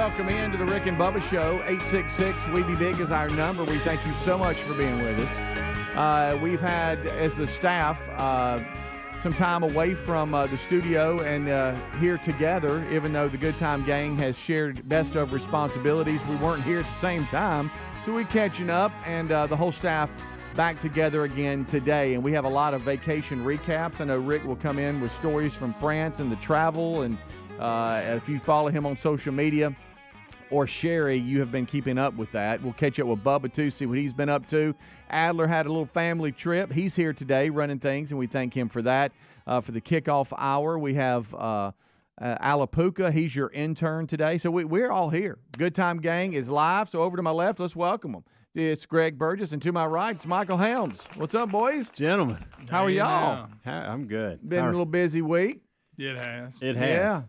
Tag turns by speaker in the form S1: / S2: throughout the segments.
S1: welcome into the Rick and Bubba Show. 866-WE-BE-BIG is our number. We thank you so much for being with us. We've had, as the staff, some time away from the studio and here together, even though the Good Time Gang has shared best of responsibilities. We weren't here at the same time, so we're catching up, and the whole staff back together again today. And we have a lot of vacation recaps. I know Rick will come in with stories from France and the travel, and if you follow him on social media, or Sherry, you have been keeping up with that. We'll catch up with Bubba, too, see what he's been up to. Adler had a little family trip. He's here today running things, and we thank him for that. For the kickoff hour, we have Alapuca. He's your intern today. So we're all here. Good Time Gang is live. So over to my left, let's welcome them. It's Greg Burgess, and to my right, it's Michael Helms. What's up, boys?
S2: Gentlemen.
S1: How are y'all?
S2: I'm good.
S1: Been a little busy week.
S3: It has.
S2: It has.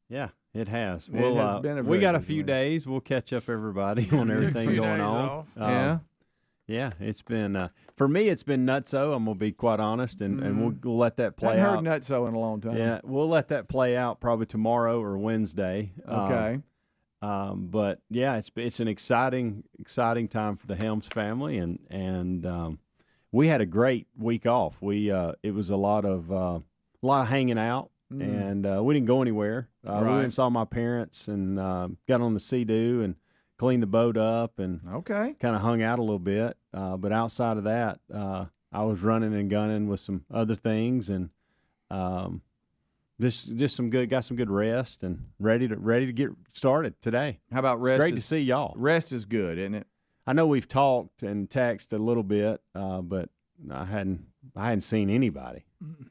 S1: Yeah.
S2: It has.
S1: We
S2: got a few days. We'll catch up everybody on everything going on. It's been for me. It's been nutso. I'm gonna be quite honest, and we'll let that play out.
S1: I haven't heard nutso in a long time.
S2: Yeah, we'll let that play out probably tomorrow or Wednesday.
S1: Okay.
S2: But yeah, it's an exciting time for the Helms family, and we had a great week off. It was a lot of hanging out. And we didn't go anywhere. We went and saw my parents and got on the Sea-Doo and cleaned the boat up and kind of hung out a little bit. But outside of that, I was running and gunning with some other things, and just got some good rest and ready to get started today.
S1: How about rest?
S2: It's great to see y'all.
S1: Rest is good, isn't it?
S2: I know we've talked and texted a little bit, but I hadn't seen anybody.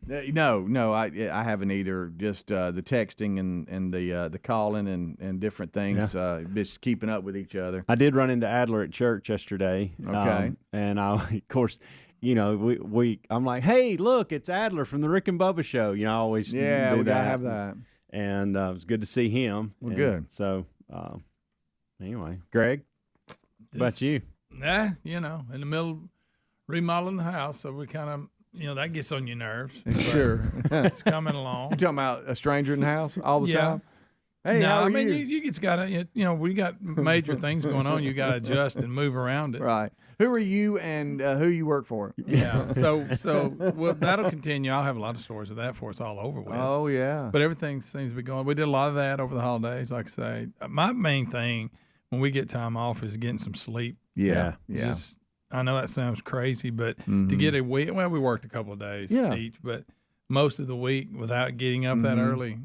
S1: No, I haven't either. Just the texting and the calling and different things. Just keeping up with each other.
S2: I did run into Adler at church yesterday.
S1: Okay,
S2: and I, of course, I'm like, hey, look, it's Adler from the Rick and Bubba Show. I always
S1: we
S2: do
S1: gotta
S2: that.
S1: have that.
S2: And it was good to see him.
S1: Well, good.
S2: So anyway, Greg, about you?
S3: In the middle of remodeling the house, so we kind of. That gets on your nerves.
S1: Sure.
S3: It's coming along.
S1: You talking about a stranger in the house all the time? Hey,
S3: no,
S1: how are
S3: you?
S1: you
S3: just got to, we got major things going on. You got to adjust and move around it.
S1: Right. Who are you and who you work for?
S3: Yeah. So that'll continue. I'll have a lot of stories of that for us all over with.
S1: Oh, yeah.
S3: But everything seems to be going. We did a lot of that over the holidays, like I say. My main thing when we get time off is getting some sleep.
S1: Yeah.
S3: I know that sounds crazy, but to get a week, we worked a couple of days each, but most of the week without getting up that early,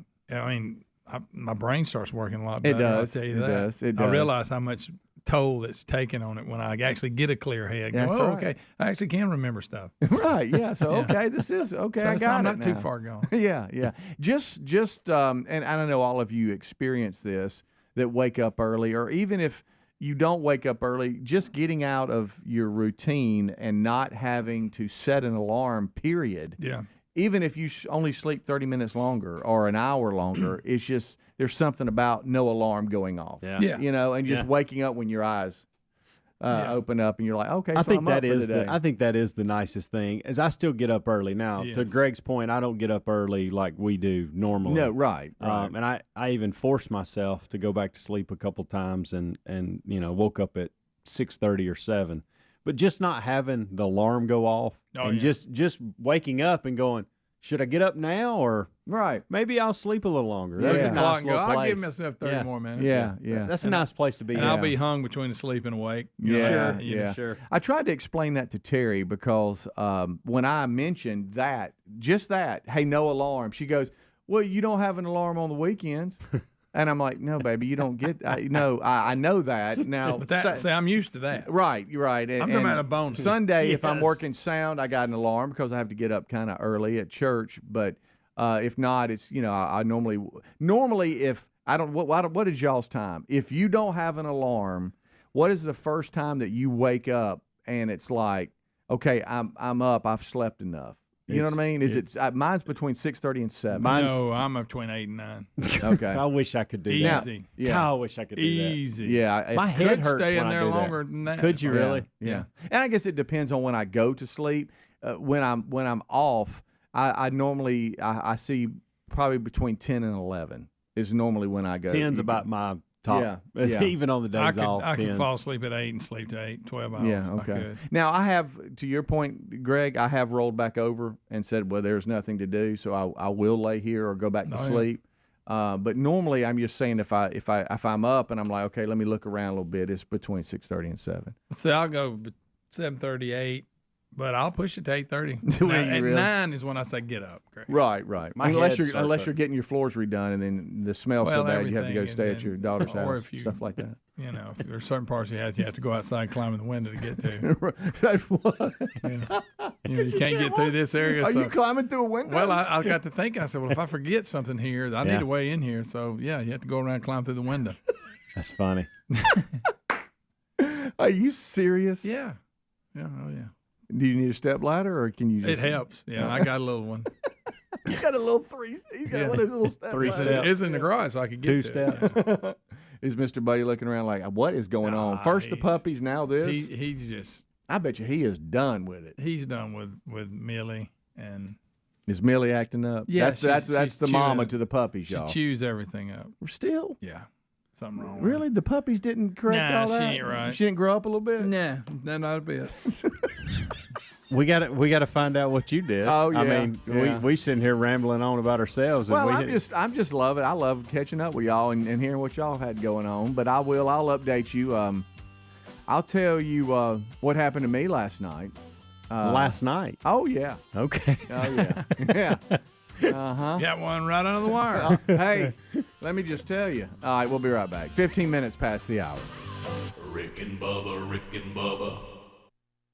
S3: my brain starts working a lot better.
S1: It does.
S3: I'll tell you that.
S1: It does.
S3: I realize how much toll it's taken on it when I actually get a clear head.
S1: That's right.
S3: Okay, I actually can remember stuff.
S1: Right, yeah. So, okay, this is, okay, I got
S3: I'm
S1: it
S3: not
S1: now.
S3: too far gone.
S1: Yeah. Just and I don't know all of you experience this, that wake up early, or even if you don't wake up early, just getting out of your routine and not having to set an alarm, period.
S3: Yeah.
S1: Even if you only sleep 30 minutes longer or an hour longer, it's just there's something about no alarm going off.
S3: Yeah.
S1: And just waking up when your eyes open up and you're like, okay,
S2: I think that is the nicest thing. Is I still get up early now.
S3: Yes.
S2: To Greg's point, I don't get up early like we do normally.
S1: No, right.
S2: And I even forced myself to go back to sleep a couple times and woke up at 6:30 or 7. But just not having the alarm go off just waking up and going, should I get up now or maybe I'll sleep a little longer? That's a nice little place.
S3: I'll give myself 30 more minutes.
S1: Yeah.
S2: That's a nice place to be.
S3: And I'll be hung between asleep and awake.
S1: Sure. I tried to explain that to Terry because when I mentioned hey, no alarm, she goes, well, you don't have an alarm on the weekends. And I'm like, no, baby, you don't get. I know that now.
S3: But I'm used to that.
S1: Right. And,
S3: I'm talking about a bonus.
S1: Sunday, if I'm working sound, I got an alarm because I have to get up kind of early at church. But if not, it's I normally if I don't. What is y'all's time? If you don't have an alarm, what is the first time that you wake up and it's like, okay, I'm up, I've slept enough. You know what I mean? Is it mine's between 6:30 and 7.
S3: No, I'm between 8 and 9.
S1: Okay.
S2: I wish I could do
S3: that.
S2: Easy.
S1: Yeah.
S2: I wish I could do
S3: Easy.
S2: that.
S1: Yeah.
S2: My head hurts
S3: stay
S2: when
S3: in
S2: I
S3: there
S2: do
S3: longer
S2: that.
S3: than that.
S2: Could you really?
S1: Yeah. And I guess it depends on when I go to sleep. When I'm off, I normally I see probably between 10 and 11. is normally when I go.
S2: 10's about my top. Yeah. Even on the days off.
S3: I could
S2: 10's.
S3: fall asleep at 8 and sleep to 8, 12 hours.
S1: Yeah, okay. Now, I have, to your point, Greg, I have rolled back over and said, well, there's nothing to do, so I will lay here or go back to sleep. But normally, I'm just saying if I'm up and I'm like, okay, let me look around a little bit, it's between 6:30 and 7.
S3: So I'll go 7:38. But I'll push it to 8:30. At 9 is when I say get up. Greg.
S1: Right. Unless you're getting your floors redone and then the smell's so bad you have to go stay at your daughter's house, stuff like that.
S3: You know, if there's certain parts of your house you have to go outside and climb in the window to get to.
S1: That's what.
S3: You can't get through this area.
S1: Are you climbing through a window?
S3: Well, I got to thinking. I said, well, if I forget something here, I need a way in here. So, yeah, you have to go around and climb through the window.
S2: That's funny.
S1: Are you serious?
S3: Yeah. Yeah, oh, yeah.
S1: Do you need a step ladder, or can you just...
S3: It helps. Yeah, I got a little one.
S1: You got a little three. You got one of those little step
S2: three
S1: ladders.
S2: steps.
S3: It's in the garage, so I could get
S2: 2 steps.
S3: Yeah.
S1: Is Mr. Buddy looking around like, what is going on? First the puppies, now this?
S3: He's just...
S1: I bet you he is done with it.
S3: He's done with Millie, and...
S1: Is Millie acting up?
S3: Yeah,
S1: that's the mama to the puppies, y'all.
S3: She chews everything up.
S1: Still?
S3: Yeah. Something wrong with
S1: Really? The puppies didn't correct all that?
S3: She ain't right.
S1: She didn't grow up a little bit?
S3: Nah, not a bit.
S2: We got to find out what you did.
S1: Oh, yeah.
S2: I mean, we sitting here rambling on about ourselves.
S1: Well, I'm just loving. I love catching up with y'all and hearing what y'all had going on. But I'll update you. I'll tell you what happened to me last night.
S2: Last night?
S1: Oh, yeah.
S2: Okay.
S1: Oh, yeah. Yeah. Uh-huh.
S3: Got one right under the wire.
S1: Hey, let me just tell you. All right, we'll be right back. 15 minutes past the hour.
S4: Rick and Bubba.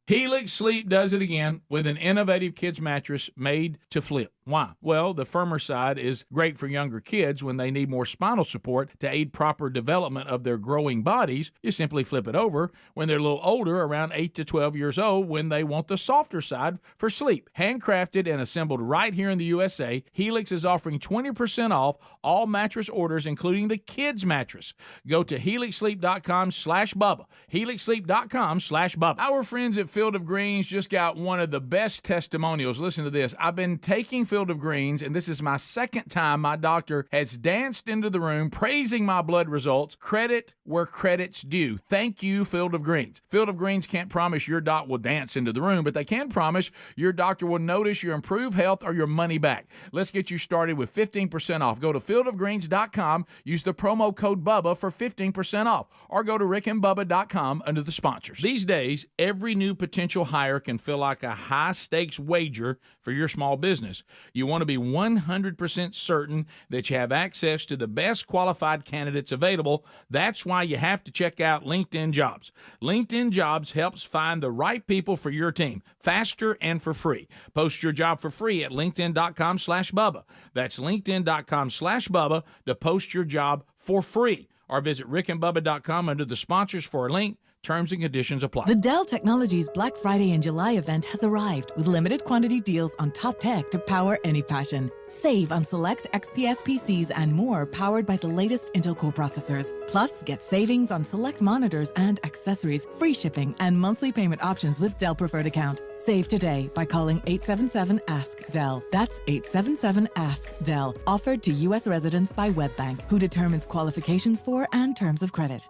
S5: Helix Sleep does it again with an innovative kids mattress made to flip. Why? Well, the firmer side is great for younger kids when they need more spinal support to aid proper development of their growing bodies. You simply flip it over when they're a little older, around 8 to 12 years old, when they want the softer side for sleep. Handcrafted and assembled right here in the USA, Helix is offering 20% off all mattress orders, including the kids mattress. Go to helixsleep.com/Bubba. helixsleep.com/Bubba. Our friends at Field of Greens just got one of the best testimonials. Listen to this. I've been taking Field of Greens, and this is my second time my doctor has danced into the room praising my blood results. Credit where credit's due. Thank you, Field of Greens. Field of Greens can't promise your doc will dance into the room, but they can promise your doctor will notice your improved health or your money back. Let's get you started with 15% off. Go to fieldofgreens.com, use the promo code BUBBA for 15% off, or go to rickandbubba.com under the sponsors. These days, every new potential hire can feel like a high-stakes wager for your small business. You want to be 100% certain that you have access to the best qualified candidates available. That's why you have to check out LinkedIn Jobs. LinkedIn Jobs helps find the right people for your team faster and for free. Post your job for free at linkedin.com/Bubba. That's linkedin.com/Bubba to post your job for free. Or visit rickandbubba.com under the sponsors for a link. Terms and conditions apply.
S6: The Dell Technologies Black Friday and July event has arrived with limited quantity deals on top tech to power any passion. Save on select XPS PCs and more powered by the latest Intel Core processors. Plus, get savings on select monitors and accessories, free shipping, and monthly payment options with Dell Preferred Account. Save today by calling 877-ASK-DELL. That's 877-ASK-DELL. Offered to U.S. residents by WebBank, who determines qualifications for and terms of credit.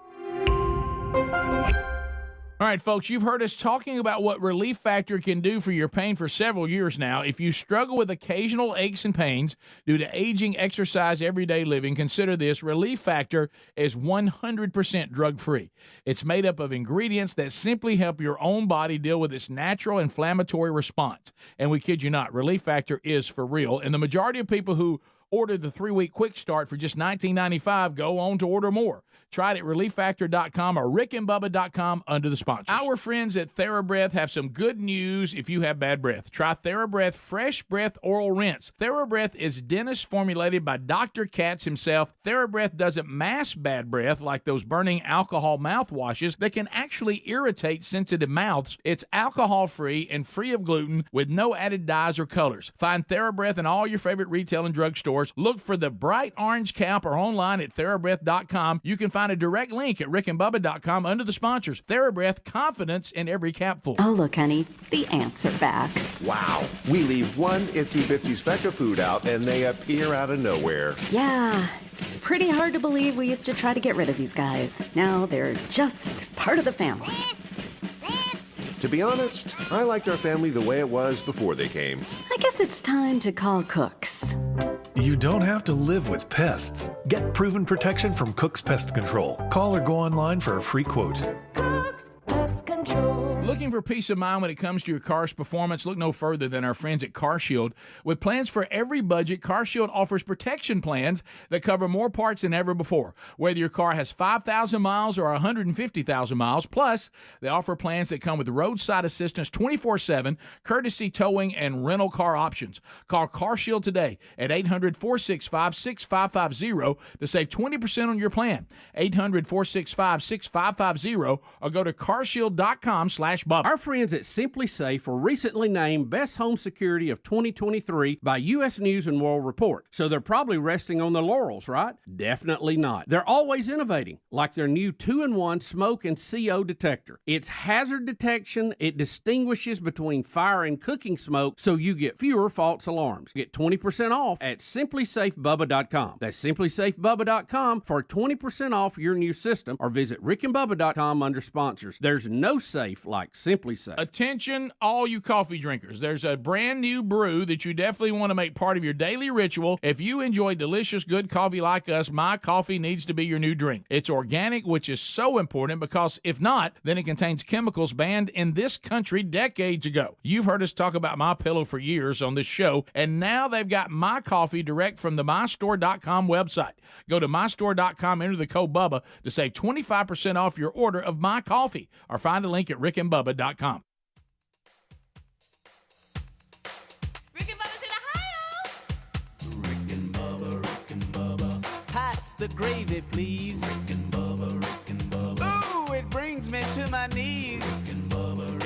S5: All right, folks, you've heard us talking about what Relief Factor can do for your pain for several years now. If you struggle with occasional aches and pains due to aging, exercise, everyday living, consider this. Relief Factor is 100% drug-free. It's made up of ingredients that simply help your own body deal with its natural inflammatory response. And we kid you not, Relief Factor is for real. And the majority of people who order the 3-week quick start for just $19.95 go on to order more. Try it at relieffactor.com or rickandbubba.com under the sponsors. Our friends at TheraBreath have some good news if you have bad breath. Try TheraBreath Fresh Breath Oral Rinse. TheraBreath is dentist formulated by Dr. Katz himself. TheraBreath doesn't mask bad breath like those burning alcohol mouthwashes that can actually irritate sensitive mouths. It's alcohol-free and free of gluten with no added dyes or colors. Find TheraBreath in all your favorite retail and drug stores. Look for the bright orange cap or online at TheraBreath.com. You can can find a direct link at rickandbubba.com under the sponsors. TheraBreath, confidence in every capful.
S7: Oh, look, honey, the ants are back.
S8: Wow. We leave one itsy-bitsy speck of food out, and they appear out of nowhere.
S7: Yeah, it's pretty hard to believe we used to try to get rid of these guys. Now they're just part of the family.
S8: To be honest, I liked our family the way it was before they came.
S7: I guess it's time to call Cooks.
S9: You don't have to live with pests. Get proven protection from Cook's Pest Control. Call or go online for a free quote.
S10: Cook's Pest Control.
S5: Looking for peace of mind when it comes to your car's performance? Look no further than our friends at CarShield. With plans for every budget, CarShield offers protection plans that cover more parts than ever before, whether your car has 5,000 miles or 150,000 miles. Plus, they offer plans that come with roadside assistance 24/7, courtesy towing, and rental car options. Call CarShield today at 800-465-6550 to save 20% on your plan. 800-465-6550 or go to carshield.com/Bubba.
S11: Our friends at Simply Safe were recently named Best Home Security of 2023 by U.S. News and World Report. So they're probably resting on their laurels, right? Definitely not. They're always innovating, like their new 2-in-1 smoke and CO detector. It's hazard detection. It distinguishes between fire and cooking smoke, so you get fewer false alarms. Get 20% off at simplysafebubba.com. That's simplysafebubba.com for 20% off your new system, or visit rickandbubba.com under sponsors. There's no safe like Simply Safe.
S5: Attention, all you coffee drinkers. There's a brand new brew that you definitely want to make part of your daily ritual. If you enjoy delicious, good coffee like us, My Coffee needs to be your new drink. It's organic, which is so important because if not, then it contains chemicals banned in this country decades ago. You've heard us talk about MyPillow for years on this show, and now they've got My Coffee direct from the mystore.com website. Go to mystore.com, enter the code Bubba to save 25% off your order of My Coffee, or find a link at rickandbubba.com.
S10: Rick and Bubba's in Ohio.
S4: Rick and Bubba.
S12: Pass the gravy, please.
S4: Rick and Bubba.
S12: Ooh, it brings me to my knees.
S4: Rick and Bubba.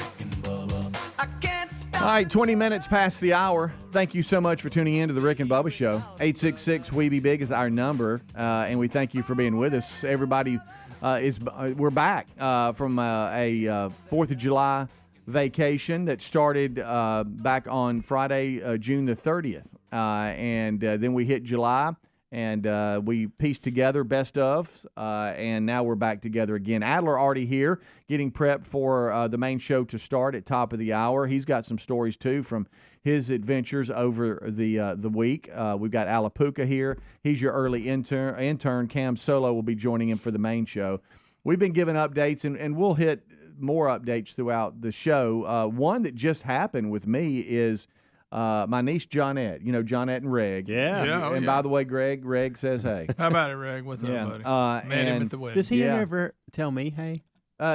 S12: I can't stop.
S1: All right, 20 minutes past the hour. Thank you so much for tuning in to the Rick and Bubba Show. 866-WE-BE-BIG is our number, and we thank you for being with us. Everybody, we're back from a 4th of July vacation that started back on Friday, June the 30th. And then we hit July, and we pieced together best ofs, and now we're back together again. Adler already here, getting prepped for the main show to start at top of the hour. He's got some stories, too, from his adventures over the week. We've got Alapuca here. He's your early intern. Cam Solo will be joining him for the main show. We've been giving updates, and we'll hit more updates throughout the show. One that just happened with me is my niece Johnette. You know, Johnette and Reg.
S2: Yeah.
S1: By the way, Reg says hey.
S3: How about it, Reg? What's up, buddy? Met him at the wedding.
S2: Does he ever tell me hey?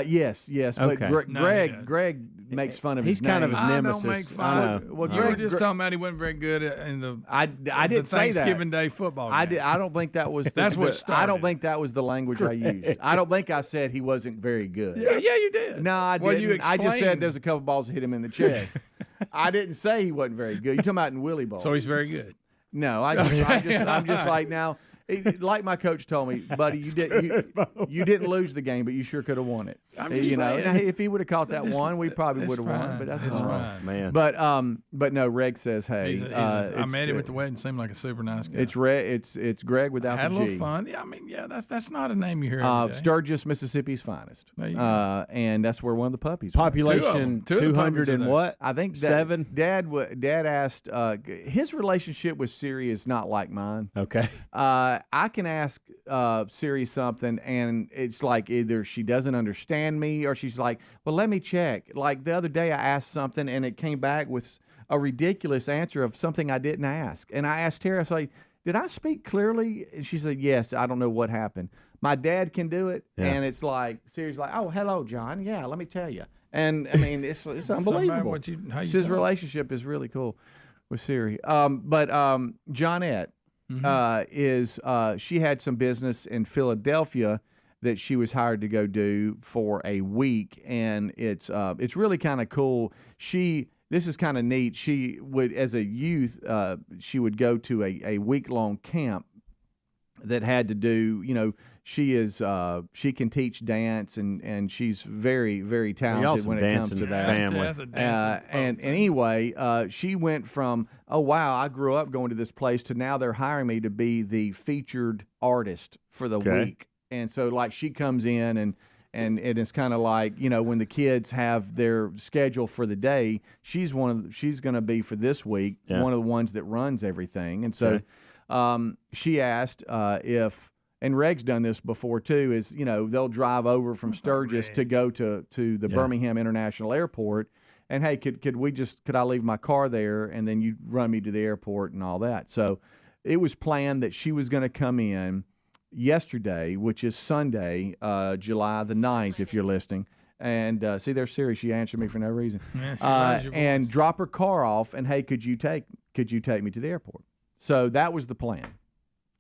S1: Yes. But
S2: Okay.
S1: Greg makes fun of his
S2: He's kind of his
S3: I
S2: nemesis.
S3: don't make fun.
S1: Well,
S3: You were just talking about he wasn't very good in the
S1: I didn't say that.
S3: Thanksgiving Day football game.
S1: I don't think that was.
S3: That's what started.
S1: I don't think that was the language I used. I don't think I said he wasn't very good.
S3: Yeah, you did.
S1: No, I
S3: Well,
S1: didn't.
S3: you
S1: I just said
S3: explained.
S1: there's a couple balls that hit him in the chest. I didn't say he wasn't very good. You're talking about in Willie Ball.
S3: So he's very good.
S1: No, I'm just like now. Like my coach told me, buddy, you didn't lose the game, but you sure could have won it.
S3: I'm just saying.
S1: Now, if he would have caught that one, we probably
S3: It's
S1: would have won.
S3: fine.
S1: But that's
S3: It's
S1: fine.
S3: fine.
S2: Man.
S1: But no, Reg says hey.
S3: I met him at the wedding. Seemed like a super nice guy.
S1: It's It's Greg without
S3: Had
S1: the
S3: a
S1: G.
S3: little fun. Yeah, I mean, that's not a name you hear every day.
S1: Sturgis, Mississippi's finest.
S3: There you go.
S1: And that's where one of the puppies were.
S2: Population
S3: Two of the
S2: 200
S3: puppies are
S2: and
S3: there.
S2: what?
S1: I think
S2: Seven?
S1: Dad asked. His relationship with Siri is not like mine.
S2: Okay.
S1: I can ask Siri something, and it's like either she doesn't understand me, or she's like, "Well, let me check." Like the other day, I asked something, and it came back with a ridiculous answer of something I didn't ask. And I asked her, I was like, "Did I speak clearly?" And she said, "Yes." I don't know what happened. My dad can do it, and it's like Siri's like, "Oh, hello, John. Yeah, let me tell you." And I mean, it's unbelievable.
S3: How you
S1: His
S3: talk.
S1: relationship is really cool with Siri. But Johnette is she had some business in Philadelphia that she was hired to go do for a week, and it's really kind of cool. This is kind of neat. She would, as a youth, she would go to a week-long camp, that had to do, she can teach dance and she's very, very talented when it comes to that.
S2: Family.
S1: And anyway, she went from, oh, wow, I grew up going to this place to now they're hiring me to be the featured artist for the week. And so like she comes in and it's kind of like, when the kids have their schedule for the day, she's going to be for this week, one of the ones that runs everything. And so she asked if, and Reg's done this before too, is, they'll drive over from Sturgis to go to the Birmingham International Airport. And hey, could I leave my car there and then you run me to the airport and all that? So it was planned that she was going to come in yesterday, which is Sunday, July the 9th, if you're listening. And see, they're serious. She answered me for no reason. And drop her car off. And hey, could you take me to the airport? So that was the plan.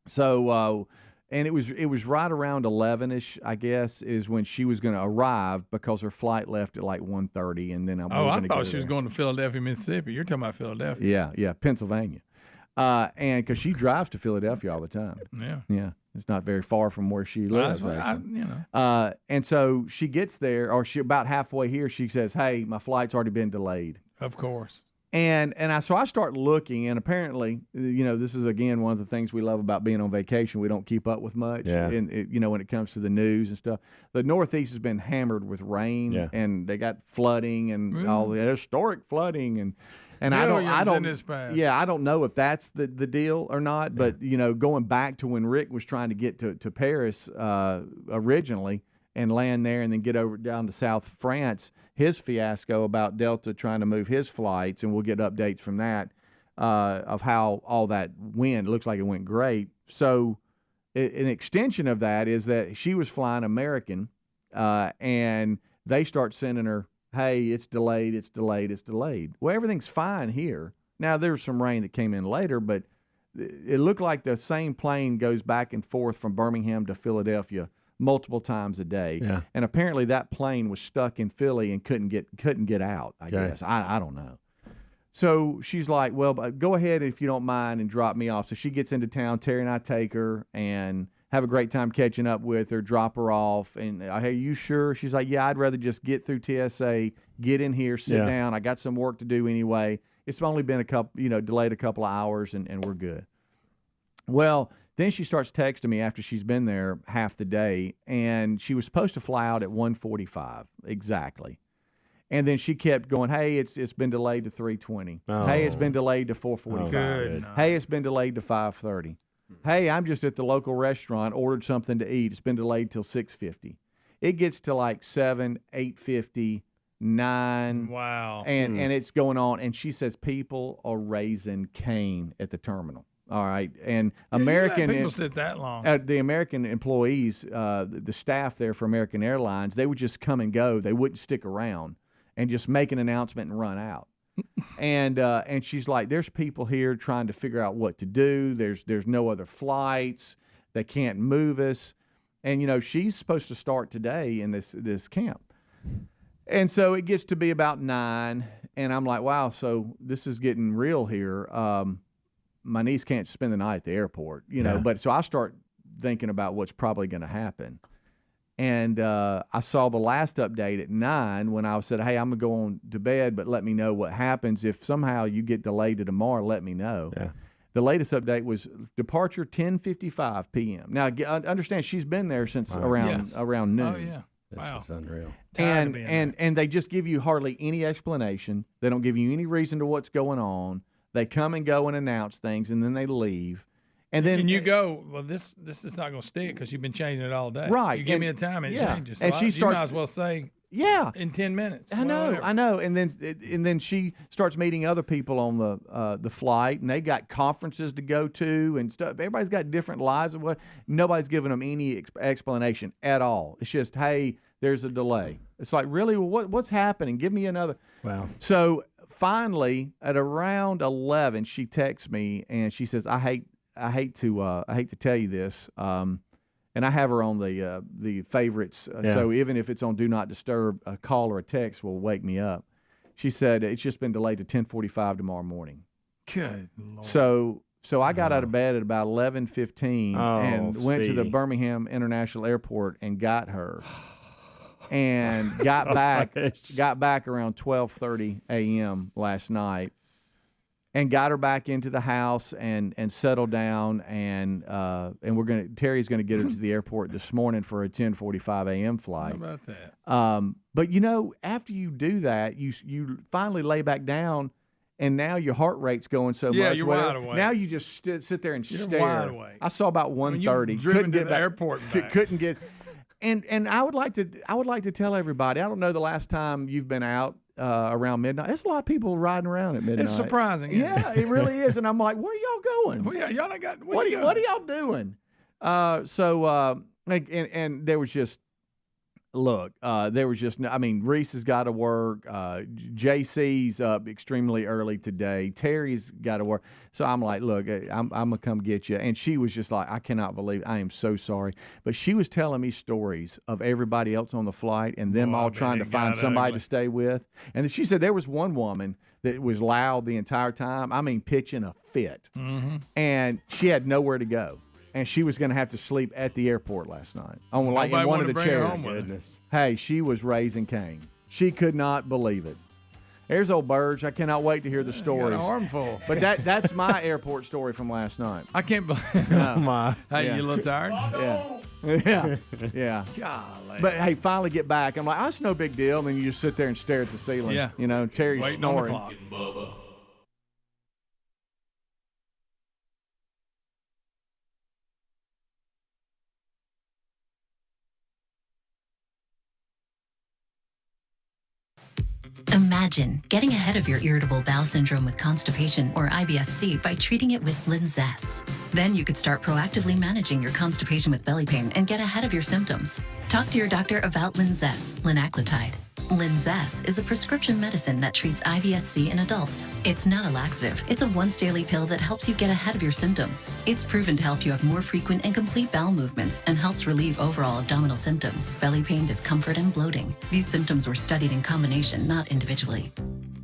S1: So and it was right around 11ish, I guess, is when she was going to arrive because her flight left at like 1:30, and then
S3: I thought she was going to Philadelphia, Mississippi. You're talking about Philadelphia.
S1: Yeah, Pennsylvania. And because she drives to Philadelphia all the time. Yeah. It's not very far from where she lives, actually. And so she gets there, or she about halfway here, she says, hey, my flight's already been delayed.
S3: Of course.
S1: And so I start looking, and apparently, this is, again, one of the things we love about being on vacation. We don't keep up with much, when it comes to the news and stuff. The Northeast has been hammered with rain, and they got flooding and all the historic flooding, and I don't know if that's the deal or not. But going back to when Rick was trying to get to Paris originally and land there, and then get over down to South France, his fiasco about Delta trying to move his flights, and we'll get updates from that of how all that went. It looks like it went great. So an extension of that is that she was flying American, and they start sending her, hey, it's delayed. Well, everything's fine here. Now, there was some rain that came in later, but it looked like the same plane goes back and forth from Birmingham to Philadelphia multiple times a day. Yeah. And apparently that plane was stuck in Philly and couldn't get out, I guess. I don't know. So she's like, well, go ahead if you don't mind and drop me off. So she gets into town. Terry and I take her and have a great time catching up with her, drop her off. And, hey, you sure? She's like, yeah, I'd rather just get through TSA, get in here, sit down. I got some work to do anyway. It's only been delayed a couple of hours, and we're good. Well, then she starts texting me after she's been there half the day, and she was supposed to fly out at 1:45 exactly. And then she kept going, hey, it's been delayed to 3:20. Oh. Hey, it's been delayed to 4:45. Oh, hey, it's been delayed to 5:30. Hey, I'm just at the local restaurant, ordered something to eat. It's been delayed till 6:50. It gets to like 7, 8:50, 9.
S3: Wow.
S1: And it's going on. And she says people are raising Cain at the terminal. All right, and
S3: people sit that long.
S1: The American employees, the staff there for American Airlines, they would just come and go. They wouldn't stick around and just make an announcement and run out. And she's like, "There's people here trying to figure out what to do. There's no other flights. They can't move us." And she's supposed to start today in this camp. And so it gets to be about 9, and I'm like, "Wow, so this is getting real here." My niece can't spend the night at the airport, but so I start thinking about what's probably going to happen. And I saw the last update at 9 when I said, hey, I'm going to go on to bed, but let me know what happens. If somehow you get delayed to tomorrow, let me know. Yeah. The latest update was departure 10:55 p.m. Now, understand, she's been there since around noon.
S3: Oh, yeah.
S2: This is unreal.
S1: And they just give you hardly any explanation. They don't give you any reason to what's going on. They come and go and announce things, and then they leave. And you
S3: go, well, this is not going to stick because you've been changing it all day.
S1: Right.
S3: You give me a time, it changes. So
S1: and she starts,
S3: you might as well say, in 10 minutes.
S1: I know. And then she starts meeting other people on the flight, and they got conferences to go to and stuff. Everybody's got different lives. Nobody's giving them any explanation at all. It's just, hey, there's a delay. It's like, really? Well, what's happening? Give me another.
S2: Wow.
S1: So finally, at around 11, she texts me and she says, "I hate to tell you this," and I have her on the favorites. So even if it's on Do Not Disturb, a call or a text will wake me up. She said it's just been delayed to 10:45 tomorrow morning.
S3: Good Lord.
S1: So So I got out of bed at about 11:15 and went to the Birmingham International Airport and got her. And got back around 12:30 a.m. last night, and got her back into the house and settled down, and Terry's gonna get her to the airport this morning for a 10:45 a.m. flight.
S3: How about that?
S1: But after you do that, you finally lay back down, and now your heart rate's going so much.
S3: You're wide awake.
S1: Now you just sit there and stare.
S3: Wide awake.
S1: I saw about 1:30.
S3: Couldn't get to the airport.
S1: Couldn't get. And I would like to tell everybody, I don't know the last time you've been out around midnight. There's a lot of people riding around at midnight.
S3: It's surprising.
S1: Yeah, it really is. And I'm like, where are y'all going?
S3: Y'all ain't got.
S1: What are y'all doing? And there was just. Look, there was just, Reese has got to work. JC's up extremely early today. Terry's got to work. So I'm like, look, I'm going to come get you. And she was just like, I cannot believe, I am so sorry. But she was telling me stories of everybody else on the flight and them all trying to find somebody to stay with. And she said there was one woman that was loud the entire time. Pitching a fit. Mm-hmm. And she had nowhere to go. And she was going to have to sleep at the airport last night in one of the chairs. Hey, she was raising Cain. She could not believe it. There's old Burge. I cannot wait to hear the stories.
S3: Got an armful.
S1: But that's my airport story from last night.
S3: I can't believe.
S1: No.
S2: My.
S3: Hey, you a little tired?
S1: Yeah.
S3: Golly.
S1: But hey, finally get back. I'm like, it's no big deal. And then you just sit there and stare at the ceiling.
S3: Yeah.
S1: Terry's
S3: waiting
S1: snoring.
S3: on the clock.
S4: Bubba.
S13: Imagine getting ahead of your irritable bowel syndrome with constipation or IBS-C by treating it with Linzess. Then you could start proactively managing your constipation with belly pain and get ahead of your symptoms. Talk to your doctor about Linzess, linaclotide. Linzess is a prescription medicine that treats IBS-C in adults. It's not a laxative. It's a once-daily pill that helps you get ahead of your symptoms. It's proven to help you have more frequent and complete bowel movements and helps relieve overall abdominal symptoms, belly pain, discomfort, and bloating. These symptoms were studied in combination, not individually.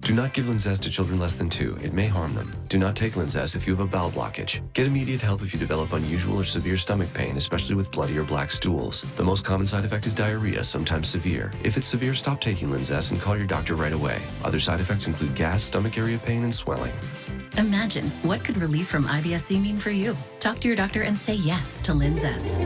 S14: Do not give Linzess to children less than 2. It may harm them. Do not take Linzess if you have a bowel blockage. Get immediate help if you develop unusual or severe stomach pain, especially with bloody or black stools. The most common side effect is diarrhea, sometimes severe. If it's severe, stop taking Linzess and call your doctor right away. Other side effects include gas, stomach area pain, and swelling.
S13: Imagine, what could relief from IBS-C mean for you? Talk to your doctor and say yes to Linzess.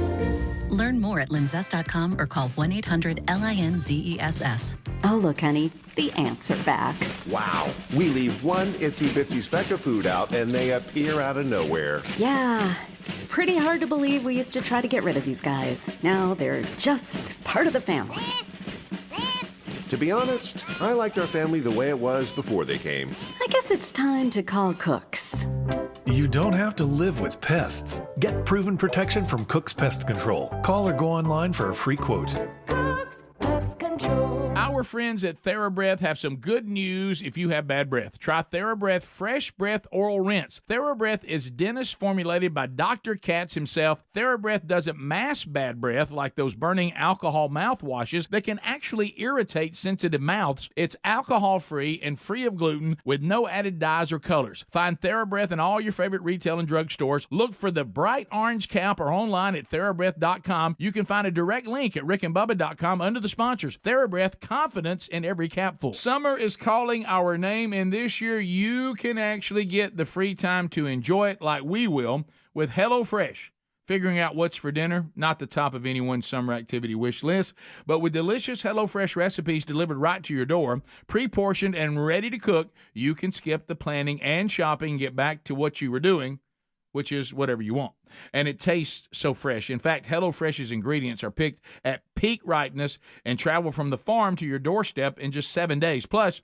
S13: Learn more at linzess.com or call 1-800-LINZESS.
S7: Oh, look, honey, the ants are back.
S8: Wow. We leave one itsy bitsy speck of food out and they appear out of nowhere.
S7: Yeah, it's pretty hard to believe we used to try to get rid of these guys. Now they're just part of the family.
S8: To be honest, I liked our family the way it was before they came.
S7: I guess it's time to call Cooks.
S9: You don't have to live with pests. Get proven protection from Cook's Pest Control. Call or go online for a free quote.
S10: Cook's Pest Control.
S5: Our friends at TheraBreath have some good news if you have bad breath. Try TheraBreath Fresh Breath Oral Rinse. TheraBreath is dentist formulated by Dr. Katz himself. TheraBreath doesn't mask bad breath like those burning alcohol mouthwashes that can actually irritate sensitive mouths. It's alcohol-free and free of gluten with no added dyes or colors. Find TheraBreath in all your favorite retail and drug stores. Look for the bright orange cap or online at TheraBreath.com. You can find a direct link at rickandbubba.com under the sponsors. TheraBreath, confidence in every capful. Summer is calling our name, and this year you can actually get the free time to enjoy it like we will with HelloFresh. Figuring out what's for dinner, not the top of anyone's summer activity wish list, but with delicious HelloFresh recipes delivered right to your door, pre-portioned and ready to cook, you can skip the planning and shopping and get back to what you were doing, which is whatever you want. And it tastes so fresh. In fact, HelloFresh's ingredients are picked at peak ripeness and travel from the farm to your doorstep in just 7 days. Plus,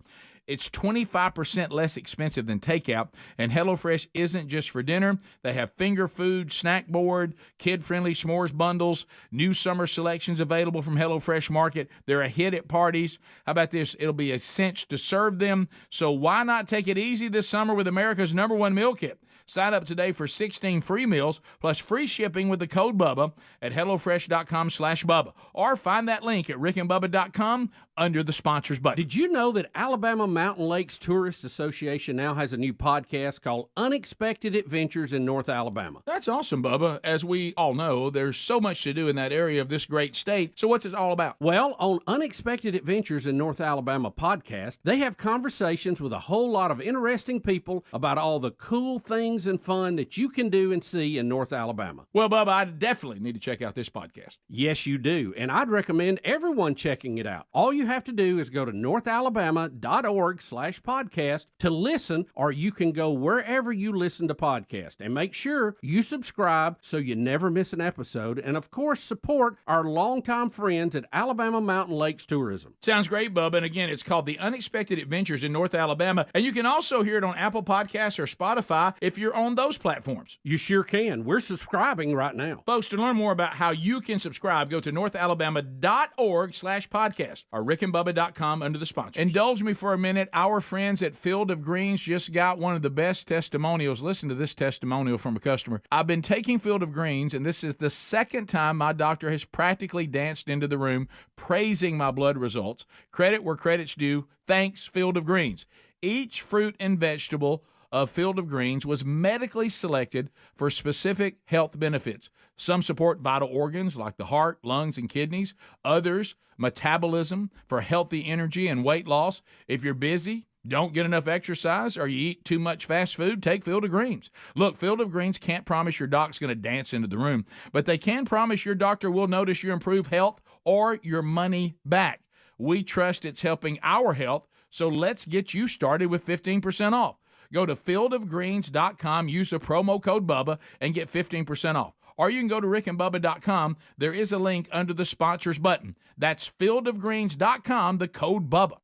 S5: it's 25% less expensive than takeout, and HelloFresh isn't just for dinner. They have finger food, snack board, kid-friendly s'mores bundles, new summer selections available from HelloFresh Market. They're a hit at parties. How about this? It'll be a cinch to serve them, so why not take it easy this summer with America's #1 meal kit? Sign up today for 16 free meals plus free shipping with the code BUBBA at HelloFresh.com/Bubba. Or find that link at rickandbubba.com under the sponsors button.
S11: Did you know that Alabama Mountain Lakes Tourist Association now has a new podcast called Unexpected Adventures in North Alabama?
S5: That's awesome, Bubba. As we all know, there's so much to do in that area of this great state. So what's it all about?
S11: Well, on Unexpected Adventures in North Alabama podcast, they have conversations with a whole lot of interesting people about all the cool things and fun that you can do and see in North Alabama.
S5: Well, Bubba, I definitely need to check out this podcast.
S11: Yes, you do. And I'd recommend everyone checking it out. All you have to do is go to northalabama.org/podcast to listen, or you can go wherever you listen to podcasts. And make sure you subscribe so you never miss an episode. And of course, support our longtime friends at Alabama Mountain Lakes Tourism.
S5: Sounds great, Bubba. And again, it's called The Unexpected Adventures in North Alabama. And you can also hear it on Apple Podcasts or Spotify if you're on those platforms.
S11: You sure can. We're subscribing right now.
S5: Folks, to learn more about how you can subscribe, go to northalabama.org/podcast or rickandbubba.com under the sponsors. Indulge me for a minute. Our friends at Field of Greens just got one of the best testimonials. Listen to this testimonial from a customer. I've been taking Field of Greens, and this is the second time my doctor has practically danced into the room praising my blood results. Credit where credit's due. Thanks, Field of Greens. Each fruit and vegetable of Field of Greens was medically selected for specific health benefits. Some support vital organs like the heart, lungs, and kidneys. Others, metabolism for healthy energy and weight loss. If you're busy, don't get enough exercise, or you eat too much fast food, take Field of Greens. Look, Field of Greens can't promise your doc's going to dance into the room, but they can promise your doctor will notice your improved health or your money back. We trust it's helping our health, so let's get you started with 15% off. Go to fieldofgreens.com, use the promo code Bubba, and get 15% off. Or you can go to rickandbubba.com. There is a link under the sponsors button. That's fieldofgreens.com, the code Bubba.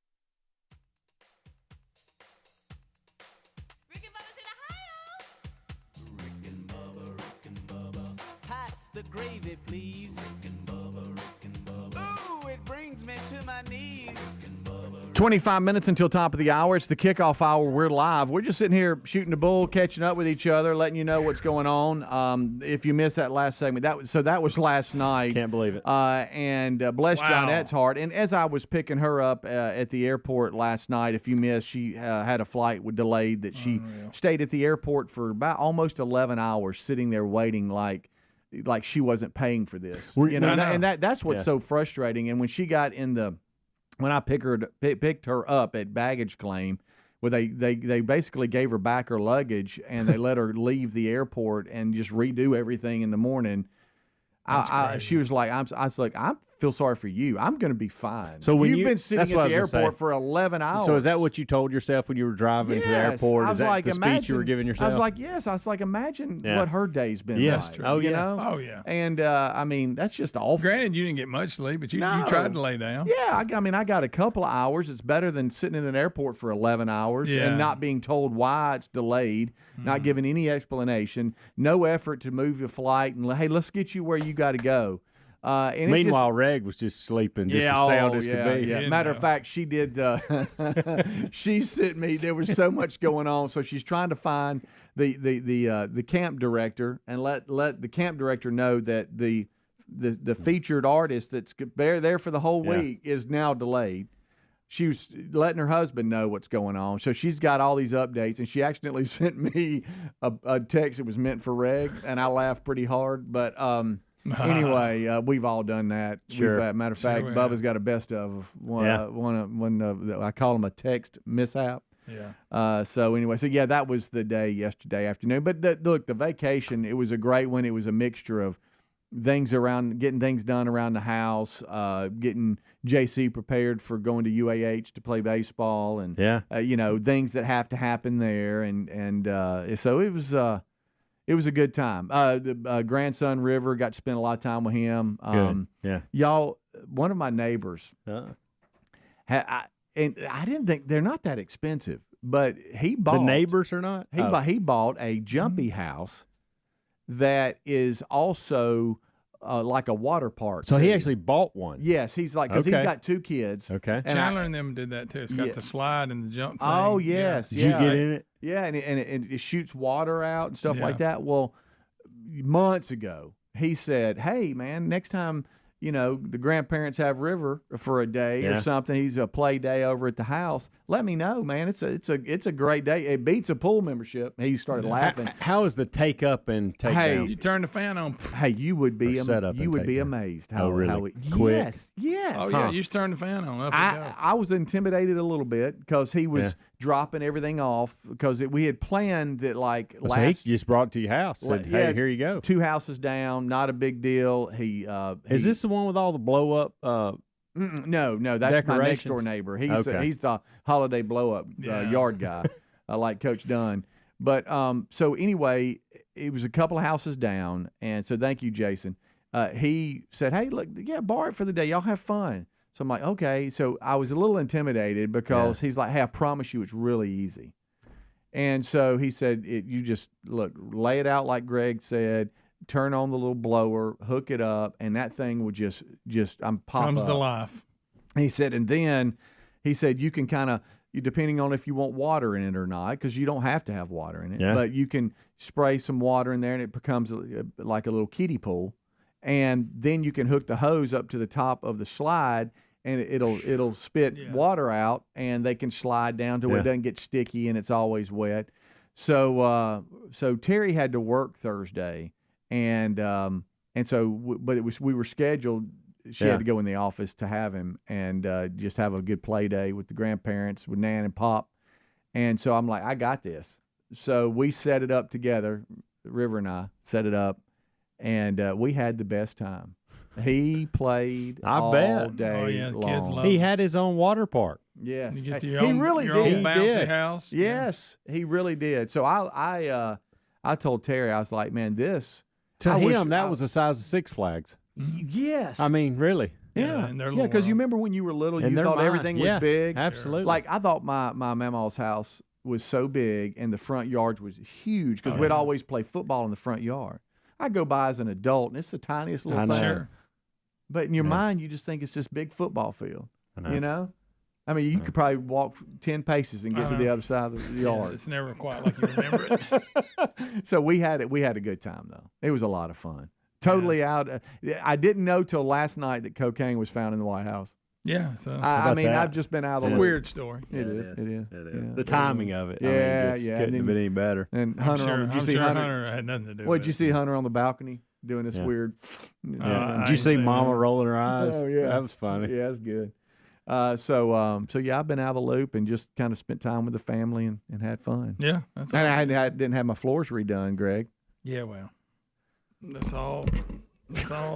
S12: Pass the gravy, please. Ooh, it brings me to my knees.
S1: 25 minutes until top of the hour. It's the kickoff hour. We're live. We're just sitting here shooting the bull, catching up with each other, letting you know what's going on. If you missed that last segment, that was last night.
S2: Can't believe it.
S1: And bless Johnette's heart. And as I was picking her up at the airport last night, if you missed, she had a flight delayed that she stayed at the airport for about almost 11 hours, sitting there waiting like she wasn't paying for this. And that's what's so frustrating. And when she got when I picked her up at baggage claim, where they basically gave her back her luggage and they let her leave the airport and just redo everything in the morning. She was like, I was like, I feel sorry for you. I'm going to be fine.
S2: So when
S1: you've been sitting at the airport for 11 hours.
S2: So is that what you told yourself when you were driving to the airport? Is that the speech you were giving yourself?
S1: I was like, yes. I was like, imagine what her day's been like.
S2: Oh, yeah.
S1: You know?
S3: Oh, yeah.
S1: And, I mean, that's just awful.
S3: Granted, you didn't get much sleep, but you tried to lay down.
S1: Yeah, I mean, I got a couple of hours. It's better than sitting in an airport for 11 hours and not being told why it's delayed, not given any explanation, no effort to move the flight, and, hey, let's get you where you got to go. And
S2: meanwhile, Reg was just sleeping, just as sound as could be.
S1: Yeah. Matter of fact, she did. She sent me. There was so much going on, so she's trying to find the camp director and let the camp director know that the featured artist that's there for the whole week is now delayed. She was letting her husband know what's going on, so she's got all these updates, and she accidentally sent me a text that was meant for Reg, and I laughed pretty hard, but. Anyway, we've all done that.
S2: Sure.
S1: Matter of fact, Bubba's got a best of one of I call them a text mishap.
S3: Yeah.
S1: So anyway, that was the day yesterday afternoon. But look, the vacation, it was a great one. It was a mixture of getting things done around the house, getting JC prepared for going to UAH to play baseball, and things that have to happen there, and so it was. It was a good time. The grandson River, got to spend a lot of time with him. Y'all, one of my neighbors, and I didn't think they're not that expensive, but he bought.
S2: The neighbors are not.
S1: He bought a jumpy house that is also like a water park.
S2: So he actually bought one.
S1: Yes, he's like, because he's got two kids.
S2: Okay.
S3: And Chandler and them did that too. It's got the slide and the jump thing.
S1: Oh yes,
S2: Did you get in it?
S1: Yeah, and it shoots water out and stuff like that. Well, months ago, he said, "Hey, man, next time the grandparents have River for a day or something. He's a play day over at the house. Let me know, man. It's a great day. It beats a pool membership. He started laughing.
S2: How is the take up and take down?
S3: You turn the fan on.
S1: Hey, you would be amazed how
S2: really
S1: quick.
S2: Quick.
S1: Yes.
S3: Oh yeah, you just turn the fan on. Up it goes.
S1: I was intimidated a little bit because he was dropping everything off because we had planned that
S2: he just brought it to your house. Said, hey, here you go.
S1: 2 houses down, not a big deal.
S2: Is this the one with all the blow up?
S1: No, that's my next door neighbor. He's the holiday blow up yard guy, like Coach Dunn. But so anyway, it was a couple of houses down, and so thank you, Jason. He said, "Hey, look, borrow it for the day. Y'all have fun." So I'm like, okay. So I was a little intimidated because he's like, "Hey, I promise you, it's really easy." And so he said, "You just lay it out like Greg said. Turn on the little blower, hook it up, and that thing would just pop
S3: comes
S1: up.
S3: to life."
S1: He said, and then he said you can kind of, depending on if you want water in it or not, because you don't have to have water in it, but you can spray some water in there, and it becomes like a little kiddie pool. And then you can hook the hose up to the top of the slide, and it'll spit water out, and they can slide down to where it doesn't get sticky and it's always wet. So Terry had to work Thursday. And so we were scheduled. She had to go in the office to have him and just have a good play day with the grandparents, with Nan and Pop. And so I'm like, I got this. So we set it up together. River and I set it up, and we had the best time. He played all day long.
S3: Kids love
S2: he had his own water park.
S3: You
S1: Yes,
S3: get
S1: he
S3: your
S1: really
S3: own
S1: did.
S3: bouncy house.
S1: Yes, he really did. So I told Terry, I was like, man, this.
S2: To him, that was the size of Six Flags.
S1: Yes.
S2: I mean, really.
S1: Yeah,
S3: in their
S1: because you remember when you were little, you thought everything was big.
S2: Absolutely.
S1: Like I thought my mama's house was so big, and the front yard was huge because we'd always play football in the front yard. I go by as an adult, and it's the tiniest little thing.
S3: Sure.
S1: But in your mind, you just think it's this big football field. I mean, you could probably walk 10 paces and get to the other side of the yard.
S3: It's never quite like you remember it.
S1: So we had a good time though. It was a lot of fun. Totally out. I didn't know till last night that cocaine was found in the White House.
S3: Yeah. So
S1: I mean, I've just been out of the
S3: It's a
S1: loop.
S3: weird story.
S1: It is.
S2: Yeah. The timing of it.
S1: Yeah,
S2: couldn't have been any better.
S1: And
S3: I'm
S1: Hunter,
S3: sure,
S1: did you
S3: I'm
S1: see
S3: sure
S1: Hunter?
S3: had nothing to do
S1: What
S3: with
S1: did you see Hunter on the balcony doing this weird?
S2: Did you see Mama rolling her eyes?
S1: Oh yeah,
S2: that was funny.
S1: Yeah, that's good. So yeah, I've been out of the loop and just kind of spent time with the family and had fun.
S3: Yeah, that's
S1: and I didn't have my floors redone, Greg.
S3: Yeah, well, that's all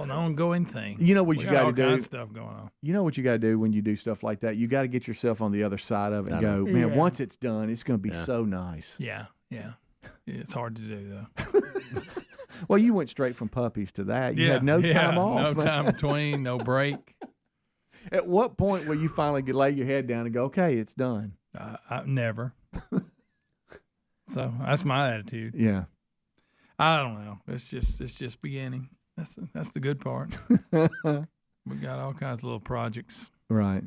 S3: an ongoing thing.
S1: You know what you got to do?
S3: All kinds of stuff going on.
S1: You know what you got to do when you do stuff like that? You got to get yourself on the other side of it and go, man, once it's done, it's going to be so nice.
S3: Yeah. It's hard to do though.
S1: Well, you went straight from puppies to that. You had no time off.
S3: No time between, no break.
S1: At what point will you finally lay your head down and go, okay, it's done?
S3: Never. So that's my attitude.
S1: Yeah.
S3: I don't know. It's just beginning. That's the good part. We got all kinds of little projects.
S1: Right.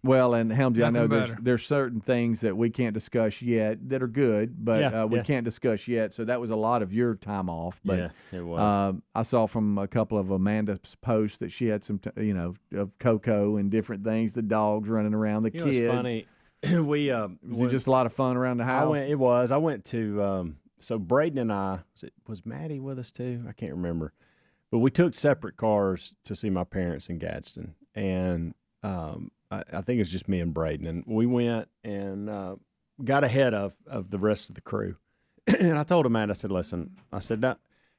S1: Well, and Helmsy, I know
S3: Nothing
S1: there's certain things that we can't discuss yet that are good, but we can't discuss yet. So that was a lot of your time off. But
S2: yeah, it was.
S1: I saw from a couple of Amanda's posts that she had some, of Coco and different things, the dogs running around, the kids.
S2: It's funny.
S1: Was it just a lot of fun around the house?
S2: I went to. So Braden and I, was Maddie with us too? I can't remember. But we took separate cars to see my parents in Gadsden. And I think it was just me and Braden. And we went and got ahead of the rest of the crew. And I told Amanda, I said, listen,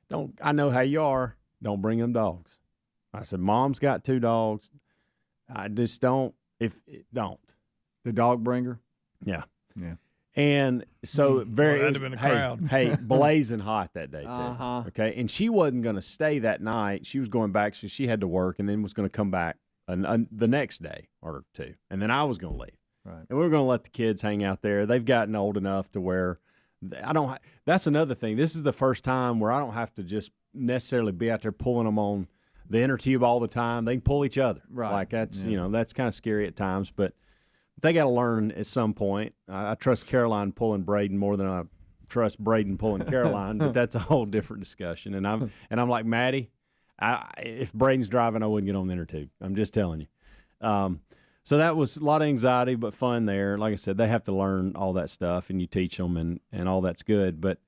S2: don't I know how you are. Don't bring them dogs. I said, Mom's got 2 dogs. I just don't. Don't.
S1: The dog bringer?
S2: Yeah.
S1: Yeah.
S2: And so
S3: that'd have been a crowd.
S2: Hey, blazing hot that day too.
S1: Uh-huh.
S2: Okay, and she wasn't going to stay that night. She was going back, so she had to work, and then was going to come back the next day or 2, and then I was going to leave.
S1: Right.
S2: And we were going to let the kids hang out there. They've gotten old enough to where I don't. That's another thing. This is the first time where I don't have to just necessarily be out there pulling them on the inner tube all the time. They can pull each other.
S1: Right.
S2: Like that's that's kind of scary at times, but. They got to learn at some point. I trust Caroline pulling Braden more than I trust Braden pulling Caroline, but that's a whole different discussion. And I'm like, Maddie, If Braden's driving, I wouldn't get on the inner tube. I'm just telling you. So that was a lot of anxiety, but fun there. Like I said, they have to learn all that stuff, and you teach them, and all that's good. But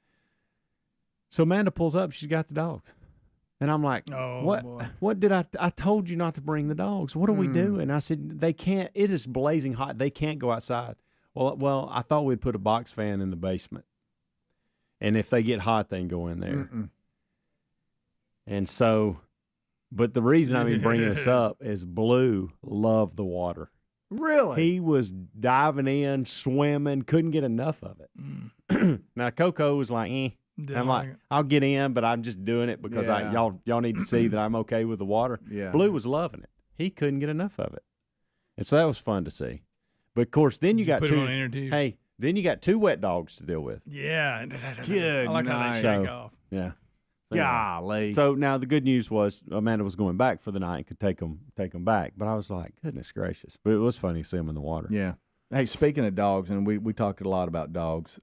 S2: so Amanda pulls up. She's got the dogs. And I'm like, what did I told you not to bring the dogs. What do we do? And I said, they can't. It is blazing hot. They can't go outside. Well, I thought we'd put a box fan in the basement. And if they get hot, they can go in there. And so, but the reason I'm even bringing this up is Blue loved the water.
S1: Really?
S2: He was diving in, swimming, couldn't get enough of it. Now, Coco was like, I'm like, I'll get in, but I'm just doing it because y'all need to see that I'm okay with the water.
S1: Yeah.
S2: Blue was loving it. He couldn't get enough of it. And so that was fun to see. But of course, then you got
S3: put
S2: two.
S3: him on interview?
S2: Hey, then you got two wet dogs to deal with.
S3: Yeah.
S1: Good
S3: I like how they shake off.
S2: Yeah.
S1: Golly.
S2: So now the good news was Amanda was going back for the night and could take them back. But I was like, goodness gracious. But it was funny to see them in the water.
S1: Yeah. Hey, speaking of dogs, and we talked a lot about dogs.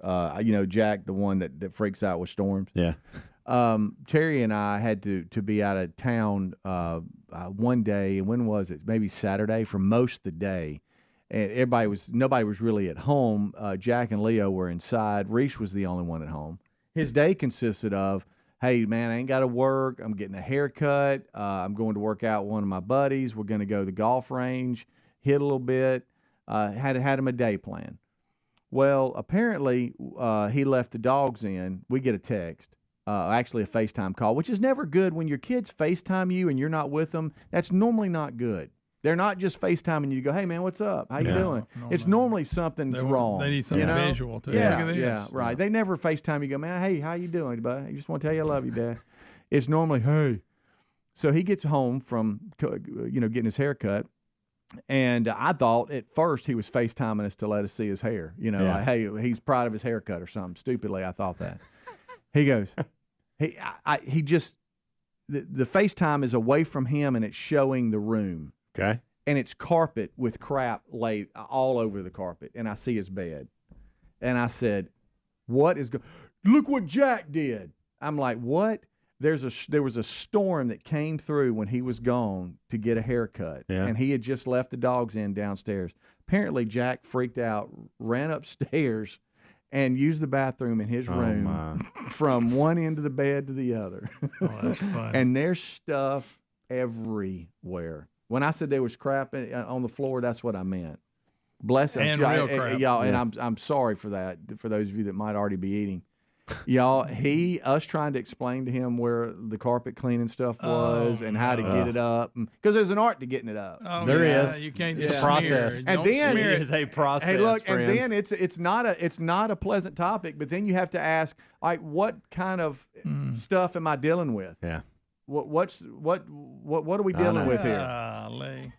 S1: Jack, the one that freaks out with storms.
S2: Yeah.
S1: Terry and I had to be out of town one day, and when was it? Maybe Saturday for most of the day. And nobody was really at home. Jack and Leo were inside. Reese was the only one at home. His day consisted of, hey, man, I ain't got to work. I'm getting a haircut. I'm going to work out with one of my buddies. We're going to go to the golf range, hit a little bit. Had him a day plan. Well, apparently he left the dogs in. We get a text, actually a FaceTime call, which is never good when your kids FaceTime you and you're not with them. That's normally not good. They're not just FaceTiming you to go, hey, man, what's up? How you doing? It's normally something's wrong.
S3: They need something visual, too.
S1: Yeah,
S3: Look at this.
S1: yeah, right. They never FaceTime you go, man, hey, how you doing, bud? I just want to tell you I love you, Dad. It's normally, hey. So he gets home from, getting his hair cut. And I thought at first he was FaceTiming us to let us see his hair. Like, hey, he's proud of his haircut or something. Stupidly, I thought that. He goes, the FaceTime is away from him and it's showing the room.
S2: Okay.
S1: And it's carpet with crap laid all over the carpet. And I see his bed. And I said, look what Jack did. I'm like, what? There was a storm that came through when he was gone to get a haircut, and he had just left the dogs in downstairs. Apparently, Jack freaked out, ran upstairs, and used the bathroom in his room from one end of the bed to the other.
S3: Oh, that's funny.
S1: And there's stuff everywhere. When I said there was crap on the floor, that's what I meant. Bless him,
S3: real crap.
S1: y'all. Yeah. And I'm sorry for that. For those of you that might already be eating. Y'all, us trying to explain to him where the carpet cleaning stuff was and how to get it up, because there's an art to getting it up.
S3: Oh,
S2: there is.
S3: You can't.
S2: It's a process,
S1: and then
S2: it is a process.
S1: Hey, look,
S2: friends.
S1: and then it's not a pleasant topic. But then you have to ask, like, what kind of stuff am I dealing with?
S2: Yeah.
S1: What are we dealing with here?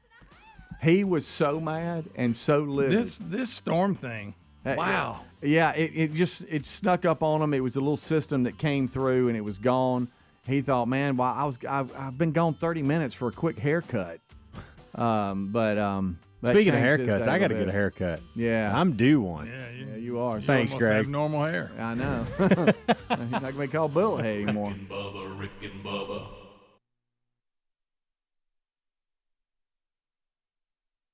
S1: He was so mad and so livid.
S3: This storm thing. Wow.
S1: Yeah, it snuck up on him. It was a little system that came through and it was gone. He thought, man, I've been gone 30 minutes for a quick haircut.
S2: Speaking of haircuts, I got to get a haircut.
S1: Yeah,
S2: I'm due one.
S1: Yeah, you are.
S2: Thanks,
S3: you
S2: Greg.
S3: have normal hair.
S1: I know. He's not gonna be called bullet head anymore.
S4: Rick and Bubba.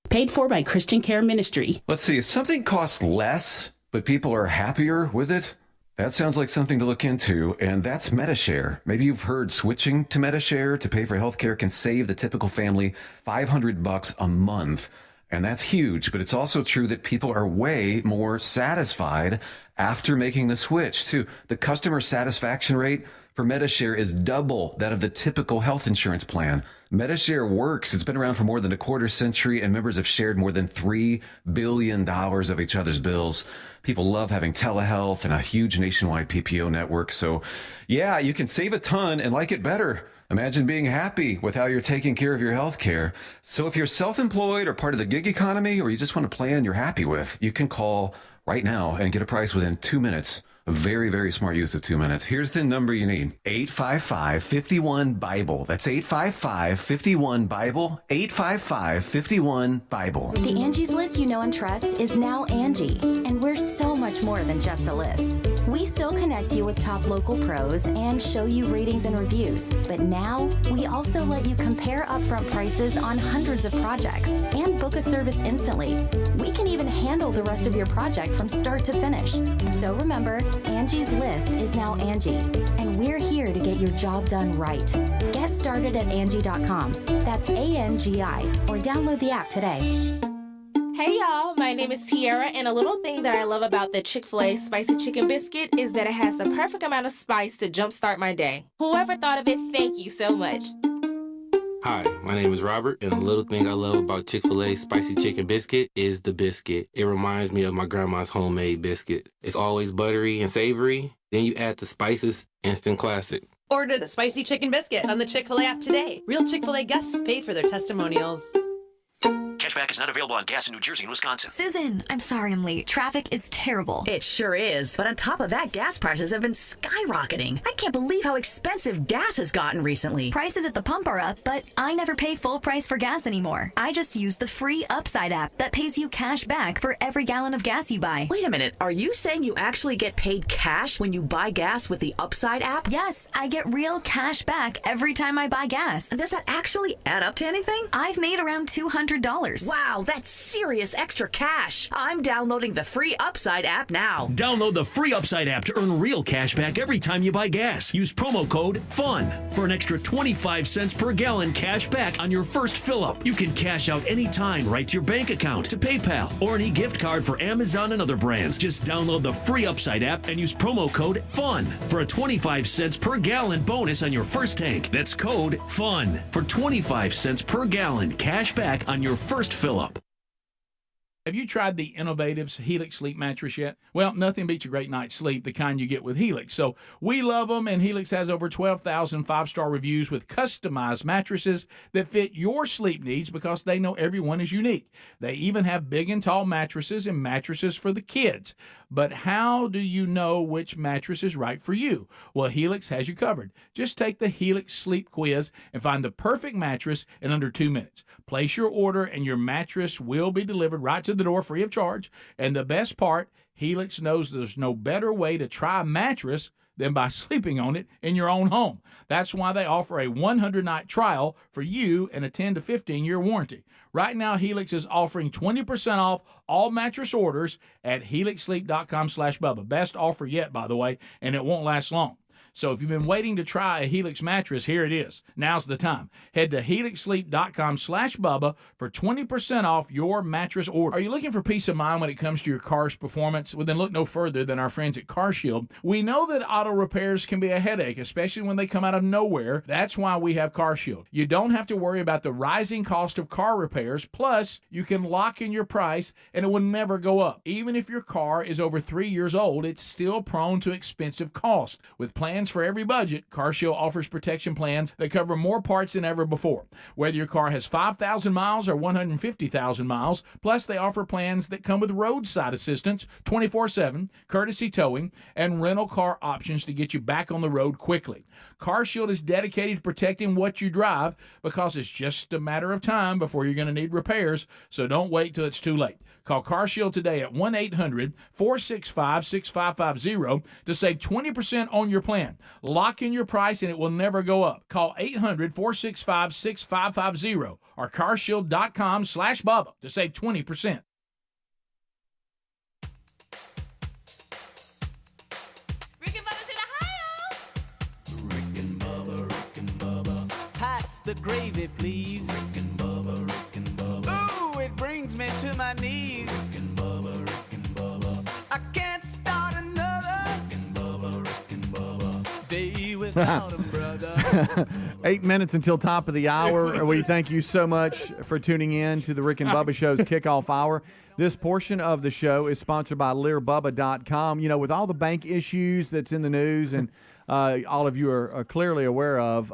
S15: Paid for by Christian Care Ministry.
S16: Let's see, if something costs less, but people are happier with it, that sounds like something to look into, and that's MediShare. Maybe you've heard switching to MediShare to pay for healthcare can save the typical family $500 a month. And that's huge, but it's also true that people are way more satisfied after making the switch, too. The customer satisfaction rate for MediShare is double that of the typical health insurance plan. MediShare works. It's been around for more than a quarter century, and members have shared more than $3 billion of each other's bills. People love having telehealth and a huge nationwide PPO network. So, yeah, you can save a ton and like it better. Imagine being happy with how you're taking care of your health care. So if you're self-employed or part of the gig economy, or you just want a plan you're happy with, you can call right now and get a price within 2 minutes A very, very smart use of 2 minutes. Here's the number you need. 855-51-BIBLE. That's 855-51-BIBLE. 855-51-BIBLE.
S7: The Angie's List you know and trust is now Angie, and we're so much more than just a list. We still connect you with top local pros and show you ratings and reviews, but now we also let you compare upfront prices on hundreds of projects and book a service instantly. We can even handle the rest of your project from start to finish. So remember, Angie's List is now Angie, and we're here to get your job done right. Get started at Angie.com. That's ANGI, or download the app today.
S17: Hey y'all, my name is Tiara, and a little thing that I love about the Chick-fil-A Spicy Chicken Biscuit is that it has the perfect amount of spice to jumpstart my day. Whoever thought of it, thank you so much.
S18: Hi, my name is Robert, and the little thing I love about Chick-fil-A Spicy Chicken Biscuit is the biscuit. It reminds me of my grandma's homemade biscuit. It's always buttery and savory. Then you add the spices, instant classic.
S19: Order the Spicy Chicken Biscuit on the Chick-fil-A app today. Real Chick-fil-A guests paid for their testimonials.
S20: Cashback is not available on gas in New Jersey and Wisconsin.
S21: Susan, I'm sorry I'm late. Traffic is terrible.
S22: It sure is. But on top of that, gas prices have been skyrocketing. I can't believe how expensive gas has gotten recently.
S21: Prices at the pump are up, but I never pay full price for gas anymore. I just use the free Upside app that pays you cash back for every gallon of gas you buy.
S22: Wait a minute. Are you saying you actually get paid cash when you buy gas with the Upside app?
S21: Yes, I get real cash back every time I buy gas.
S22: And does that actually add up to anything?
S21: I've made around $200.
S22: Wow, that's serious extra cash. I'm downloading the free Upside app now.
S20: Download the free Upside app to earn real cash back every time you buy gas. Use promo code FUN for an extra 25 cents per gallon cash back on your first fill-up. You can cash out anytime right to your bank account, to PayPal, or any gift card for Amazon and other brands. Just download the free Upside app and use promo code FUN for a 25 cents per gallon bonus on your first tank. That's code FUN for 25 cents per gallon cash back on your first fill-up.
S5: Have you tried the innovative Helix sleep mattress yet? Well, nothing beats a great night's sleep, the kind you get with Helix. So we love them, and Helix has over 12,000 five-star reviews with customized mattresses that fit your sleep needs because they know everyone is unique. They even have big and tall mattresses and mattresses for the kids. But how do you know which mattress is right for you? Well, Helix has you covered. Just take the Helix Sleep Quiz and find the perfect mattress in under 2 minutes. Place your order, and your mattress will be delivered right to the door free of charge. And the best part, Helix knows there's no better way to try a mattress than by sleeping on it in your own home. That's why they offer a 100-night trial for you and a 10 to 15-year warranty. Right now, Helix is offering 20% off all mattress orders at helixsleep.com/Bubba. Best offer yet, by the way, and it won't last long. So if you've been waiting to try a Helix mattress, here it is. Now's the time. Head to helixsleep.com/Bubba for 20% off your mattress order. Are you looking for peace of mind when it comes to your car's performance? Well, then look no further than our friends at CarShield. We know that auto repairs can be a headache, especially when they come out of nowhere. That's why we have CarShield. You don't have to worry about the rising cost of car repairs. Plus, you can lock in your price and it will never go up. Even if your car is over 3 years old, it's still prone to expensive costs. With plans for every budget, CarShield offers protection plans that cover more parts than ever before. Whether your car has 5,000 miles or 150,000 miles, plus they offer plans that come with roadside assistance 24/7, courtesy towing, and rental car options to get you back on the road quickly. CarShield is dedicated to protecting what you drive because it's just a matter of time before you're going to need repairs, so don't wait till it's too late. Call CarShield today at 1-800-465-6550 to save 20% on your plan. Lock in your price and it will never go up. Call 800-465-6550 or carshield.com/Bubba to save 20%.
S12: Pass the gravy, please. Rick and Bubba, Rick and Bubba. Ooh, it brings me to my knees. Rick and Bubba, Rick and Bubba. I can't start another. Rick and Bubba, Rick and Bubba. Day without a brother.
S1: 8 minutes until top of the hour. We thank you so much for tuning in to the Rick and Bubba Show's kickoff hour. This portion of the show is sponsored by LearBubba.com. You know, with all the bank issues that's in the news and all of you are clearly aware of,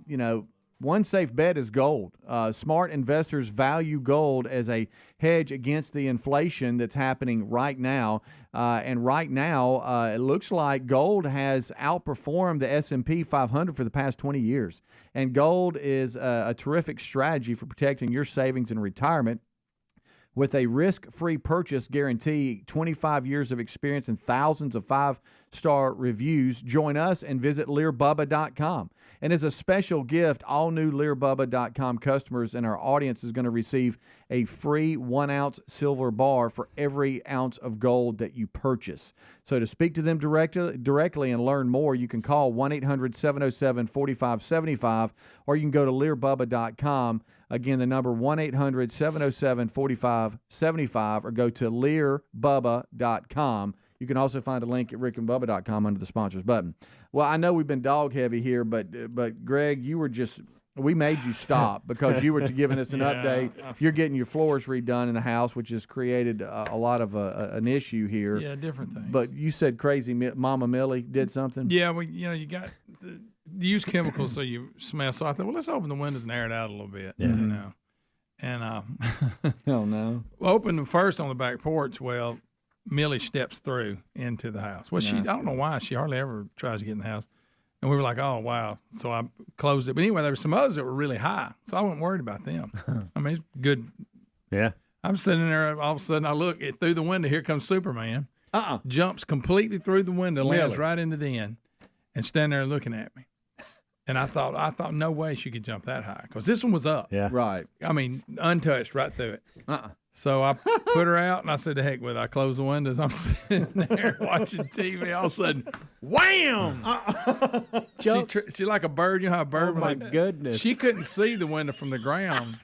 S1: you know, one safe bet is gold. Smart investors value gold as a hedge against the inflation that's happening right now. And right now, it looks like gold has outperformed the S&P 500 for the past 20 years. And gold is a terrific strategy for protecting your savings in retirement. With a risk-free purchase guarantee, 25 years of experience, and thousands of 5-star reviews, join us and visit LearBubba.com. And as a special gift, all new LearBubba.com customers in our audience is going to receive a free 1-ounce silver bar for every ounce of gold that you purchase. So to speak to them directly and learn more, you can call 1-800-707-4575, or you can go to LearBubba.com. Again, the number 1-800-707-4575, or go to LearBubba.com. You can also find a link at rickandbubba.com under the sponsors button. Well, I know we've been dog heavy here, but Greg, we made you stop because you were giving us an update. You're getting your floors redone in the house, which has created a lot of an issue here.
S3: Yeah, different things.
S1: But you said crazy Mama Millie did something?
S3: Yeah, well, you got you use chemicals so you smell. So I thought, well, let's open the windows and air it out a little bit.
S1: Yeah.
S3: And
S1: oh no,
S3: open them first on the back porch. Well, Millie steps through into the house. Well, I don't know why she hardly ever tries to get in the house. And we were like, oh, wow. So I closed it. But anyway, there were some others that were really high. So I wasn't worried about them. I mean, it's good.
S2: Yeah.
S3: I'm sitting there. All of a sudden, I look through the window. Here comes Superman. Jumps completely through the window, lands right in the den, and standing there looking at me. And I thought, no way she could jump that high. Because this one was up.
S2: Yeah.
S1: Right.
S3: I mean, untouched right through it. So I put her out, and I said, to heck with it. I closed the windows. I'm sitting there watching TV. All of a sudden, wham! She like a bird. You know how a bird.
S2: Oh, my goodness.
S3: She couldn't see the window from the ground.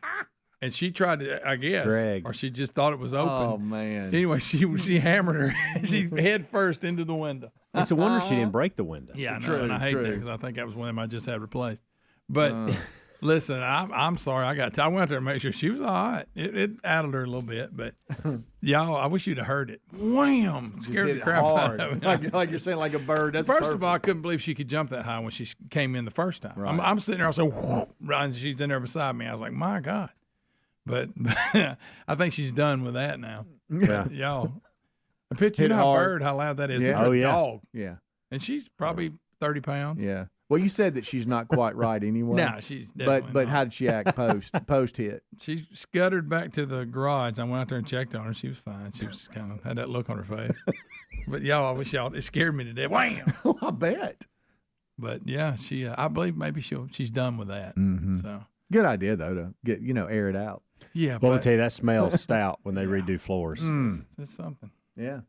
S3: And she tried to, I guess,
S2: Greg.
S3: or she just thought it was open.
S1: Oh, man.
S3: Anyway, she hammered her. She head first into the window.
S2: It's a wonder she didn't break the window.
S3: Yeah, I know, and I hate that because I think that was one of them I just had replaced. But listen, I'm sorry. I went out there to make sure she was all right. It addled her a little bit, but y'all, I wish you'd have heard it. Wham! Scared the crap out of me.
S1: Like you're saying, like a bird. That's
S3: First of all, I couldn't believe she could jump that high when she came in the first time.
S1: Right.
S3: I'm sitting there, I said, and she's in there beside me. I was like, my God. But I think she's done with that now.
S1: Yeah.
S3: Y'all, I picture a bird, how loud that is.
S1: Yeah.
S3: A dog.
S1: Yeah.
S3: And she's probably 30 pounds.
S1: Yeah. Well, you said that she's not quite right anyway.
S3: No, she's definitely
S1: But
S3: not.
S1: how did she act post hit?
S3: She scuttered back to the garage. I went out there and checked on her. She was fine. She was kind of had that look on her face. But y'all, I wish y'all, it scared me to death. Wham!
S1: I bet.
S3: But yeah, she, I believe maybe she's done with that.
S1: Mm-hmm.
S3: So
S1: good idea though to get air it out.
S3: Yeah.
S2: Well, I'll tell you, that smells stout when they redo floors.
S3: It's something.
S1: Yeah.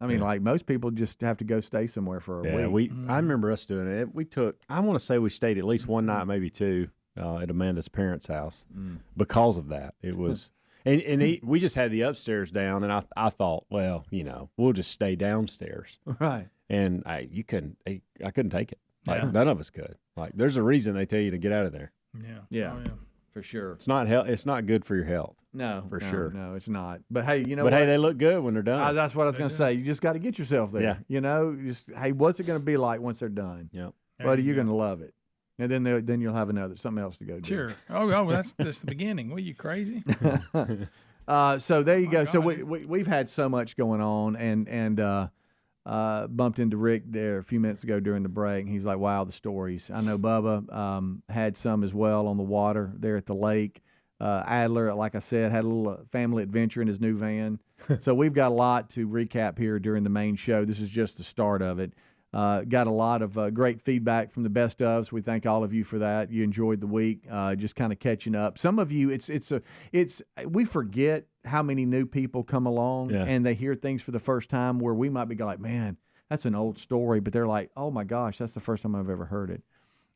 S1: I mean, like most people just have to go stay somewhere for a week.
S2: I remember us doing it. We took, I want to say we stayed at least one night, maybe two, at Amanda's parents' house because of that. It was, and we just had the upstairs down, and I thought, well, we'll just stay downstairs.
S1: Right.
S2: And I couldn't take it. Like none of us could. Like there's a reason they tell you to get out of there.
S3: Yeah.
S1: Yeah.
S3: Oh, yeah.
S1: For sure.
S2: It's not good for your health.
S1: No,
S2: for sure.
S1: No, it's not. But hey,
S2: But hey, they look good when they're done.
S1: That's what I was going to say. You just got to get yourself there.
S2: Yeah.
S1: Hey, what's it going to be like once they're done?
S2: Yep.
S1: Buddy, you're going to love it. And then you'll have something else to go do.
S3: Sure. Oh, that's the beginning. What, are you crazy?
S1: So there you go. So we've had so much going on, and bumped into Rick there a few minutes ago during the break. And he's like, wow, the stories. I know Bubba had some as well on the water there at the lake. Adler, like I said, had a little family adventure in his new van. So we've got a lot to recap here during the main show. This is just the start of it. Got a lot of great feedback from the best ofs. We thank all of you for that. You enjoyed the week, just kind of catching up. Some of you, we forget how many new people come along and they hear things for the first time where we might be like, man, that's an old story, but they're like, oh my gosh, that's the first time I've ever heard it.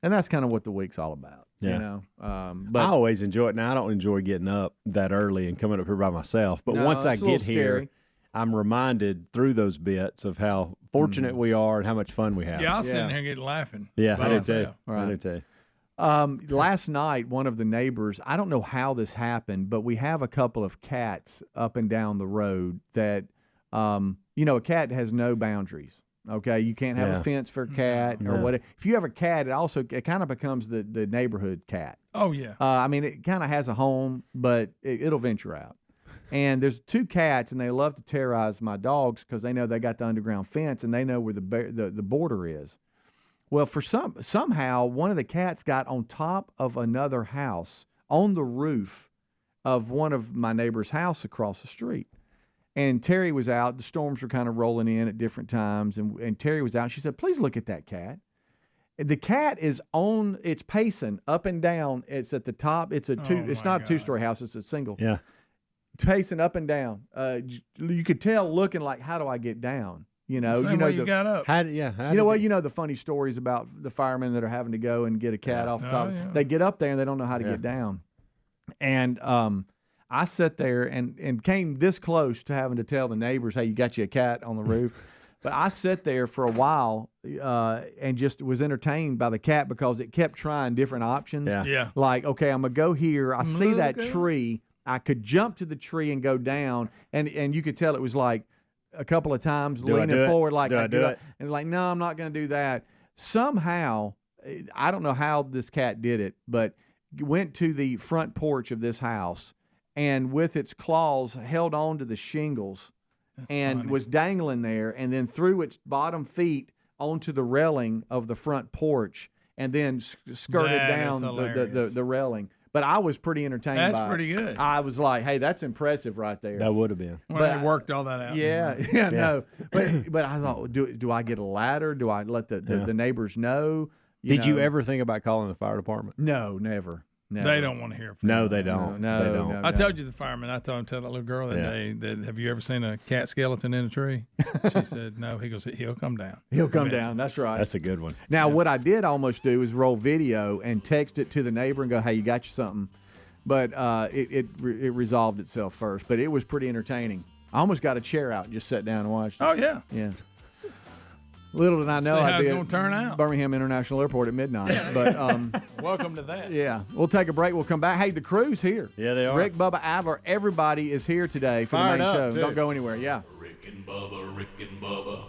S1: And that's kind of what the week's all about.
S2: Yeah.
S1: But
S2: I always enjoy it. Now, I don't enjoy getting up that early and coming up here by myself, but once I get here, I'm reminded through those bits of how fortunate we are and how much fun we have.
S3: Yeah, I'll sit in here and get laughing.
S2: Yeah, I did too.
S1: Right.
S2: I did too.
S1: Last night, one of the neighbors, I don't know how this happened, but we have a couple of cats up and down the road that, a cat has no boundaries. Okay, you can't have a fence for a cat or whatever. If you have a cat, it kind of becomes the neighborhood cat.
S3: Oh yeah.
S1: I mean, it kind of has a home, but it'll venture out. And there's 2 cats, and they love to terrorize my dogs because they know they got the underground fence and they know where the border is. Well, somehow one of the cats got on top of another house on the roof of one of my neighbor's house across the street. And Terry was out. The storms were kind of rolling in at different times, and Terry was out. She said, "Please look at that cat." The cat is it's pacing up and down. It's at the top. It's it's not a 2-story house. It's a single.
S2: Yeah.
S1: Pacing up and down. You could tell looking like, how do I get down? You know,
S3: Same way you got up.
S1: You know the funny stories about the firemen that are having to go and get a cat off the top.
S3: yeah.
S1: They get up there and they don't know how to get down. And I sat there and came this close to having to tell the neighbors, "Hey, you got you a cat on the roof." But I sat there for a while and just was entertained by the cat because it kept trying different options.
S3: Yeah.
S1: Like, okay, I'm gonna go here. I see that tree. I could jump to the tree and go down, and you could tell it was like a couple of times leaning forward, like, and like, no, I'm not going to do that. Somehow, I don't know how this cat did it, but went to the front porch of this house and with its claws held on to the shingles and was dangling there, and then threw its bottom feet onto the railing of the front porch and then skirted down the railing. But I was pretty entertained by it.
S3: That's pretty good.
S1: I was like, hey, that's impressive right there.
S2: That would have been.
S3: Well, they worked all that out.
S1: Yeah, no. But I thought, do I get a ladder? Do I let the neighbors know?
S2: Did you ever think about calling the fire department?
S1: No, never.
S3: They don't want to hear from
S2: No,
S3: you.
S2: they don't.
S1: No,
S2: they don't.
S1: no.
S3: I told you the fireman. I told him, tell that little girl that day that, have you ever seen a cat skeleton in a tree? She said, no. He goes, he'll come down.
S1: He'll come down. That's right.
S2: That's a good one.
S1: Now, what I did almost do is roll video and text it to the neighbor and go, hey, you got you something. But it resolved itself first. But it was pretty entertaining. I almost got a chair out and just sat down and watched it.
S3: Oh, yeah.
S1: Yeah. Little did I know
S3: See how
S1: I'd be
S3: it's
S1: at
S3: gonna turn out.
S1: Birmingham International Airport at midnight. But
S3: welcome to that.
S1: Yeah, we'll take a break. We'll come back. Hey, the crew's here.
S2: Yeah, they are.
S1: Rick, Bubba, Adler, everybody is here today for
S2: Fired
S1: the main
S2: up,
S1: show.
S2: too.
S1: Don't go anywhere. Yeah.
S4: Rick and Bubba, Rick and Bubba.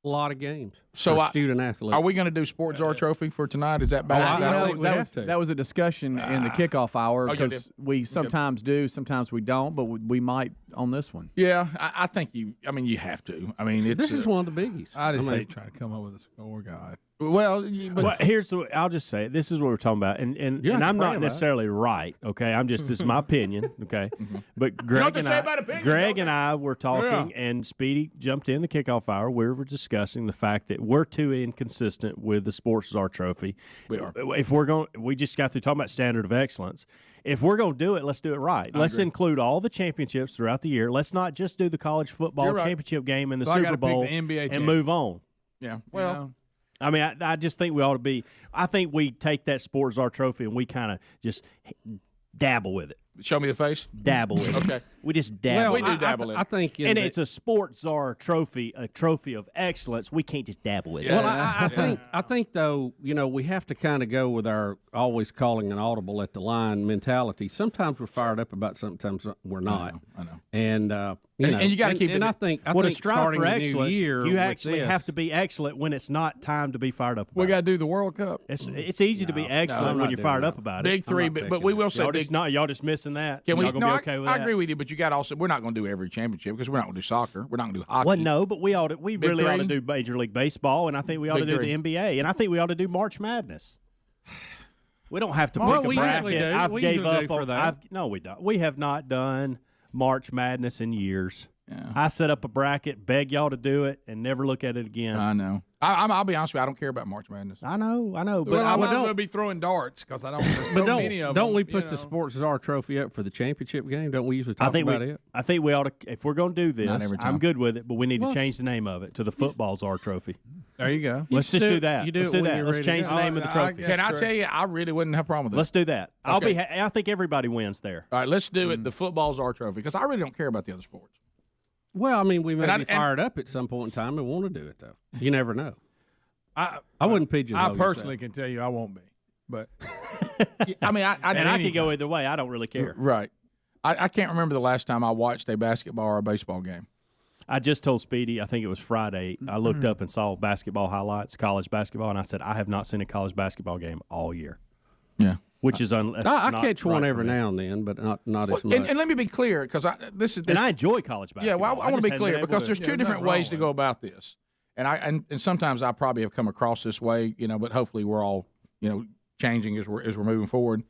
S11: A lot of games.
S5: So
S11: for student athletes.
S5: Are we going to do Sports Czar Trophy for tonight? Is that bad?
S1: That was a discussion in the kickoff hour
S5: Oh, you
S1: because
S5: did?
S1: we sometimes do, sometimes we don't, but we might on this one.
S5: Yeah, I think you. I mean, you have to. I mean, it's
S11: This is one of the biggies.
S3: I just
S11: I mean,
S3: hate trying to come up with a score, God.
S5: Well, but
S2: Well, I'll just say it. This is what we're talking about, and
S11: You don't have
S2: I'm
S11: to pray
S2: not
S11: about
S2: necessarily right. Okay, this is my opinion. Okay, but
S5: know what
S2: Greg
S5: they
S2: and
S5: say about opinions, don't
S2: and I were talking, and Speedy jumped in the kickoff hour. We were discussing the fact that we're too inconsistent with the Sports Czar Trophy.
S5: We are.
S2: If we're going, we just got through talking about standard of excellence. If we're going to do it, let's do it right. Let's include all the championships throughout the year. Let's not just do the college football
S5: You're right.
S2: championship game and the
S3: So I
S2: Super
S3: gotta pick
S2: Bowl
S3: the NBA
S2: and
S3: champ.
S2: move on.
S5: yeah.
S3: Well,
S5: Well,
S2: I mean, I just think we ought to be. I think we take that Sports Czar Trophy and we kind of just dabble with it.
S5: show me the face.
S2: Dabble with it.
S5: Okay.
S2: We just
S11: well,
S2: dabble.
S5: we do
S11: I-
S5: dabble
S11: I,
S5: in
S11: I
S5: it.
S11: think,
S2: and it's a Sports Czar Trophy, a trophy of excellence. We can't just dabble with it.
S11: Well, I think though, we have to kind of go with our always calling an audible at the line mentality. Sometimes we're fired up about something, sometimes we're not.
S5: I know.
S11: And
S5: And you gotta keep
S11: And
S5: it-
S11: I think
S2: to
S11: think
S2: strive
S11: starting
S2: for
S11: the
S2: excellence,
S11: new year,
S2: you
S11: with
S2: actually
S11: this-
S2: have to be excellent when it's not time to be fired up about
S3: we
S2: it.
S3: got to do the World Cup.
S2: It's easy to be
S11: I'm
S2: excellent
S11: not
S2: when you're
S11: doing
S2: fired
S11: that.
S2: up about
S5: Big
S2: it.
S5: three,
S11: not
S5: but
S11: picking
S5: we will
S2: Y'all
S5: say
S2: just
S5: big.
S2: y'all just missing that.
S5: Can we?
S2: Y'all gonna
S5: No,
S2: be okay with
S5: I
S2: that?
S5: agree with you, but you got also. We're not going to do every championship because we're not going to do soccer. We're not going to do hockey.
S2: Well, no, but we
S5: Big
S2: really ought to
S5: three?
S2: do Major League Baseball, and I think we ought
S5: Big
S2: to do
S5: three.
S2: the NBA, and I think we ought to do March Madness. We don't have to
S11: Well,
S2: pick a
S11: we usually
S2: bracket.
S11: do.
S2: I've
S11: We
S2: gave
S11: usually
S2: up
S11: do for
S2: on
S11: that.
S2: No, we don't. We have not done March Madness in years.
S5: Yeah.
S2: I set up a bracket, beg y'all to do it, and never look at it again.
S5: I know. I'll be honest with you. I don't care about March Madness.
S2: I know, but
S3: But I might as
S11: don't-
S3: well be throwing darts because I don't. There's so
S11: But
S3: many of
S11: don't
S3: them.
S11: we
S3: you
S11: put the
S3: know.
S11: Sports Czar Trophy up for the championship game? Don't we usually
S2: I
S11: talk
S2: think
S11: about
S2: we,
S11: it?
S2: I think we ought to. If we're going to do
S5: Not
S2: this,
S5: every time.
S2: I'm good with it, but we need
S11: Well,
S2: to change the name of it to the Football Czar Trophy.
S3: There you go.
S2: Let's just do that.
S11: You do
S2: Let's
S11: it
S2: do
S11: when
S2: that.
S11: you're
S2: Let's
S11: ready to
S2: change
S11: go.
S2: the name of the
S3: I
S2: trophy.
S3: guess.
S5: Can I
S3: great.
S5: tell you? I really wouldn't have a problem with that.
S2: Let's do that.
S5: Okay.
S2: I think everybody wins there.
S5: All right, let's do it. The Football Czar Trophy because I really don't care about the other sports.
S11: Well, I mean, we may
S5: And I-
S11: be
S5: and-
S11: fired up at some point in time and want to do it, though. You never know.
S3: I
S11: I wouldn't pigeonhole
S3: I
S11: yourself.
S3: personally can tell you I won't be, but
S5: I mean,
S2: I can go either way. I don't really care.
S5: Right. I can't remember the last time I watched a basketball or a baseball game.
S2: I just told Speedy, I think it was Friday, I looked up and saw basketball highlights, college basketball, and I said, I have not seen a college basketball game all year.
S5: Yeah.
S2: Which is
S11: I catch one every now and then, but not as much.
S5: And let me be clear, because I
S2: enjoy college basketball.
S5: Yeah, well, I want to be clear, because there's two different ways to go about this. And sometimes I probably have come across this way, but hopefully we're all, changing as we're moving forward.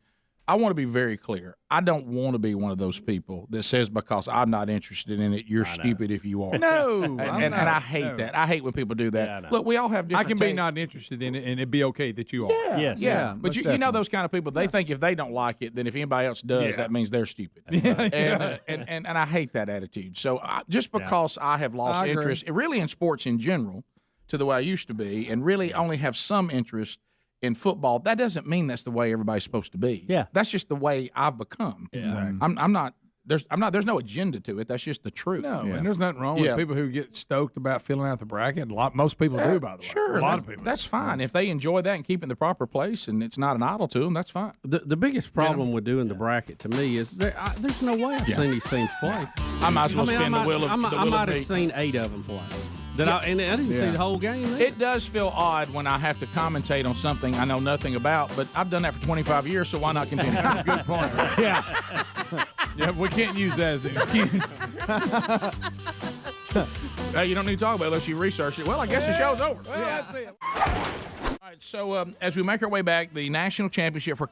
S5: I want to be very clear. I don't want to be one of those people that says because I'm not interested in it, you're stupid if you are.
S6: No,
S5: and I hate that. I hate when people do that. Look, we all have different.
S6: I can be not interested in it, and it'd be okay that you are.
S5: Yeah. But you know those kind of people. They think if they don't like it, then if anybody else does, that means they're stupid. And I hate that attitude. So just because I have lost interest, really in sports in general, to the way I used to be, and really only have some interest in football, that doesn't mean that's the way everybody's supposed to be.
S2: Yeah,
S5: that's just the way I've become.
S6: Exactly.
S5: I'm not. There's no agenda to it. That's just the truth.
S6: No, and there's nothing wrong with people who get stoked about filling out the bracket. Most people do, by the way.
S5: Sure,
S6: a lot of people.
S5: That's fine if they enjoy that and keep it in the proper place, and it's not an idol to them. That's fine.
S11: The biggest problem with doing the bracket to me is there's no way I've seen these teams play.
S5: I might as well spin the wheel of
S11: I might have seen 8 of them play. I didn't see the whole game.
S5: It does feel odd when I have to commentate on something I know nothing about, but I've done that for 25 years, so why not continue?
S6: That's a good point. Yeah, we can't use that as an excuse.
S5: You don't need to talk about it unless you research it. Well, I guess the show's over.
S6: Well, that's it.
S5: All right, so as we make our way back, the national championship for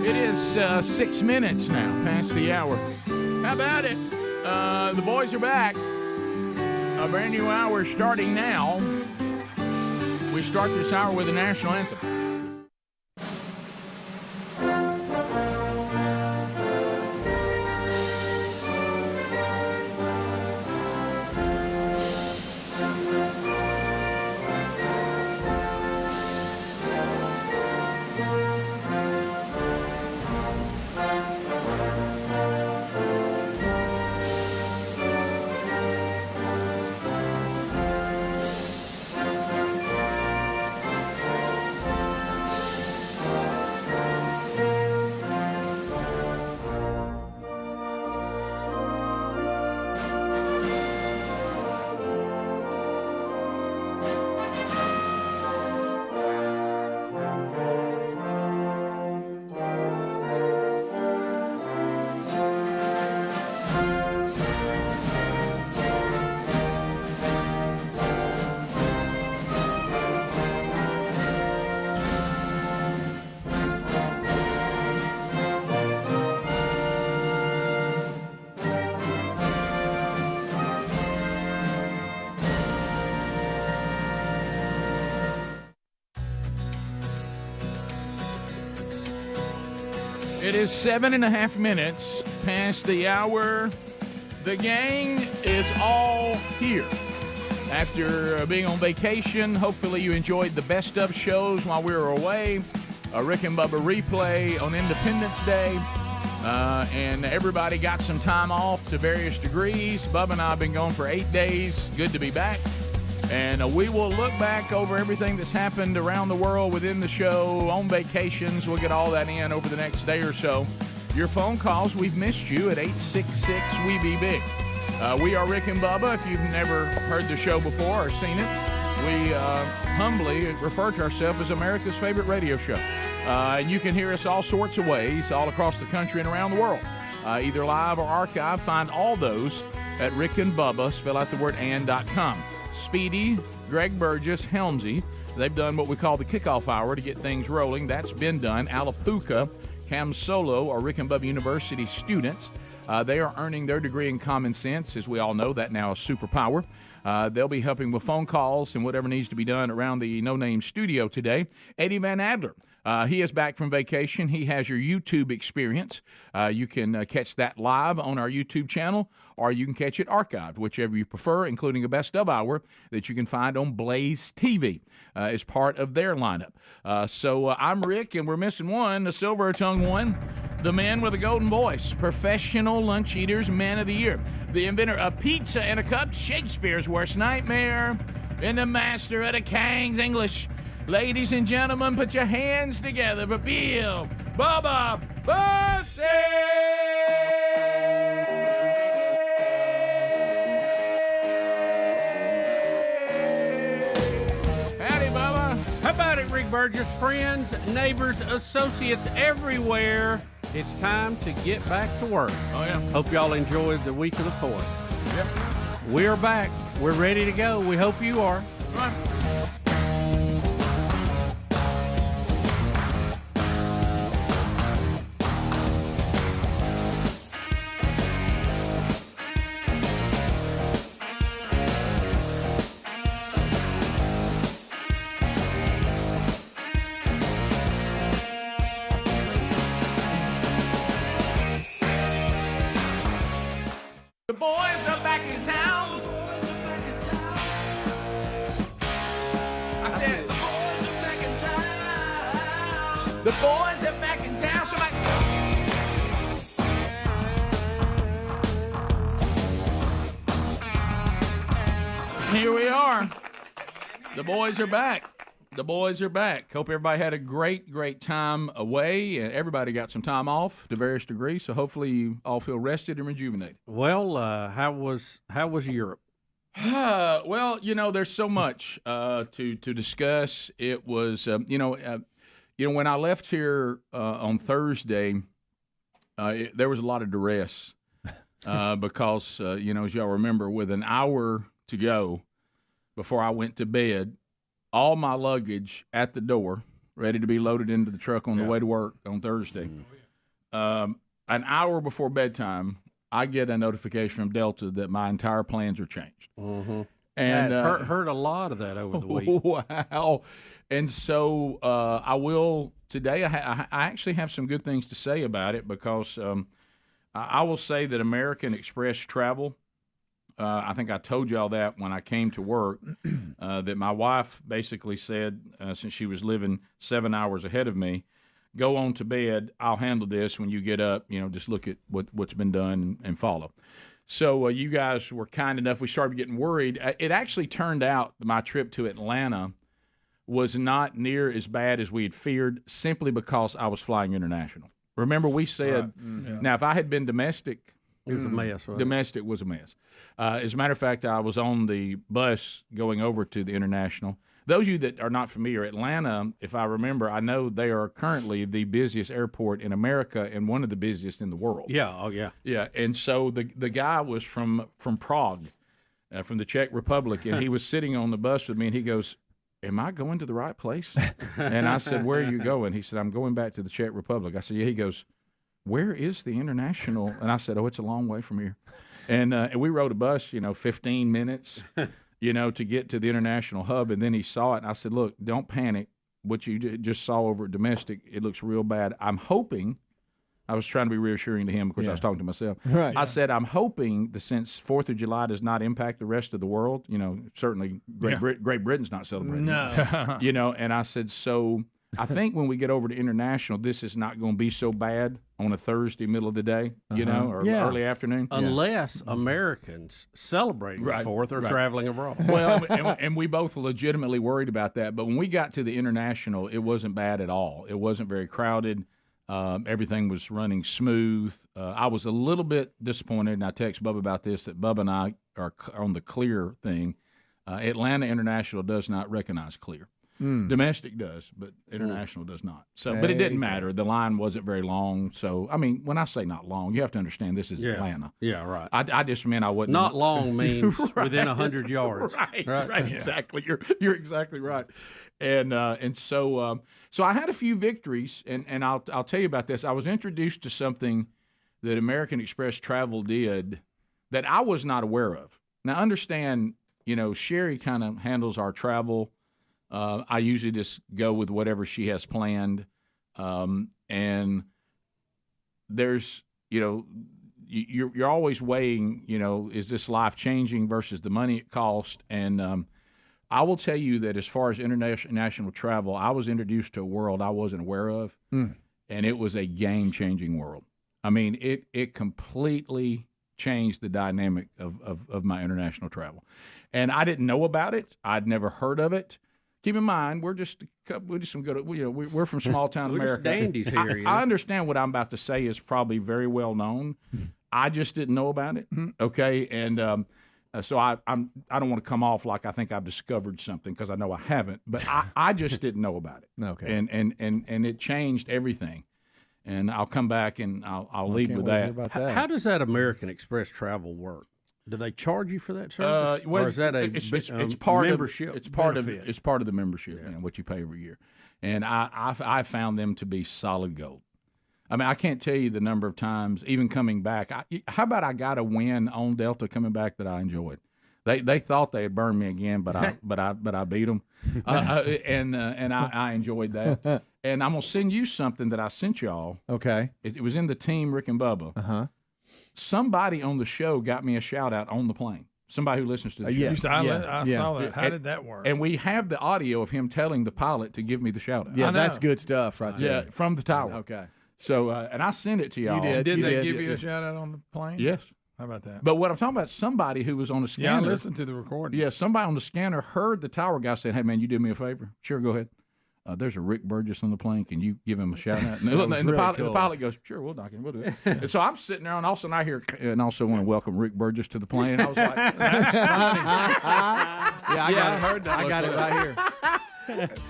S5: It is 6 minutes now past the hour. How about it? The boys are back. A brand new hour starting now. We start this hour with the national anthem. It is 7.5 minutes past the hour. The gang is all here. After being on vacation, hopefully you enjoyed the best of shows while we were away. A Rick and Bubba replay on Independence Day. And everybody got some time off to various degrees. Bubba and I have been gone for 8 days. Good to be back. And we will look back over everything that's happened around the world within the show, on vacations. We'll get all that in over the next day or so. Your phone calls, we've missed you at 866-WE-BE-BIG. We are Rick and Bubba. If you've never heard the show before or seen it, we humbly refer to ourselves as America's favorite radio show. And you can hear us all sorts of ways, all across the country and around the world, either live or archive. Find all those at Rick and Bubba, spell out the word and.com. Speedy, Greg Burgess, Helmsy, they've done what we call the kickoff hour to get things rolling. That's been done. Alapuca, Cam Solo are Rick and Bubba University students. They are earning their degree in common sense. As we all know, that now is superpower. They'll be helping with phone calls and whatever needs to be done around the No Name studio today. Eddie Van Adler, he is back from vacation. He has your YouTube experience. You can catch that live on our YouTube channel, or you can catch it archived, whichever you prefer, including a best of hour that you can find on Blaze TV as part of their lineup. So I'm Rick, and we're missing one, the silver-tongued one, the man with a golden voice, professional lunch eaters, man of the year, the inventor of pizza and a cup, Shakespeare's worst nightmare, and the master of the Kang's English. Ladies and gentlemen, put your hands together for Bill Bubba Bussey!
S11: Howdy, Bubba. How about it, Rick Burgess? Friends, neighbors, associates everywhere. It's time to get back to work.
S5: Oh, yeah.
S11: Hope y'all enjoyed the week of the 4th.
S5: Yep.
S11: We're back. We're ready to go. We hope you are.
S5: Right. The boys are back in town. I said, the boys are back in town. The boys are back in town. Here we are. The boys are back. The boys are back. Hope everybody had a great time away. Everybody got some time off to various degrees, so hopefully you all feel rested and rejuvenated.
S11: Well, how was Europe?
S5: Well, there's so much to discuss. It was, when I left here on Thursday, there was a lot of duress because, as y'all remember, with an hour to go before I went to bed, all my luggage at the door, ready to be loaded into the truck on the way to work on Thursday. An hour before bedtime, I get a notification from Delta that my entire plans are changed.
S11: Mm-hmm.
S5: And
S11: heard a lot of that over the week.
S5: Wow. And so I will today. I actually have some good things to say about it because I will say that American Express Travel. I think I told y'all that when I came to work, that my wife basically said, since she was living 7 hours ahead of me, go on to bed. I'll handle this when you get up. Just look at what's been done and follow. So you guys were kind enough. We started getting worried. It actually turned out that my trip to Atlanta was not near as bad as we had feared, simply because I was flying international. Remember, we said, now if I had been domestic,
S11: it was a mess. Right?
S5: Domestic was a mess. As a matter of fact, I was on the bus going over to the international. Those of you that are not familiar, Atlanta, if I remember, I know they are currently the busiest airport in America and one of the busiest in the world.
S11: Yeah, oh yeah.
S5: Yeah, and so the guy was from Prague, from the Czech Republic, and he was sitting on the bus with me, and he goes, am I going to the right place? And I said, where are you going? He said, I'm going back to the Czech Republic. I said, yeah. He goes, where is the international? And I said, oh, it's a long way from here. And we rode a bus, 15 minutes, to get to the international hub. And then he saw it, and I said, look, don't panic. What you just saw over at domestic, it looks real bad. I'm hoping I was trying to be reassuring to him. Of course, I was talking to myself.
S1: Right.
S5: I said, I'm hoping that since 4th of July does not impact the rest of the world, certainly Great Britain's not celebrating.
S1: No.
S5: And I said, so I think when we get over to international, this is not going to be so bad on a Thursday, middle of the day, or early afternoon.
S11: Unless Americans celebrating the 4th or traveling abroad.
S5: Well, and we both legitimately worried about that. But when we got to the international, it wasn't bad at all. It wasn't very crowded. Everything was running smooth. I was a little bit disappointed, and I text Bubba about this, that Bubba and I are on the Clear thing. Atlanta International does not recognize Clear. Domestic does, but international does not. So, but it didn't matter. The line wasn't very long. So, I mean, when I say not long, you have to understand this is Atlanta.
S11: Yeah, right.
S5: I just meant I wasn't.
S11: Not long means within 100 yards.
S5: Right. Exactly. You're exactly right. And so I had a few victories, and I'll tell you about this. I was introduced to something that American Express Travel did that I was not aware of. Now, understand, Sherry kind of handles our travel. I usually just go with whatever she has planned. And there's, you're always weighing, is this life changing versus the money it costs? And I will tell you that as far as international travel, I was introduced to a world I wasn't aware of, and it was a game-changing world. I mean, it completely changed the dynamic of my international travel. And I didn't know about it. I'd never heard of it. Keep in mind, we're just some good. We're from small town America.
S11: Just dandies here.
S5: I understand what I'm about to say is probably very well known. I just didn't know about it. Okay, and so I don't want to come off like I think I've discovered something, because I know I haven't. But I just didn't know about it.
S1: Okay,
S5: and it changed everything. And I'll come back and I'll lead with that.
S11: How does that American Express travel work? Do they charge you for that service, or is that
S5: it's part
S11: membership?
S5: It's part of the membership, what you pay every year. And I found them to be solid gold. I mean, I can't tell you the number of times, even coming back. How about I got a win on Delta coming back that I enjoyed? They thought they had burned me again, but I beat them, and I enjoyed that. And I'm gonna send you something that I sent y'all.
S1: Okay,
S5: it was in the team Rick and Bubba. Somebody on the show got me a shout out on the plane. Somebody who listens to the show.
S3: I saw that. How did that work?
S5: And we have the audio of him telling the pilot to give me the shout out.
S1: Yeah, that's good stuff right there.
S5: Yeah, from the tower.
S1: Okay.
S5: So, and I sent it to y'all.
S3: You did. They give you a shout out on the plane?
S5: Yes.
S3: How about that?
S5: But what I'm talking about, somebody who was on the scanner.
S3: Yeah, I listened to the recording.
S5: Yeah, somebody on the scanner heard the tower guy say, "Hey, man, you do me a favor." Sure, go ahead. There's a Rick Burgess on the plane. Can you give him a shout out? And the pilot goes, "Sure, we'll do it." And so I'm sitting there, and all of a sudden I hear, and also want to welcome Rick Burgess to the plane. And I was like, "That's funny."
S1: I heard that. I got it right here.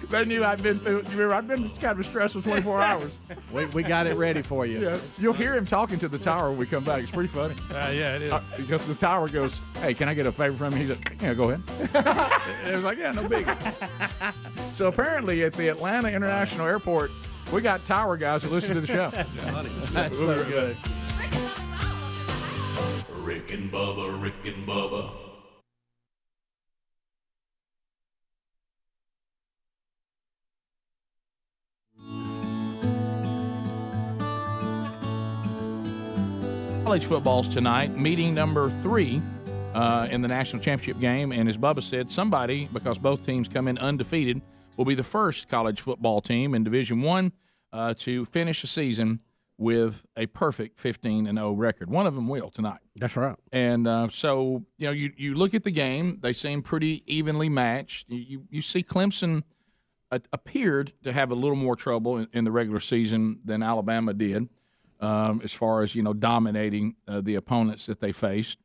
S5: They knew I'd been through. I've been kind of a stressful 24 hours.
S1: We got it ready for you.
S5: Yeah, you'll hear him talking to the tower when we come back. It's pretty funny.
S3: Yeah, it is.
S5: Because the tower goes, "Hey, can I get a favor from you?" He said, "Yeah, go ahead." It was like, "Yeah, no biggie." So apparently at the Atlanta International Airport, we got tower guys who listen to the show.
S1: That's so good.
S4: Rick and Bubba, Rick and Bubba.
S5: College football's tonight, meeting number 3 in the national championship game. And as Bubba said, somebody, because both teams come in undefeated, will be the first college football team in Division I to finish a season with a perfect 15-0 record. One of them will tonight.
S11: That's right.
S5: And so, you look at the game, they seem pretty evenly matched. You see Clemson appeared to have a little more trouble in the regular season than Alabama did. As far as dominating the opponents that they faced,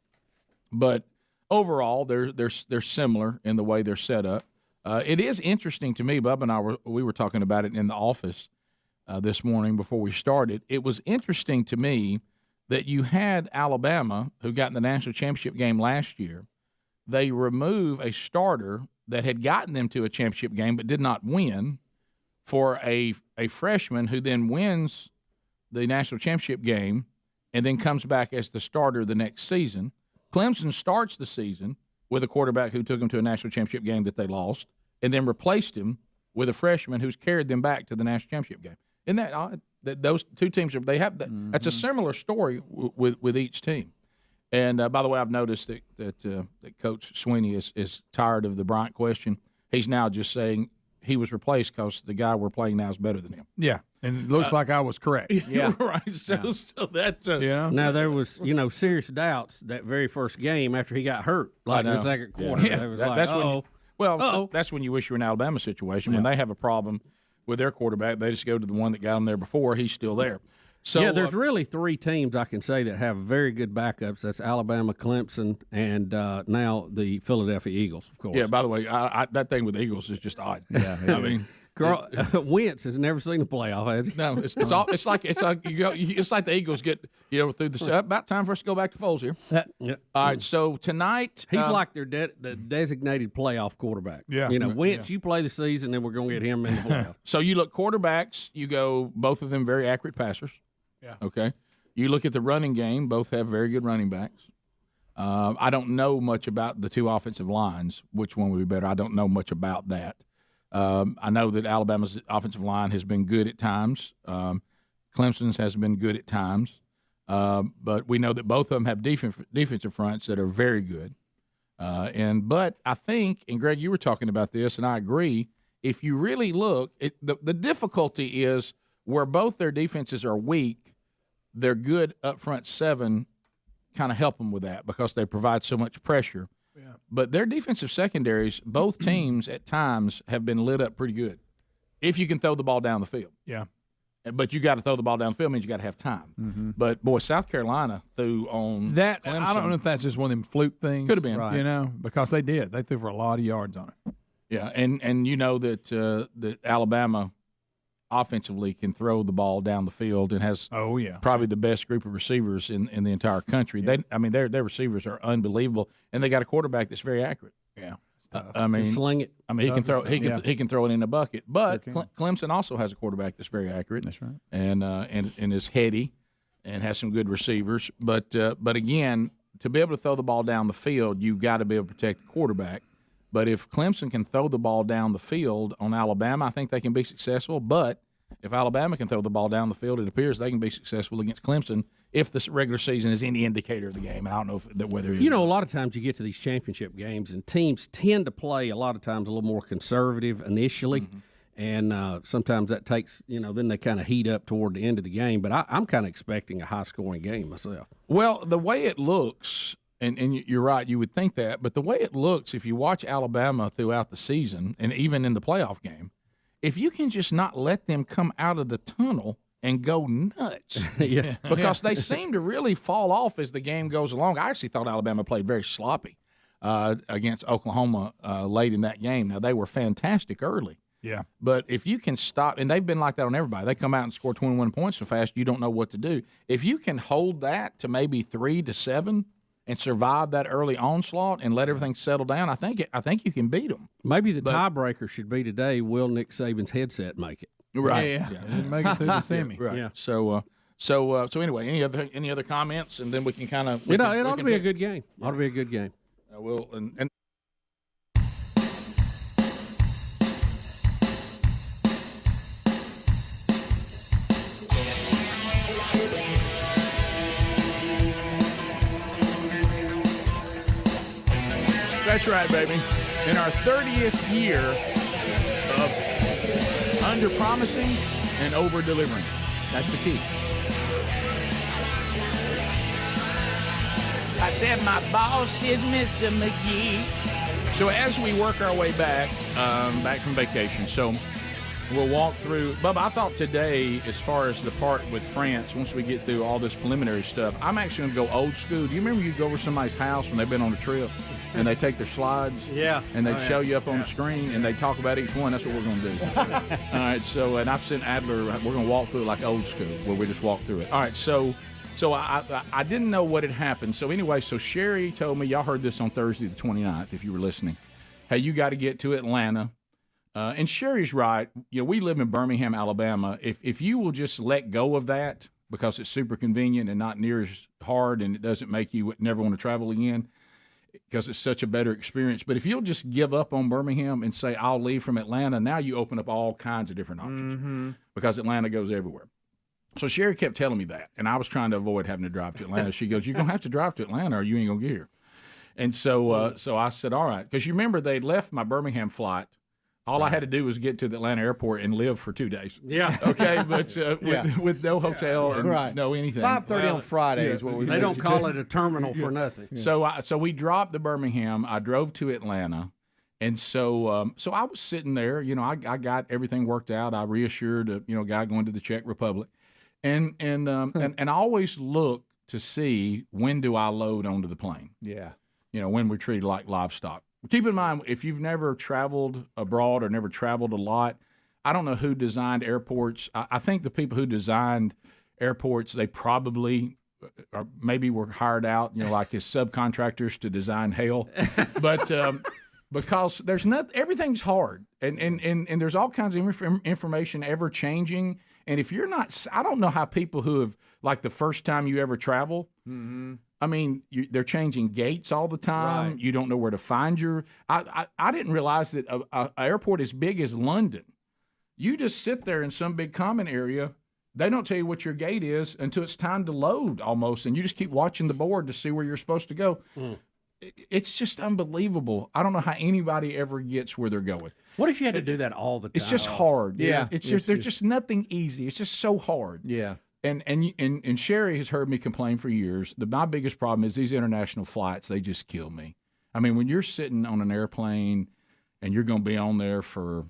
S5: but overall they're similar in the way they're set up. It is interesting to me. Bubba and I were talking about it in the office this morning before we started. It was interesting to me that you had Alabama, who got in the national championship game last year. They remove a starter that had gotten them to a championship game but did not win for a freshman who then wins the national championship game and then comes back as the starter the next season. Clemson starts the season with a quarterback who took them to a national championship game that they lost and then replaced him with a freshman who's carried them back to the national championship game. Isn't those two teams they have that's a similar story with each team. And by the way, I've noticed that Coach Sweeney is tired of the Bryant question. He's now just saying he was replaced because the guy we're playing now is better than him.
S6: Yeah, and it looks like I was correct.
S5: Yeah, right. So that's
S11: Now there was serious doubts that very first game after he got hurt, like in the second quarter.
S5: Yeah. That's when you wish you were in Alabama situation when they have a problem with their quarterback. They just go to the one that got them there before. He's still there. So
S11: there's really three teams I can say that have very good backups. That's Alabama, Clemson, and now the Philadelphia Eagles, of course.
S5: Yeah. By the way, that thing with the Eagles is just odd. Yeah. I mean,
S11: Wentz has never seen a playoff, has he?
S5: No, it's like the Eagles get through the about time for us to go back to Foles here. All right, so tonight
S11: he's like their the designated playoff quarterback.
S6: Yeah,
S11: Wentz, you play the season, then we're going to get him in the playoff.
S5: So you look quarterbacks, you go both of them very accurate passers.
S6: Yeah.
S5: Okay. You look at the running game, both have very good running backs. I don't know much about the two offensive lines. Which one would be better? I don't know much about that. I know that Alabama's offensive line has been good at times. Clemson's has been good at times. But we know that both of them have defensive fronts that are very good. But I think, and Greg, you were talking about this, and I agree, if you really look, the difficulty is where both their defenses are weak, their good up front seven kind of help them with that because they provide so much pressure. Yeah. But their defensive secondaries, both teams at times have been lit up pretty good if you can throw the ball down the field.
S6: Yeah.
S5: But you got to throw the ball down the field means you got to have time. Mm-hmm. But, boy, South Carolina threw on
S6: that.
S5: Clemson.
S6: I don't know if that's just one of them fluke things.
S5: Could have been. Right.
S6: Because they did. They threw for a lot of yards on it.
S5: Yeah, and you know that Alabama offensively can throw the ball down the field and has probably the best group of receivers in the entire country. Yeah. Their receivers are unbelievable, and they got a quarterback that's very accurate.
S6: Yeah,
S11: sling it.
S5: I mean, he can throw. He can throw it in a bucket. But Clemson also has a quarterback that's very accurate.
S6: That's right.
S5: And is heady, and has some good receivers. But again, to be able to throw the ball down the field, you've got to be able to protect the quarterback. But if Clemson can throw the ball down the field on Alabama, I think they can be successful. But if Alabama can throw the ball down the field, it appears they can be successful against Clemson if the regular season is any indicator of the game. I don't know whether it is.
S11: A lot of times you get to these championship games and teams tend to play a lot of times a little more conservative initially. Mm-hmm. And sometimes that takes, then they kind of heat up toward the end of the game. But I'm kind of expecting a high-scoring game myself.
S5: Well, the way it looks – and you're right, you would think that. But the way it looks, if you watch Alabama throughout the season and even in the playoff game, if you can just not let them come out of the tunnel and go nuts. Because they seem to really fall off as the game goes along. I actually thought Alabama played very sloppy against Oklahoma late in that game. Now, they were fantastic early.
S6: Yeah.
S5: But if you can stop, and they've been like that on everybody. They come out and score 21 points so fast you don't know what to do. If you can hold that to maybe 3-7 – and survive that early onslaught and let everything settle down, I think you can beat them.
S11: Maybe the tiebreaker should be today. Will Nick Saban's headset make it?
S5: Right.
S6: Yeah. Make it through the semi.
S5: Right.
S11: Yeah.
S5: So anyway, any other comments, and then we can kind of.
S11: It ought to be a good game. Ought to be a good game.
S5: And that's right, baby. In our 30th year of under-promising and over-delivering. That's the key. I said my boss is Mr. McGee. So as we work our way back from vacation, so we'll walk through. Bubba, I thought today, as far as the part with France, once we get through all this preliminary stuff, I'm actually going to go old school. Do you remember you go over somebody's house when they've been on a trip? And they take their slides, and they show you up on the screen, and they talk about each one. That's what we're going to do. All right. So, and I've sent Adler. We're going to walk through it like old school, where we just walk through it. All right. So I didn't know what had happened. So anyway, so Sherry told me, y'all heard this on Thursday the 29th, if you were listening. Hey, you got to get to Atlanta. And Sherry's right. We live in Birmingham, Alabama. If you will just let go of that because it's super convenient and not near as hard, and it doesn't make you never want to travel again, because it's such a better experience. But if you'll just give up on Birmingham and say, I'll leave from Atlanta, now you open up all kinds of different options because Atlanta goes everywhere. So Sherry kept telling me that, and I was trying to avoid having to drive to Atlanta. She goes, "You're gonna have to drive to Atlanta, or you ain't gonna get here." And so, so I said, "All right," because you remember they'd left my Birmingham flight. All I had to do was get to the Atlanta airport and live for 2 days.
S11: Yeah.
S5: Okay, but with no hotel and no anything.
S1: 5:30 on Friday is what we.
S11: They don't call it a terminal for nothing.
S5: So we dropped the Birmingham. I drove to Atlanta, and so I was sitting there. You know, I got everything worked out. I reassured a guy going to the Czech Republic, and I always look to see when do I load onto the plane.
S1: Yeah.
S5: You know, when we're treated like livestock. Keep in mind, if you've never traveled abroad or never traveled a lot, I don't know who designed airports. I think the people who designed airports, they probably or maybe were hired out, like as subcontractors to design hell. But because there's everything's hard, and there's all kinds of information ever changing. And if you're not, I don't know how people who have, like the first time you ever travel, I mean, they're changing gates all the time. Right. You don't know where to find your. I didn't realize that an airport as big as London, you just sit there in some big common area. They don't tell you what your gate is until it's time to load almost, and you just keep watching the board to see where you're supposed to go. It's just unbelievable. I don't know how anybody ever gets where they're going.
S11: What if you had to do that all the time?
S5: It's just hard.
S1: Yeah.
S5: There's just nothing easy. It's just so hard.
S1: Yeah.
S5: And Sherry has heard me complain for years. My biggest problem is these international flights, they just kill me. I mean, when you're sitting on an airplane and you're going to be on there for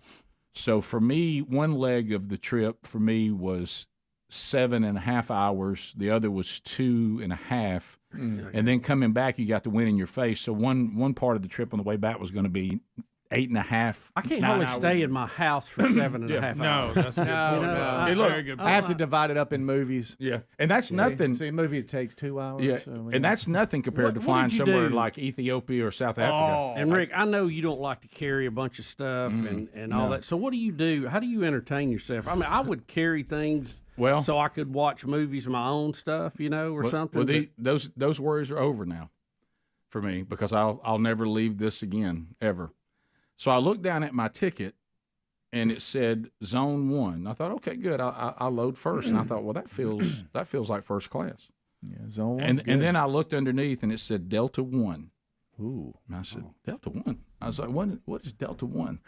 S5: me, one leg of the trip for me was 7.5 hours. The other was 2.5. And then coming back, you got the wind in your face. So one part of the trip on the way back was going to be 8.5.
S11: I can't hardly stay in my house for 7.5 hours.
S6: No, that's good.
S1: No.
S6: Hey, look, very good.
S1: I have to divide it up in movies.
S5: Yeah, and that's nothing.
S1: See, a movie it takes 2 hours.
S5: Yeah, and that's nothing compared to flying somewhere like Ethiopia or South Africa.
S11: And Rick, I know you don't like to carry a bunch of stuff and all that. So what do you do? How do you entertain yourself? I mean, I would carry things so I could watch movies, my own stuff, or something.
S5: Well, those worries are over now for me because I'll never leave this again ever. So I looked down at my ticket, and it said Zone 1. I thought, okay, good. I'll load first, and I thought, well, that feels like first class.
S1: Yeah, Zone 1.
S5: And then I looked underneath, and it said Delta 1.
S1: Ooh.
S5: And I said, Delta 1. I was like, what is Delta 1?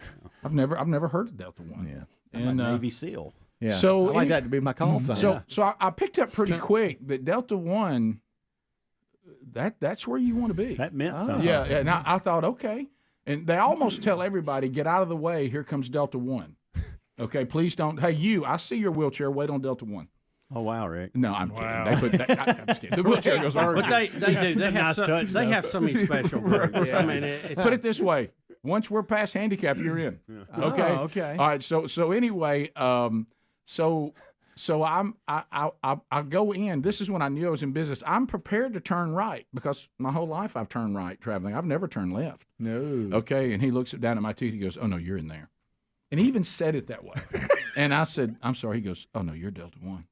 S5: I've never heard of Delta 1.
S2: Yeah, and Navy SEAL.
S1: Yeah,
S5: so
S1: I like that to be my call sign.
S5: So I picked up pretty quick that Delta 1. That's where you want to be.
S2: That meant something.
S5: Yeah. And I thought, okay. And they almost tell everybody, get out of the way. Here comes Delta 1. Okay, please don't. Hey, I see your wheelchair. Wait on Delta 1.
S2: Oh, wow, Rick.
S5: No, I'm kidding. They put that, I'm just kidding. The wheelchair goes on.
S11: But they do. They have some special perks.
S5: Yeah. I mean, put it this way. Once we're past handicap, you're in. Okay?
S1: Oh, okay.
S5: All right, so anyway, so I go in. This is when I knew I was in business. I'm prepared to turn right because my whole life I've turned right traveling. I've never turned left.
S1: No.
S5: Okay, and he looks down at my teeth. He goes, "Oh no, you're in there," and he even said it that way. And I said, "I'm sorry." He goes, "Oh no, you're Delta 1."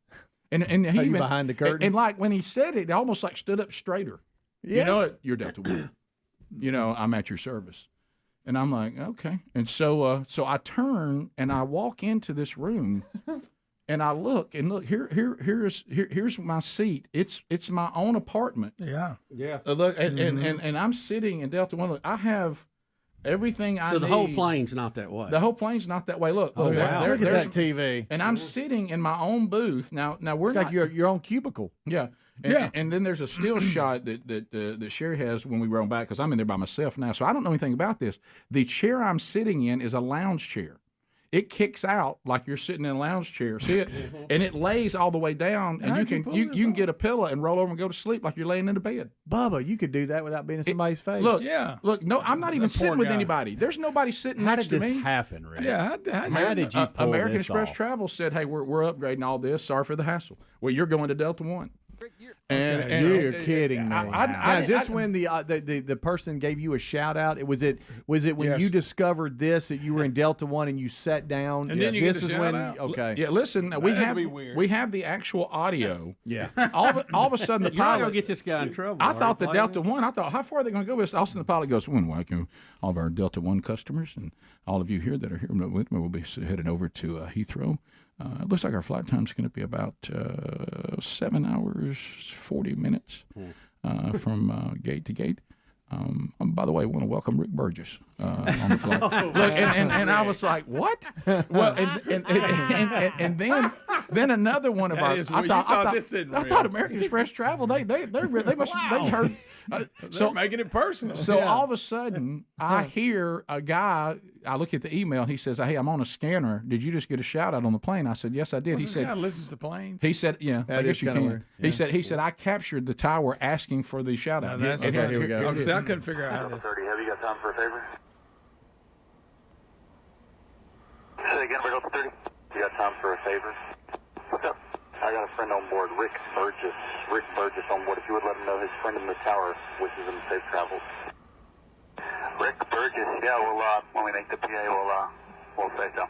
S5: And he even
S1: behind the curtain.
S5: And like when he said it, almost like stood up straighter.
S1: Yeah.
S5: You know it. You're Delta 1. I'm at your service. And I'm like, okay. And so I turn and I walk into this room. And I look here's my seat. It's my own apartment.
S3: Yeah.
S5: Look, and I'm sitting in Delta 1. Look, I have everything I need.
S11: So the whole plane's not that way.
S5: The whole plane's not that way. Look,
S1: wow. Look at that TV.
S5: And I'm sitting in my own booth. Now we're
S1: it's
S5: not
S1: like your own cubicle.
S5: Yeah. And then there's a still shot that Sherry has when we roll back because I'm in there by myself now, so I don't know anything about this. The chair I'm sitting in is a lounge chair. It kicks out like you're sitting in a lounge chair, and it lays all the way down, and you can get a pillow and roll over and go to sleep like you're laying in a bed.
S1: Bubba, you could do that without being in somebody's face.
S5: Look, no, I'm not even sitting with anybody. There's nobody sitting next to me.
S2: How did this happen, Rick?
S3: Yeah,
S2: how did you pull
S5: American
S2: this
S5: Express
S2: off?
S5: Travel said, "Hey, we're upgrading all this. Sorry for the hassle. Well, you're going to Delta 1." And
S1: you're kidding me. Is this when the person gave you a shout out? Was it when you discovered this that you were in Delta 1 and you sat down?
S3: And then you
S1: this
S3: get a
S1: is when
S3: shout out?
S1: okay.
S5: Yeah, listen, we have the actual audio.
S1: Yeah.
S5: All of a sudden the
S11: You're not
S5: pilot
S11: gonna get this guy in trouble.
S5: I thought the Delta 1. I thought, how far are they going to go with this? All of a sudden the pilot goes, "Well, welcome all of our Delta 1 customers and all of you here that are here with me will be heading over to Heathrow. It looks like our flight time is going to be about 7 hours, 40 minutes from gate to gate. By the way, I want to welcome Rick Burgess on the flight. Look, and I was like, what? Well, and then another one of our. I thought American Express Travel. They must they've heard.
S6: They're making it personal.
S5: So all of a sudden, I hear a guy. I look at the email. He says, "Hey, I'm on a scanner. Did you just get a shout out on the plane?" I said, "Yes, I did."
S6: Well,
S5: he said,
S6: "Guy listens to planes."
S5: He said, "Yeah, I guess you can." He said, "I captured the tower asking for the shout out."
S6: Here we go. See, I couldn't figure out how this.
S13: 30, have you got time for a favor? Say again, we're up 30. You got time for a favor? What's up? I got a friend on board, Rick Burgess. Rick Burgess on board. If you would let him know his friend in the tower wishes him safe travels. Rick Burgess, yeah, when we make the PA, we'll say so.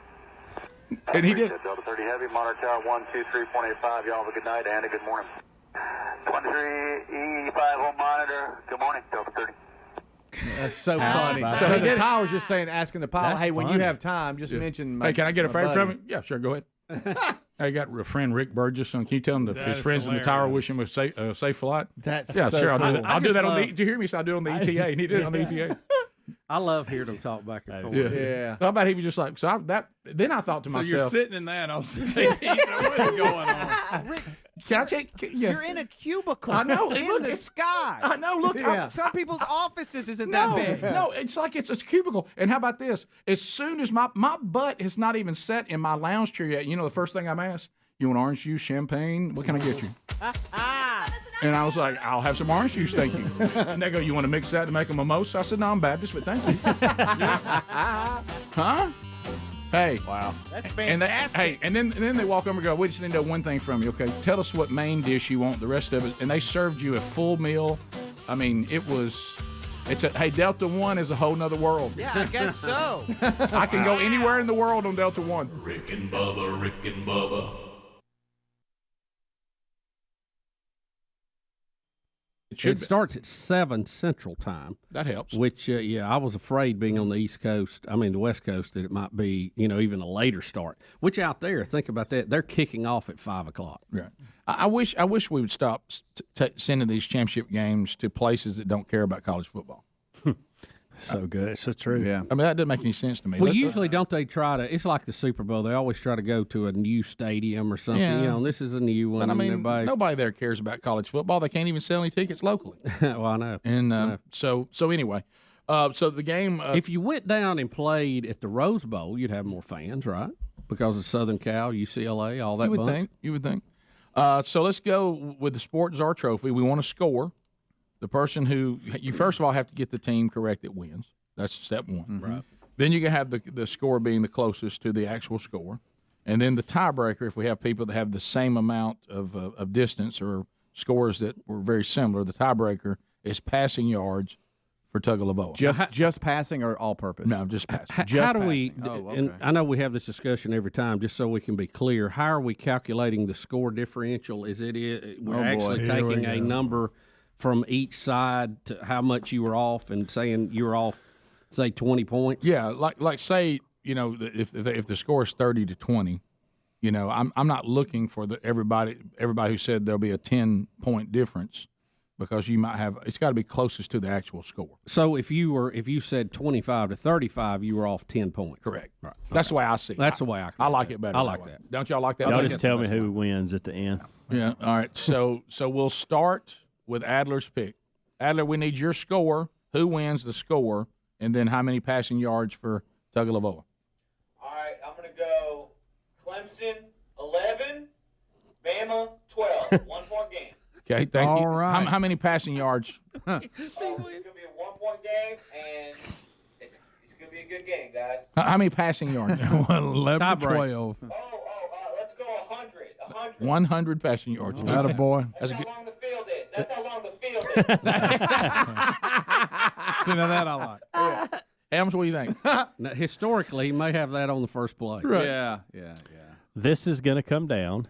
S5: And he did.
S13: Delta 30 Heavy, Monitor Tower 123.85. Y'all have a good night and a good morning. 23E5 on monitor. Good morning, Delta 30.
S1: That's so funny. So the tower's just asking the pilot, hey, when you have time, just mention my
S5: Hey, can I get a favor
S1: buddy.
S5: from him? Yeah, sure, go ahead. I got a friend, Rick Burgess, on. Can you tell him that his friends in the tower wish him a safe flight?
S1: That's
S5: yeah,
S1: so
S5: sure. I'll
S1: cool.
S5: do that. I'll do that on the. Do you hear me? So I'll do it on the ETA. And he did it on the ETA.
S11: I love hearing them talk back and forth.
S1: Yeah.
S5: How about he was just like, then I thought to myself.
S6: So you're sitting in that. I was thinking, what is going on?
S14: Rick,
S5: can I take? Yeah.
S14: You're in a cubicle.
S5: I know.
S14: In the sky.
S5: I know. Look,
S14: some people's offices isn't that big.
S5: No, it's like it's a cubicle. And how about this? As soon as my butt has not even set in my lounge chair yet, the first thing I'm asked, you want orange juice, champagne? What can I get you? And I was like, I'll have some orange juice, thank you. And they go, you want to mix that to make a mimosa? I said, no, I'm Baptist, but thank you. Huh? Hey.
S14: Wow. That's
S5: fantastic. And then they walk over and go, we just need to know one thing from you, okay? Tell us what main dish you want, the rest of it. And they served you a full meal. I mean, hey, Delta One is a whole nother world.
S14: Yeah, I guess so.
S5: I can go anywhere in the world on Delta One.
S4: Rick and Bubba, Rick and Bubba.
S11: It starts at 7 Central Time.
S5: That helps.
S11: Which, I was afraid being on the East Coast, the West Coast, that it might be, even a later start. Which out there, think about that, they're kicking off at 5 o'clock.
S5: Right. I wish we would stop sending these championship games to places that don't care about college football.
S2: So good. It's so true.
S1: Yeah.
S5: I mean, that doesn't make any sense to me.
S11: Well, usually don't they try to, it's like the Super Bowl, they always try to go to a new stadium or something.
S5: Yeah.
S11: And this is a new one.
S5: But I mean, nobody there cares about college football. They can't even sell any tickets locally.
S11: Well, I know.
S5: And so anyway, so the game.
S11: If you went down and played at the Rose Bowl, you'd have more fans, right? Because of Southern Cal, UCLA, all that.
S5: You would think. So let's go with the Sport Czar Trophy. We want to score. The person who you first of all have to get the team correct that wins. That's step one.
S11: Mm-hmm.
S5: Right. Then you can have the score being the closest to the actual score, and then the tiebreaker. If we have people that have the same amount of distance or scores that were very similar, the tiebreaker is passing yards for Tagovailoa.
S1: Just passing or all purpose?
S5: No, just passing.
S11: How do we? And I know we have this discussion every time, just so we can be clear. How are we calculating the score differential? Is we're actually taking a number from each side to how much you were off and saying you were off, say 20 points?
S5: Yeah, like say, if the score is 30-20, I'm not looking for everybody who said there'll be a 10-point difference, because you might have, it's got to be closest to the actual score.
S11: So if you said 25-35, you were off 10 points.
S5: Correct.
S11: Right.
S5: That's the way I see it.
S11: That's the way
S5: I like it better.
S11: I like that.
S5: Don't y'all like that?
S2: Y'all just tell me who wins at the end.
S5: Yeah. All right. So we'll start with Adler's pick. Adler, we need your score. Who wins the score, and then how many passing yards for Tagovailoa?
S23: All right, I'm going to go Clemson 11, Bama 12. 1-point game.
S5: Okay, thank you.
S6: All right.
S5: How many passing yards?
S23: It's going to be a 1-point game, and it's going to be a good game, guys.
S5: How many passing yards?
S6: 11 to 12.
S23: Let's go 100.
S5: 100 passing yards.
S6: Attaboy.
S23: That's how long the field is. That's how long the field is.
S6: See, now that I like.
S5: Elms, what do you think?
S11: Now, historically, he may have that on the first play.
S5: Right.
S1: Yeah.
S2: This is going to come down.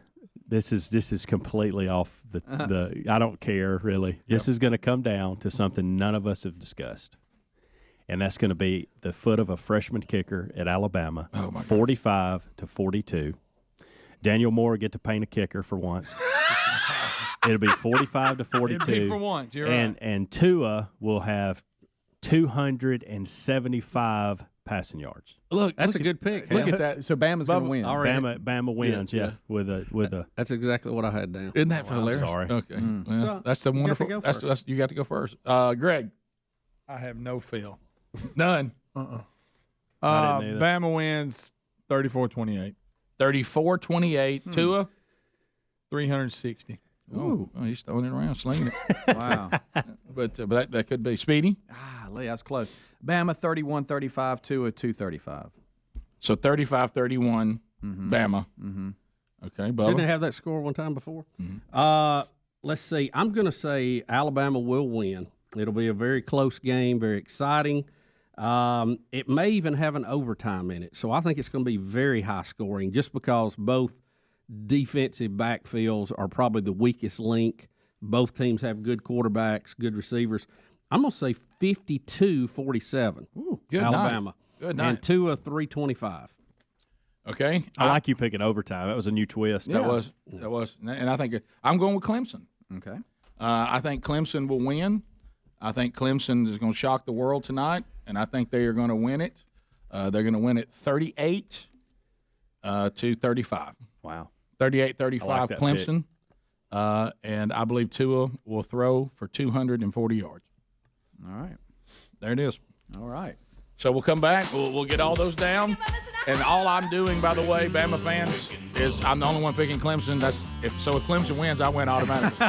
S2: This is completely off the. I don't care really. This is going to come down to something none of us have discussed, and that's going to be the foot of a freshman kicker at Alabama, 45-42. Daniel Moore will get to paint a kicker for once. It'll be 45 to 42.
S6: It'll be for once, you're right.
S2: And Tua will have 275 passing yards.
S11: That's a good pick.
S1: Look at that. So Bama's going to win.
S2: Bama wins, yeah. With a.
S11: That's exactly what I had down.
S5: Isn't that hilarious?
S2: I'm sorry.
S5: Okay. Well, that's the wonderful. You got to go first. Greg.
S6: I have no feel.
S5: None.
S6: Bama wins 34-28.
S5: 34-28. Tua.
S6: 360.
S5: Oh, he's throwing it around, slinging it.
S1: Wow.
S5: But that could be Speedy.
S1: Lee, that's close. Bama 31-35, Tua 235.
S5: So 35-31, Bama.
S1: Mm-hmm.
S5: Okay, Bubba.
S11: Didn't they have that score one time before? Let's see. I'm going to say Alabama will win. It'll be a very close game, very exciting. It may even have an overtime in it. So I think it's going to be very high scoring just because both defensive backfields are probably the weakest link. Both teams have good quarterbacks, good receivers. I'm going to say 52-47.
S5: Ooh, good
S11: Alabama.
S5: Night. Good night.
S11: And Tua 325.
S5: Okay.
S2: I like you picking overtime. That was a new twist.
S5: That was. And I think I'm going with Clemson.
S1: Okay.
S5: I think Clemson will win. I think Clemson is going to shock the world tonight, and I think they are going to win it. They're going to win it 38 to 35.
S2: Wow.
S5: 38-35
S2: like that
S5: Clemson. And I believe Tua will throw for 240 yards.
S1: All right.
S5: There it is.
S1: All right.
S5: So we'll come back. We'll get all those down. And all I'm doing, by the way, Bama fans, is I'm the only one picking Clemson. If Clemson wins, I win automatically.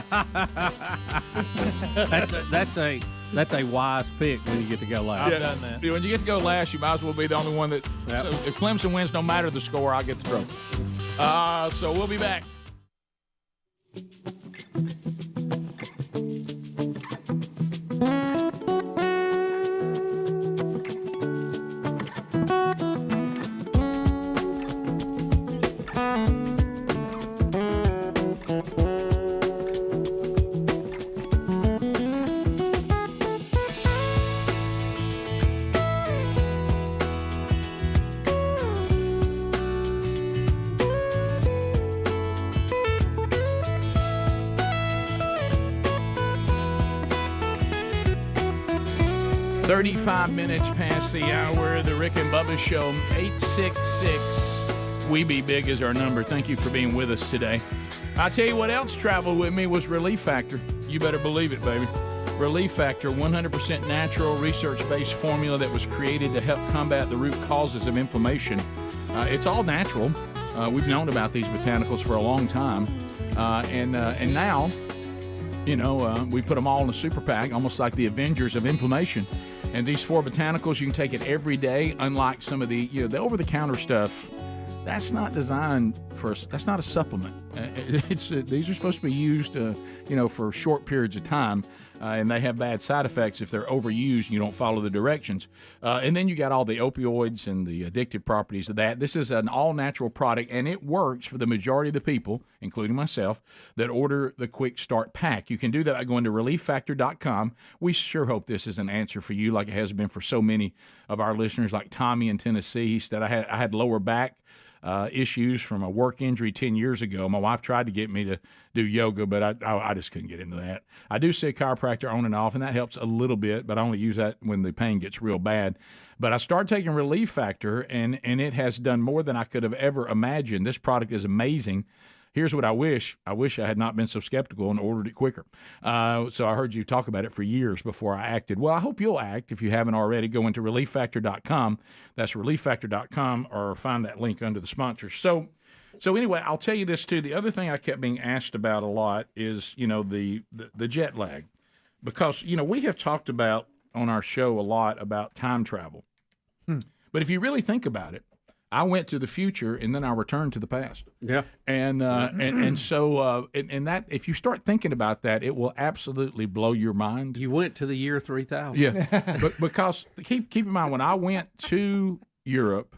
S11: That's a wise pick when you get to go last.
S5: I've done that. When you get to go last, you might as well be the only one that. Yep. So if Clemson wins, no matter the score, I get the trophy. So we'll be back. Five minutes past the hour of the Rick and Bubba Show. 866 We Be Big is our number. Thank you for being with us today. I'll tell you what else traveled with me was Relief Factor. You better believe it, baby. Relief Factor, 100% natural, research-based formula that was created to help combat the root causes of inflammation. It's all natural. We've known about these botanicals for a long time. And now, we put them all in a super pack, almost like the Avengers of inflammation. And these 4 botanicals, you can take it every day, unlike some of the over-the-counter stuff. That's not designed that's not a supplement. These are supposed to be used, for short periods of time, and they have bad side effects if they're overused and you don't follow the directions. And then you got all the opioids and the addictive properties of that. This is an all-natural product, and it works for the majority of the people, including myself, that order the Quick Start Pack. You can do that by going to ReliefFactor.com. We sure hope this is an answer for you, like it has been for so many of our listeners, like Tommy in Tennessee. He said, I had lower back issues from a work injury 10 years ago. My wife tried to get me to do yoga, but I just couldn't get into that. I do see a chiropractor on and off, and that helps a little bit, but I only use that when the pain gets real bad. But I started taking Relief Factor, and it has done more than I could have ever imagined. This product is amazing. Here's what I wish. I wish I had not been so skeptical and ordered it quicker. So I heard you talk about it for years before I acted. Well, I hope you'll act if you haven't already. Go into ReliefFactor.com. That's ReliefFactor.com, or find that link under the sponsors. So anyway, I'll tell you this too. The other thing I kept being asked about a lot is, the jet lag. Because, we have talked about on our show a lot about time travel. But if you really think about it, I went to the future and then I returned to the past.
S11: Yeah.
S5: And so that, if you start thinking about that, it will absolutely blow your mind.
S11: You went to the year 3000.
S5: Yeah. But because keep in mind, when I went to Europe,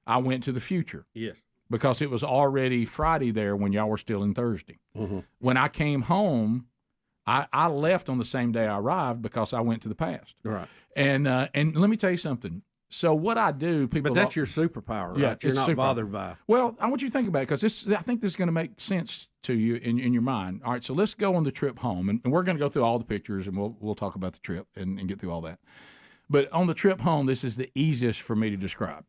S5: I went to the future.
S11: Yes.
S5: Because it was already Friday there when y'all were still in Thursday.
S11: Mm-hmm.
S5: When I came home, I left on the same day I arrived because I went to the past.
S11: Right.
S5: And let me tell you something. So what I do, people.
S11: But that's your superpower, right?
S5: Yeah,
S11: You're
S5: it's
S11: not
S5: superpower.
S11: bothered by it.
S5: Well, I want you to think about it because I think this is going to make sense to you in your mind. All right, so let's go on the trip home, and we're going to go through all the pictures, and we'll talk about the trip and get through all that. But on the trip home, this is the easiest for me to describe.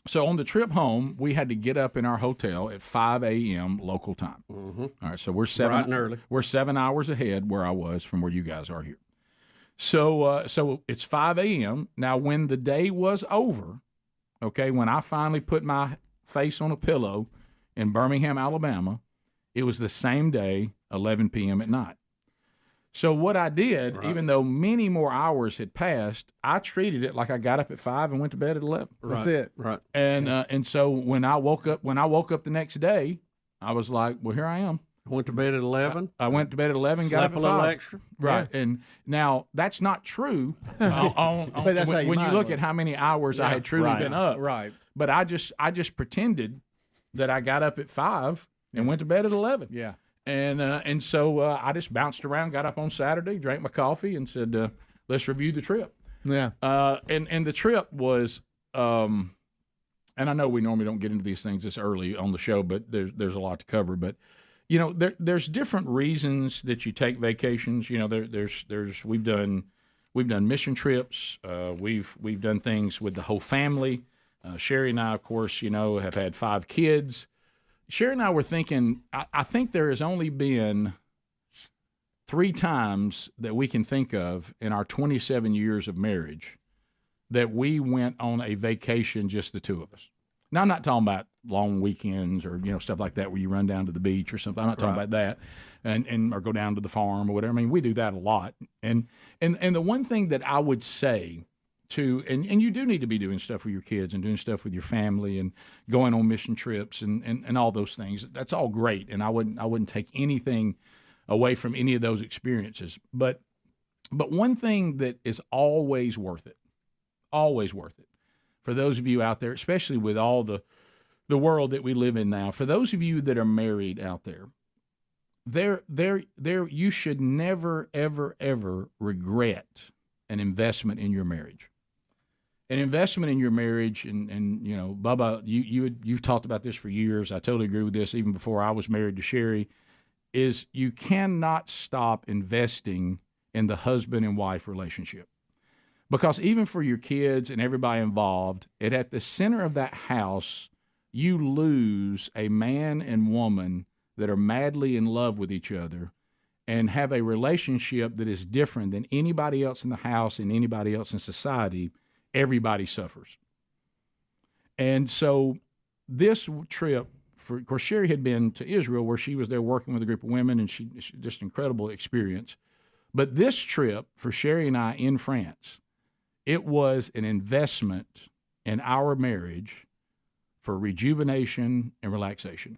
S5: So on the trip home, we had to get up in our hotel at 5 a.m. local time.
S11: Mm-hmm.
S5: All right, so we're
S11: Bright and early.
S5: We're 7 hours ahead where I was from where you guys are here. So it's 5 a.m. Now, when the day was over, okay, when I finally put my face on a pillow in Birmingham, Alabama, it was the same day, 11 p.m. at night. So what I did, even though many more hours had passed, I treated it like I got up at 5 and went to bed at 11.
S6: That's it.
S11: Right.
S5: And so when I woke up the next day, I was like, well, here I am.
S11: Went to bed at 11.
S5: I went to bed at 11, got up
S11: Slept
S5: at
S11: a little
S5: 5.
S11: extra.
S5: Right. Yeah. And now that's not true
S6: But that's how
S5: when you
S6: mind
S5: look
S6: works.
S5: at how many hours I had truly been up.
S6: Right.
S5: But I just pretended that I got up at 5 and went to bed at 11.
S6: Yeah.
S5: And so I just bounced around, got up on Saturday, drank my coffee, and said, let's review the trip.
S6: Yeah.
S5: And the trip was, and I know we normally don't get into these things this early on the show, but there's a lot to cover. But you know, there's different reasons that you take vacations. You know, there's we've done mission trips. We've done things with the whole family. Sherry and I, of course, you know, have had 5 kids. Sherry and I were thinking, I think there has only been 3 times that we can think of in our 27 years of marriage that we went on a vacation, just the 2 of us. Now, I'm not talking about long weekends or, you know, stuff like that where you run down to the beach or something. I'm not talking about that and or go down to the farm or whatever. I mean, we do that a lot. And the one thing that I would say and you do need to be doing stuff with your kids and doing stuff with your family and going on mission trips and all those things. That's all great. And I wouldn't take anything away from any of those experiences. But one thing that is always worth it for those of you out there, especially with all the world that we live in now, for those of you that are married out there, you should never, ever, ever regret an investment in your marriage. An investment in your marriage, and you know, Bubba, you've talked about this for years. I totally agree with this, even before I was married to Sherry, is you cannot stop investing in the husband and wife relationship. Because even for your kids and everybody involved, at the center of that house, you lose a man and woman that are madly in love with each other and have a relationship that is different than anybody else in the house and anybody else in society. Everybody suffers. And so this trip, of course, Sherry had been to Israel where she was there working with a group of women, and she just incredible experience. But this trip for Sherry and I in France, it was an investment in our marriage for rejuvenation and relaxation.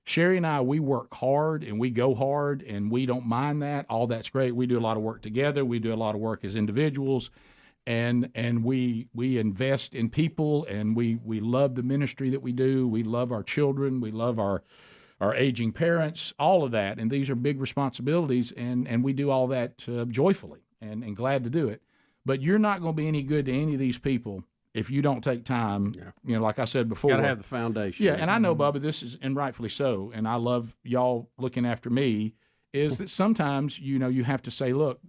S5: Sherry and I, we work hard and we go hard, and we don't mind that. All that's great. We do a lot of work together. We do a lot of work as individuals, and we invest in people, and we love the ministry that we do. We love our children. We love our aging parents, all of that. And these are big responsibilities, and we do all that joyfully and glad to do it. But you're not going to be any good to any of these people if you don't take time, you know, like I said before.
S11: Got to have the foundation.
S5: Yeah, and I know, Bubba, this is, and rightfully so, and I love y'all looking after me, is that sometimes, you know, you have to say, look,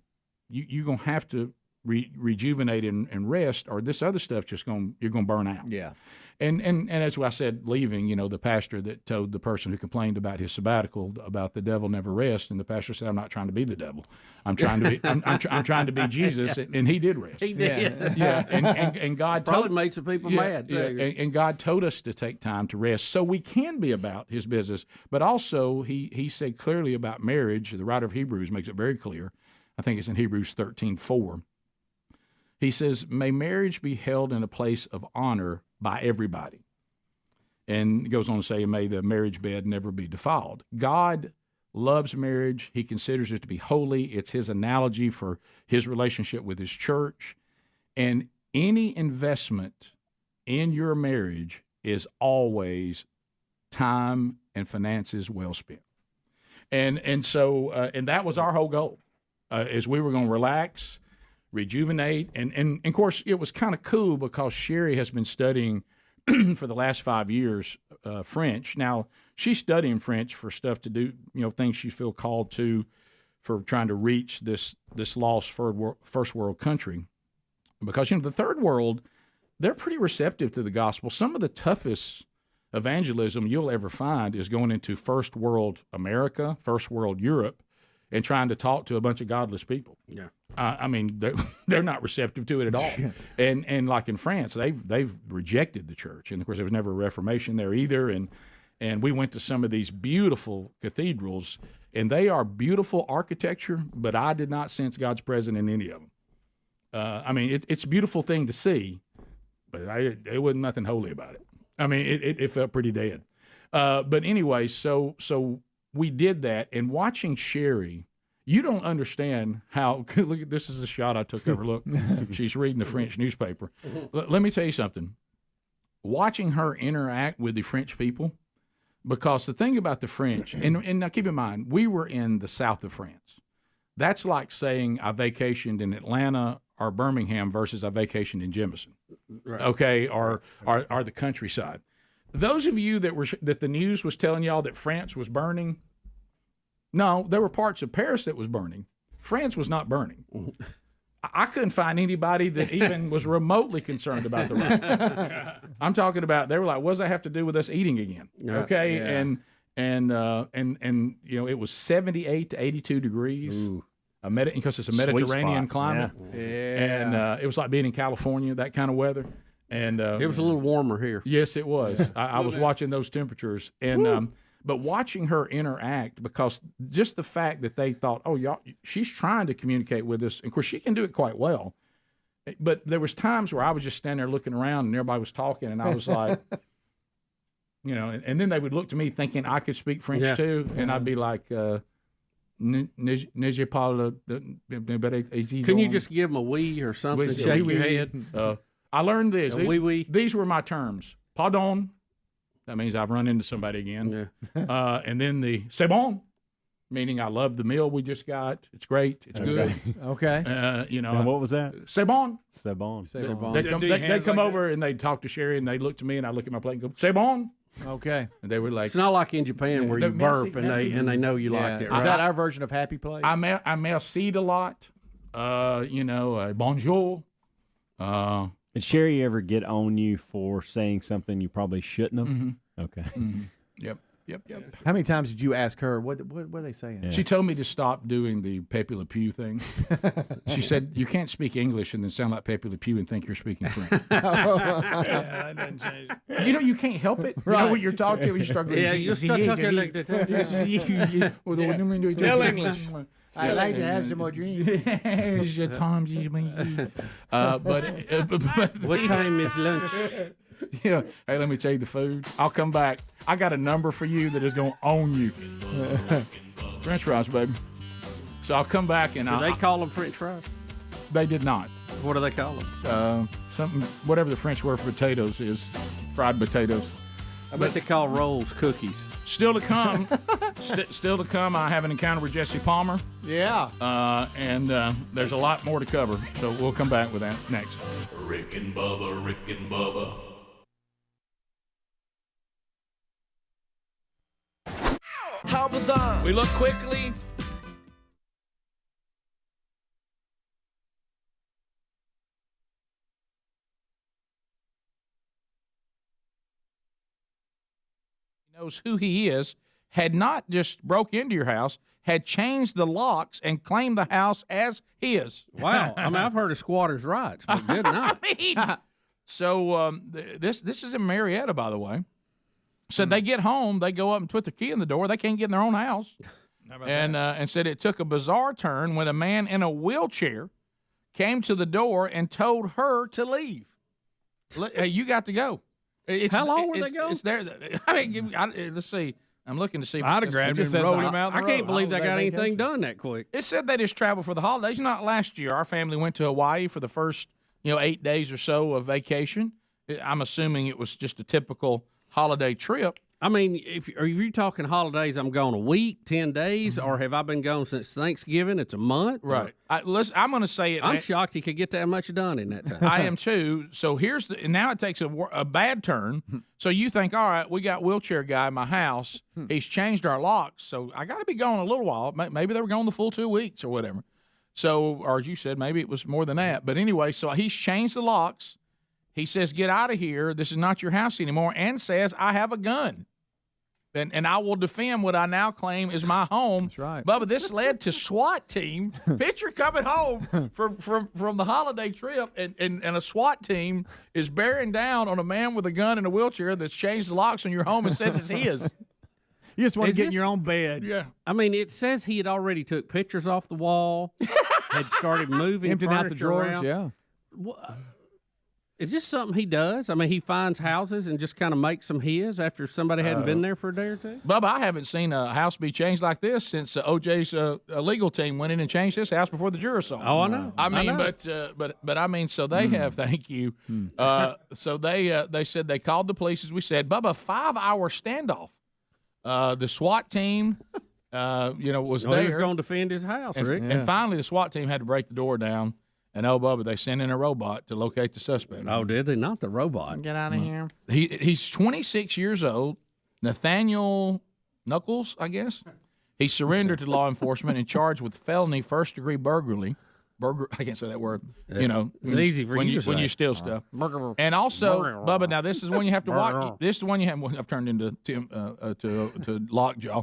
S5: you're going to have to rejuvenate and rest, or this other stuff you're going to burn out.
S6: Yeah.
S5: And as I said, leaving, you know, the pastor that told the person who complained about his sabbatical about the devil never rests, and the pastor said, "I'm not trying to be the devil. I'm trying to be I'm trying to be Jesus," and he did rest.
S11: He did.
S5: Yeah. And God
S11: probably made some people mad too.
S5: Yeah, and God told us to take time to rest so we can be about His business. But also, He said clearly about marriage. The writer of Hebrews makes it very clear. I think it's in Hebrews 13:4. He says, "May marriage be held in a place of honor by everybody." And it goes on to say, "May the marriage bed never be defiled." God loves marriage. He considers it to be holy. It's His analogy for His relationship with His church. And any investment in your marriage is always time and finances well spent. And so that was our whole goal, is we were going to relax. rejuvenate. And of course, it was kind of cool because Sherry has been studying for the last 5 years French. Now, she's studying French for stuff to do, things she feel called to for trying to reach this lost first world country. Because, the third world, they're pretty receptive to the gospel. Some of the toughest evangelism you'll ever find is going into first world America, first world Europe, and trying to talk to a bunch of godless people.
S11: Yeah.
S5: I mean, they're not receptive to it at all. And like in France, they've rejected the church. And, of course, there was never a Reformation there either. And we went to some of these beautiful cathedrals, and they are beautiful architecture, but I did not sense God's presence in any of them. I mean, it's a beautiful thing to see, but it wasn't nothing holy about it. I mean, it felt pretty dead. But anyway, so we did that, and watching Sherry, you don't understand how. Look, this is the shot I took of her. Look, she's reading the French newspaper. Let me tell you something. Watching her interact with the French people, because the thing about the French, and now keep in mind, we were in the south of France. That's like saying I vacationed in Atlanta or Birmingham versus I vacationed in Jemison, right. Okay, or the countryside. Those of you that the news was telling y'all that France was burning, no, there were parts of Paris that was burning. France was not burning. I couldn't find anybody that even was remotely concerned about the riots. I'm talking about, they were like, what does that have to do with us eating again? Okay, yeah. And it was 78 to 82 degrees. Ooh. Because it's a Mediterranean climate. Yeah. And it was like being in California, that kind of weather. And
S11: it was a little warmer here.
S5: Yes, it was. I was watching those temperatures. And but watching her interact, because just the fact that they thought, oh, y'all, she's trying to communicate with us. And of course, she can do it quite well. But there was times where I was just standing there looking around and everybody was talking, and I was like, and then they would look to me thinking I could speak French too, and I'd be like, can
S11: you just give them a oui or something? Shake your head.
S5: I learned this. These were my terms. Pardon. That means I've run into somebody again. Yeah. And then the c'est bon, meaning I love the meal we just got. It's great. It's good.
S6: Okay.
S2: And what was that?
S5: C'est bon.
S2: C'est bon.
S5: C'est bon. They come over and they talk to Sherry, and they look to me, and I look at my plate and go, c'est bon.
S6: Okay.
S5: And they were like,
S11: it's not like in Japan where you burp and they know you liked it. Right?
S6: Is that our version of happy place?
S5: I merci a lot. Bonjour.
S2: Did Sherry ever get on you for saying something you probably shouldn't have?
S5: Mm-hmm.
S2: Okay.
S5: Mm-hmm. Yep.
S6: How many times did you ask her? What are they saying?
S5: Yeah. She told me to stop doing the Pepe Le Pew thing. She said, you can't speak English and then sound like Pepe Le Pew and think you're speaking French.
S3: That doesn't change.
S5: You can't help it. Right. You know what you're talking to when you're struggling.
S11: Yeah, you start talking like that.
S3: Still English.
S1: I like to have some more dreams.
S11: But what time is lunch?
S5: Yeah. Hey, let me tell you the food. I'll come back. I got a number for you that is going to own you. French fries, baby. So I'll come back and
S11: Do they call them French fries?
S5: They did not.
S11: What do they call them?
S5: Something, whatever the French word for potatoes is. Fried potatoes.
S11: I bet they call rolls cookies.
S5: Still to come. Still to come. I have an encounter with Jesse Palmer.
S6: Yeah.
S5: And there's a lot more to cover. So we'll come back with that next.
S4: Rick and Bubba, Rick and Bubba.
S14: How bizarre.
S5: We look quickly. He knows who he is, had not just broke into your house, had changed the locks and claimed the house as his.
S11: Wow. I mean, I've heard of squatters' rights, but good enough.
S5: So this is in Marietta, by the way. So they get home, they go up and put the key in the door. They can't get in their own house. And said it took a bizarre turn when a man in a wheelchair came to the door and told her to leave. Hey, you got to go.
S11: How long were they going?
S5: It's there. I mean, let's see. I'm looking to see.
S6: I'd have grabbed him and rolled him out.
S11: I can't believe they got anything done that quick.
S5: It said they just traveled for the holidays. Not last year. Our family went to Hawaii for the first 8 days or so of vacation. I'm assuming it was just a typical holiday trip.
S11: I mean, are you talking holidays? I'm gone a week, 10 days, or have I been gone since Thanksgiving? It's a month,
S5: Right. I'm going to say it.
S11: I'm shocked he could get that much done in that time.
S5: I am too. So now it takes a bad turn. So you think, all right, we got wheelchair guy in my house. He's changed our locks, so I got to be gone a little while. Maybe they were gone the full 2 weeks or whatever. So, or as you said, maybe it was more than that. But anyway, so he's changed the locks. He says, get out of here. This is not your house anymore. And says, I have a gun. And I will defend what I now claim is my home.
S1: That's right.
S5: Bubba, this led to SWAT team. Picture coming home from the holiday trip, and a SWAT team is bearing down on a man with a gun in a wheelchair that's changed the locks on your home and says it's his.
S1: You just want to get in your own bed.
S5: Yeah.
S11: I mean, it says he had already took pictures off the wall, had started moving
S1: Emptying out the
S11: furniture
S1: drawers,
S11: around.
S1: yeah.
S11: Is this something he does? I mean, he finds houses and just kind of makes them his after somebody hadn't been there for a day or two?
S5: Bubba, I haven't seen a house be changed like this since OJ's legal team went in and changed his house before the juror saw it.
S11: Oh, I know.
S5: I mean,
S11: I know.
S5: but I mean, so they have. Thank you. So they said they called the police, as we said. Bubba, 5-hour standoff. The SWAT team, was there.
S11: He was going to defend his house, Rick.
S5: And finally, the SWAT team had to break the door down. And Bubba, they sent in a robot to locate the suspect.
S11: Oh, did they? Not the robot.
S1: Get out of here.
S5: He's 26 years old. Nathaniel Knuckles, I guess. He surrendered to law enforcement and charged with felony first-degree burglary. I can't say that word.
S11: It's easy for you to say.
S5: When you steal stuff. And also, Bubba, now this is one you have to watch. This is one you have. I've turned into Tim to Lockjaw.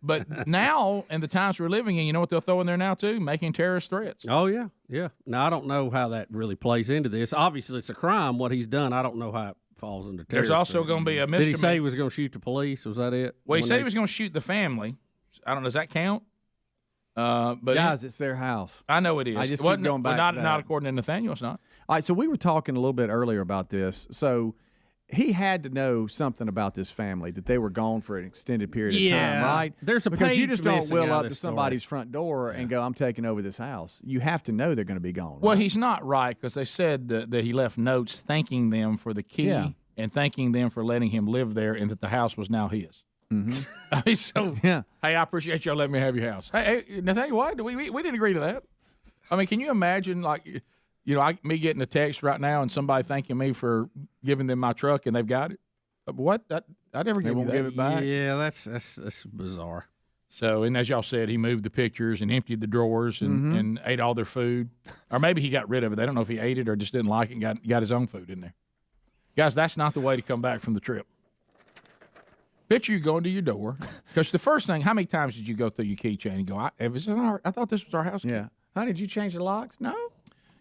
S5: But now, in the times we're living in, you know what they'll throw in there now too? Making terrorist threats.
S11: Oh yeah, yeah. Now I don't know how that really plays into this. Obviously, it's a crime what he's done. I don't know how it falls into terrorist.
S5: There's also
S11: threat.
S5: going to be a
S11: Did
S5: misdemeanor.
S11: he say he was going to shoot the police? Was that it?
S5: Well, he said he was going to shoot the family. I don't know. Does that count? But
S1: guys, it's their house.
S5: I know it is.
S1: I just keep going back to that.
S5: Not according to Nathaniel, it's not.
S1: All right, so we were talking a little bit earlier about this. So he had to know something about this family, that they were gone for an extended period of time, right?
S11: There's a
S1: because you
S11: page
S1: just don't
S11: missing
S1: wheel
S11: out
S1: up
S11: of
S1: to
S11: this
S1: somebody's
S11: story.
S1: front door and go, I'm taking over this house. You have to know they're going to be gone.
S5: Well,
S1: right?
S5: he's not right, because they said that he left notes thanking them for the key and thanking them for letting him live there, and that the house was now his. I mean, so
S1: yeah.
S5: Hey, I appreciate y'all letting me have your house. Hey, Nathaniel, what? We didn't agree to that. I mean, can you imagine, like, me getting a text right now and somebody thanking me for giving them my truck and they've got it? What? I never
S1: They
S5: give you
S1: won't
S5: that.
S1: give it back.
S11: Yeah, that's bizarre.
S5: So, and as y'all said, he moved the pictures and emptied the drawers and ate all their food. Or maybe he got rid of it. They don't know if he ate it or just didn't like it and got his own food in there. Guys, that's not the way to come back from the trip. Picture you going to your door. Because the first thing, how many times did you go through your keychain and go, I thought this was our house?
S1: Yeah. How did you change the locks? No.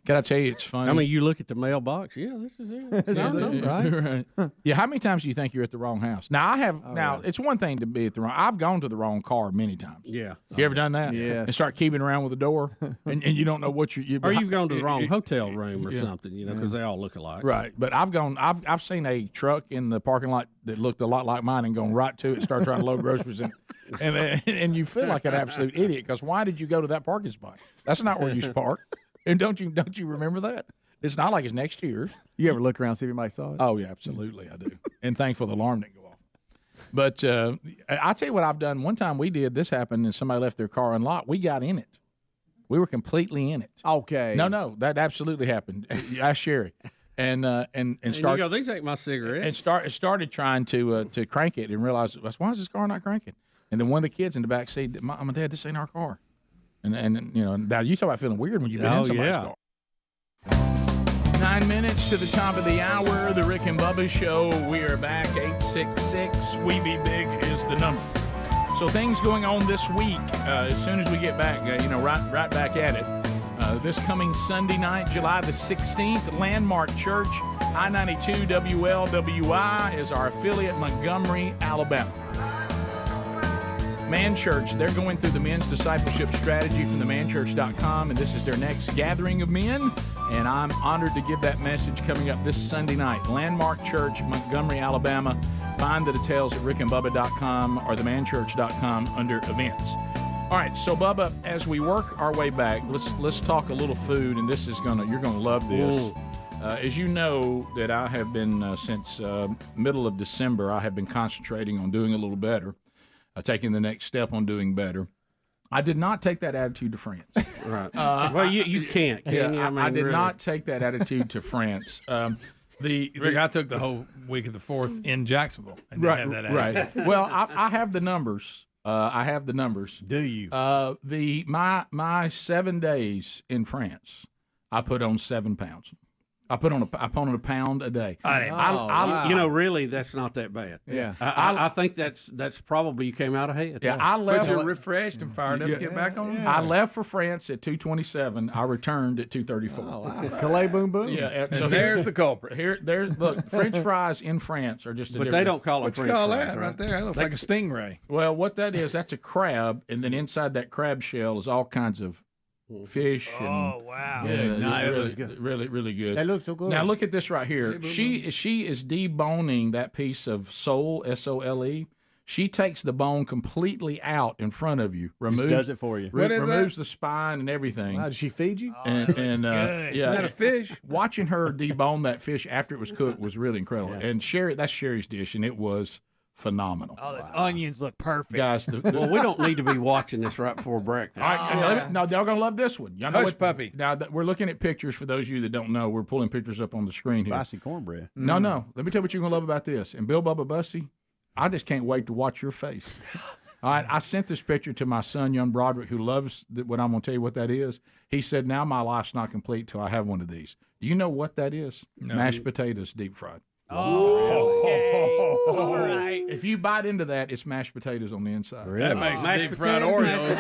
S5: Can I tell you, it's funny.
S11: I mean, you look at the mailbox. Yeah, this is it.
S5: Right? Yeah, how many times do you think you're at the wrong house? Now, I have. It's one thing to be at the wrong. I've gone to the wrong car many times.
S11: Yeah.
S5: You ever done that?
S1: Yes.
S5: And start keeping around with the door, and you don't know what you.
S11: Or you've gone to the wrong hotel room or something, because they all look alike.
S5: Right, but I've seen a truck in the parking lot that looked a lot like mine and gone right to it, start trying to load groceries in, and you feel like an absolute idiot, because why did you go to that parking spot? That's not where you should park. And don't you remember that? It's not like it's next to yours.
S1: You ever look around and see if anybody saw it?
S5: Oh yeah, absolutely, I do. And thankful the alarm didn't go off. But I'll tell you what I've done. One time this happened, and somebody left their car unlocked. We got in it. We were completely in it.
S1: Okay.
S5: No, that absolutely happened. Ask Sherry. And start.
S11: You go, these ain't my cigarettes.
S5: And started trying to crank it and realized, why is this car not cranking? And then one of the kids in the back said, Mom and Dad, this ain't our car. And now you talk about feeling weird when you've been in somebody's car. 9 minutes to the top of the hour, the Rick and Bubba Show. We are back. 866 We Be Big is the number. So things going on this week. As soon as we get back, right back at it. This coming Sunday night, July the 16th, Landmark Church, I-92 WLWI is our affiliate, Montgomery, Alabama. Man Church, they're going through the men's discipleship strategy from themanchurch.com, and this is their next gathering of men, and I'm honored to give that message coming up this Sunday night. Landmark Church, Montgomery, Alabama. Find the details at rickandbubba.com or themanchurch.com under events. All right, so Bubba, as we work our way back, let's talk a little food, and you're gonna love this. As you know, that I have been since middle of December. I have been concentrating on doing a little better, taking the next step on doing better. I did not take that attitude to France.
S11: Right. Well, you can't. Can you?
S5: I did not take that attitude to France.
S3: Rick, I took the whole week of the 4th in Jacksonville. And didn't have that attitude.
S5: Right. Well, I have the numbers. I have the numbers.
S6: Do you?
S5: My 7 days in France, I put on 7 pounds. I put on a pound a day.
S11: Really, that's not that bad.
S6: Yeah.
S11: I think that's probably you came out ahead.
S5: Yeah, I left.
S3: But you're refreshed and fired up to get back on.
S5: I left for France at 2:27. I returned at 2:34.
S6: Oh, wow. Calais boom boom.
S5: Yeah.
S3: So there's the culprit.
S5: Look, French fries in France are just.
S11: But they don't call it French fries.
S3: What's that right there? That looks like a stingray.
S5: Well, what that is, that's a crab, and then inside that crab shell is all kinds of fish.
S6: Oh, wow.
S5: Yeah,
S6: It looks good.
S5: Really, really good.
S6: That looks so good.
S5: Now look at this right here. She is deboning that piece of sole, S-O-L-E. She takes the bone completely out in front of you.
S2: Just does it for you.
S5: Removes the spine and everything.
S6: Wow, did she feed you?
S5: Good.
S3: Is that a fish?
S5: Watching her debone that fish after it was cooked was really incredible.
S2: Yeah.
S5: And that's Sherry's dish, and it was phenomenal.
S8: Oh, those onions look perfect.
S5: Guys,
S11: Well, we don't need to be watching this right before breakfast.
S5: All right, no, they're gonna love this one. Y'all know
S3: Hush puppy.
S5: Now we're looking at pictures. For those of you that don't know, we're pulling pictures up on the screen here.
S2: Spicy cornbread.
S5: No. Let me tell you what you're gonna love about this. And Bill Bubba Bussy, I just can't wait to watch your face. All right, I sent this picture to my son, young Broderick, who loves what I'm gonna tell you what that is. He said, "Now my life's not complete till I have one of these." Do you know what that is?
S3: No.
S5: Mashed potatoes, deep fried.
S8: Oh, okay. All right.
S5: If you bite into that, it's mashed potatoes on the inside.
S3: Really? That makes
S11: Mashed
S3: deep fried
S11: potatoes,
S3: Oreos.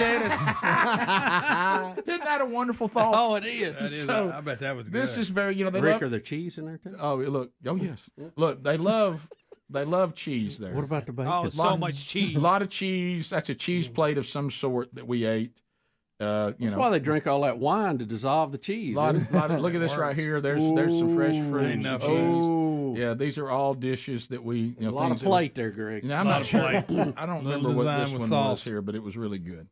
S5: Isn't that a wonderful thought?
S11: Oh, it is.
S3: That is.
S5: So,
S3: I bet that was good.
S5: This is very, they
S11: Rick,
S5: love.
S11: are there cheese in there too?
S5: Oh, look. Oh, yes. Look, they love cheese there.
S11: What about the bacon?
S8: Oh, so much cheese.
S5: A lot of cheese. That's a cheese plate of some sort that we ate.
S11: That's why they drink all that wine to dissolve the cheese.
S5: Look at this right here. There's some fresh fruit, some cheese. Yeah, these are all dishes that we.
S11: A lot of plate there, Greg.
S5: I'm not sure. I don't remember what this one was here, but it was really good.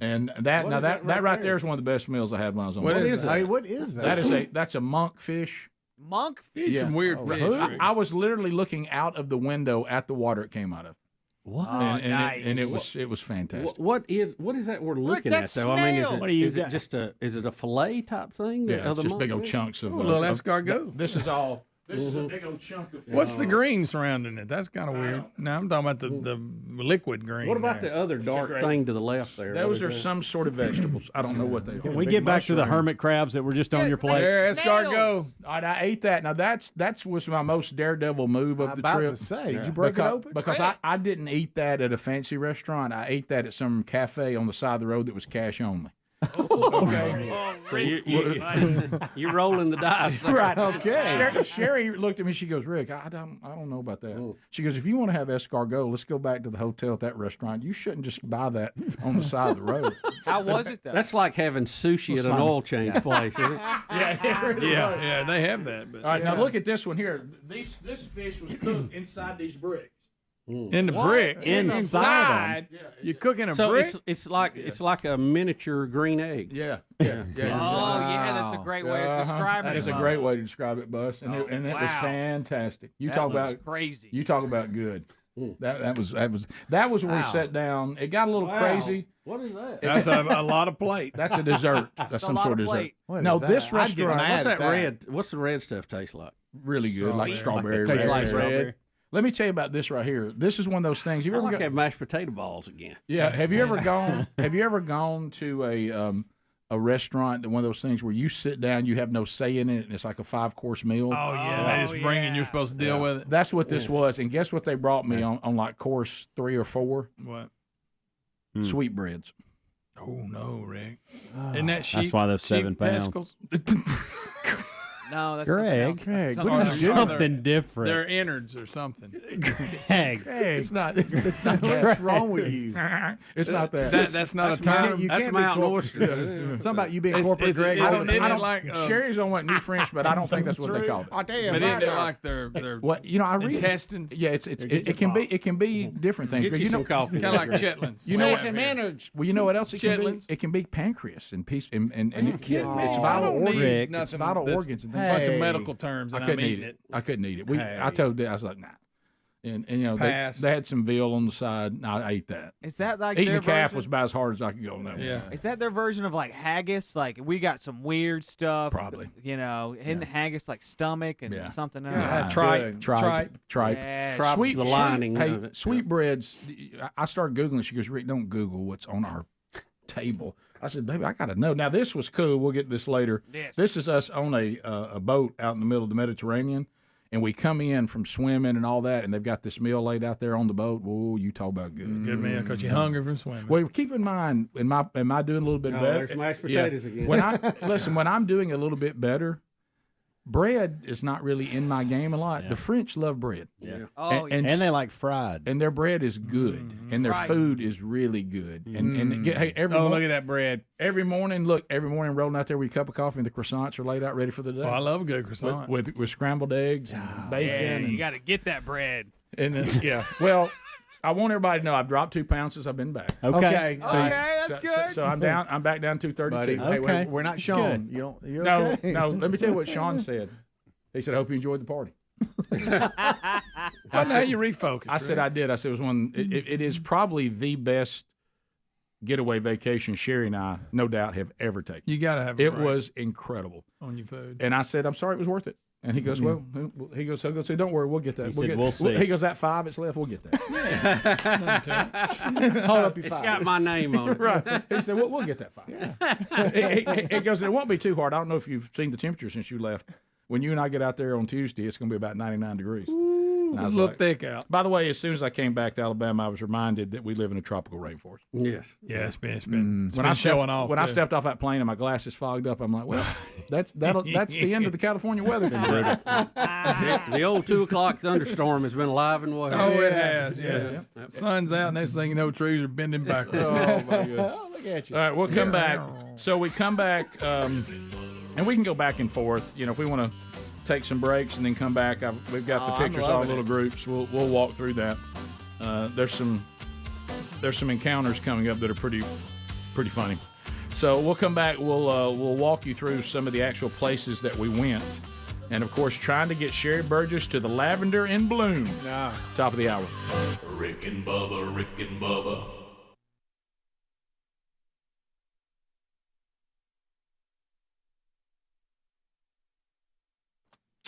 S5: And that right there is one of the best meals I had when I was on.
S3: What
S5: board.
S3: is that?
S6: Hey, what is that?
S5: That's a monk fish.
S8: Monkfish?
S5: Yeah.
S3: Some weird fish.
S5: I was literally looking out of the window at the water it came out of.
S6: What?
S8: Nice.
S5: And it was fantastic.
S11: What is that we're looking at though?
S8: snail.
S11: I mean, is
S2: What
S11: it a fillet type thing?
S5: Yeah,
S11: of
S5: it's
S11: the
S5: just big old
S11: monkfish?
S5: chunks of
S3: a little escargot.
S5: This is all. This is a big old chunk of.
S3: What's the green surrounding it? That's kind of weird. No, I'm talking about the liquid green.
S11: What about
S3: there.
S11: the other dark thing to the left there?
S5: Those are some sort of vegetables. I don't know what they are.
S2: Can we get back to the hermit crabs that were just on your plate?
S3: There, escargot.
S5: All right, I ate that. Now that was my most daredevil move of the
S6: about
S5: trip.
S6: to say, did you break it open?
S5: Because I didn't eat that at a fancy restaurant. I ate that at some cafe on the side of the road that was cash only.
S8: Okay.
S11: So you're rolling the dice.
S5: Right.
S6: Okay.
S5: Sherry looked at me. She goes, Rick, I don't know about that. She goes, if you want to have escargot, let's go back to the hotel at that restaurant. You shouldn't just buy that on the side of the road.
S8: How was it though?
S11: That's like having sushi at an oil change place, isn't it?
S3: Yeah, they have that. But
S5: all right, now look at this one here. This fish was cooked inside these bricks.
S3: In the brick,
S5: inside
S3: them. You cooking a
S11: so
S3: brick?
S11: it's like a miniature green egg.
S5: Yeah.
S8: Oh yeah, that's a great way of describing it.
S5: That is a great way to describe it, Bus, and it was fantastic.
S8: That looks crazy.
S5: You talk about good. That was where we sat down. It got a little crazy.
S11: What is that?
S3: That's a lot of plate.
S5: That's a dessert. That's some sort of dessert.
S6: What is that?
S5: This
S6: I'd get
S5: restaurant.
S6: mad
S11: What's
S6: at
S11: that red? What's the red stuff taste like?
S5: Really good, like strawberry.
S6: Tastes like
S5: raspberry.
S6: red.
S5: Let me tell you about this right here. This is one of those things. Have you
S11: I
S5: ever
S11: like
S5: got,
S11: to have mashed potato balls again.
S5: Yeah. Have you ever gone? Have you ever gone to a restaurant, one of those things where you sit down, you have no say in it, and it's like a 5-course meal?
S3: Oh yeah, they just bring it and you're supposed to deal with it.
S5: That's what this was. And guess what they brought me on like course 3 or 4?
S3: What?
S5: Sweetbreads.
S3: Oh no, Rick! Isn't that sheep?
S2: That's why they're 7 pounds.
S3: Testicles?
S8: No, that's
S2: Greg, something different.
S3: They're innards or something.
S2: Greg,
S5: It's not. It's not.
S6: What's wrong with you?
S5: It's not that.
S3: That's not a term.
S6: You
S11: That's
S6: can't
S11: Mountain
S6: be
S11: Oyster.
S6: Something about you being
S3: It's-
S6: corporate,
S3: it's-
S6: Greg.
S3: it's-
S6: I don't
S3: isn't it
S6: know.
S3: like
S5: Sherry's on what New French, but I don't think that's what they call it.
S6: I tell you,
S3: But isn't it
S6: I-
S3: like their
S5: What I read
S3: intestines?
S5: Yeah, it can be different things.
S11: Get
S5: But
S11: you
S5: you know,
S11: some coffee.
S3: Kind of like chitlins.
S5: You know what?
S3: innards.
S5: Well, you know what else it can be?
S3: Chitlins.
S5: It can be pancreas and
S3: kidding me?
S5: it's
S3: I
S5: vital
S3: don't need
S5: organs.
S3: nothing
S5: It's vital
S3: that's
S5: organs and
S3: bunch of medical terms, and
S5: I
S3: I'm
S5: couldn't
S3: eating
S5: eat
S3: it.
S5: I couldn't eat it. I told them, I was like, nah. And you know,
S3: Pass.
S5: they had some veal on the side, and I ate that.
S8: Is that like
S5: Eating
S8: their
S5: a calf
S8: version?
S5: was about as hard as I could go on that one.
S8: Is that their version of like haggis? Like we got some weird stuff.
S5: Probably.
S8: You know, isn't haggis like stomach and
S5: Yeah.
S8: something else?
S3: Yeah,
S5: Tripe.
S8: Yeah,
S11: Tripe's
S5: Sweet
S11: the lining
S5: Hey,
S11: of it.
S5: sweetbreads. I started Googling. She goes, Rick, don't Google what's on our table. I said, baby, I got to know. Now, this was cool. We'll get to this later.
S8: Yes.
S5: This is us on a boat out in the middle of the Mediterranean, and we come in from swimming and all that, and they've got this meal laid out there on the boat. Whoa, you talk about good.
S3: Good meal because you're hungry from swimming.
S5: Well, keep in mind, am I doing a little bit
S11: Oh,
S5: better?
S11: there's mashed potatoes again.
S5: When I'm doing a little bit better, bread is not really in my game a lot. The French love bread.
S2: Yeah.
S8: Oh,
S2: And they like fried.
S5: And their bread is good, and their
S8: Right.
S5: food is really good. Hey, every
S3: Look at that bread.
S5: every morning rolling out there with a cup of coffee, and the croissants are laid out ready for the day.
S3: Oh, I love a good croissant.
S5: with scrambled eggs and bacon.
S8: Yeah,
S5: and,
S8: you got to get that bread.
S5: and then, yeah. Well, I want everybody to know I've dropped 2 pounds since I've been back.
S2: Okay.
S5: So,
S3: that's good.
S5: So I'm down. I'm back down 232.
S1: Buddy, hey,
S2: Okay.
S1: we're not
S2: That's
S1: Sean.
S2: good.
S1: You're
S5: No,
S1: okay.
S5: no. Let me tell you what Sean said. He said, "I hope you enjoyed the party."
S3: Now you refocus.
S5: I said I did. I said it was one. It is probably the best getaway vacation Sherry and I, no doubt, have ever taken.
S3: You got to have a
S5: It
S3: break
S5: was incredible.
S3: on your food.
S5: And I said, I'm sorry, it was worth it. And he goes, well, he goes, don't worry, we'll get that.
S2: He said, "We'll see."
S5: He goes, that 5 that's left, we'll get that. Hold up your
S11: It's
S5: 5.
S11: got my name on it.
S5: Right. He said, we'll get that 5. He goes, it won't be too hard. I don't know if you've seen the temperature since you left. When you and I get out there on Tuesday, it's going to be about 99 degrees. And I
S3: It's
S5: was
S3: a little
S5: like-
S3: thick out.
S5: By the way, as soon as I came back to Alabama, I was reminded that we live in a tropical rainforest.
S11: Yes.
S3: Yeah, it's been
S5: When I
S3: showing off.
S5: When I
S3: too.
S5: stepped off that plane and my glasses fogged up, I'm like, well, that's the end of the California weather.
S11: The old 2 o'clock thunderstorm has been alive and well.
S3: Oh, it has, yes. Sun's out, next thing you know, trees are bending backwards.
S5: Oh, my goodness.
S1: Look at you.
S5: All right, we'll come back. So we come back, and we can go back and forth. You know, if we want to take some breaks and then come back, we've got the
S3: I'm
S5: pictures all
S3: loving
S5: little
S3: it.
S5: groups. We'll walk through that. There's some encounters coming up that are pretty funny. So we'll come back. We'll walk you through some of the actual places that we went, and of course, trying to get Sherry Burgess to the Lavender in Bloom. Top of the hour.
S4: Rick and Bubba, Rick and Bubba.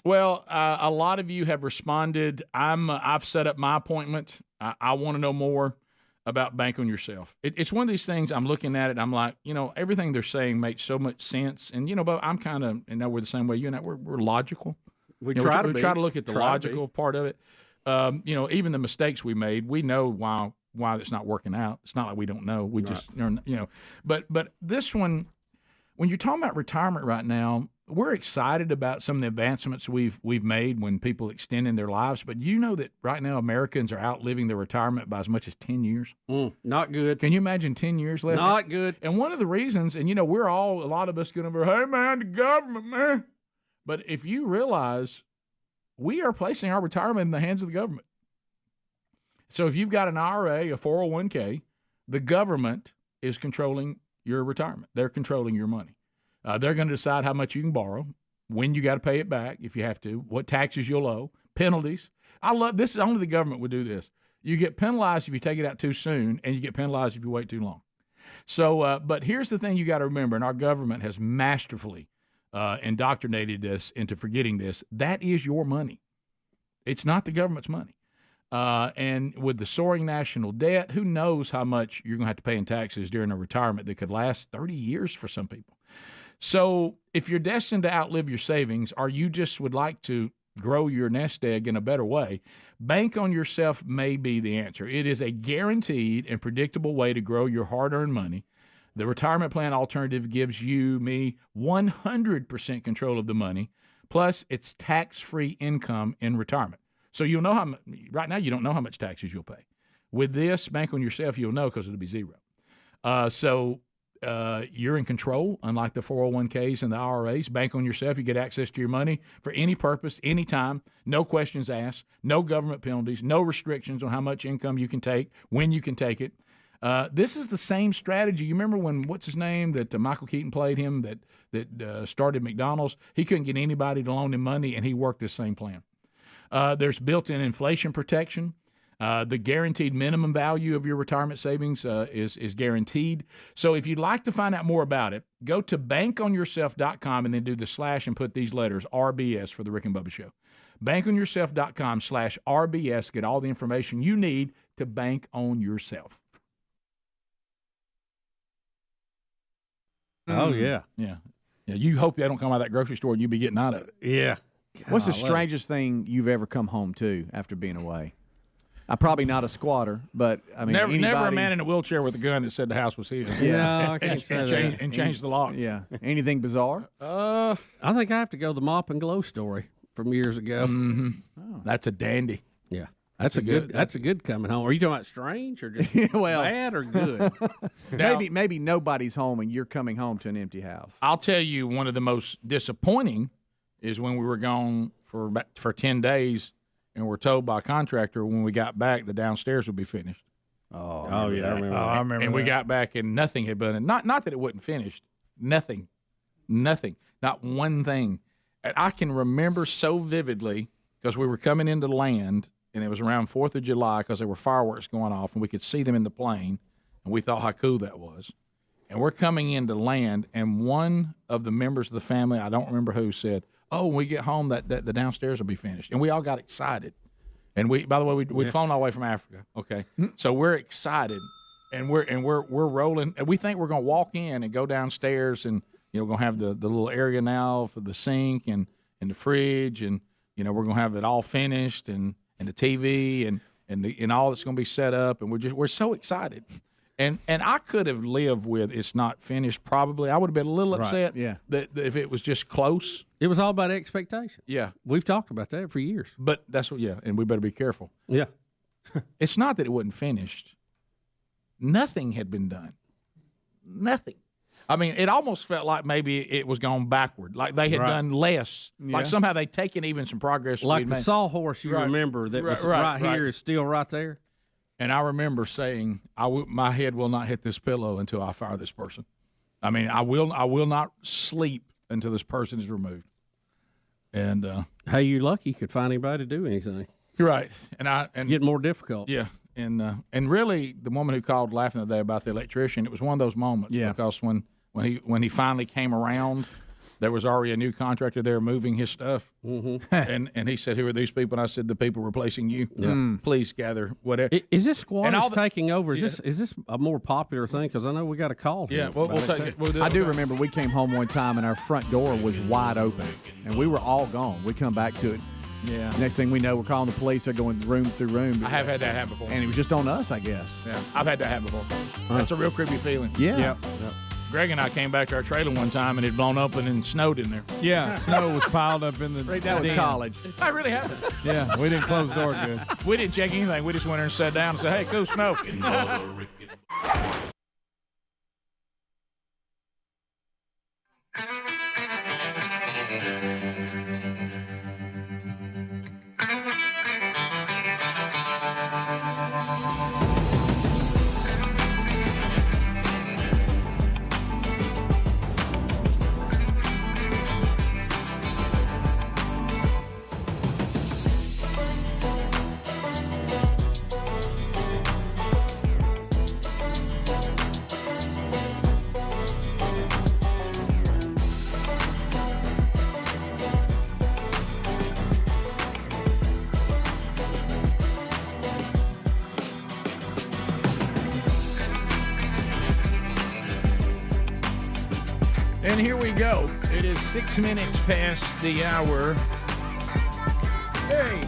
S5: Well, a lot of you have responded. I've set up my appointment. I want to know more about Bank on Yourself. It's one of these things. I'm looking at it. I'm like, everything they're saying makes so much sense. And but I'm kind of, and now we're the same way. You and I, we're logical.
S11: We
S5: You know,
S11: try to
S5: we
S11: be.
S5: try to look at the
S11: Try to
S5: logical part of it. Even the mistakes we made, we know why it's not working out. It's not like we don't know. We just, But this one, when you're talking about retirement right now, we're excited about some of the advancements we've made when people extending their lives. But you know that right now Americans are outliving their retirement by as much as 10 years.
S11: Not good.
S5: Can you imagine 10 years left?
S11: Not good.
S5: And one of the reasons, and we're all, a lot of us going to be, hey man, the government, man. But if you realize we are placing our retirement in the hands of the government. So if you've got an IRA, a 401k, the government is controlling your retirement. They're controlling your money. They're going to decide how much you can borrow, when you got to pay it back if you have to, what taxes you'll owe, penalties. I love this. Only the government would do this. You get penalized if you take it out too soon, and you get penalized if you wait too long. So, but here's the thing you got to remember, and our government has masterfully indoctrinated us into forgetting this. That is your money. It's not the government's money. And with the soaring national debt, who knows how much you're going to have to pay in taxes during a retirement that could last 30 years for some people. So if you're destined to outlive your savings, or you just would like to grow your nest egg in a better way, Bank on Yourself may be the answer. It is a guaranteed and predictable way to grow your hard-earned money. The retirement plan alternative gives me 100% control of the money, plus it's tax-free income in retirement. So you'll know how right now you don't know how much taxes you'll pay. With this, Bank on Yourself, you'll know because it'll be zero. You're in control, unlike the 401ks and the IRAs. Bank on Yourself, you get access to your money for any purpose, anytime, no questions asked, no government penalties, no restrictions on how much income you can take, when you can take it. This is the same strategy. You remember when, what's his name, that Michael Keaton played him, that started McDonald's? He couldn't get anybody to loan him money, and he worked this same plan. There's built-in inflation protection. The guaranteed minimum value of your retirement savings is guaranteed. So if you'd like to find out more about it, go to bankonyourself.com and then do the slash and put these letters, RBS, for the Rick and Bubba Show. Bankonyourself.com/RBS. Get all the information you need to bank on yourself.
S11: Oh, yeah.
S5: Yeah. You hope they don't come out of that grocery store and you be getting out of it.
S11: Yeah.
S1: What's the strangest thing you've ever come home to after being away? Probably not a squatter, but I mean,
S5: never a man in a wheelchair with a gun that said the house was his.
S11: Yeah, no, I can't say that.
S5: And changed the lock.
S1: Yeah. Anything bizarre?
S11: I think I have to go the mop and glow story from years ago.
S5: Mm-hmm. Oh. That's a dandy.
S11: Yeah. That's a good coming home. Are you talking about strange or just bad or good?
S1: maybe nobody's home and you're coming home to an empty house.
S5: I'll tell you, one of the most disappointing is when we were gone for 10 days and we're told by a contractor when we got back the downstairs would be finished.
S11: Oh yeah,
S5: I remember. And we got back and nothing had been. Not that it wasn't finished. Nothing. Not one thing. And I can remember so vividly because we were coming into land. And it was around 4th of July because there were fireworks going off, and we could see them in the plane, and we thought how cool that was. And we're coming into land, and one of the members of the family, I don't remember who, said, "Oh, when we get home, that the downstairs will be finished." And we all got excited. And by the way, we'd flown all the way from Africa. Okay, so we're excited, and we're rolling, and we think we're going to walk in and go downstairs, and we're going to have the little area now for the sink and the fridge, and we're going to have it all finished and the TV and all that's going to be set up, and we're so excited, and I could have lived with it's not finished. Probably I would have been a little upset.
S1: Yeah.
S5: That if it was just close.
S11: It was all about expectation.
S5: Yeah,
S11: we've talked about that for years.
S5: But that's what. Yeah, and we better be careful.
S11: Yeah,
S5: it's not that it wasn't finished. Nothing had been done. Nothing. I mean, it almost felt like maybe it was gone backward, like they had done less. Yeah. Like somehow they'd taken even some progress.
S11: Like the sawhorse you remember that was right here is still right there.
S5: And I remember saying, my head will not hit this pillow until I fire this person. I mean, I will not sleep until this person is removed. And
S11: hey, you're lucky you could find anybody to do anything.
S5: Right. And
S11: getting more difficult.
S5: Yeah. And really, the woman who called laughing today about the electrician, it was one of those moments. Yeah. Because when he finally came around, there was already a new contractor there moving his stuff. Mm-hmm. and he said, "Who are these people?" And I said, "The people replacing you. Yeah. Please gather whatever."
S11: Is this squatters taking over? Is this a more popular thing? Because I know we got a call here.
S5: Yeah, we'll take it.
S1: I do remember we came home one time and our front door was wide open, and we were all gone. We come back to it. Yeah. Next thing we know, we're calling the police. They're going room through room.
S5: I have had that happen before.
S1: And it was just on us, I guess.
S5: Yeah, I've had that happen before. That's a real creepy feeling.
S1: Yeah.
S5: Yep. Greg and I came back to our trailer one time, and it had blown open and snowed in there.
S6: Yeah, snow was piled up in the
S1: that was college.
S5: I really happened.
S6: Yeah, we didn't close the door good.
S5: We didn't check anything. We just went there and sat down and said, "Hey, cool snow." And here we go. It is 6 minutes past the hour. Hey,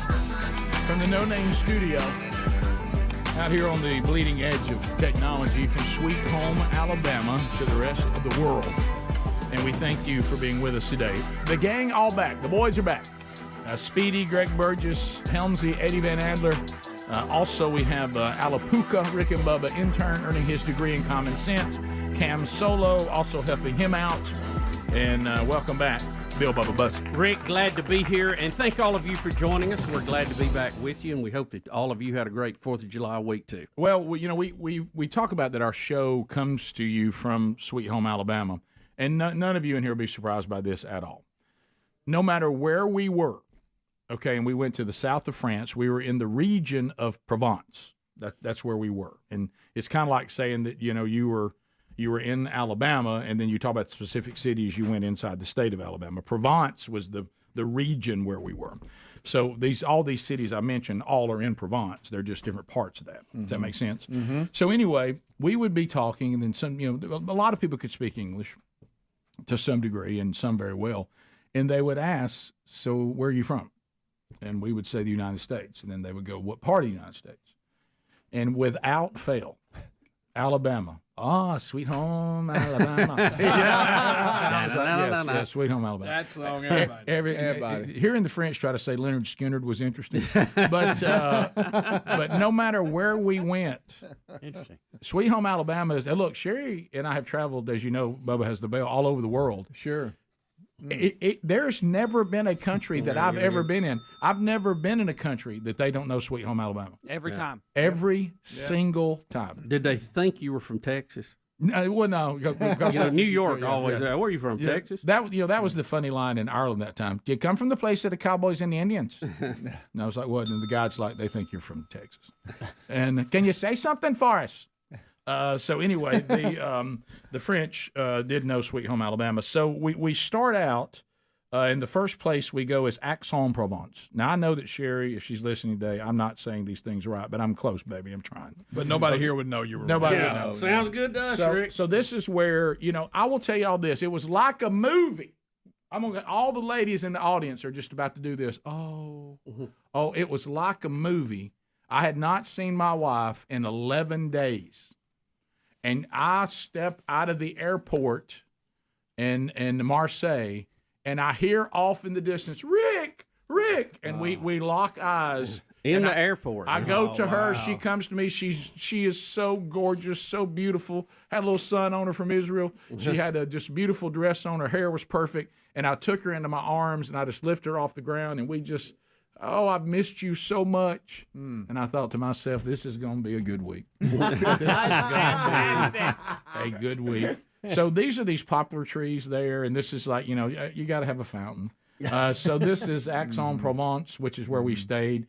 S5: from the No Name Studio, out here on the bleeding edge of technology, from Sweet Home, Alabama, to the rest of the world. And we thank you for being with us today. The gang all back. The boys are back. Speedy, Greg Burgess, Helmsy, Eddie Van Adler. Also, we have Alapuca, Rick and Bubba, intern, earning his degree in common sense. Cam Solo, also helping him out. And welcome back. Bill Bubba Bussey.
S11: Rick, glad to be here, and thank all of you for joining us. We're glad to be back with you, and we hope that all of you had a great 4th of July week, too.
S5: Well, we talk about that our show comes to you from Sweet Home, Alabama, and none of you in here will be surprised by this at all. No matter where we were, okay, and we went to the south of France, we were in the region of Provence. That's where we were, and it's kind of like saying that you were in Alabama, and then you talk about specific cities. You went inside the state of Alabama. Provence was the region where we were. So all these cities I mentioned all are in Provence. They're just different parts of that. Does that make sense? Mm-hmm. So anyway, we would be talking, and then some. A lot of people could speak English to some degree, and some very well. And they would ask, "So where are you from?" And we would say the United States, and then they would go, "What part of the United States?" And without fail, Alabama. Sweet home, Alabama. Yes, Sweet Home, Alabama.
S6: That's long, everybody.
S5: Hearing the French try to say Leonard Skinner was interesting. But no matter where we went,
S2: Interesting.
S5: Sweet Home, Alabama is, look, Sherry and I have traveled, as you know, Bubba has the bell, all over the world.
S1: Sure.
S5: There's never been a country that I've ever been in. I've never been in a country that they don't know Sweet Home, Alabama.
S8: Every time.
S5: Every single time.
S11: Did they think you were from Texas?
S5: No, well, no.
S11: New York always. Where are you from, Texas?
S5: That was the funny line in Ireland that time. Do you come from the place of the cowboys and the Indians? And I was like, what? And the guy's like, they think you're from Texas. And can you say something for us? So anyway, the French did know Sweet Home, Alabama. So we start out, in the first place we go is Aix-en-Provence. Now, I know that Sherry, if she's listening today, I'm not saying these things right, but I'm close, baby. I'm trying.
S6: But nobody here would know you were.
S5: Nobody would
S11: Yeah,
S5: know.
S11: sounds good to us, Rick.
S5: So this is where, I will tell you all this. It was like a movie. All the ladies in the audience are just about to do this. Oh, it was like a movie. I had not seen my wife in 11 days. And I step out of the airport in Marseille, and I hear off in the distance, Rick, and we lock eyes.
S11: In the airport.
S5: I go to her. She comes to me. She is so gorgeous, so beautiful. Had a little son on her from Israel. She had a just beautiful dress on. Her hair was perfect. And I took her into my arms, and I just lifted her off the ground, and we just, I've missed you so much. And I thought to myself, this is going to be a good week. This is going to be a good week. So these are these poplar trees there, and this is like, you got to have a fountain. So this is Aix-en-Provence, which is where we stayed.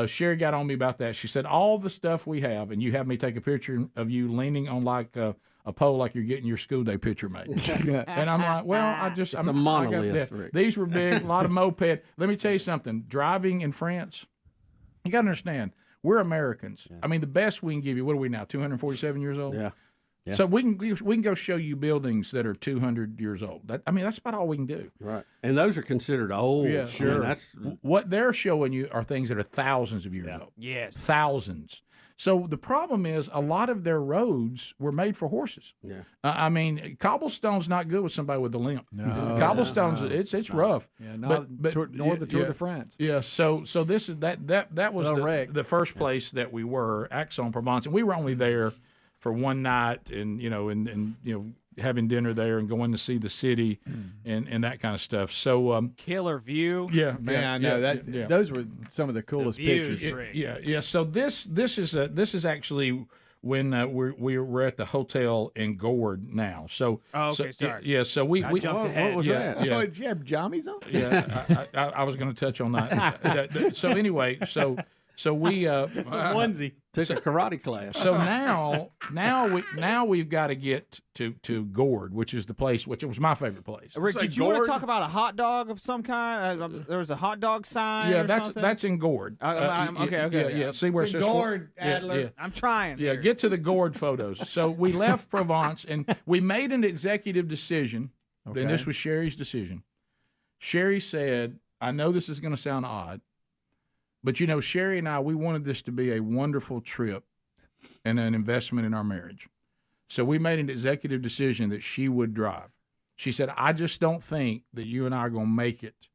S5: Sherry got on me about that. She said, all the stuff we have, and you have me take a picture of you leaning on like a pole like you're getting your school day picture made. And I'm like, well,
S11: it's a monolith, Rick.
S5: These were big, a lot of moped. Let me tell you something. Driving in France, you got to understand, we're Americans. Yeah. I mean, the best we can give you, what are we now, 247 years old?
S11: Yeah.
S5: So we can go show you buildings that are 200 years old. That's about all we can do.
S11: Right. And those are considered old.
S5: Yeah, sure. What they're showing you are things that are thousands of years old.
S8: Yes.
S5: Thousands. So the problem is a lot of their roads were made for horses.
S11: Yeah.
S5: Cobblestone's not good with somebody with a limp. No, cobblestone's it's rough.
S1: Yeah, nor the Tour de France.
S5: Yeah. So this is that was the first place that we were, Aix-en-Provence, and we were only there for one night, and having dinner there and going to see the city and that kind of stuff. So
S8: killer view.
S5: Yeah,
S1: man, I know that. Those were some of the coolest pictures.
S5: Yeah. So this is actually when we're at the hotel in Gord now. So
S8: sorry.
S5: Yeah. So we
S8: jumped ahead.
S11: What was that?
S5: Yeah.
S1: Oh, did you have jammies on?
S5: Yeah. I was going to touch on that. So anyway, so we
S8: onesie
S11: took a karate class.
S5: So now we've got to get to Gord, which is the place, which was my favorite place.
S8: Rick, did you want to talk about a hot dog of some kind? There was a hot dog sign.
S5: Yeah,
S8: or something?
S5: that's in Gord.
S8: Okay.
S5: Yeah. See where it says
S1: Gord, Adler.
S5: Yeah.
S8: I'm trying.
S5: Yeah, get to the Gord photos. So we left Provence, and we made an executive decision. Okay. And this was Sherry's decision. Sherry said, "I know this is going to sound odd, but Sherry and I, we wanted this to be a wonderful trip and an investment in our marriage. So we made an executive decision that she would drive. She said, I just don't think that you and I are going to make it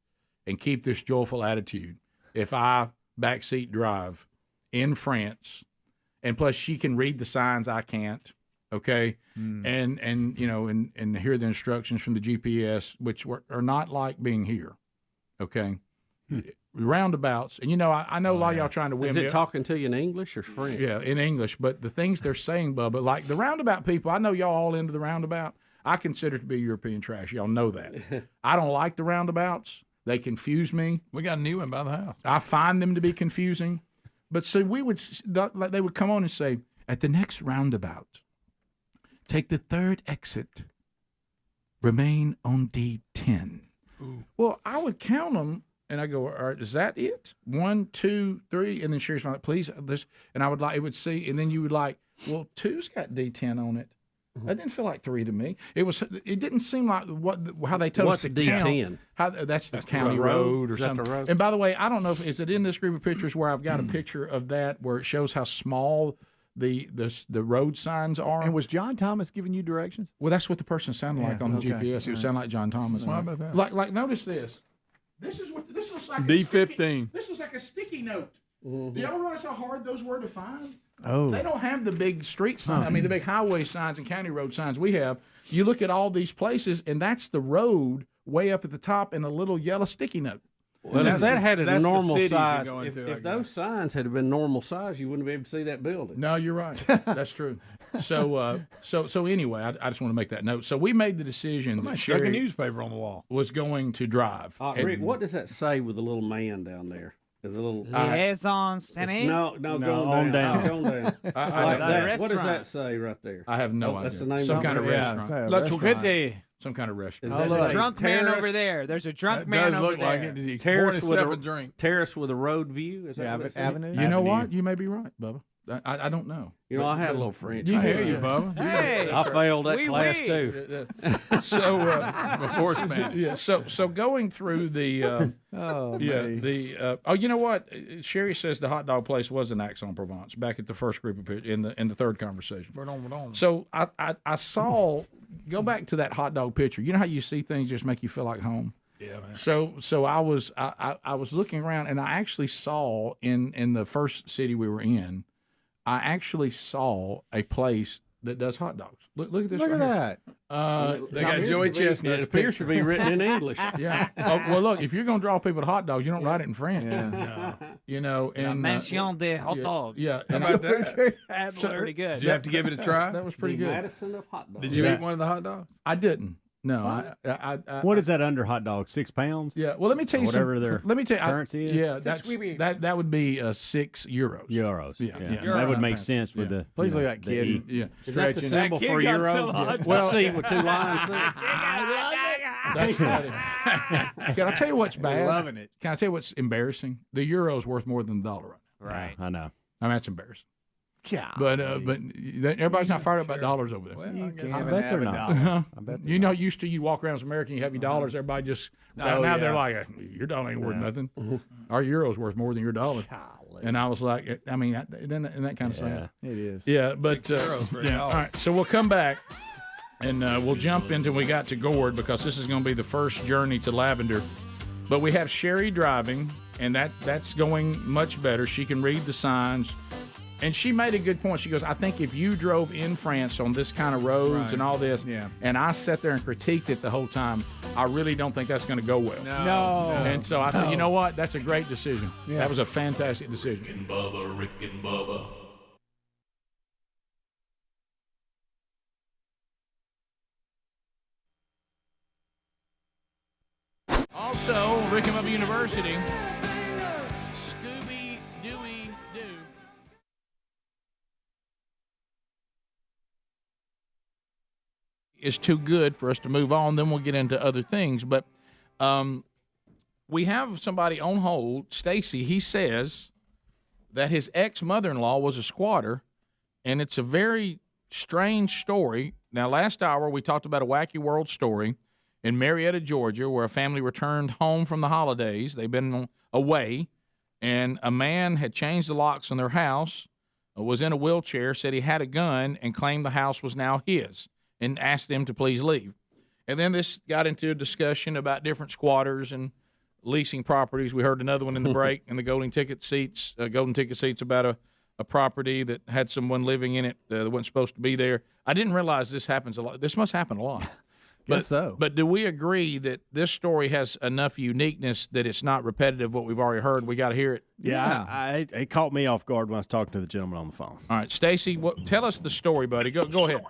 S5: and keep this joyful attitude if I backseat drive in France. And plus, she can read the signs I can't. Okay, and you know, and hear the instructions from the GPS, which are not like being here. Okay, roundabouts, and you know, I know a lot of y'all trying to win.
S11: Is it talking to you in English or French?
S5: Yeah, in English, but the things they're saying, Bubba, like the roundabout people, I know y'all all into the roundabout. I consider it to be European trash. Y'all know that. I don't like the roundabouts. They confuse me.
S3: We got a new one by the house.
S5: I find them to be confusing. But so they would come on and say, at the next roundabout, take the third exit, remain on D10. Ooh. Well, I would count them, and I go, all right, is that it? 1, 2, 3, and then Sherry's like, please, this, and I would like, it would see, and then you would like, well, 2's got D10 on it. That didn't feel like 3 to me. It didn't seem like how they told us to
S11: D10?
S5: count. That's the county road or something. Road? And by the way, I don't know is it in this group of pictures where I've got a picture of that where it shows how small the road signs are.
S1: And was John Thomas giving you directions?
S5: Well, that's what the person sounded like on the GPS. It would sound like John Thomas.
S3: Why about that?
S5: Like notice this. This looks like
S3: D15.
S5: This looks like a sticky note. Do y'all realize how hard those were to find?
S1: Oh.
S5: They don't have the big street signs. I mean, the big highway signs and county road signs we have. You look at all these places, and that's the road way up at the top and a little yellow sticky note.
S11: Well, if that had a normal size,
S3: if
S11: those signs had been normal size, you wouldn't be able to see that building.
S5: No, you're right. That's true. So anyway, I just want to make that note. So we made the decision that
S3: stuck a
S5: Sherry
S3: newspaper on the wall
S5: was going to drive.
S11: Rick, what does that say with the little man down there? The little
S8: liaison Senate?
S11: No, go on down. Go on down. Like that. What does that say right there?
S5: I have no idea.
S11: That's the name
S5: Some
S11: of
S5: kind of
S11: it?
S5: restaurant.
S3: Let's get there.
S5: Some kind of restaurant.
S8: There's a drunk man over there. There's a drunk man over there.
S3: Like it. He
S11: Terrace with
S3: a drink.
S11: Terrace with a road view. Is that what it
S1: Avenue?
S5: You know what? You may be right, Bubba. I don't know.
S11: You know, I had a little French.
S3: I hear you, Bubba.
S8: Hey,
S11: I failed that class too.
S5: So
S3: before Spanish.
S5: Yeah. So going through the you know what? Sherry says the hot dog place was an Aix-en-Provence back at the first group of in the third conversation. So I saw go back to that hot dog picture. You know how you see things just make you feel like home.
S3: Yeah, man.
S5: So I was looking around and I actually saw in the first city we were in. I actually saw a place that does hot dogs. Look at this.
S1: Look
S5: right
S1: at
S5: here.
S1: that.
S3: They got Joey Chestnut.
S11: It appears to be written in English.
S5: Yeah. Well, look, if you're going to draw people to hot dogs, you don't write it in French.
S1: Yeah.
S3: No.
S5: You know, and
S8: mention de hot dog.
S5: Yeah.
S3: How about that?
S8: Adler. Pretty good.
S3: Did you have to give it a try?
S5: That was pretty
S11: The
S5: good.
S11: Madison of hot dogs.
S3: Did you eat one of the hot dogs?
S5: I didn't. No, I
S2: What is that under hot dog? 6 pounds?
S5: Yeah. Well, let me tell you
S2: whatever their
S5: currency
S2: is.
S5: Yeah, that would be 6 euros.
S2: Euros.
S5: Yeah.
S2: That would make sense with the.
S1: Please look at that kid.
S5: Yeah.
S11: Is that the symbol for euro? Well, see with 2 lines there.
S5: That's funny. Can I tell you what's bad?
S1: Loving it.
S5: Can I tell you what's embarrassing? The euro's worth more than the dollar.
S1: Right.
S2: I know.
S5: I mean, that's embarrassing.
S1: Yeah.
S5: But everybody's not fired up about dollars over there.
S3: Well,
S1: You
S3: I guess
S1: can't
S2: I bet they're
S1: have a
S2: not.
S1: dollar.
S2: I bet
S5: You know, used to you walk around as American, you have your dollars. Everybody just now they're like, your dollar ain't worth nothing. Our euro's worth more than your dollar. And I was like, I mean, isn't that kind of sad?
S1: It is.
S5: Yeah, but all right. So we'll come back and we'll jump into. We got to Gord because this is going to be the first journey to Lavender. But we have Sherry driving, and that's going much better. She can read the signs. And she made a good point. She goes, I think if you drove in France on this kind of roads and all this, and I sat there and critiqued it the whole time, I really don't think that's going to go well.
S8: No.
S5: And so I said, you know what? That's a great decision. Yeah. That was a fantastic decision.
S4: Rick and Bubba, Rick and Bubba.
S5: Also, Rick and Bubba University. Scooby-Dooey-Doo. Is too good for us to move on. Then we'll get into other things. But we have somebody on hold, Stacy. He says that his ex-mother-in-law was a squatter, and it's a very strange story. Now, last hour we talked about a wacky world story in Marietta, Georgia, where a family returned home from the holidays. They've been away, and a man had changed the locks on their house, was in a wheelchair, said he had a gun, and claimed the house was now his, and asked them to please leave. And then this got into a discussion about different squatters and leasing properties. We heard another one in the break in the golden ticket seats about a a property that had someone living in it that wasn't supposed to be there. I didn't realize this happens a lot. This must happen a lot.
S1: Guess so.
S5: But do we agree that this story has enough uniqueness that it's not repetitive what we've already heard? We got to hear it.
S2: Yeah, it caught me off guard when I was talking to the gentleman on the phone.
S5: All right, Stacy, tell us the story, buddy. Go ahead.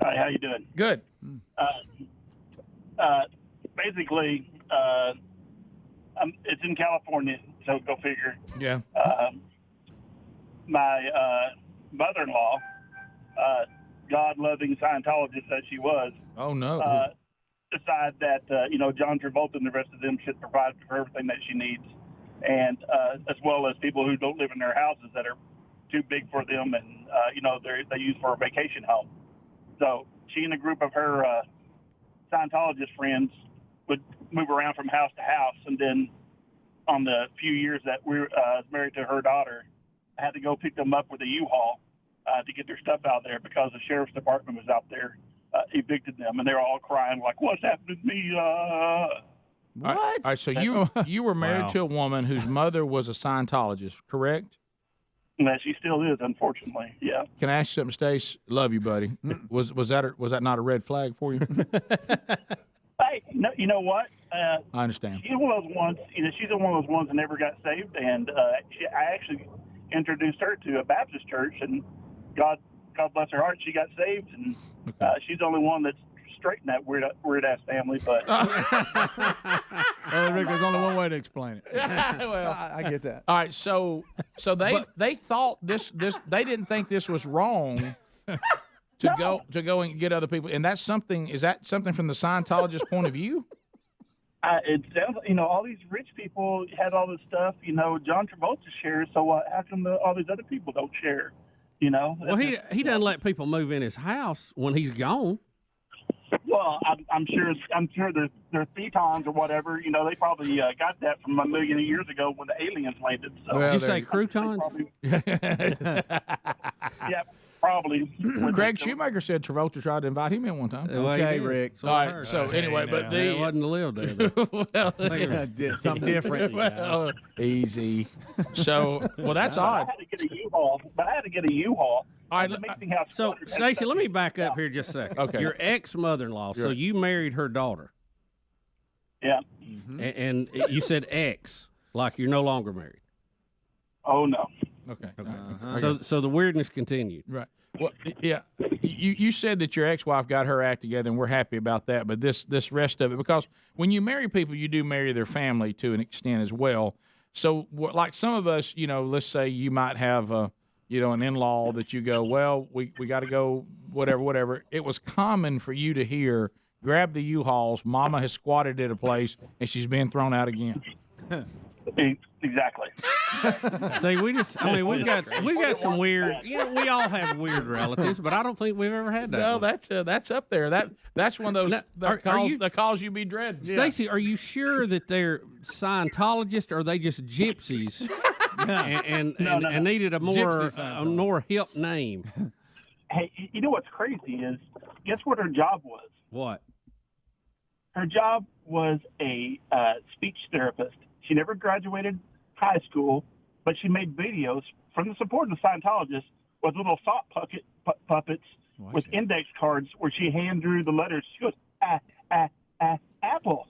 S9: Hi, how you doing?
S5: Good.
S9: Basically, it's in California, so go figure.
S5: Yeah.
S9: My mother-in-law, God-loving Scientologist that she was,
S5: oh no,
S9: decide that John Travolta and the rest of them should provide for her everything that she needs, and as well as people who don't live in their houses that are too big for them, and they use for a vacation home. So she and a group of her Scientologist friends would move around from house to house, and then on the few years that we were married to her daughter, I had to go pick them up with a U-Haul to get their stuff out there because the sheriff's department was out there, evicted them, and they were all crying like, "What's happened to me?"
S5: What? All right, so you were married to a woman whose mother was a Scientologist, correct?
S9: No, she still is, unfortunately. Yeah.
S5: Can I ask you something, Stace? Love you, buddy. Was that not a red flag for you?
S9: Hey, no, you know what?
S5: I understand.
S9: She's one of those ones. She's one of those ones that never got saved, and I actually introduced her to a Baptist church, and God bless her heart, she got saved, and she's the only one that's straight in that weird ass family. But
S6: well, Rick, there's only one way to explain it.
S5: Well,
S1: I get that.
S5: All right, so they thought this they didn't think this was wrong to go and get other people, and that's something. Is that something from the Scientologist point of view?
S9: It sounds, all these rich people had all this stuff. John Travolta shares, so how come all these other people don't share?
S11: Well, he doesn't let people move in his house when he's gone.
S9: Well, I'm sure they're thetons or whatever. They probably got that from a million years ago when the aliens landed. So.
S11: Did you say croutons?
S9: Yeah, probably.
S5: Greg Shoemaker said Travolta tried to invite him in one time.
S1: Okay, Rick.
S5: All right. So anyway, but
S11: it wasn't to live there.
S5: Well,
S1: something different.
S5: Well, easy. So, that's odd.
S9: I had to get a U-Haul.
S5: All right.
S11: So, Stacy, let me back up here just a second.
S5: Okay.
S11: Your ex-mother-in-law. So you married her daughter.
S9: Yeah.
S11: Mm-hmm. And you said ex, like you're no longer married.
S9: Oh no.
S5: Okay.
S11: So the weirdness continued.
S5: Right. Well, yeah. You said that your ex-wife got her act together, and we're happy about that. But this rest of it, because when you marry people, you do marry their family to an extent as well. So, like some of us, let's say you might have an in-law that you go, well, we got to go, whatever. It was common for you to hear, grab the U-Hauls, Mama has squatted at a place, and she's been thrown out again.
S9: Exactly.
S11: See, we've got some weird. We all have weird relatives, but I don't think we've ever had that.
S5: No, that's up there. That's one of those that calls you be dreaded.
S11: Stacy, are you sure that they're Scientologists, or are they just gypsies and needed a more hip name?
S9: Hey, you know what's crazy is, guess what her job was?
S11: What?
S9: Her job was a speech therapist. She never graduated high school, but she made videos from the support of the Scientologists with little sock puppets with index cards where she hand drew the letters. She goes, apple,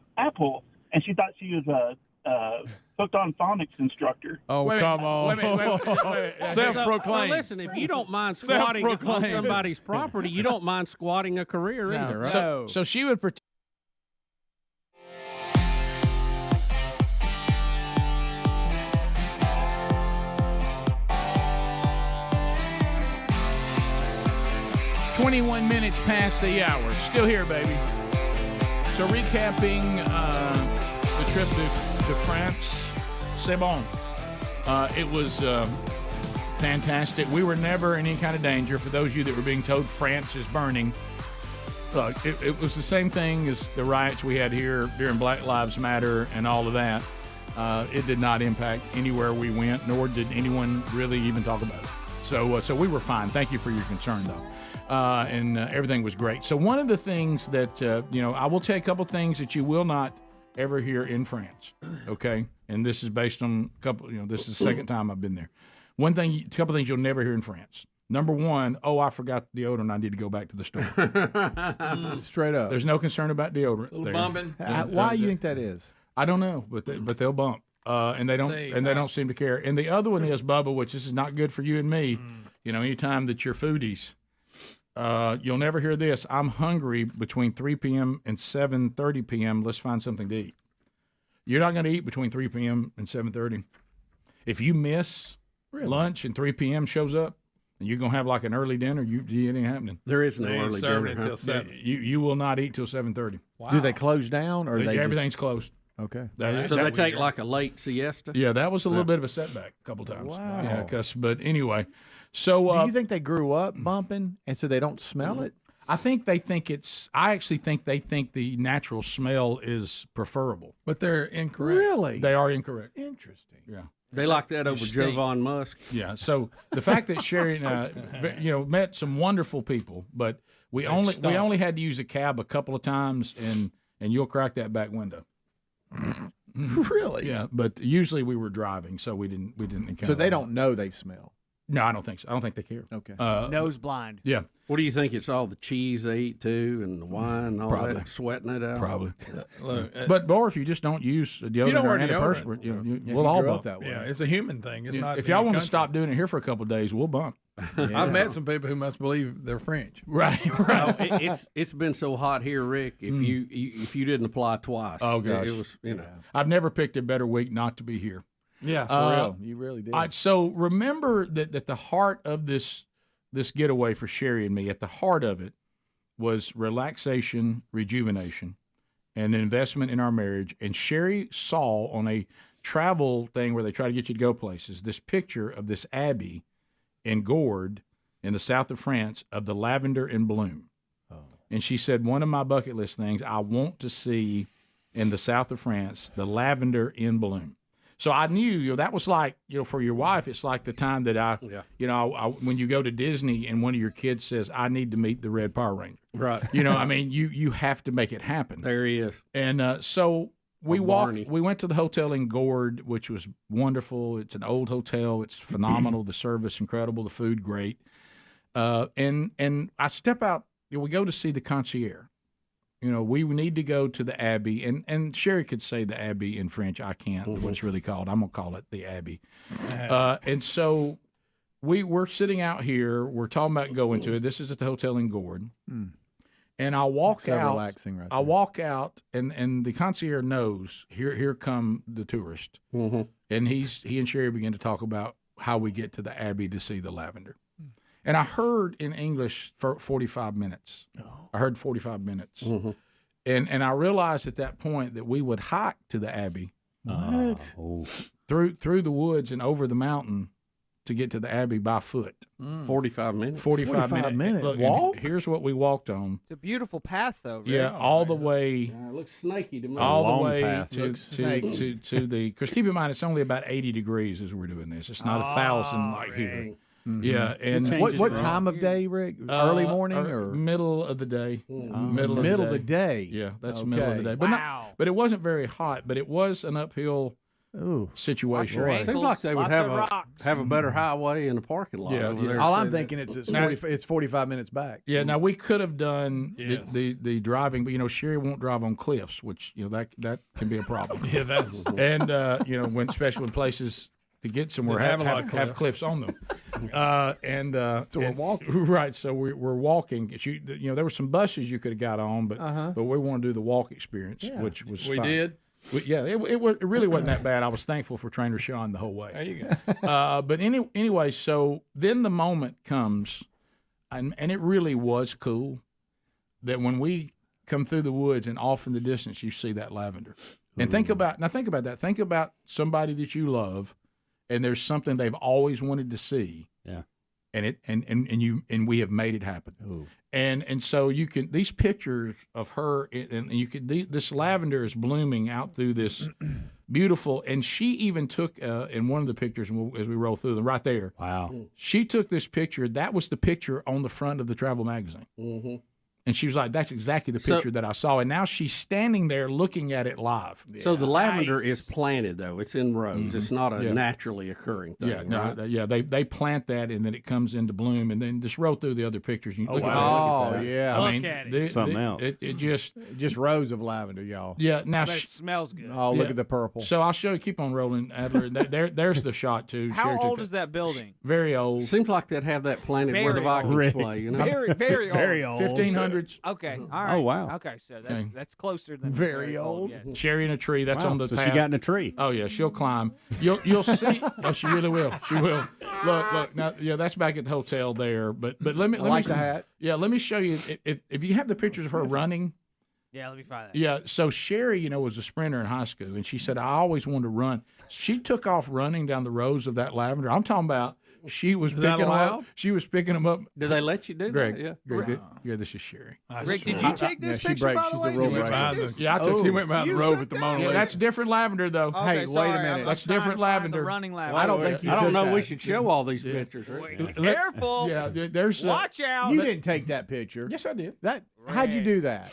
S9: and she thought she was a hooked on phonics instructor.
S6: Oh, come on.
S5: Wait.
S6: Self-proclaimed.
S11: So listen, if you don't mind squatting on somebody's property, you don't mind squatting a career either, right?
S5: So she would pretend. "21 minutes past the hour. Still here, baby." So recapping the trip to France, c'est bon. It was fantastic. We were never in any kind of danger. For those of you that were being told France is burning, look, it was the same thing as the riots we had here during Black Lives Matter and all of that. It did not impact anywhere we went, nor did anyone really even talk about it. So we were fine. Thank you for your concern, though. And everything was great. So one of the things that, I will tell you a couple things that you will not ever hear in France, okay? And this is based on a couple, this is the second time I've been there. A couple things you'll never hear in France. Number one, I forgot deodorant. I need to go back to the store.
S1: Straight up.
S5: There's no concern about deodorant.
S6: Little bumping.
S1: Why do you think that is?
S5: I don't know, but they'll bump, and they don't seem to care. And the other one is, Bubba, which this is not good for you and me. You know, anytime that you're foodies, you'll never hear this. I'm hungry between 3 p.m. and 7:30 p.m. Let's find something to eat. You're not going to eat between 3 p.m. and 7:30. If you miss lunch and 3 p.m. shows up, and you're going to have like an early dinner, it ain't happening.
S11: There is no early dinner.
S6: Until 7.
S5: You will not eat till 7:30.
S1: Wow. Do they close down or
S5: everything's closed?
S1: Okay.
S11: So they take like a late siesta?
S5: Yeah, that was a little bit of a setback a couple times.
S1: Wow.
S5: Yeah, but anyway. So
S1: do you think they grew up bumping and so they don't smell it?
S5: I actually think they think the natural smell is preferable.
S6: But they're incorrect.
S1: Really?
S5: They are incorrect.
S1: Interesting.
S5: Yeah.
S11: They like that over Jovan Musk.
S5: Yeah. So the fact that Sherry and I, met some wonderful people, but we only had to use a cab a couple of times, and you'll crack that back window.
S1: Really?
S5: Yeah. But usually we were driving, so we didn't encounter.
S1: So they don't know they smell.
S5: No, I don't think so. I don't think they care.
S1: Okay.
S8: Nose blind.
S5: Yeah.
S11: What do you think? It's all the cheese they eat too, and the wine, and all that, sweating it out.
S5: Probably. Or if you just don't use deodorant or antiperspirant, we'll all bump
S1: that way.
S6: Yeah, it's a human thing. It's not.
S5: If y'all want to stop doing it here for a couple of days, we'll bump.
S6: Yeah. I've met some people who must believe they're French.
S5: Right.
S11: It's been so hot here, Rick. If you didn't apply twice,
S5: oh gosh,
S11: it was
S5: I've never picked a better week not to be here.
S1: Yeah, for real. You really did.
S5: So remember that the heart of this getaway for Sherry and me, at the heart of it, was relaxation, rejuvenation, and an investment in our marriage. And Sherry saw on a travel thing where they try to get you to go places this picture of this abbey in Gourd in the south of France of the lavender in bloom. Oh. And she said, one of my bucket list things, I want to see in the south of France the lavender in bloom. So I knew, that was like, for your wife, it's like the time that when you go to Disney and one of your kids says, I need to meet the Red Power Ranger.
S11: Right.
S5: You have to make it happen.
S11: There he is.
S5: And so we went to the hotel in Gourd, which was wonderful. It's an old hotel. It's phenomenal. The service, incredible. The food, great. And I step out, we go to see the concierge. We need to go to the Abbey, and Sherry could say the Abbey in French. I can't. What it's really called. I'm gonna call it the Abbey. And so we're sitting out here. We're talking about going to it. This is at the hotel in Gourd. And I walk out.
S1: Relaxing right
S5: I walk out, and the concierge knows here come the tourist. And he and Sherry begin to talk about how we get to the Abbey to see the lavender. And I heard in English for 45 minutes. I heard 45 minutes. And I realized at that point that we would hike to the Abbey.
S1: What?
S5: Through the woods and over the mountain to get to the Abbey by foot.
S11: 45 minutes.
S5: 45 minutes. Look,
S1: walk?
S5: Here's what we walked on.
S8: It's a beautiful path, though. Right?
S5: Yeah, all the way.
S11: It looks snaky to me.
S5: All the way
S1: path.
S5: to the. Because keep in mind, it's only about 80 degrees as we're doing this. It's not 1,000 like here. Yeah, and
S1: what time of day, Rick? Early morning or
S5: middle of the day? Middle
S1: of the day.
S5: Yeah, that's middle of the day. But but it wasn't very hot. But it was an uphill situation.
S11: Seems like they would have a better highway in the parking lot.
S5: Yeah.
S1: All I'm thinking is it's 45 minutes back.
S5: Yeah. Now we could have done the driving, but Sherry won't drive on cliffs, which that can be a problem.
S6: Yeah, that's
S5: and especially when places to get somewhere have cliffs on them. So we're walking. Right. So we're walking. There were some buses you could have got on, but we want to do the walk experience, which was
S6: we
S5: fun.
S6: did.
S5: It really wasn't that bad. I was thankful for Trainer Sean the whole way.
S6: There you go.
S5: But anyway, so then the moment comes, and it really was cool that when we come through the woods and off in the distance, you see that lavender. And think about that. Think about somebody that you love, and there's something they've always wanted to see.
S11: Yeah.
S5: And we have made it happen.
S1: Ooh.
S5: And so you can, these pictures of her, and you could, this lavender is blooming out through this beautiful, and she even took in one of the pictures as we roll through them right there.
S11: Wow.
S5: She took this picture. That was the picture on the front of the travel magazine. And she was like, "That's exactly the picture that I saw." And now she's standing there looking at it live.
S11: So the lavender is planted, though. It's in rows. It's not a naturally occurring thing.
S5: They plant that, and then it comes into bloom. And then just roll through the other pictures. You look at that.
S1: Oh, yeah.
S5: I mean,
S6: Look at it.
S2: Something else.
S5: It just
S1: rows of lavender, y'all.
S5: Yeah. Now
S8: But it smells good.
S1: Oh, look at the purple.
S5: So I'll show you. Keep on rolling, Adler. There's the shot too.
S8: How old is that building?
S5: Very old.
S11: Seems like they'd have that planted where the
S8: Very
S11: Vikings
S8: old.
S11: play. You know?
S8: Very old.
S6: Very old.
S5: 1500s.
S8: Okay. All right.
S2: Oh, wow.
S8: Okay, so that's closer than
S1: Very old.
S8: Yes.
S5: Cherry in a tree. That's
S2: Wow,
S5: on the
S2: so
S5: path.
S2: she got in a tree.
S5: Oh yeah, she'll climb. You'll see. Oh, she really will. She will. Look. Now, that's back at the hotel there. But let me.
S1: I like the hat.
S5: Yeah, let me show you. If you have the pictures of her running.
S8: Yeah, let me find that.
S5: Yeah, so Sherry, was a sprinter in high school, and she said, I always wanted to run. She took off running down the rows of that lavender. I'm talking about she was picking them up. She was picking them up.
S11: Do they let you do
S5: Greg,
S11: that? Yeah.
S5: Greg, this is Sherry.
S8: Rick, did you take this picture, by the way?
S5: Yeah, I took
S6: He went behind the road with the Mona Lisa.
S5: that's different lavender, though.
S8: Okay,
S1: Hey,
S8: sorry,
S1: wait a minute.
S8: I'm
S5: That's
S8: trying to
S5: different
S8: find
S5: lavender.
S8: The running lavender.
S1: I don't think you
S11: I don't
S1: took
S11: know.
S1: that.
S11: We should show all these pictures. Rick.
S8: Careful.
S5: Yeah, there's.
S8: Watch out.
S1: You didn't take that picture.
S5: Yes, I did.
S1: How'd you do that?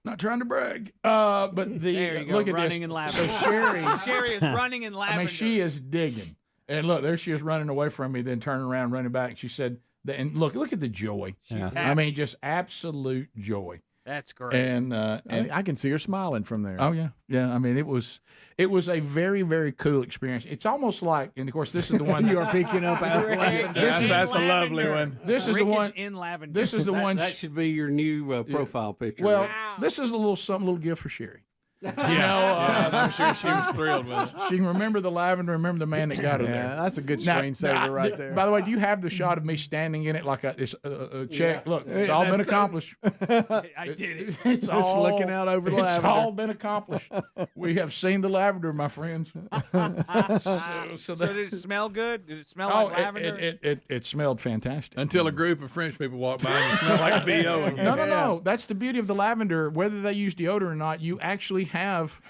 S5: Not trying to brag. But
S8: There you go.
S5: look at
S8: Running
S5: this.
S8: in lavender.
S5: So Sherry,
S8: Sherry is running in lavender.
S5: I mean, she is digging. And look, there she is running away from me, then turning around, running back. She said, and look at the joy.
S8: She's
S5: I mean, just absolute joy.
S8: That's great.
S5: And
S1: I can see her smiling from there.
S5: oh yeah. I mean, it was a very, very cool experience. It's almost like, and of course, this is the one
S1: You are picking up out of lavender.
S6: That's a lovely one.
S5: This is
S8: Rick
S5: the one.
S8: is in lavender.
S5: This is the one.
S11: That should be your new profile picture.
S5: Well,
S11: Rick.
S5: this is a little gift for Sherry.
S6: I'm sure she was thrilled with it.
S5: She can remember the lavender, remember the man that got her there.
S1: That's a good
S5: Now,
S1: screensaver right there.
S5: By the way, do you have the shot of me standing in it like a check? Look, it's all been accomplished.
S8: I did it.
S5: It's
S1: Just
S5: all
S1: looking out over the
S5: It's
S1: lavender.
S5: all been accomplished. We have seen the lavender, my friends.
S8: So did it smell good? Did it smell like lavender?
S5: It smelled fantastic.
S6: Until a group of French people walked by and it smelled like BO again.
S5: No. That's the beauty of the lavender. Whether they use deodorant or not, you actually have,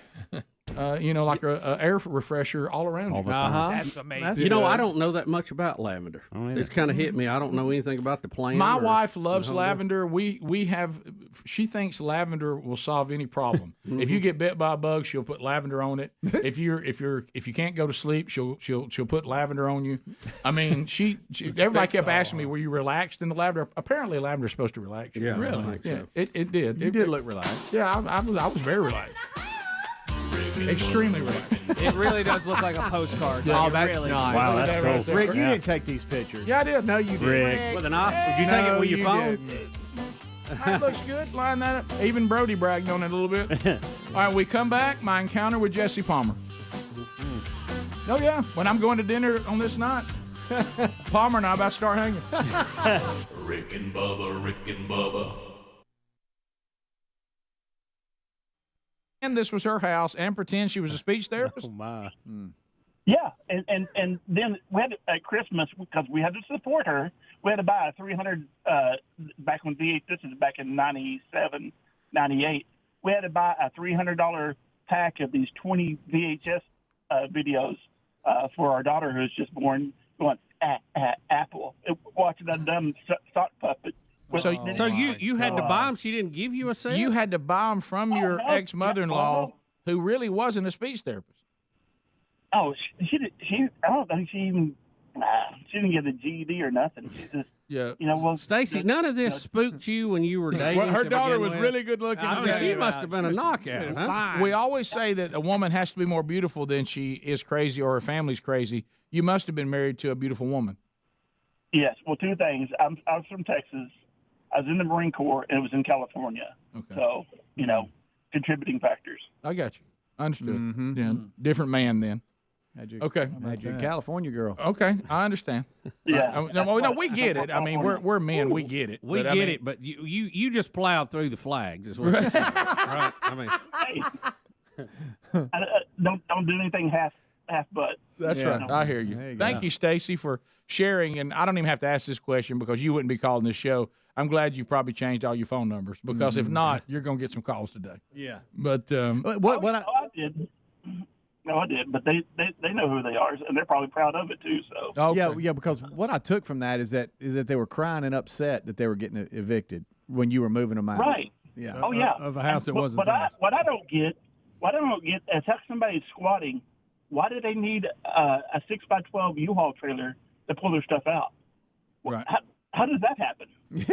S5: like a air refresher all around you.
S8: That's amazing.
S11: You know, I don't know that much about lavender. It's kind of hit me. I don't know anything about the plant.
S5: My
S11: or
S5: wife loves
S11: the
S5: lavender. She thinks lavender will solve any problem. If you get bit by a bug, she'll put lavender on it. If you can't go to sleep, she'll put lavender on you. I mean, everybody kept asking me, were you relaxed in the lavender? Apparently, lavender is supposed to relax you.
S11: Yeah,
S6: Really?
S11: I think so.
S5: It did.
S1: You did look relaxed.
S5: Yeah, I was very relaxed. Extremely relaxed.
S8: It really does look like a postcard.
S1: Oh, that's
S8: really.
S1: nice.
S2: Wow, that's cool.
S1: Rick, you didn't take these pictures.
S5: Yeah, I did.
S1: No, you didn't.
S2: Rick.
S11: With an eye? Did you take it with your phone?
S5: That looks good. Line that up. Even Brody bragged on it a little bit. All right, we come back. My encounter with Jesse Palmer. Oh, yeah. When I'm going to dinner on this night, Palmer and I about to start hanging.
S4: Rick and Bubba, Rick and Bubba.
S5: And this was her house and pretend she was a speech therapist.
S2: Oh, my.
S9: Yeah, and then we had at Christmas, because we had to support her, we had to buy a 300 back when VH. This is back in 97, 98. We had to buy a $300 pack of these 20 VHS videos for our daughter who was just born. Going Apple, watching that dumb sock puppet.
S11: So you had to buy them. She didn't give you a set.
S5: You had to buy them from your ex-mother-in-law, who really wasn't a speech therapist.
S9: Oh, she I don't think she even. She didn't get a GED or nothing. She just,
S11: Stacy, none of this spooked you when you were dating.
S6: Well, her
S11: to
S6: daughter
S11: begin
S6: was
S11: with?
S6: really good looking.
S11: I mean, she must have been a knockout. Huh?
S5: We always say that a woman has to be more beautiful than she is crazy or her family's crazy. You must have been married to a beautiful woman.
S9: Yes. Well, two things. I was from Texas. I was in the Marine Corps, and it was in California.
S5: Okay.
S9: So, contributing factors.
S5: I got you. Understood. Yeah, different man then. Okay.
S1: Had you a California girl.
S5: Okay, I understand.
S9: Yeah.
S5: No, we get it. I mean, we're men. We get it.
S11: We get it, but you just plowed through the flags, is what you're saying, right? I mean,
S9: don't do anything half butt.
S5: That's right. I hear you. Thank you, Stacy, for sharing. And I don't even have to ask this question because you wouldn't be calling this show. I'm glad you've probably changed all your phone numbers because if not, you're going to get some calls today.
S1: Yeah.
S5: But
S9: I did. No, I did, but they know who they are, and they're probably proud of it too. So
S1: yeah, because what I took from that is that they were crying and upset that they were getting evicted. when you were moving them out.
S9: Right.
S1: Yeah.
S9: Oh yeah.
S6: Of a house that wasn't
S9: What I don't get is how somebody's squatting. Why do they need a 6x12 U-Haul trailer to pull their stuff out?
S6: Right.
S9: How does that happen?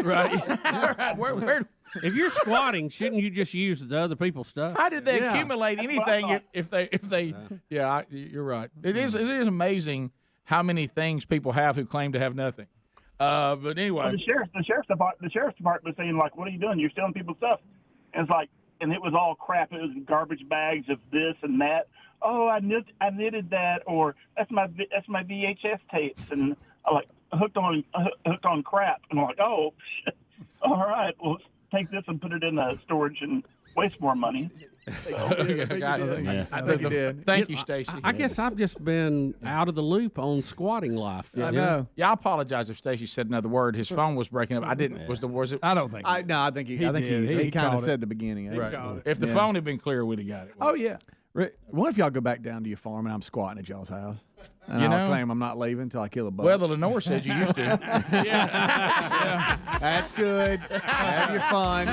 S5: Right. Where,
S11: if you're squatting, shouldn't you just use the other people's stuff?
S5: how did they accumulate anything if they? Yeah, you're right. It is amazing how many things people have who claim to have nothing. But anyway,
S9: Well, the sheriff's department was saying, like, what are you doing? You're stealing people's stuff. And it's like, and it was all crap. It was garbage bags of this and that. Oh, I knitted that, or that's my VHS tapes, and I'm like hooked on crap. And I'm like, oh, shit. All right, well, take this and put it in the storage and waste more money.
S5: Thank you, Stacy.
S11: I guess I've just been out of the loop on squatting life.
S5: I know. Yeah, I apologize if Stacy said another word. His phone was breaking up. I didn't. Was it?
S6: I don't think.
S1: I think he kind of said the beginning.
S5: Right. If the phone had been clear, we'd have got it.
S1: Oh yeah. Rick, what if y'all go back down to your farm and I'm squatting at y'all's house? And
S5: You
S1: I'll
S5: know-
S1: claim I'm not leaving until I kill a buck.
S5: Well, the Lenore said you used to.
S1: Yeah. That's good. Have your fun.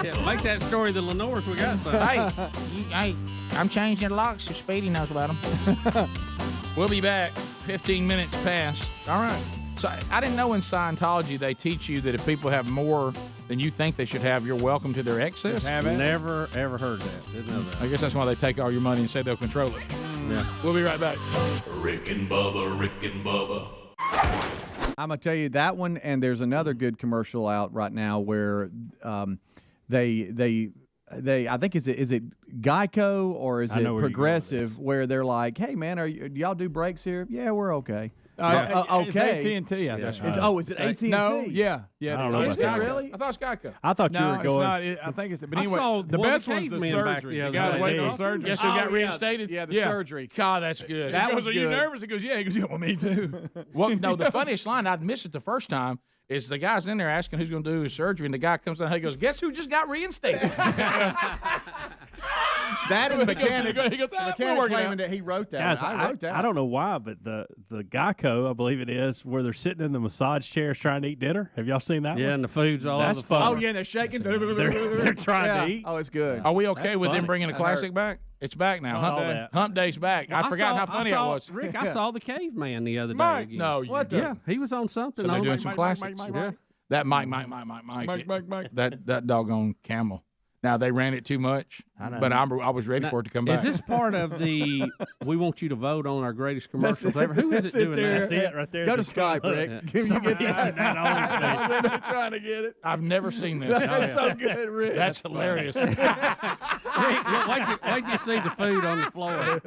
S11: Yeah, make that story the Lenores we got. Son.
S5: Hey, I'm changing the locks so Speedy knows about them. We'll be back. 15 minutes past. All right. So I didn't know in Scientology they teach you that if people have more than you think they should have, you're welcome to their excess.
S11: Never, ever heard that. Didn't know that.
S5: I guess that's why they take all your money and say they'll control it.
S11: Yeah.
S5: We'll be right back.
S4: Rick and Bubba, Rick and Bubba.
S1: I'm gonna tell you that one, and there's another good commercial out right now where they I think is it Geico or is
S6: I
S1: it
S6: know where you're going with
S1: Progressive where they're like, hey man, do y'all do brakes here? Yeah, we're okay.
S6: It's
S1: Okay.
S6: AT&T. I think.
S1: Is it AT&T?
S6: No, yeah.
S2: I don't know
S5: Is
S2: about
S5: it
S2: that.
S5: really? I thought it was Geico.
S2: I thought you
S6: No,
S2: were
S6: it's
S2: going.
S6: not. I think it's. But
S11: I
S6: anyway,
S11: saw
S6: the
S11: one of
S6: best
S11: the
S6: one's the
S11: cavemen back
S6: surgery.
S11: the
S6: The
S11: other
S6: guys
S11: day.
S6: waiting on surgery.
S5: Yes, who got reinstated?
S1: Yeah, the
S6: Yeah.
S1: surgery.
S5: God, that's good.
S1: That
S6: He
S1: was
S6: goes, Are you
S1: good.
S6: nervous? He goes, yeah. He goes, yeah, well, me too.
S5: Well, no, the funniest line, I'd missed it the first time, is the guy's in there asking who's going to do his surgery, and the guy comes out and he goes, guess who just got reinstated?
S1: That and the mechanic.
S6: He goes,
S1: The
S6: we're
S1: mechanic
S6: working
S1: claiming
S6: out.
S1: that he wrote that.
S2: Guys,
S1: I wrote that.
S2: I don't know why, but the Geico, I believe it is, where they're sitting in the massage chairs trying to eat dinner. Have y'all seen that
S11: Yeah,
S2: one?
S11: and the food's all
S2: That's
S11: over the floor.
S2: fun.
S6: Oh, yeah, they're shaking.
S2: They're trying to eat.
S1: Oh, it's good.
S5: Are we okay with them
S2: funny.
S5: bringing the classic back? It's back now.
S2: saw
S5: Hump Day.
S2: that.
S5: Hump Day's back. I forgot how funny I was.
S11: Rick, I saw the caveman the other day
S6: Mike,
S11: again.
S5: No, you didn't.
S11: Yeah, he was on something.
S5: So they're
S11: on
S5: doing
S11: it.
S5: some
S6: Mike,
S5: classics.
S6: Mike.
S5: Yeah. That Mike. That doggone camel. Now they ran it too much, but I was ready for it to come back.
S11: Is this part of the? We want you to vote on our greatest commercials ever. Who is it doing that?
S2: That's it right there.
S1: Go to Skype, Rick. Can you get that?
S2: that
S1: Trying to get it.
S5: I've never seen this.
S1: That's so good, Rick.
S5: That's hilarious.
S11: Wait till you see the food on the floor.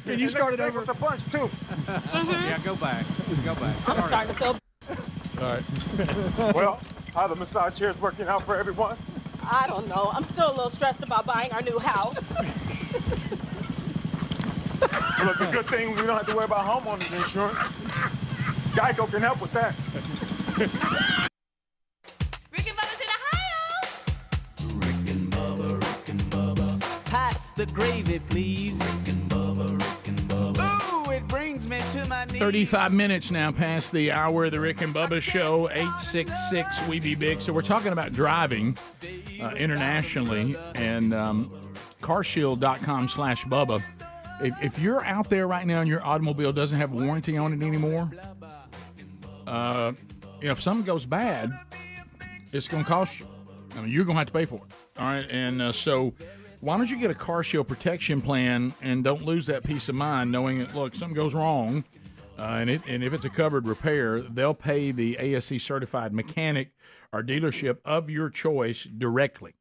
S1: Can you start it over?
S23: With a bunch too.
S11: Yeah, go back. Go back.
S17: I'm starting to feel.
S5: All right.
S23: Well, how the massage chairs working out for everyone?
S17: I don't know. I'm still a little stressed about buying our new house.
S23: Well, it's a good thing we don't have to worry about homeowners insurance. Geico can help with that.
S17: Rick and Bubba's in Ohio.
S4: Rick and Bubba, Rick and Bubba.
S12: Pass the gravy, please.
S4: Rick and Bubba, Rick and Bubba.
S12: Ooh, it brings me to my knees.
S5: 35 minutes now past the hour of the Rick and Bubba Show, 866 We Be Big. So we're talking about driving internationally, and carshield.com/Bubba. If you're out there right now and your automobile doesn't have warranty on it anymore, if something goes bad, it's going to cost you. I mean, you're going to have to pay for it. All right, and so why don't you get a CarShield protection plan and don't lose that peace of mind knowing that, look, something goes wrong, and if it's a covered repair, they'll pay the ASE certified mechanic or dealership of your choice directly.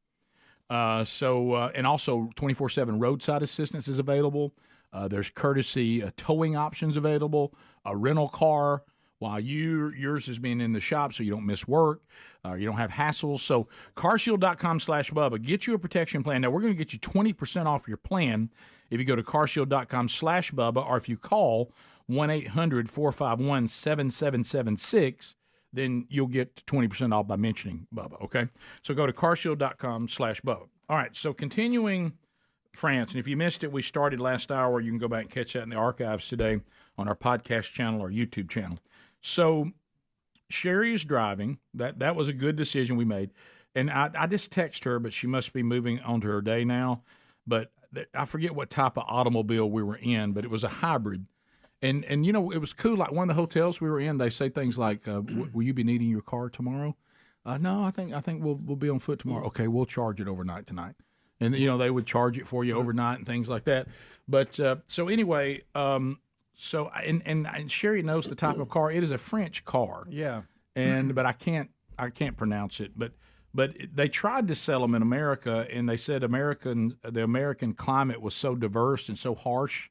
S5: And also 24/7 roadside assistance is available. There's courtesy towing options available, a rental car while yours is being in the shop so you don't miss work, you don't have hassles. So carshield.com/Bubba, get you a protection plan. Now, we're going to get you 20% off your plan if you go to carshield.com/Bubba, or if you call 1-800-451-7776, then you'll get 20% off by mentioning Bubba, okay? So go to carshield.com/Bubba. All right, so continuing France, and if you missed it, we started last hour. You can go back and catch that in the archives today on our podcast channel or YouTube channel. So Sherry is driving. That was a good decision we made. And I just text her, but she must be moving on to her day now. But I forget what type of automobile we were in, but it was a hybrid. And it was cool. Like one of the hotels we were in, they say things like, will you be needing your car tomorrow? No, I think we'll be on foot tomorrow. Okay, we'll charge it overnight tonight. And, they would charge it for you overnight and things like that. But so anyway, so and Sherry knows the type of car. It is a French car.
S1: Yeah.
S5: But I can't pronounce it. But they tried to sell them in America, and they said the American climate was so diverse and so harsh,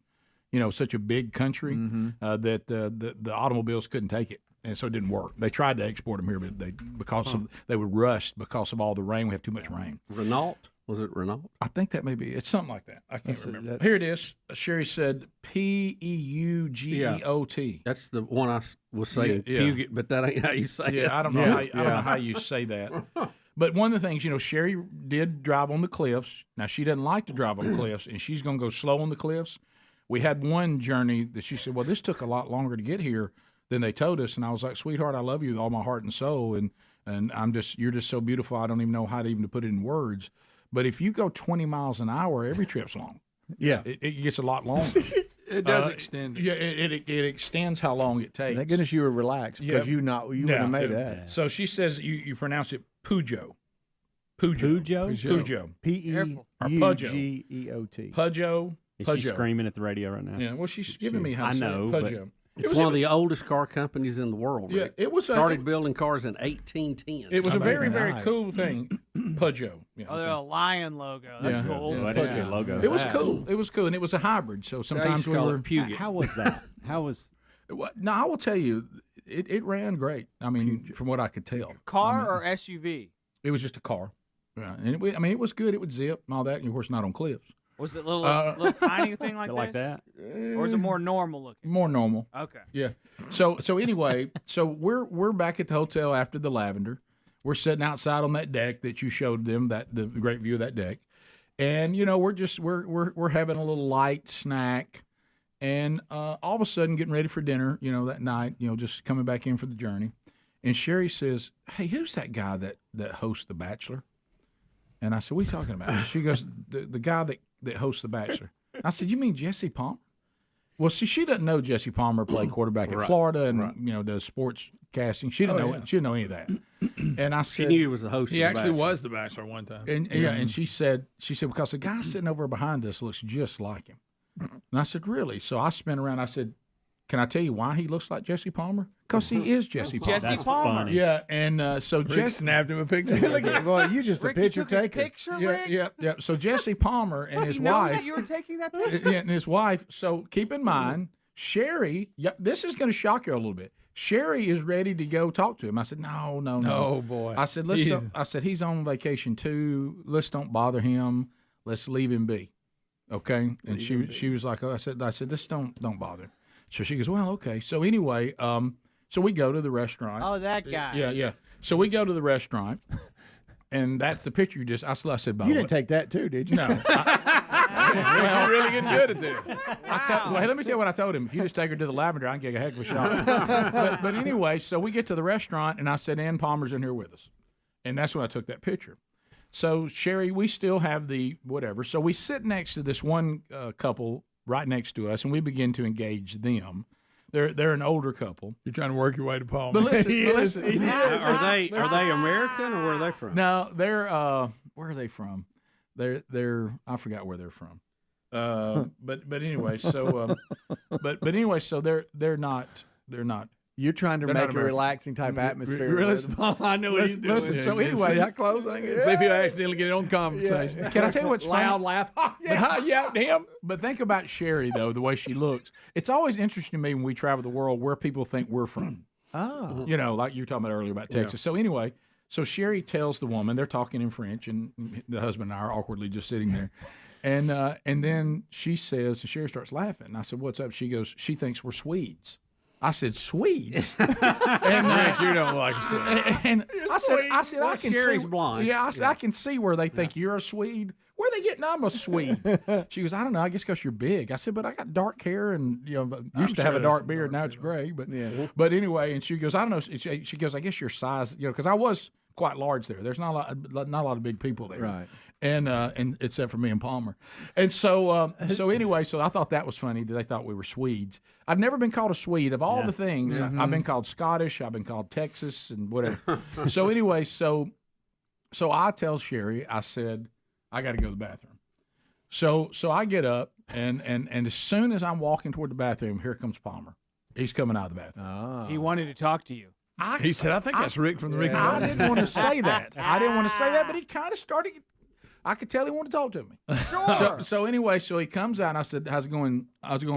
S5: such a big country, that the automobiles couldn't take it. And so it didn't work. They tried to export them here, but they would rust because of all the rain. We have too much rain.
S11: Renault? Was it Renault?
S5: I think that may be. It's something like that. I can't remember. Here it is. Sherry said Peugeot.
S11: Yeah. That's the one I was saying, Puget, but that ain't how you say it.
S5: Yeah, I don't know. I don't know how you say that. But one of the things, Sherry did drive on the cliffs. Now, she doesn't like to drive on cliffs, and she's going to go slow on the cliffs. We had one journey that she said, well, this took a lot longer to get here than they told us. And I was like, sweetheart, I love you with all my heart and soul. And you're just so beautiful. I don't even know how to put it in words. But if you go 20 miles an hour, every trip's long.
S1: Yeah.
S5: It gets a lot longer.
S3: It does extend.
S5: Yeah, it extends how long it takes.
S1: Thank goodness you were relaxed because you wouldn't have made that.
S5: So she says you pronounce it Peugeot.
S1: Peugeot. P-E-U-G-E-O-T.
S5: Peugeot.
S2: Is she screaming at the radio right now?
S5: Yeah, well, she's giving me how to say
S2: know,
S5: Peugeot.
S11: It's one of the oldest car companies in the world.
S5: Yeah,
S11: Rick.
S5: it was
S11: started building cars in 1810.
S5: It was a very, very cool thing. Peugeot. Yeah,
S8: they're a lion logo. That's cool.
S2: Yeah, that is a good logo.
S5: It was cool. It was cool, and it was a hybrid. So sometimes we were
S11: Puget.
S2: How was that?
S5: No, I will tell you, it ran great. I mean, from what I could tell.
S8: Car or SUV?
S5: It was just a car. Yeah, and it was good. It would zip and all that. And of course, not on cliffs.
S8: Was it little tiny thing like
S2: that?
S8: Or is it more normal looking?
S5: More normal.
S8: Okay.
S5: Yeah. So anyway, so we're back at the hotel after the Lavender. We're sitting outside on that deck that you showed them, the great view of that deck, and we're having a little light snack, and all of a sudden getting ready for dinner. That night, just coming back in for the journey, and Sherry says, "Hey, who's that guy that hosts The Bachelor?" And I said, "What are you talking about?" She goes, "The guy that hosts The Bachelor." I said, "You mean Jesse Palmer?" Well, see, she doesn't know Jesse Palmer played quarterback at Florida and does sports casting. She didn't know. She didn't know any of that. And I said,
S11: she knew he was the host.
S3: He actually was The Bachelor one time.
S5: And and she said because the guy sitting over behind us looks just like him. And I said, really? So I spin around. I said, can I tell you why he looks like Jesse Palmer? Because he is Jesse Palmer.
S8: Jesse Palmer.
S2: Funny.
S5: Yeah, and so Jesse
S3: snapped him a picture.
S1: Look at boy, you just
S8: Rick,
S1: a picture
S8: you took
S1: taker.
S8: His picture, Rick?
S5: Yeah. So Jesse Palmer and his
S8: you know
S5: wife.
S8: that you were taking that picture?
S5: Yeah, and his wife. So keep in mind, Sherry. Yeah, this is going to shock you a little bit. Sherry is ready to go talk to him. I said, no.
S3: Oh boy.
S5: I said, I said he's on vacation too. Let's don't bother him. Let's leave him be. Okay. And she was like, I said, just don't bother. So she goes, well, okay. So anyway, so we go to the restaurant.
S8: Oh, that guy.
S5: Yeah. So we go to the restaurant, and that's the picture you just. I said, by
S1: You
S5: the
S1: didn't
S5: way.
S1: take that too, did you?
S5: No.
S3: You're really getting good at this.
S5: Well, let me tell you what I told him. If you just take her to the Lavender, I can get a heck of a shot. but anyway, so we get to the restaurant, and I said, Ann Palmer's in here with us. And that's when I took that picture. So, Sherry, we still have the whatever. So we sit next to this one couple right next to us, and we begin to engage them. They're an older couple.
S3: You're trying to work your way to Palmer.
S5: But listen.
S11: Are they American or where are they from?
S5: No, they're where are they from? They're I forgot where they're from. But anyway, so they're not.
S1: You're trying to
S5: They're
S1: make
S5: not
S1: a
S5: American.
S1: relaxing type atmosphere.
S5: Listen,
S3: I know what he's doing.
S5: Listen, so anyway,
S3: see how close I get. See if he'll accidentally get it on conversation.
S5: Can I tell you what's
S1: loud
S5: funny?
S1: laugh?
S3: But how you out to him?
S5: But think about Sherry, though, the way she looks. It's always interesting to me when we travel the world where people think we're from.
S1: Oh.
S5: Like you were talking about earlier about Texas. So anyway, so Sherry tells the woman, they're talking in French, and the husband and I are awkwardly just sitting there. And then she says, and Sherry starts laughing. And I said, what's up? She goes, she thinks we're Swedes. I said, Swedes? And
S3: you don't like
S5: and I said, I can
S11: Sherry's
S5: see.
S11: blind.
S5: Yeah, I said, I can see where they think you're a Swede. Where are they getting? I'm a Swede. She goes, I don't know. I guess because you're big. I said, but I got dark hair and used to have a dark beard. Now it's gray. But anyway, and she goes, I don't know. She goes, I guess your size, because I was quite large there. There's not a lot of big people there.
S1: Right.
S5: And except for me and Palmer. And so anyway, so I thought that was funny that they thought we were Swedes. I've never been called a Swede. Of all the things, I've been called Scottish, I've been called Texas and whatever. So anyway, so I tell Sherry, I said, I got to go to the bathroom. So I get up and as soon as I'm walking toward the bathroom, here comes Palmer. He's coming out of the bathroom.
S8: He wanted to talk to you.
S3: He said, I think that's Rick from the Rick.
S5: I didn't want to say that. But he kind of started. I could tell he wanted to talk to me.
S8: Sure.
S5: So anyway, so he comes out and I said, how's it going,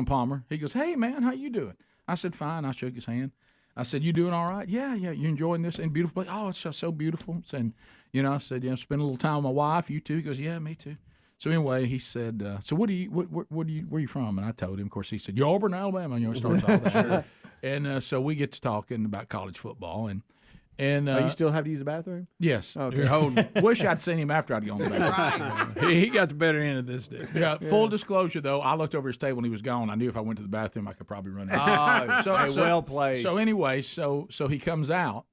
S5: Palmer? He goes, hey, man, how you doing? I said, fine. I shook his hand. I said, you doing all right? Yeah. You enjoying this and beautiful place? Oh, it's just so beautiful. And, I said, spend a little time with my wife. You too? He goes, yeah, me too. So anyway, he said, so where are you from? And I told him. Of course, he said, you're Auburn, Alabama. It starts all that. And so we get to talking about college football. And
S1: you still have to use the bathroom?
S5: Yes.
S1: Okay.
S5: Wish I'd seen him after I'd gone to the bathroom.
S3: He got the better end of this day.
S5: Yeah. Full disclosure, though, I looked over his table and he was gone. I knew if I went to the bathroom, I could probably run out.
S1: Well played.
S5: So anyway, so he comes out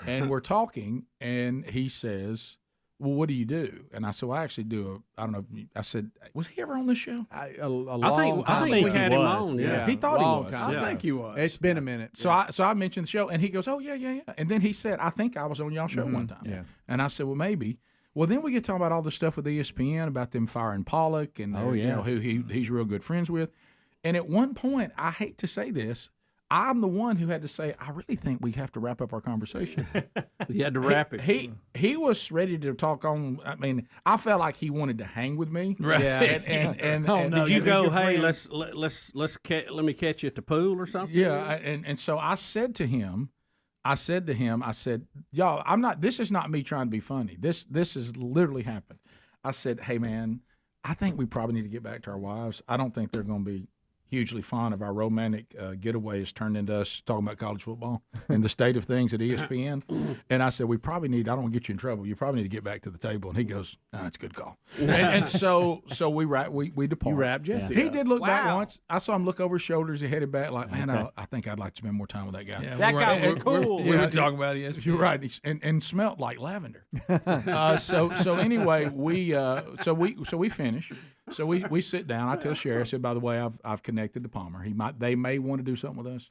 S5: and we're talking and he says, well, what do you do? And I said, well, I actually do I don't know. I said, was he ever on this show?
S11: I think we had him on. Yeah.
S5: He thought he was.
S3: I think he was.
S1: It's been a minute.
S5: So I mentioned the show, and he goes, oh, yeah. And then he said, I think I was on y'all show one time.
S1: Yeah.
S5: And I said, well, maybe. Well, then we get talking about all the stuff with ESPN, about them firing Pollock, and who he's real good friends with. And at one point, I hate to say this, I'm the one who had to say, I really think we have to wrap up our conversation.
S11: You had to wrap it.
S5: He was ready to talk on. I mean, I felt like he wanted to hang with me.
S1: Right. Yeah.
S5: And
S11: did you go, hey, let me catch you at the pool or something?
S5: Yeah. And so I said to him, y'all, this is not me trying to be funny. This has literally happened. I said, hey man, I think we probably need to get back to our wives. I don't think they're going to be hugely fond of our romantic getaway has turned into us talking about college football and the state of things at ESPN. And I said, we probably need, I don't want to get you in trouble. You probably need to get back to the table. And he goes, that's a good call. and so we depart.
S1: You wrapped Jesse.
S5: He did look back once. I saw him look over his shoulders. He headed back like, man, I think I'd like to spend more time with that guy.
S8: Yeah, that guy was cool.
S3: We were talking about ESPN.
S5: You're right. And smelled like lavender. So anyway, we finish. So we sit down. I tell Sherry, I said, by the way, I've connected to Palmer. They may want to do something with us.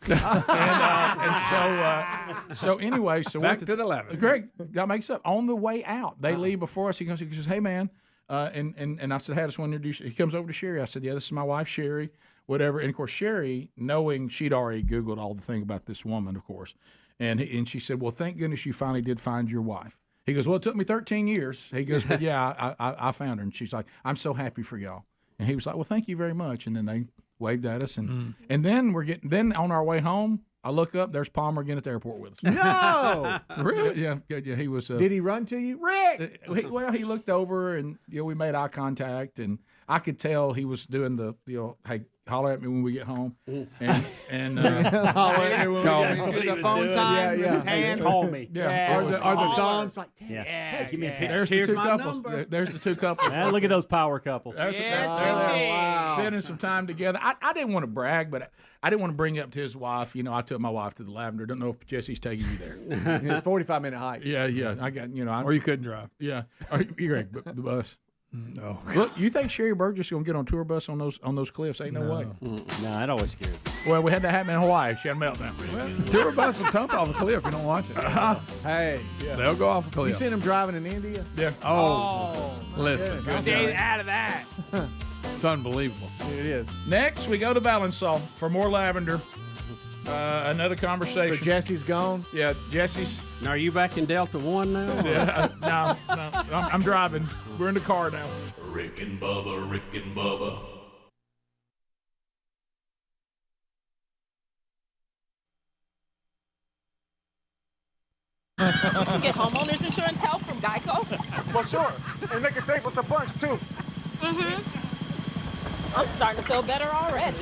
S5: So anyway,
S3: back to the Lavender.
S5: Greg, that makes up. On the way out, they leave before us. He says, hey man, and I said, hey, I just want to introduce you. He comes over to Sherry. I said, yeah, this is my wife, Sherry, whatever. And of course, Sherry, knowing she'd already Googled all the thing about this woman, of course, and she said, well, thank goodness you finally did find your wife. He goes, well, it took me 13 years. He goes, but yeah, I found her. And she's like, I'm so happy for y'all. And he was like, well, thank you very much. And then they waved at us. And then on our way home, I look up, there's Palmer again at the airport with us.
S1: No!
S5: Really? Yeah, he was.
S1: Did he run to you? Rick!
S5: He looked over and, we made eye contact. And I could tell he was doing the, hey, holler at me when we get home. And
S1: holler at me when we get home.
S8: The phone sign with his hand.
S1: Call me.
S5: Yeah.
S1: Are the thumbs like,
S11: give me a
S5: text. There's the two couples. There's the two couples.
S2: Look at those power couples.
S5: Wow. Spending some time together. I didn't want to brag, but I didn't want to bring it up to his wife. I took my wife to the Lavender. Don't know if Jesse's taking you there.
S1: It's 45-minute hike.
S5: Yeah. I got,
S3: or you couldn't drive.
S5: Yeah. You're right, the bus.
S3: No.
S5: Look, you think Sherry Burgess is going to get on a tour bus on those cliffs? Ain't no way.
S2: No, that always scares me.
S5: Well, we had that happen in Hawaii. She had a meltdown.
S3: Well, tour bus will tump off a cliff if you don't watch it.
S1: Hey.
S3: Yeah. They'll go off a cliff.
S1: You seen them driving in India?
S5: Yeah.
S3: Oh. Listen.
S8: Stay out of that.
S3: It's unbelievable.
S1: It is.
S5: Next, we go to Valensol for more Lavender. Another conversation.
S1: So Jesse's gone?
S5: Yeah, Jesse's.
S11: Now, are you back in Delta 1 now?
S5: Yeah, no. I'm driving. We're in the car now.
S4: Rick and Bubba, Rick and Bubba.
S10: You get homeowners insurance help from Geico?
S23: Well, sure. And they can save us a bunch, too.
S10: Mm-hmm. I'm starting to feel better already.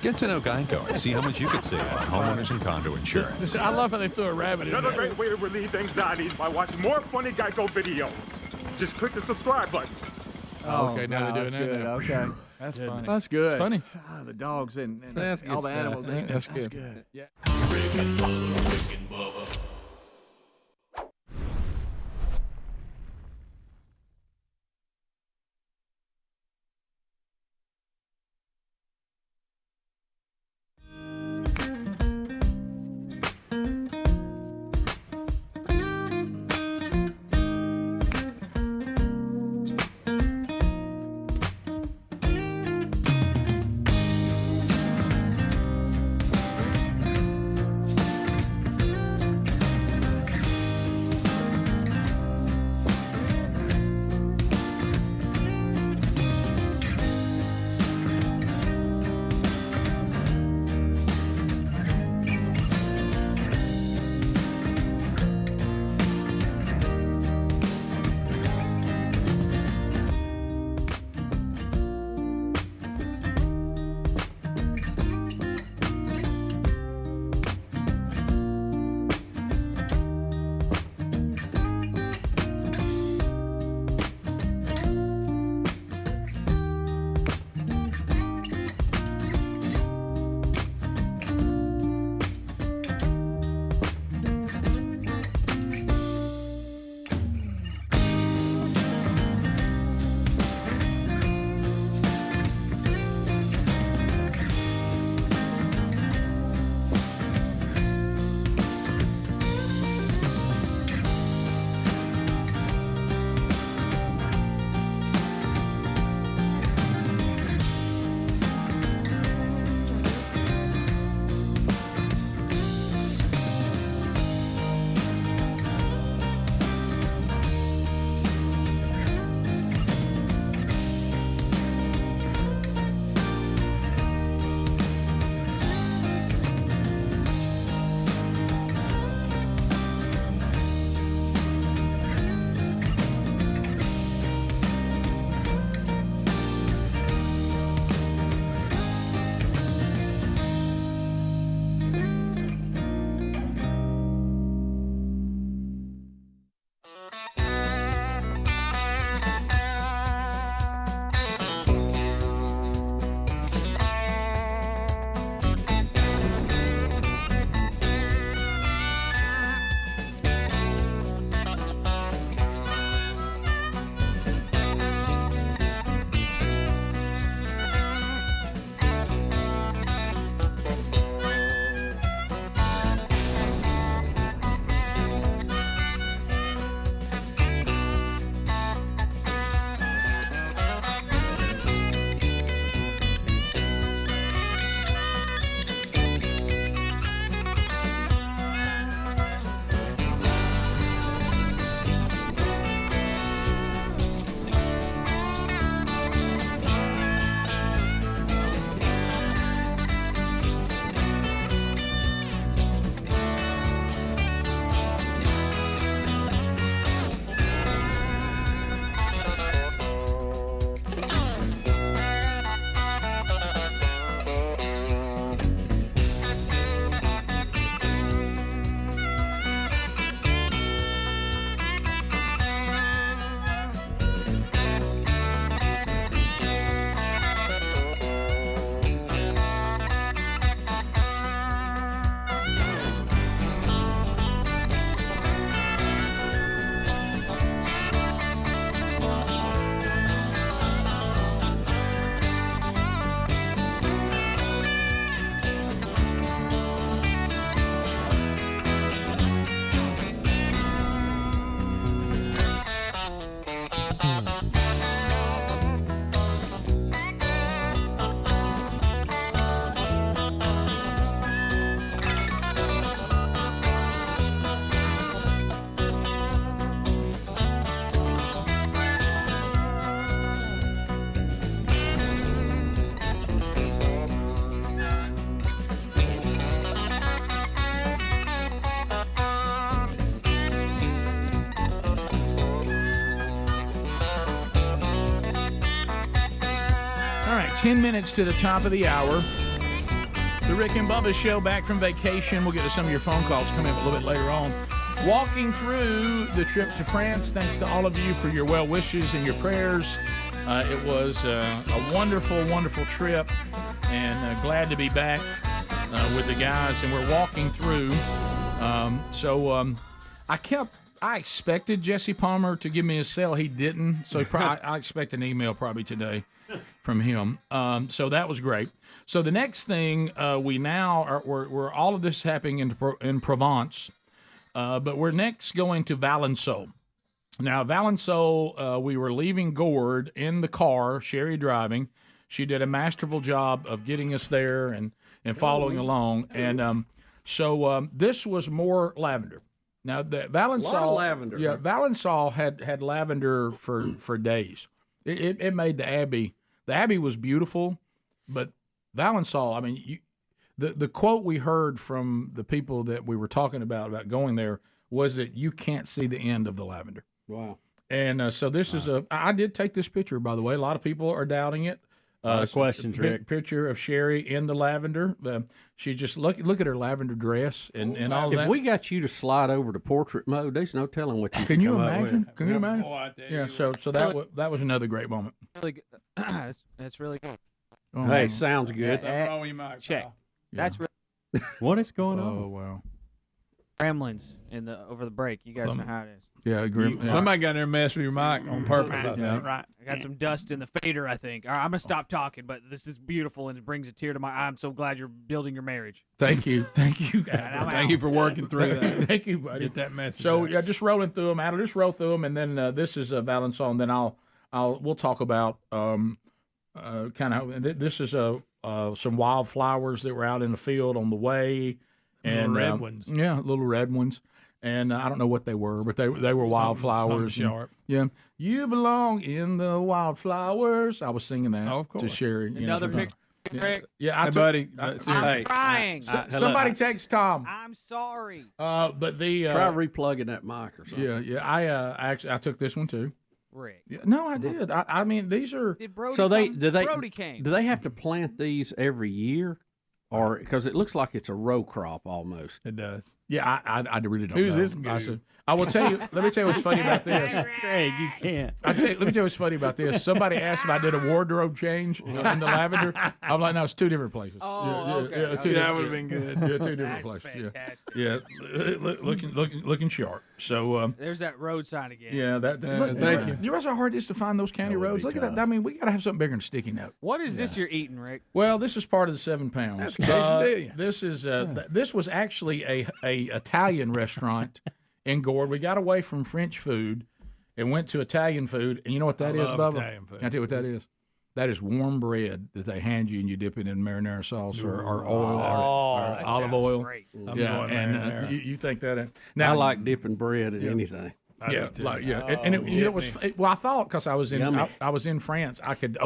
S15: Get to know Geico and see how much you could save on homeowners and condo insurance.
S5: I love how they threw a rabbit in there.
S23: Another great way to relieve anxiety is by watching more funny Geico videos. Just click the subscribe button.
S5: Okay, now they're doing
S1: that's
S5: that
S1: good.
S5: now.
S1: Okay.
S6: That's funny.
S1: That's good.
S5: Funny.
S1: The dogs and
S6: That's
S1: all
S6: good
S1: the
S6: stuff.
S1: animals.
S5: That's
S1: That's
S5: good.
S1: good.
S5: Yeah.
S4: Rick and Bubba.
S5: All right, 10 minutes to the top of the hour. The Rick and Bubba Show, back from vacation. We'll get to some of your phone calls coming up a little bit later on. Walking through the trip to France, thanks to all of you for your well wishes and your prayers. It was a wonderful, wonderful trip, and glad to be back with the guys. And we're walking through. I expected Jesse Palmer to give me his cell. He didn't, so I expect an email probably today from him. So that was great. So the next thing we're all of this happening in Provence, but we're next going to Valençon. Now Valençon, we were leaving Gord in the car, Sherry driving. She did a masterful job of getting us there and following along. And so this was more lavender. Now the Valençon,
S11: a lot of lavender.
S5: Yeah, Valençon had lavender for days. It made the Abbey. The Abbey was beautiful, but Valençon. I mean, the quote we heard from the people that we were talking about going there was that you can't see the end of the lavender.
S11: Wow.
S5: And so this is I did take this picture, by the way. A lot of people are doubting it.
S2: Questions, Rick.
S5: Picture of Sherry in the lavender. She just look at her lavender dress and all that.
S11: If we got you to slide over to portrait mode, there's no telling what you
S5: Can you
S11: come up
S5: imagine?
S11: with.
S5: Can you imagine?
S3: Boy, I tell
S5: Yeah.
S3: you
S5: So that was another great moment.
S8: Really good. That's really good.
S5: Oh,
S11: Hey, sounds good.
S3: Something wrong with your mic,
S8: Check.
S3: pal.
S8: That's
S2: What is going on?
S5: Oh wow.
S8: gremlins over the break. You guys know how it is.
S5: Yeah, grim.
S3: Somebody got in there and messed with your mic on purpose, I think.
S8: Right. I got some dust in the fader, I think. All right, I'm going to stop talking, but this is beautiful, and it brings a tear to my eye. I'm so glad you're building your marriage.
S5: Thank you.
S3: Thank you for working through that.
S5: Thank you, buddy.
S3: Get that message.
S5: So
S3: out.
S5: yeah, just rolling through them. Adler, just roll through them, and then this is Valençon. Then we'll talk about kind of. This is some wildflowers that were out in the field on the way, and
S3: little red ones.
S5: Yeah, little red ones. And I don't know what they were, but they were wildflowers.
S3: Something sharp.
S5: Yeah, you belong in the wildflowers. I was singing that
S3: of course.
S5: to Sherry.
S8: Another picture.
S5: Yeah,
S3: Hey, buddy.
S8: I'm
S3: Seriously.
S8: crying.
S5: Somebody text Tom.
S8: I'm sorry.
S5: But the
S11: Try replugging that mic or something.
S5: Yeah. I took this one too.
S8: Rick.
S5: Yeah, no, I did. I mean, these are.
S8: Did Brody
S11: Brody
S8: came.
S11: Do they have to plant these every year, or because it looks like it's a row crop almost?
S3: It does.
S5: Yeah, I really don't
S3: Who's
S5: know.
S3: this goob?
S5: I will tell you. Let me tell you what's funny about this.
S2: Craig, you can't.
S5: Let me tell you what's funny about this. Somebody asked if I did a wardrobe change in the lavender. I'm like, no, it's two different places.
S8: Oh, okay.
S3: That would have been good.
S5: Yeah, two different
S8: That's
S5: places.
S8: fantastic.
S5: Yeah, looking sharp. So
S8: There's that road sign again.
S5: yeah,
S3: thank you.
S5: You realize how hard it is to find those county roads? Look at that. I mean, we got to have something bigger than a sticky note.
S8: What is this you're eating, Rick?
S5: Well, this is part of the 7 pounds.
S3: That's quesadilla.
S5: This is this was actually a Italian restaurant in Gord. We got away from French food and went to Italian food. And you know what that is,
S3: love
S5: Bubba?
S3: Italian food.
S5: Can I tell you what that is? That is warm bread that they hand you and you dip it in marinara sauce or oil or
S8: that
S5: olive
S8: sounds
S5: oil.
S8: great.
S3: I'm
S5: Yeah,
S3: going
S5: and
S3: marinara.
S5: you think that?
S11: I
S5: Now
S11: like dipping bread in anything.
S3: I
S5: yeah,
S3: do too.
S5: like yeah, and it was well. I thought because I was in
S11: Yummy.
S5: I was in France, I could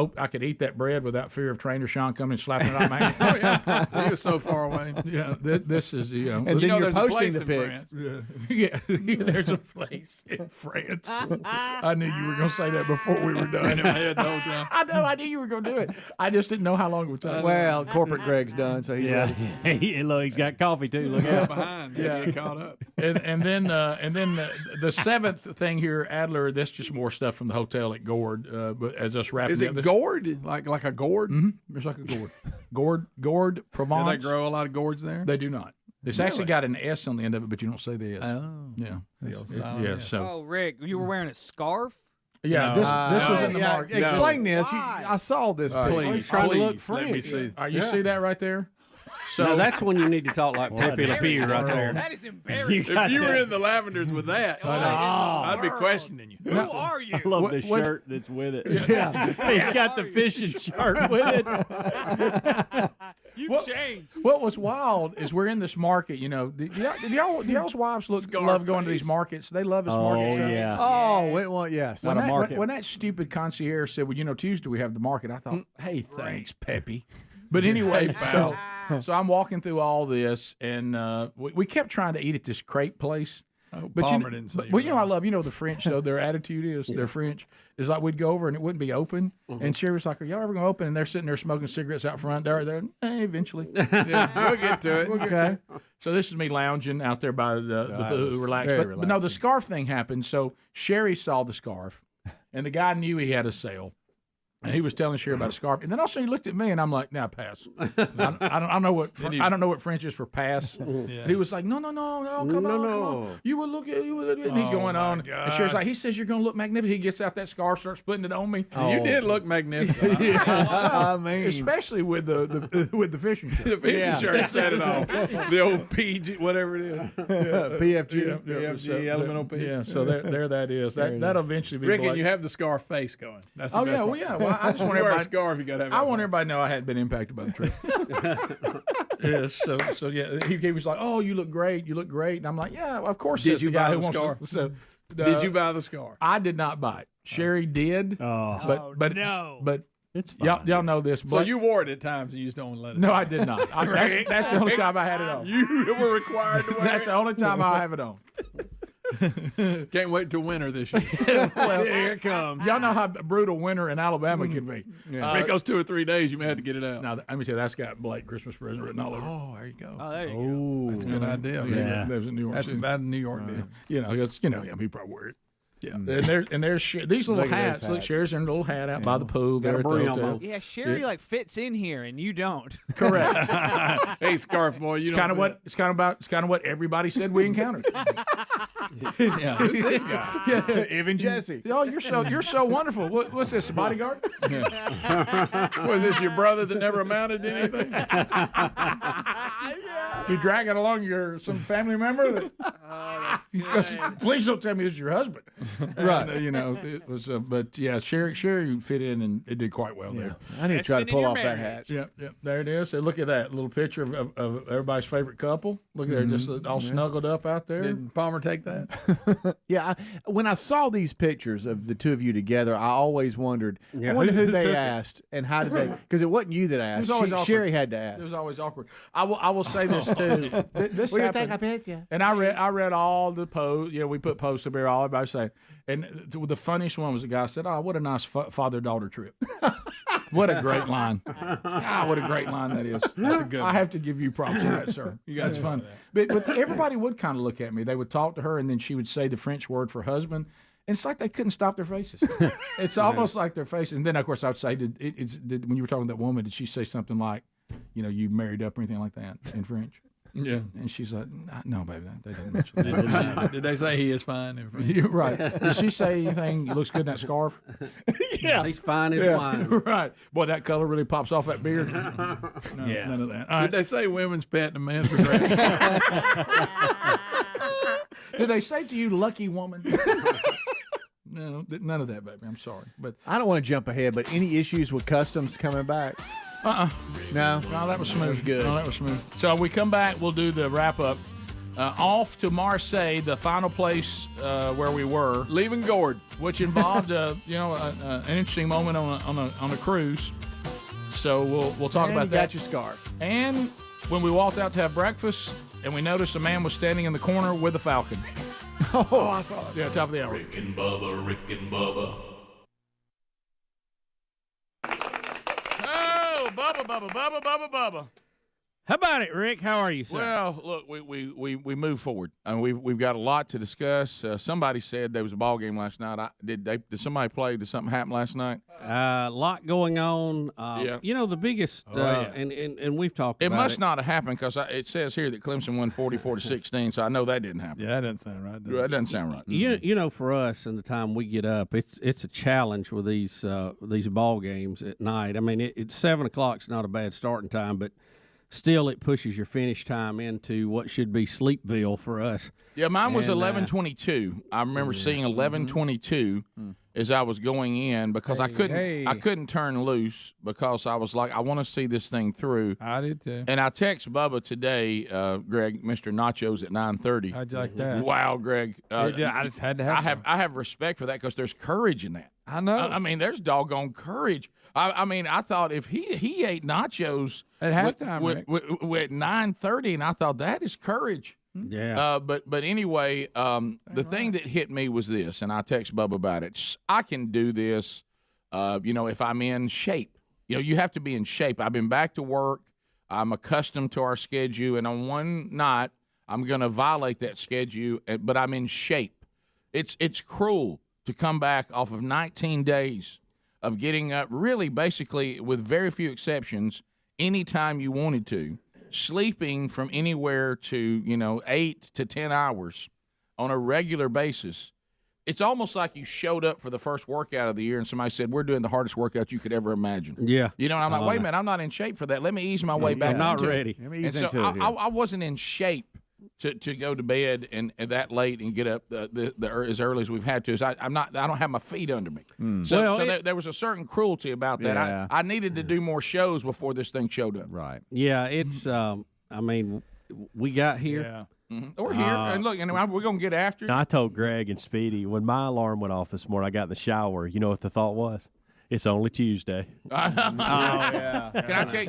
S5: eat that bread without fear of Trainer Sean coming and slapping it out my hand.
S3: Oh, yeah. He was so far away.
S5: Yeah, this is
S1: And
S3: You
S1: then
S3: know
S1: you're
S3: there's a
S1: posting
S3: place
S1: the
S3: in
S1: pics.
S3: France.
S5: yeah, there's a place in France. I knew you were going to say that before we were
S3: In
S5: done.
S3: my head the whole time.
S5: I know, I knew you were going to do it. I just didn't know how long it would take.
S1: Well, corporate Greg's done, so he's ready.
S2: Look, he's got coffee too. Look
S3: Yeah,
S2: out.
S3: behind.
S5: Yeah.
S3: Get caught up.
S5: and then the seventh thing here, Adler. That's just more stuff from the hotel at Gord. But as us wrapping
S3: Is
S5: up
S3: it
S5: this-
S3: gourd? Like a gourd?
S5: Mm-hmm. It's like a gourd. Gourd
S3: Do
S5: Provence.
S3: they grow a lot of gourds there?
S5: They do not. It's actually got an S on the end of it, but you don't say the S.
S3: Oh.
S5: Yeah.
S3: The old
S5: It's-
S3: silent
S5: yeah.
S3: S.
S5: So
S8: Oh, Rick, you were wearing a scarf?
S5: yeah,
S3: No.
S5: this was in the
S1: Yeah,
S5: market.
S1: explain this.
S8: Why?
S1: I saw this.
S5: All right.
S1: picture.
S3: Please,
S11: trying to look
S3: please, let me
S11: French.
S3: see.
S5: You see that right there? So
S11: Now, that's when you need to talk like Pepe Le Pew right there.
S8: That is embarrassing.
S3: If you were in the lavenders with that, I'd be questioning you.
S8: Who are you?
S2: I love
S5: What-
S2: the
S5: what-
S2: shirt that's with it.
S1: Yeah.
S2: He's got the fishing shirt with it.
S8: You've changed.
S5: what was wild is we're in this market. You know, do y'all's wives love going to these markets? They love this market.
S2: Oh, yeah.
S1: Oh, wait, well, yes.
S5: When
S2: Not a
S5: that,
S2: market.
S5: when that stupid concierge said, "Well, you know, Tuesday we have the market," I thought, "Hey, thanks, Peppy." But anyway, so I'm walking through all this, and we kept trying to eat at this crepe place. But
S3: Palmer didn't say
S5: well, you know, I love the French though. Their attitude is they're French. Is like we'd go over and it wouldn't be open, and Sherry was like, "Are y'all ever gonna open?" And they're sitting there smoking cigarettes out front. They're eventually.
S3: Yeah, we'll get to it.
S5: Okay. So this is me lounging out there by the relaxed.
S1: very
S5: But no, the
S1: relaxing.
S5: scarf thing happened. So Sherry saw the scarf, and the guy knew he had a sale. And he was telling Sherry about a scarf, and then also he looked at me, and I'm like, "Now pass." I don't know what I don't know what French is for pass. And he was like, "No, come on. You will look at you." And he's going on, and Sherry's like, "He says you're going to look magnificent." He gets out that scarf, starts putting it on me.
S6: You did look magnificent. I mean,
S5: especially with the fishing shirt.
S6: The fishing shirt set it off. The old PG, whatever it is.
S1: PFG.
S6: PFG, elemental P.
S5: Yeah, so there that is. That'll eventually be.
S6: Rick, and
S5: Blake's.
S6: you have the scarf face going. That's the
S5: Oh
S6: best
S5: yeah,
S6: part.
S5: well yeah. Well, I just want
S6: you wear a
S5: everybody.
S6: Scarf, you gotta have.
S5: I want everybody to know I hadn't been impacted by the trip. Yeah, so yeah, he was like, "Oh, you look great, and I'm like, "Yeah, of course."
S6: Did you buy the
S5: wants
S6: scarf?
S5: Did
S6: you buy the scarf?
S5: I did not buy it. Sherry did. But
S8: no.
S5: But
S2: it's fine.
S5: Y'all know this.
S6: So
S5: but,
S6: you wore it at times, and you just don't let us.
S5: No,
S6: know.
S5: I did not. That's the only time I had it on.
S6: You were required to wear
S5: That's
S6: it.
S5: the only time I have it on.
S6: Can't wait till winter this year.
S5: Well,
S6: here it comes.
S5: Y'all know how brutal winter in Alabama can be.
S6: Rick, those 2 or 3 days, you may have to get it out.
S5: Now, let me tell you, that's got Blake Christmas present written all over.
S6: Oh, there you go.
S8: Oh, there you go.
S6: That's a good idea.
S5: Yeah. There's a New York
S6: That's
S5: City.
S6: about a New York deal.
S5: He probably wear it.
S6: Yeah.
S5: And there's these little
S1: Look at
S5: hats.
S1: those
S5: Look,
S1: hats.
S5: Sherry's in a little hat out by the pool there at the
S11: bring 'em
S5: hotel.
S11: on.
S8: Yeah, Sherry
S5: Yeah.
S8: like fits in here, and you don't.
S5: Correct.
S6: Hey, scarf boy, you
S5: It's kind of what everybody said we encountered.
S6: Yeah, who's this guy?
S1: Even Jesse.
S5: Oh, you're so wonderful. What's this, a bodyguard?
S6: Was this your brother that never amounted to anything?
S5: You dragging along some family member?
S8: That's
S5: Because please don't tell me it's your husband.
S1: Right.
S5: And, it was. But yeah, Sherry fit in and it did quite well there.
S1: I need to try to
S8: Invested in
S1: pull
S8: your
S1: off that
S8: marriage.
S1: hat.
S5: Yep. There it is. So look at that little picture of everybody's favorite couple. Look at there, just all snuggled up out there.
S6: Did Palmer take that?
S1: Yeah, when I saw these pictures of the two of you together, I always wondered,
S11: Yeah,
S1: I wonder
S11: who
S1: who
S11: took
S1: they
S11: it?
S1: asked and how did they, because it wasn't you that
S5: It was
S1: asked.
S5: always awkward.
S1: Sherry had to
S5: It
S1: ask.
S5: was always awkward. I will say this too. This
S1: What do you
S5: happened,
S1: think I bet you?
S5: and I read all the posts. We put posts up there. All everybody saying, and the funniest one was the guy said, "Oh, what a nice father-daughter trip." What a great line! God, what a great line that is.
S6: That's a good
S5: I
S6: one.
S5: have to give you props for that, sir. That's fun. But everybody would kind of look at me. They would talk to her, and then she would say the French word for husband. And it's like they couldn't stop their faces. It's almost like their faces. And then, of course, I would say, when you were talking to that woman, did she say something like, you married up or anything like that in French?
S6: Yeah.
S5: And she's like, no, baby, they didn't mention that.
S6: Did they say he is fine? In front?
S5: You're right. Did she say anything? He looks good in that scarf.
S11: Yeah, he's fine as wine.
S5: Right. Boy, that color really pops off that beard. No, none of that. All right.
S6: Did they say women's pet and a man's regret?
S5: Did they say to you, lucky woman? No, none of that, baby. I'm sorry. But
S1: I don't want to jump ahead, but any issues with customs coming back? No?
S5: No, that was smooth.
S1: good.
S5: No, that was smooth. So we come back, we'll do the wrap up. Off to Marseille, the final place where we were,
S6: Leaving Gord,
S5: which involved an interesting moment on a cruise. So we'll talk
S1: And
S5: about
S1: you
S5: that.
S1: got your scarf.
S5: And when we walked out to have breakfast, and we noticed a man was standing in the corner with a falcon.
S1: Oh, I saw it.
S5: Yeah, top of the hour.
S4: Rick and Bubba, Rick and Bubba.
S5: Oh, Bubba.
S8: How about it, Rick? How are you, sir?
S5: Well, look, we move forward. I mean, we've got a lot to discuss. Somebody said there was a ball game last night. Did somebody play? Did something happen last night?
S11: A lot going on.
S5: Yeah.
S11: The biggest, and we've talked
S5: It
S11: about
S5: must not have happened because it says here that Clemson won 44-16. So I know that didn't happen.
S6: Yeah, that doesn't sound right.
S5: That doesn't sound right.
S11: For us and the time we get up, it's a challenge with these ball games at night. I mean, it's 7 o'clock's not a bad starting time, but still it pushes your finish time into what should be Sleepville for us.
S5: Yeah, mine was 11:22. I remember seeing 11:22 as I was going in because I couldn't turn loose because I was like, I want to see this thing through.
S6: I did too.
S5: And I text Bubba today, Greg, Mr. Nachos at 9:30.
S6: How'd you like that?
S5: Wow, Greg.
S6: I just had to have.
S5: I have respect for that because there's courage in that.
S6: I know.
S5: I mean, there's doggone courage. I mean, I thought if he ate nachos
S6: at halftime
S5: at 9:30, and I thought that is courage.
S11: Yeah.
S5: But anyway, the thing that hit me was this, and I text Bubba about it. I can do this, if I'm in shape. You have to be in shape. I've been back to work. I'm accustomed to our schedule, and on one night, I'm going to violate that schedule, but I'm in shape. It's cruel to come back off of 19 days of getting up, really basically with very few exceptions, anytime you wanted to, sleeping from anywhere to 8 to 10 hours on a regular basis. It's almost like you showed up for the first workout of the year and somebody said, we're doing the hardest workout you could ever imagine.
S11: Yeah.
S5: And I'm like, wait a minute, I'm not in shape for that. Let me ease my way back.
S11: I'm not
S5: into
S11: ready.
S5: It.
S11: Let me ease
S5: and so
S11: into it here.
S5: I wasn't in shape to go to bed and that late and get up as early as we've had to. So I don't have my feet under me. So there was a certain cruelty about that.
S11: Yeah.
S5: I needed to do more shows before this thing showed up.
S1: Right.
S11: Yeah, it's. We got here.
S5: Yeah. We're here, and look, and we're gonna get after it.
S7: I told Greg and Speedy when my alarm went off this morning, I got in the shower. You know what the thought was? It's only Tuesday.
S5: Yeah.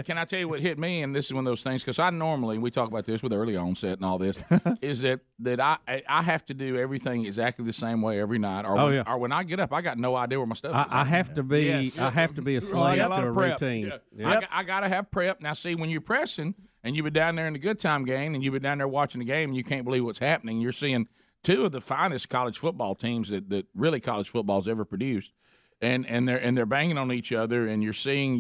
S5: Can I tell you what hit me? And this is one of those things because I normally, we talk about this with early onset and all this, is that I have to do everything exactly the same way every night. Or when I get up, I got no idea where my stuff is.
S11: I have to be. Yes. I have to be a slave to a routine.
S5: Yeah. Yep. I got to have prep. Now, see, when you're pressing and you've been down there in the good time game and you've been down there watching the game and you can't believe what's happening, you're seeing two of the finest college football teams that really college football's ever produced. And they're banging on each other, and you're seeing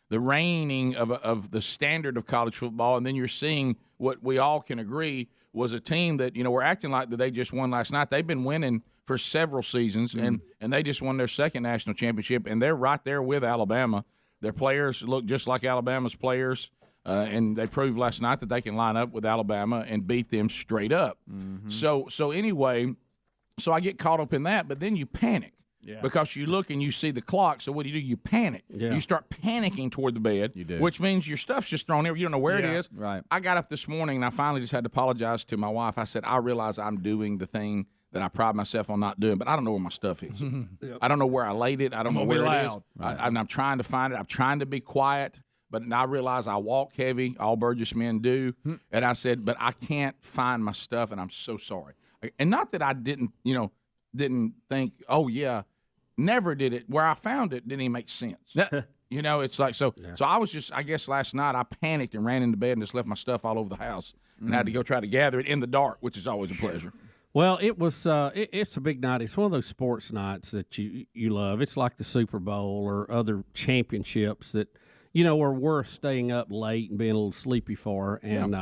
S5: the reigning of the standard of college football, and then you're seeing what we all can agree was a team that we're acting like that they just won last night. They've been winning for several seasons, and they just won their second national championship, and they're right there with Alabama. Their players look just like Alabama's players, and they proved last night that they can line up with Alabama and beat them straight up. So anyway, I get caught up in that, but then you panic. Yeah. Because you look and you see the clock, so what do? You panic. Yeah. You start panicking toward the bed, which means your stuff's just thrown everywhere. You don't know where it is.
S1: Right.
S5: I got up this morning, and I finally just had to apologize to my wife. I said, I realize I'm doing the thing that I pride myself on not doing, but I don't know where my stuff is. Yep. I don't know where I laid it. I don't know where it is. Right. I'm trying to find it. I'm trying to be quiet, but I realize I walk heavy. All Burgess men do. And I said, but I can't find my stuff, and I'm so sorry. And not that I didn't think, oh, yeah, never did it. Where I found it didn't even make sense. It's like so. Yeah. So I was just, I guess last night I panicked and ran into bed and just left my stuff all over the house and had to go try to gather it in the dark, which is always a pleasure.
S11: Well, it was. It's a big night. It's one of those sports nights that you love. It's like the Super Bowl or other championships that are worth staying up late and being a little sleepy for. And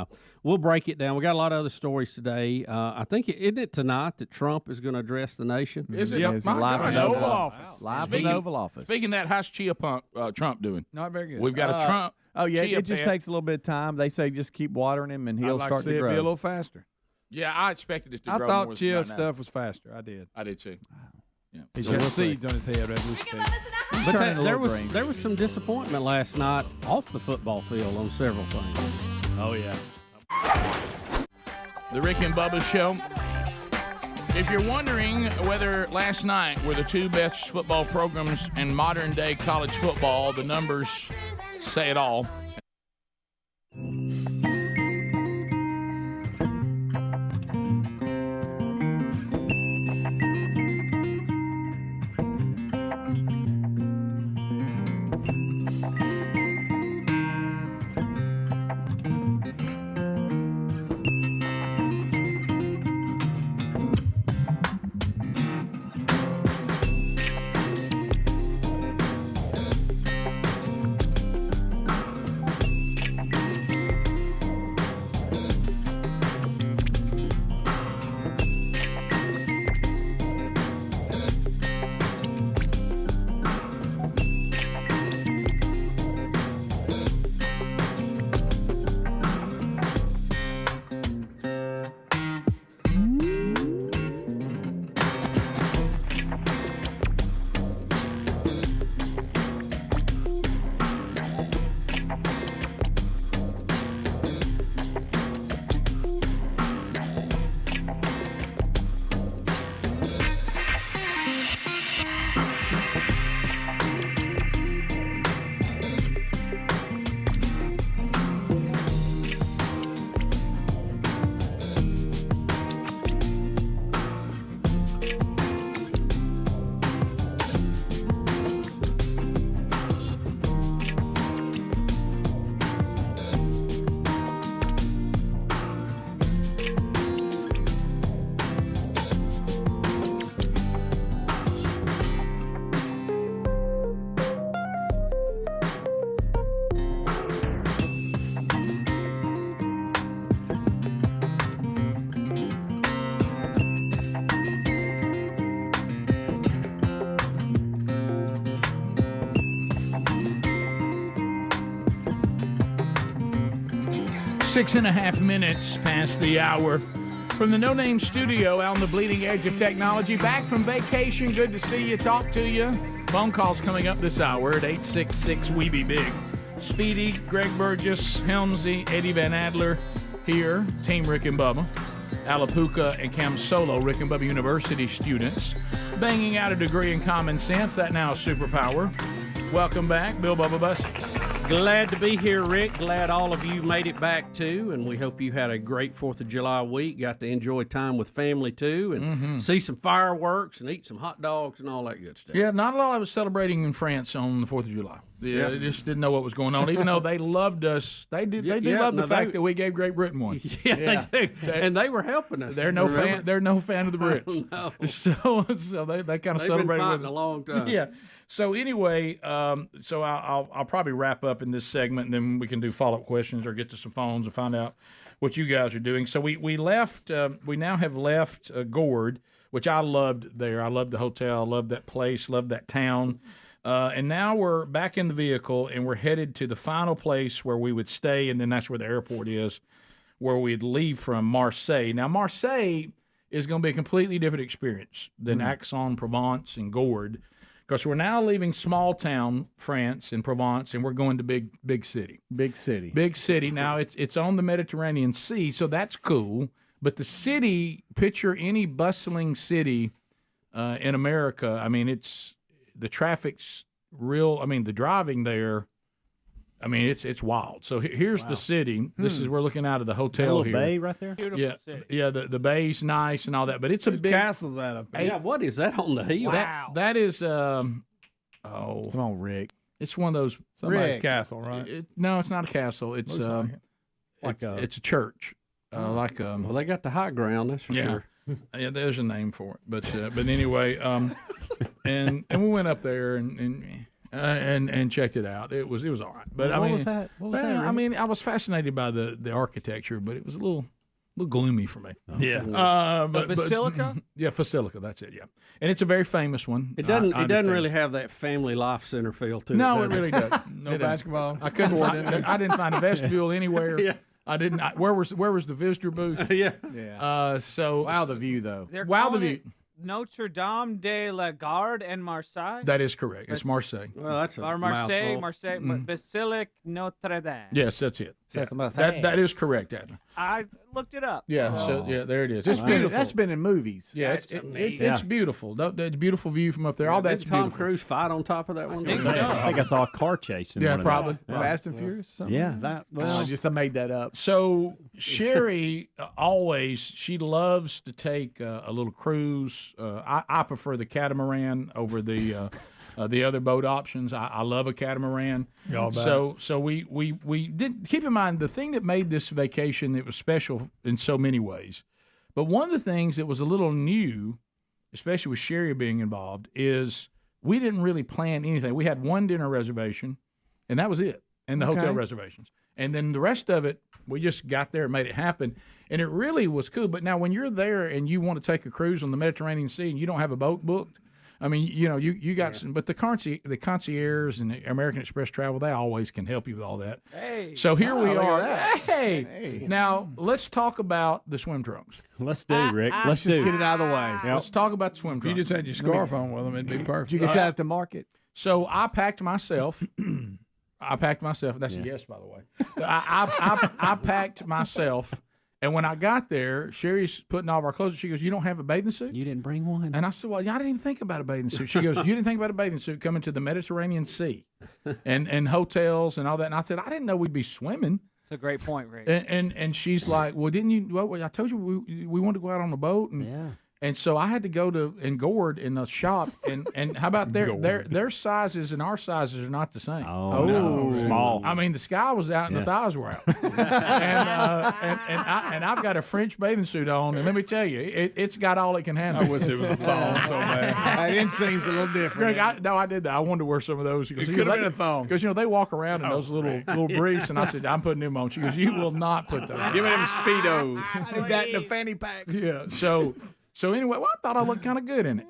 S11: we'll break it down. We got a lot of other stories today. I think isn't it tonight that Trump is going to address the nation?
S5: Is it?
S1: Live from the Oval Office. Live from the Oval Office.
S5: Speaking of that, how's Trump doing?
S6: Not very good.
S5: We've got a Trump.
S1: Oh yeah, it just takes a little bit of time. They say just keep watering him and he'll start to grow.
S6: Be a little faster.
S5: Yeah, I expected it to grow.
S6: I thought Chia's stuff was faster. I did
S5: too.
S6: Yeah. He's got seeds on his head.
S11: But there was some disappointment last night off the football field on several things.
S5: Oh yeah. The Rick and Bubba Show. If you're wondering whether last night were the two best football programs in modern day college football, the numbers say it all. 6.5 minutes past the hour. From the No Name Studio out on the bleeding edge of technology. Back from vacation. Good to see you, talk to you. Phone calls coming up this hour at 866-WE-BE-BIG. Speedy, Greg Burgess, Helmsy, Eddie Van Adler here. Team Rick and Bubba. Alapuca and Cam Solo, Rick and Bubba University students. Banging out a degree in common sense. That now is superpower. Welcome back, Bill Bubba Bussey.
S11: Glad to be here, Rick. Glad all of you made it back, too, and we hope you had a great 4th of July week. Got to enjoy time with family, too, and see some fireworks and eat some hot dogs and all that good stuff.
S5: Yeah, not a lot of us celebrating in France on the 4th of July. Yeah, they just didn't know what was going on, even though they loved us. They did love the fact that we gave Great Britain one.
S11: Yeah, they do. And they were helping us.
S5: They're no fan of the Brits.
S11: No.
S5: So they kind of celebrated with
S11: a long time.
S5: Yeah. So anyway, so I'll probably wrap up in this segment, and then we can do follow-up questions or get to some phones and find out what you guys are doing. So we left. We now have left Gord, which I loved there. I loved the hotel. I loved that place. Loved that town. And now we're back in the vehicle, and we're headed to the final place where we would stay, and then that's where the airport is, where we'd leave from Marseille. Now, Marseille is going to be a completely different experience than Aix-en-Provence and Gord, because we're now leaving small town France and Provence, and we're going to big city.
S1: Big city.
S5: Big city. Now, it's on the Mediterranean Sea, so that's cool. But the city, picture any bustling city in America. I mean, the traffic's real. I mean, the driving there, I mean, it's wild. So here's the city. This is, we're looking out of the hotel
S7: little
S5: here.
S7: bay right there?
S8: Beautiful city.
S5: Yeah, the bay's nice and all that, but it's a big
S6: castles out of
S11: Yeah, what is that on the hill?
S5: That is
S1: Come on, Rick.
S5: it's one of those.
S6: somebody's castle, right?
S5: No, it's not a castle. It's it's a church.
S11: Well, they got the high ground, that's for sure.
S5: Yeah, there's a name for it, but anyway, and we went up there and checked it out. It was all right. But
S1: What was that? What was that,
S5: I mean, I was fascinated by the architecture, but it was a little gloomy for me.
S6: Yeah.
S5: But
S8: Basilica?
S5: Yeah, Basilica. That's it. Yeah, and it's a very famous one.
S11: It doesn't.
S5: I
S11: It doesn't
S5: understand.
S11: really have that family life center feel to it.
S5: No, it
S11: does
S5: really doesn't.
S6: No basketball.
S5: I couldn't find. I didn't find a vestibule anywhere.
S11: Yeah.
S5: I didn't. Where was the visitor booth?
S11: Yeah.
S5: So
S1: Wow, the view though.
S8: They're
S5: wow, the
S8: calling
S5: view.
S8: it Notre Dame de la Garde in Marseille.
S5: That is correct. It's Marseille.
S11: Well, that's a
S8: Or Marseille,
S11: mouthful.
S8: Basilique Notre Dame.
S5: Yes, that's it.
S1: That's
S5: Yeah.
S1: Marseille.
S5: That is correct, Adler.
S8: I looked it up.
S5: Yeah. So there it is. It's
S1: Wow.
S5: beautiful.
S1: That's been in movies.
S5: Yeah,
S8: That's
S5: it's beautiful. The beautiful view from up there. All that's
S11: Did Tom
S5: beautiful.
S11: Cruise fight on top of that one?
S8: think
S7: I think I saw a car chase in
S5: Yeah,
S7: one of
S5: probably.
S7: them.
S1: Fast and Furious or something?
S7: Yeah, that.
S1: I made that up.
S5: So Sherry always she loves to take a little cruise. I prefer the catamaran over the other boat options. I love a catamaran.
S6: Y'all bet.
S5: So we did keep in mind the thing that made this vacation it was special in so many ways. But one of the things that was a little new, especially with Sherry being involved, is we didn't really plan anything. We had one dinner reservation, and that was it, and the hotel reservations. And then the rest of it, we just got there and made it happen. And it really was cool. But now when you're there and you want to take a cruise on the Mediterranean Sea and you don't have a boat booked, I mean, you got some, but the concierge and the American Express Travel, they always can help you with all that.
S8: Hey.
S5: So here we
S1: look
S5: are.
S1: at
S5: Hey. Now, let's talk about the swim trunks.
S7: Let's do, Rick. Let's
S1: Just
S7: do.
S1: get it out of the way.
S5: Let's talk about the swim
S6: If you
S5: trunks.
S6: just had your scarf on with them, it'd be perfect.
S1: Did you get that at the market?
S5: So I packed myself. That's a yes, by the way. I packed myself, and when I got there, Sherry's putting all of our clothes. She goes, "You don't have a bathing suit?"
S7: You didn't bring one.
S5: And I said, "Well, I didn't even think about a bathing suit." She goes, "You didn't think about a bathing suit coming to the Mediterranean Sea, and hotels and all that." And I said, "I didn't know we'd be swimming."
S8: That's a great point, Ray.
S5: And she's like, "Well, didn't you? Well, I told you we wanted to go out on a boat." And so I had to go to Gord in a shop, and how about their sizes and our sizes are not the same.
S7: Oh, no. Small.
S5: I mean, the sky was out and the thighs were out, and I've got a French bathing suit on, and let me tell you, it's got all it can handle.
S6: I wish it was a thong so bad. That inseam's a little different.
S5: Greg, I did that. I wanted to wear some of those. It
S6: could have been a thong.
S5: Because they walk around in those little briefs, and I said, I'm putting them on. She goes, you will not put those on.
S6: Give me them Speedos.
S1: I need that in a fanny pack.
S5: Yeah. So anyway, well, I thought I looked kind of good in it.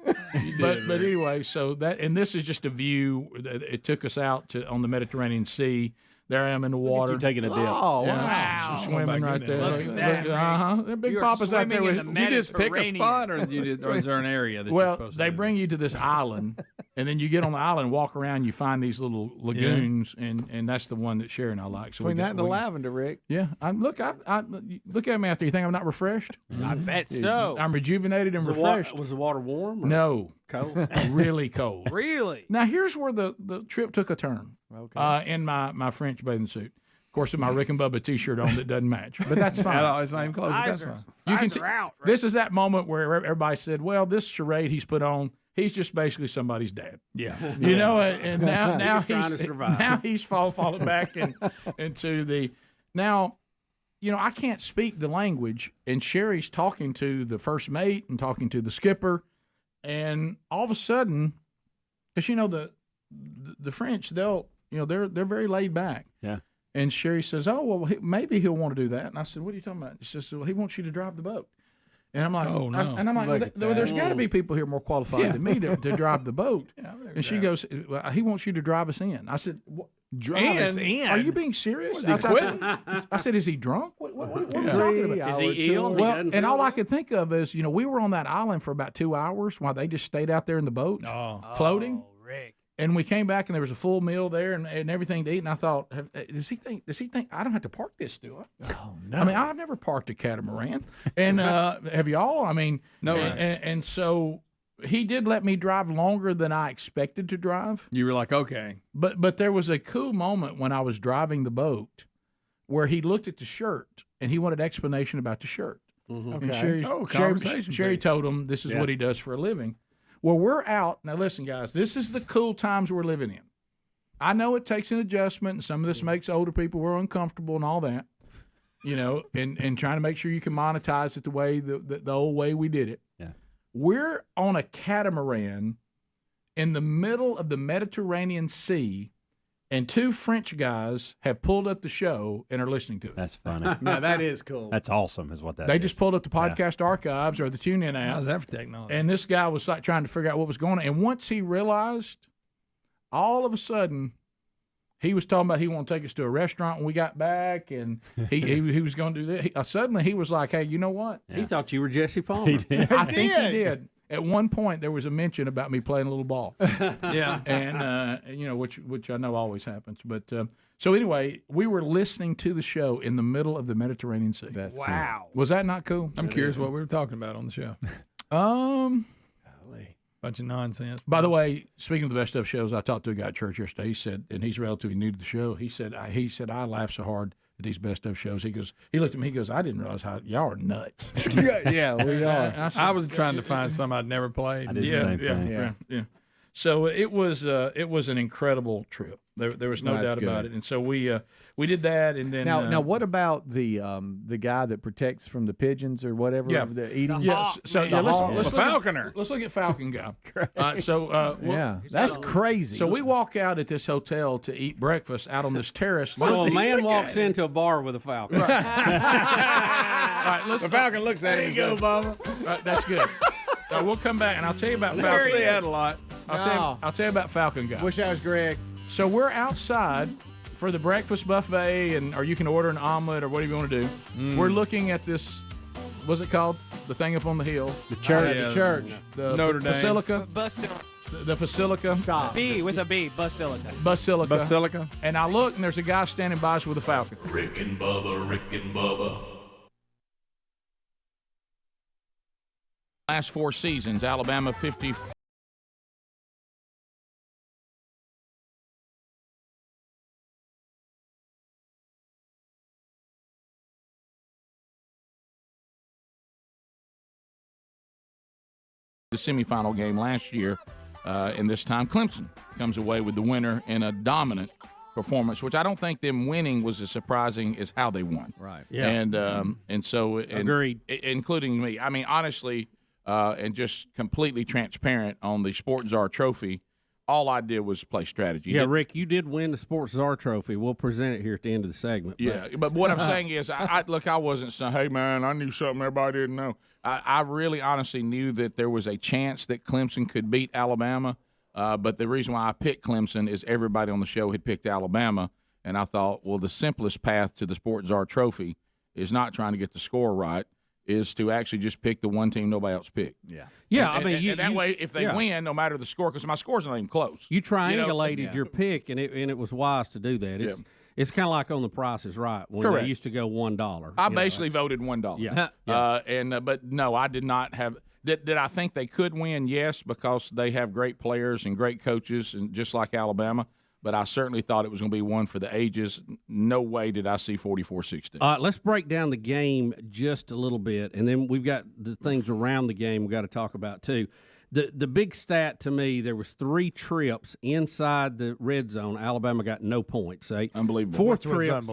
S5: But anyway, so that, and this is just a view that it took us out on the Mediterranean Sea. There I am in the water.
S7: You taking a dip.
S1: Oh,
S5: Yeah,
S1: wow.
S5: swimming right there.
S8: Look at that, Rick.
S5: Big
S8: You are
S5: Papa's out there.
S8: swimming in
S5: With,
S8: the
S6: Did you just pick a
S8: Mediterranean.
S6: spot, or is there an area that you're
S5: well,
S6: supposed to
S5: they
S6: do
S5: bring you to this island, and then you get on the island, walk around, you find these little lagoons, and that's the one that Sherry and I like. So
S1: Between that and the lavender, Rick.
S5: Yeah, look at me out there. You think I'm not refreshed?
S8: I bet so.
S5: I'm rejuvenated and
S11: Was
S5: refreshed.
S11: was the water warm? Or
S5: No,
S11: cold.
S5: really cold.
S8: Really?
S5: Now here's where the trip took a turn.
S1: Okay.
S5: In my French bathing suit. Of course, with my Rick and Bubba T-shirt on that doesn't match, but that's fine.
S6: It's not even close, but that's fine.
S5: You can
S8: Eyes are out. Rick.
S5: This is that moment where everybody said, "Well, this charade he's put on, he's just basically somebody's dad."
S6: Yeah.
S5: You know, and now
S11: He's trying to survive.
S5: Now he's falling back into the now. You know, I can't speak the language, and Sherry's talking to the first mate and talking to the skipper, and all of a sudden, because you know the French, they're very laid back.
S2: Yeah.
S5: And Sherry says, "Oh well, maybe he'll want to do that." And I said, "What are you talking about?" She says, "Well, he wants you to drive the boat." And I'm like,
S6: "Oh no!"
S5: And I'm like, well, "There's got to be people here more qualified than me to drive the boat." And she goes, well, "He wants you to drive us in." I said, "What?
S6: Drive us in?
S5: Are you being serious?"
S6: Was he quitting?
S5: I said, "Is he drunk? What are we talking about?
S11: Is he ill?
S5: Well, and all I could think of is, we were on that island for about 2 hours while they just stayed out there in the boat, floating.
S8: Oh, Rick.
S5: And we came back and there was a full meal there and everything to eat. And I thought, does he think I don't have to park this, do I?
S1: Oh, no.
S5: I mean, I've never parked a catamaran. And have y'all? I mean,
S6: No.
S5: And so he did let me drive longer than I expected to drive.
S6: You were like, okay.
S5: But there was a cool moment when I was driving the boat where he looked at the shirt and he wanted explanation about the shirt.
S1: Okay.
S5: And
S6: conversation
S5: Sherry
S6: piece.
S5: told him this is what he does for a living. Well, we're out. Now, listen, guys, this is the cool times we're living in. I know it takes an adjustment, and some of this makes older people were uncomfortable and all that, and trying to make sure you can monetize it the way, the old way we did it.
S2: Yeah.
S5: We're on a catamaran in the middle of the Mediterranean Sea, and two French guys have pulled up the show and are listening to it.
S2: That's funny.
S1: Now, that is cool.
S2: That's awesome, is what that
S5: They
S2: is.
S5: just pulled up the podcast archives or the TuneIn app.
S6: How's that for technology?
S5: And this guy was like trying to figure out what was going on. And once he realized, all of a sudden, he was talking about he wanted to take us to a restaurant when we got back, and he was going to do that. Suddenly, he was like, "Hey, you know what?"
S11: He thought you were Jesse Palmer.
S5: I think he did. At one point, there was a mention about me playing a little ball.
S6: Yeah.
S5: And which I know always happens. But so anyway, we were listening to the show in the middle of the Mediterranean Sea.
S8: Wow.
S5: Was that not cool?
S6: I'm curious what we were talking about on the show. Bunch of nonsense.
S5: By the way, speaking of the best of shows, I talked to a guy at church yesterday. He said, and he's relatively new to the show. He said, I laugh so hard at these best of shows. He looked at me. He goes, I didn't realize how y'all are nuts.
S1: Yeah, we are.
S6: I was trying to find some I'd never played.
S2: I did the same thing.
S5: Yeah. So it was an incredible trip. There was no doubt about it. And so we did that, and then
S1: now what about the guy that protects from the pigeons or whatever?
S5: Yeah.
S1: The eating.
S5: Yes. So let's
S6: The falconer.
S5: Let's look at Falcon Guy.
S1: That's crazy.
S5: So we walk out at this hotel to eat breakfast out on this terrace.
S11: So a man walks into a bar with a falcon.
S5: All right,
S6: The falcon looks at him and says,
S5: Bubba. That's good. So we'll come back and I'll tell you about Falcon.
S6: say that a lot.
S5: I'll tell you about Falcon Guy.
S1: Wish I was Greg.
S5: So we're outside for the breakfast buffet, or you can order an omelet or whatever you want to do. We're looking at this. What's it called? The thing up on the hill.
S1: The church.
S6: Yeah.
S1: The church.
S5: The
S6: Notre Dame.
S5: Basilica. The Basilica.
S1: Stop.
S8: B with a B. Basilica.
S6: Basilica.
S5: And I look, and there's a guy standing by us with a falcon.
S4: Rick and Bubba, Rick and Bubba.
S5: Last 4 seasons, Alabama 50. The semifinal game last year, and this time Clemson comes away with the winner in a dominant performance, which I don't think them winning was as surprising as how they won.
S1: Right.
S11: Yeah.
S5: And so
S11: Agreed.
S5: including me. I mean, honestly, and just completely transparent on the Sport Czar Trophy. All I did was play strategy.
S11: Yeah, Rick, you did win the Sports Czar Trophy. We'll present it here at the end of the segment.
S5: Yeah, but what I'm saying is, I wasn't saying, hey, man, I knew something everybody didn't know. I really honestly knew that there was a chance that Clemson could beat Alabama, but the reason why I picked Clemson is everybody on the show had picked Alabama, And I thought, well, the simplest path to the Sport Czar Trophy is not trying to get the score right, is to actually just pick the one team nobody else picked.
S11: Yeah,
S5: And that way, if they win, no matter the score, because my score's not even close.
S11: You triangulated your pick, and it was wise to do that. It's kind of like on The Price is Right when
S5: Correct.
S11: they used to go $1.
S5: I basically voted $1.
S11: Yeah.
S5: But no, I did not have. Did I think they could win? Yes, because they have great players and great coaches, and just like Alabama. But I certainly thought it was going to be one for the ages. No way did I see 44-16.
S11: Let's break down the game just a little bit, and then we've got the things around the game we've got to talk about too. The big stat to me, there was 3 trips inside the red zone. Alabama got no points.
S5: Unbelievable.
S11: 4 trips,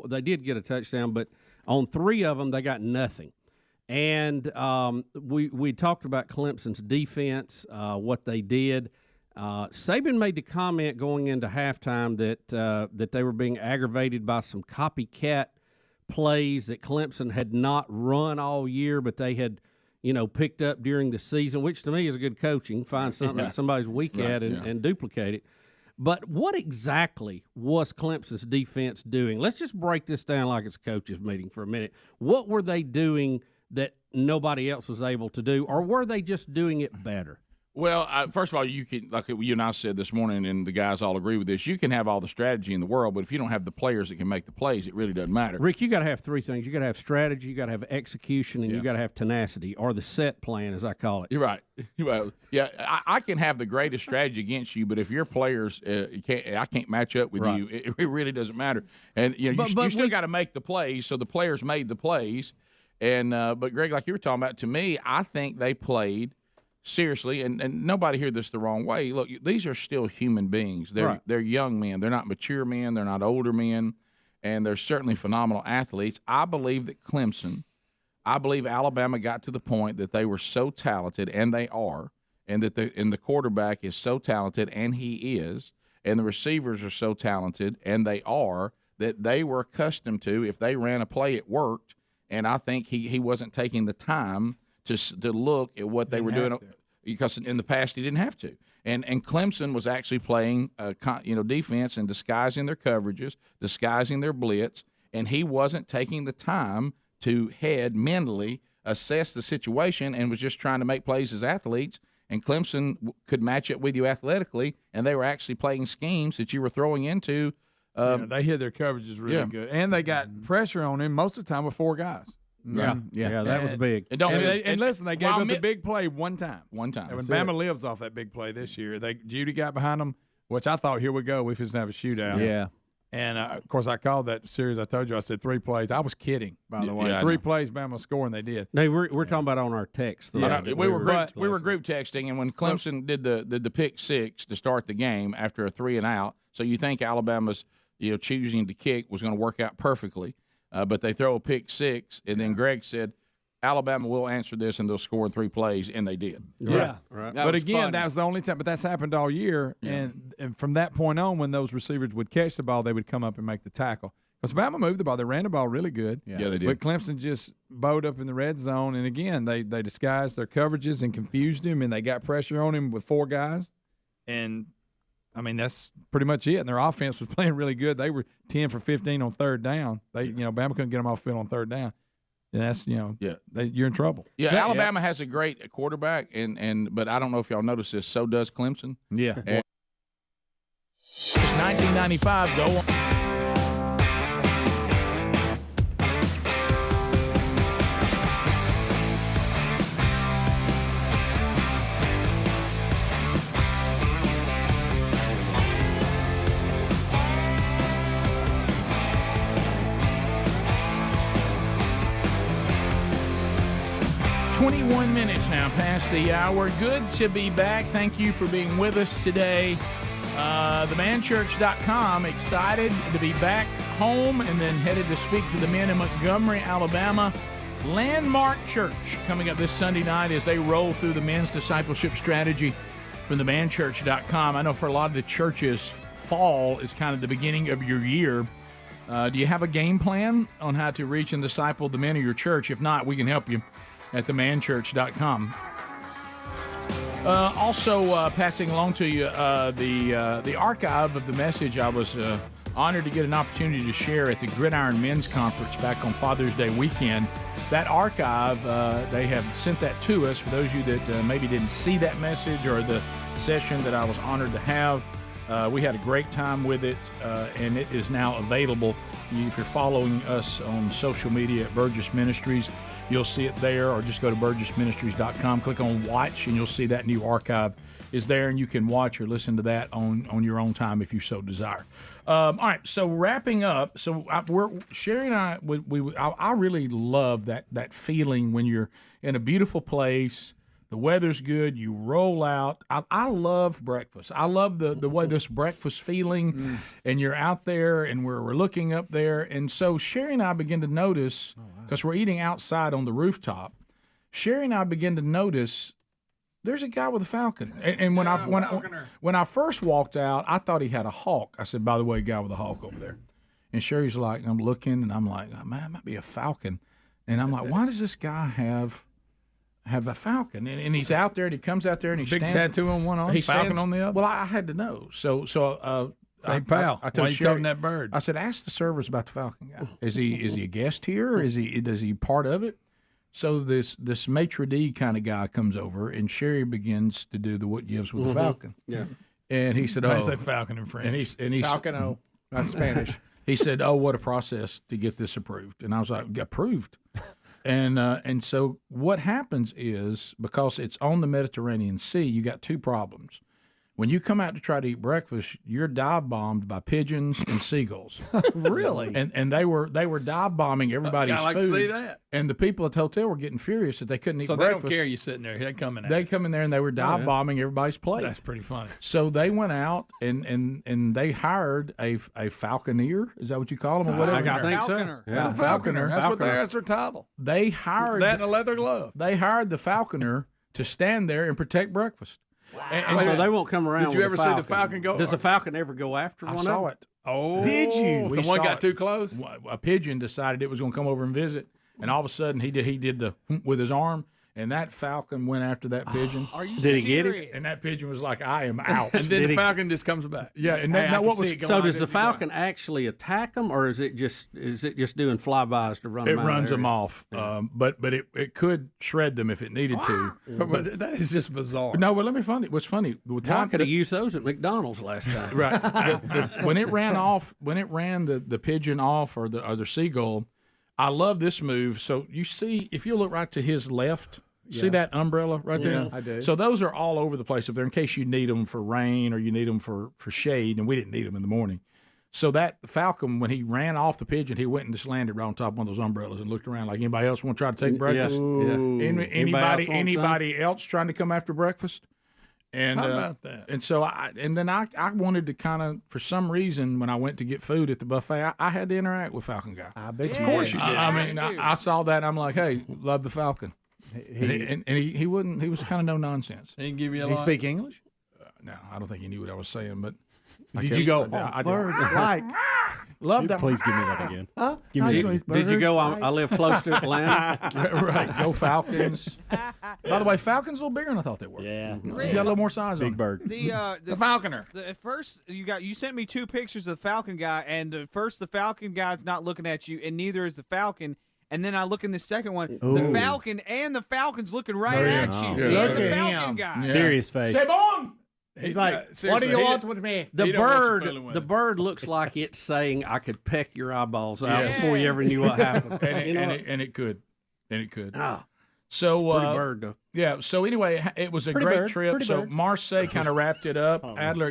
S11: they did get a touchdown, but on 3 of them, they got nothing. And we talked about Clemson's defense, what they did. Saban made the comment going into halftime that they were being aggravated by some copycat plays that Clemson had not run all year, but they had picked up during the season, which to me is a good coaching. Find something that somebody's weak at and duplicate it. But what exactly was Clemson's defense doing? Let's just break this down like it's a coaches meeting for a minute. What were they doing that nobody else was able to do, or were they just doing it better?
S5: Well, first of all, you can, like you and I said this morning, and the guys all agree with this, you can have all the strategy in the world, but if you don't have the players that can make the plays, it really doesn't matter.
S11: Rick, you got to have 3 things. You got to have strategy, you got to have execution, and you got to have tenacity, or the set plan, as I call it.
S5: You're right. Yeah, I can have the greatest strategy against you, but if your players, I can't match up with you. It really doesn't matter. And you still got to make the plays, so the players made the plays. And but Greg, like you were talking about, to me, I think they played seriously, and nobody hear this the wrong way. Look, these are still human beings. They're young men. They're not mature men. They're not older men, and they're certainly phenomenal athletes. I believe that Alabama got to the point that they were so talented, and they are, and that the quarterback is so talented, and he is, and the receivers are so talented, and they are, that they were accustomed to, if they ran a play, it worked. And I think he wasn't taking the time to look at what they were doing, because in the past he didn't have to. And Clemson was actually playing defense and disguising their coverages, disguising their blitz, and he wasn't taking the time to mentally assess the situation, and was just trying to make plays as athletes. And Clemson could match up with you athletically, and they were actually playing schemes that you were throwing into.
S6: They hit their coverages really good, and they got pressure on him most of the time with 4 guys.
S11: Yeah, that was big.
S6: And listen, they gave up the big play one time.
S5: And
S6: when Bama lives off that big play this year, Judy got behind them, which I thought, here we go, we just have a shootout.
S11: Yeah.
S6: And, of course, I called that series. I told you, I said 3 plays. I was kidding, by the way. 3 plays, Bama score, and they did.
S11: No, we're talking about on our text.
S5: We were group texting, and when Clemson did the pick 6 to start the game after a 3 and out, so you think Alabama's choosing to kick was going to work out perfectly. But they throw a pick 6, and then Greg said, Alabama will answer this, and they'll score in 3 plays, and they did.
S6: Yeah. Right. But again, that was the only time. But that's happened all year. Yeah. And from that point on, when those receivers would catch the ball, they would come up and make the tackle. Because Bama moved the ball. They ran the ball really good.
S5: Yeah, they did.
S6: But Clemson just bowed up in the red zone. And, again, they disguised their coverages and confused him, and they got pressure on him with 4 guys. And – I mean, that's pretty much it. And their offense was playing really good. They were 10 for 15 on 3rd down. Bama couldn't get them off the field on 3rd down. And that's, you're in trouble.
S5: Yeah, Alabama has a great quarterback, but I don't know if y'all noticed this. So does Clemson.
S11: Yeah.
S5: It's 1995. Go on. 21 minutes now past the hour. Good to be back. Thank you for being with us today. TheManChurch.com, excited to be back home and then headed to speak to the men in Montgomery, Alabama. Landmark Church coming up this Sunday night as they roll through the men's discipleship strategy from TheManChurch.com. I know for a lot of the churches, fall is kind of the beginning of your year. Do you have a game plan on how to reach and disciple the men of your church? If not, we can help you at themanchurch.com. Also passing along to you the archive of the message I was Honored to get an opportunity to share at the Gridiron Men's Conference back on Father's Day weekend. That archive, they have sent that to us. For those of you that maybe didn't see that message or the session that I was honored to have, we had a great time with it, and it is now available. If you're following us on social media at Burgess Ministries, you'll see it there, or just go to burgessministries.com, click on Watch, and you'll see that new archive is there, and you can watch or listen to that on your own time if you so desire. All right, so wrapping up, Sherry and I, I really love that feeling when you're in a beautiful place, the weather's good, you roll out. I love breakfast. I love the way this breakfast feeling, and you're out there, and we're looking up there. And so Sherry and I begin to notice, because we're eating outside on the rooftop, Sherry and I begin to notice there's a guy with a falcon. And when I first walked out, I thought he had a hawk. I said, by the way, guy with a hawk over there. And Sherry's like, I'm looking, and I'm like, man, it might be a falcon. And I'm like, why does this guy have a falcon? And he's out there, and he comes out there, and he
S6: big
S5: stands.
S6: tattoo on one arm, falcon on the other.
S5: Well, I had to know. So
S6: Say, pal,
S5: I told
S6: why are you
S5: Sherry,
S6: toting that bird?
S5: I said, ask the servers about the falcon guy. Is he a guest here, or is he part of it? So this maitre d' kind of guy comes over, and Sherry begins to do the what gives with the falcon.
S11: Yeah.
S5: And he said,
S6: I say falcon in French.
S5: And he
S1: Falcon, that's Spanish.
S5: He said, oh, what a process to get this approved. And I was like, approved? And so what happens is, because it's on the Mediterranean Sea, you got two problems. When you come out to try to eat breakfast, you're dive bombed by pigeons and seagulls.
S1: Really?
S5: And they were dive bombing everybody's
S6: I like
S5: food.
S6: to see that.
S5: And the people at the hotel were getting furious that they couldn't eat
S6: So
S5: breakfast.
S6: they don't care you sitting there. They come in there.
S5: They come in there and they were dive bombing everybody's plate.
S6: That's pretty funny.
S5: So they went out and they hired a falconer. Is that what you call them? Or whatever?
S11: I think
S8: Falconer.
S11: so.
S6: It's a falconer. That's their title.
S5: They hired
S6: That and a leather glove.
S5: They hired the falconer to stand there and protect breakfast.
S11: And so they won't come around.
S6: Did you
S11: with
S6: ever
S11: a
S6: see the falcon go?
S11: Does the falcon ever go after
S5: I
S11: one?
S5: saw
S11: of them?
S5: it.
S6: Oh,
S1: Did you?
S6: Someone
S5: saw
S6: got
S5: it.
S6: too close.
S5: A pigeon decided it was going to come over and visit, and all of a sudden he did the with his arm, and that falcon went after that pigeon.
S8: Are you
S11: Did
S8: serious?
S11: he get it?
S5: And that pigeon was like, I am out.
S6: And then the falcon just comes back.
S5: Yeah, and
S6: Hey, I
S5: now
S6: can
S5: what
S6: see
S5: was
S6: it going
S11: So
S6: on.
S11: does the falcon actually attack them, or is it just doing flybys to run
S5: it
S11: them out of
S5: runs
S11: the
S5: them
S11: area?
S5: off, but it could shred them if it needed to.
S6: But that is just bizarre.
S5: No, but let me find it. What's funny?
S11: I could have used those at McDonald's last time.
S5: Right. When it ran the pigeon off or the seagull, I love this move. So you see, if you look right to his left, see that umbrella right there?
S1: Yeah, I do.
S5: So those are all over the place up there in case you need them for rain or you need them for shade, and we didn't need them in the morning. So that falcon, when he ran off the pigeon, he went and just landed right on top of one of those umbrellas and looked around like, anybody else want to try to take breakfast?
S11: Yes.
S5: Anybody else trying to come after breakfast? And
S6: How about that?
S5: And so I wanted to kind of, for some reason, when I went to get food at the buffet, I had to interact with Falcon Guy.
S1: I bet you
S6: Of course
S1: did.
S6: you did.
S5: I mean, I saw that. I'm like, hey, love the Falcon. And he wouldn't. He was kind of no nonsense.
S6: He didn't give you a
S1: Did he
S6: lot.
S1: speak English?
S5: No, I don't think he knew what I was saying. But
S1: Did you go,
S5: I did.
S1: bird, like?
S5: Love that.
S7: Please give me that again.
S1: Huh?
S7: Give me
S11: Did you go? I live close to Atlanta.
S5: Right, go Falcons. By the way, Falcons a little bigger than I thought they were.
S7: Yeah.
S5: He's got a little more size on
S7: Big
S5: him.
S7: bird.
S8: The
S6: falconer.
S8: At first, you sent me two pictures of the Falcon guy, and at first the Falcon guy's not looking at you, and neither is the Falcon. And then I look in the second one, the Falcon and the Falcon's looking right at you.
S5: Yeah.
S8: And
S1: Look
S8: the
S1: at
S8: Falcon
S1: him.
S8: guy.
S7: Serious face.
S5: C'est bon!
S1: He's like, what do you want with me?
S11: The
S6: He don't want you
S11: bird,
S6: fooling with
S11: the
S6: him.
S11: bird looks like it's saying, "I could peck your eyeballs out
S5: Yeah.
S11: before you ever knew what happened."
S5: And it could.
S11: Ah,
S5: So
S11: pretty bird though.
S5: yeah. So anyway, it was a
S1: Pretty
S5: great
S1: bird,
S5: trip.
S1: pretty
S5: So
S1: bird.
S5: Marseille kind of wrapped it up. Adler,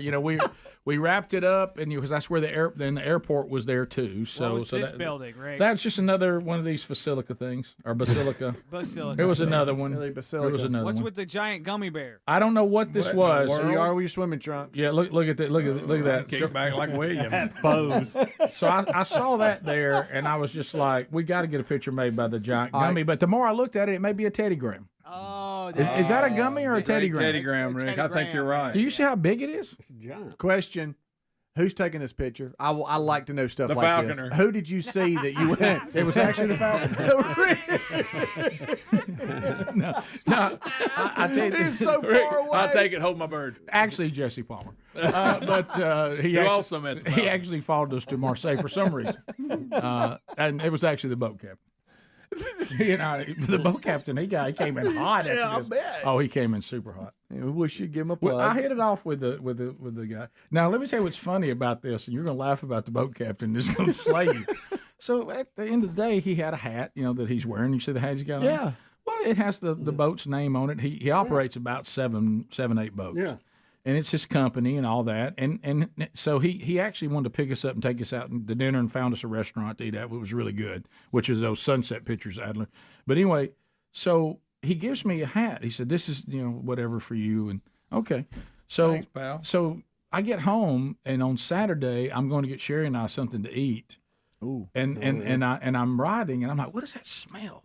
S5: we wrapped it up, and because that's where the airport was there too. So
S8: What was
S5: so
S8: this
S5: that,
S8: building, Rick?
S5: that's just another one of these basilica things or basilica.
S8: Basilica.
S5: It was another one.
S1: Silly
S5: It
S1: basilica.
S5: was another
S8: What's
S5: one.
S8: with the giant gummy bear?
S5: I don't know what this was.
S1: So you are with your swimming trunks.
S5: Yeah, look at that. Look at that.
S6: Kick back like William.
S7: Pose.
S5: So I saw that there, and I was just like, we got to get a picture made by the giant
S1: All right.
S5: gummy. But the more I looked at it, it may be a teddygram.
S8: Oh,
S5: Is that a gummy or a teddygram?
S6: Teddygram, Rick. I think you're right.
S5: Do you see how big it is?
S11: Giant.
S1: Question: Who's taking this picture? I like to know stuff
S6: The
S1: like
S6: Falconer.
S1: this. Who did you see that you went?
S3: It was actually the Falcon. no, I tell you,
S1: It's so far away.
S6: I'll take it. Hold my bird.
S3: Actually, Jesse Palmer. But he
S6: Who
S3: actually,
S6: also met the
S3: he
S6: Falcon.
S3: actually followed us to Marseille for some reason, and it was actually the boat captain. The boat captain, he came in hot after
S1: Yeah, I
S3: this.
S1: bet.
S3: Oh, he came in super hot.
S1: Yeah, we wish you'd give him a plug.
S3: Well, I hit it off with the guy. Now let me tell you what's funny about this, and you're gonna laugh about the boat captain. This is gonna slay you. So at the end of the day, he had a hat, that he's wearing. You see the hat he's got on?
S1: Yeah.
S3: Well, it has the boat's name on it. He operates about seven, 8 boats.
S11: Yeah.
S3: And it's his company and all that. And so he actually wanted to pick us up and take us out to dinner and found us a restaurant to eat at. It was really good, which is those sunset pictures, Adler. But anyway, so he gives me a hat. He said, this is, whatever for you. And okay. So,
S6: Thanks, pal.
S3: So I get home, and on Saturday, I'm going to get Sherry and I something to eat.
S1: Ooh.
S3: And I'm riding, and I'm like, what does that smell?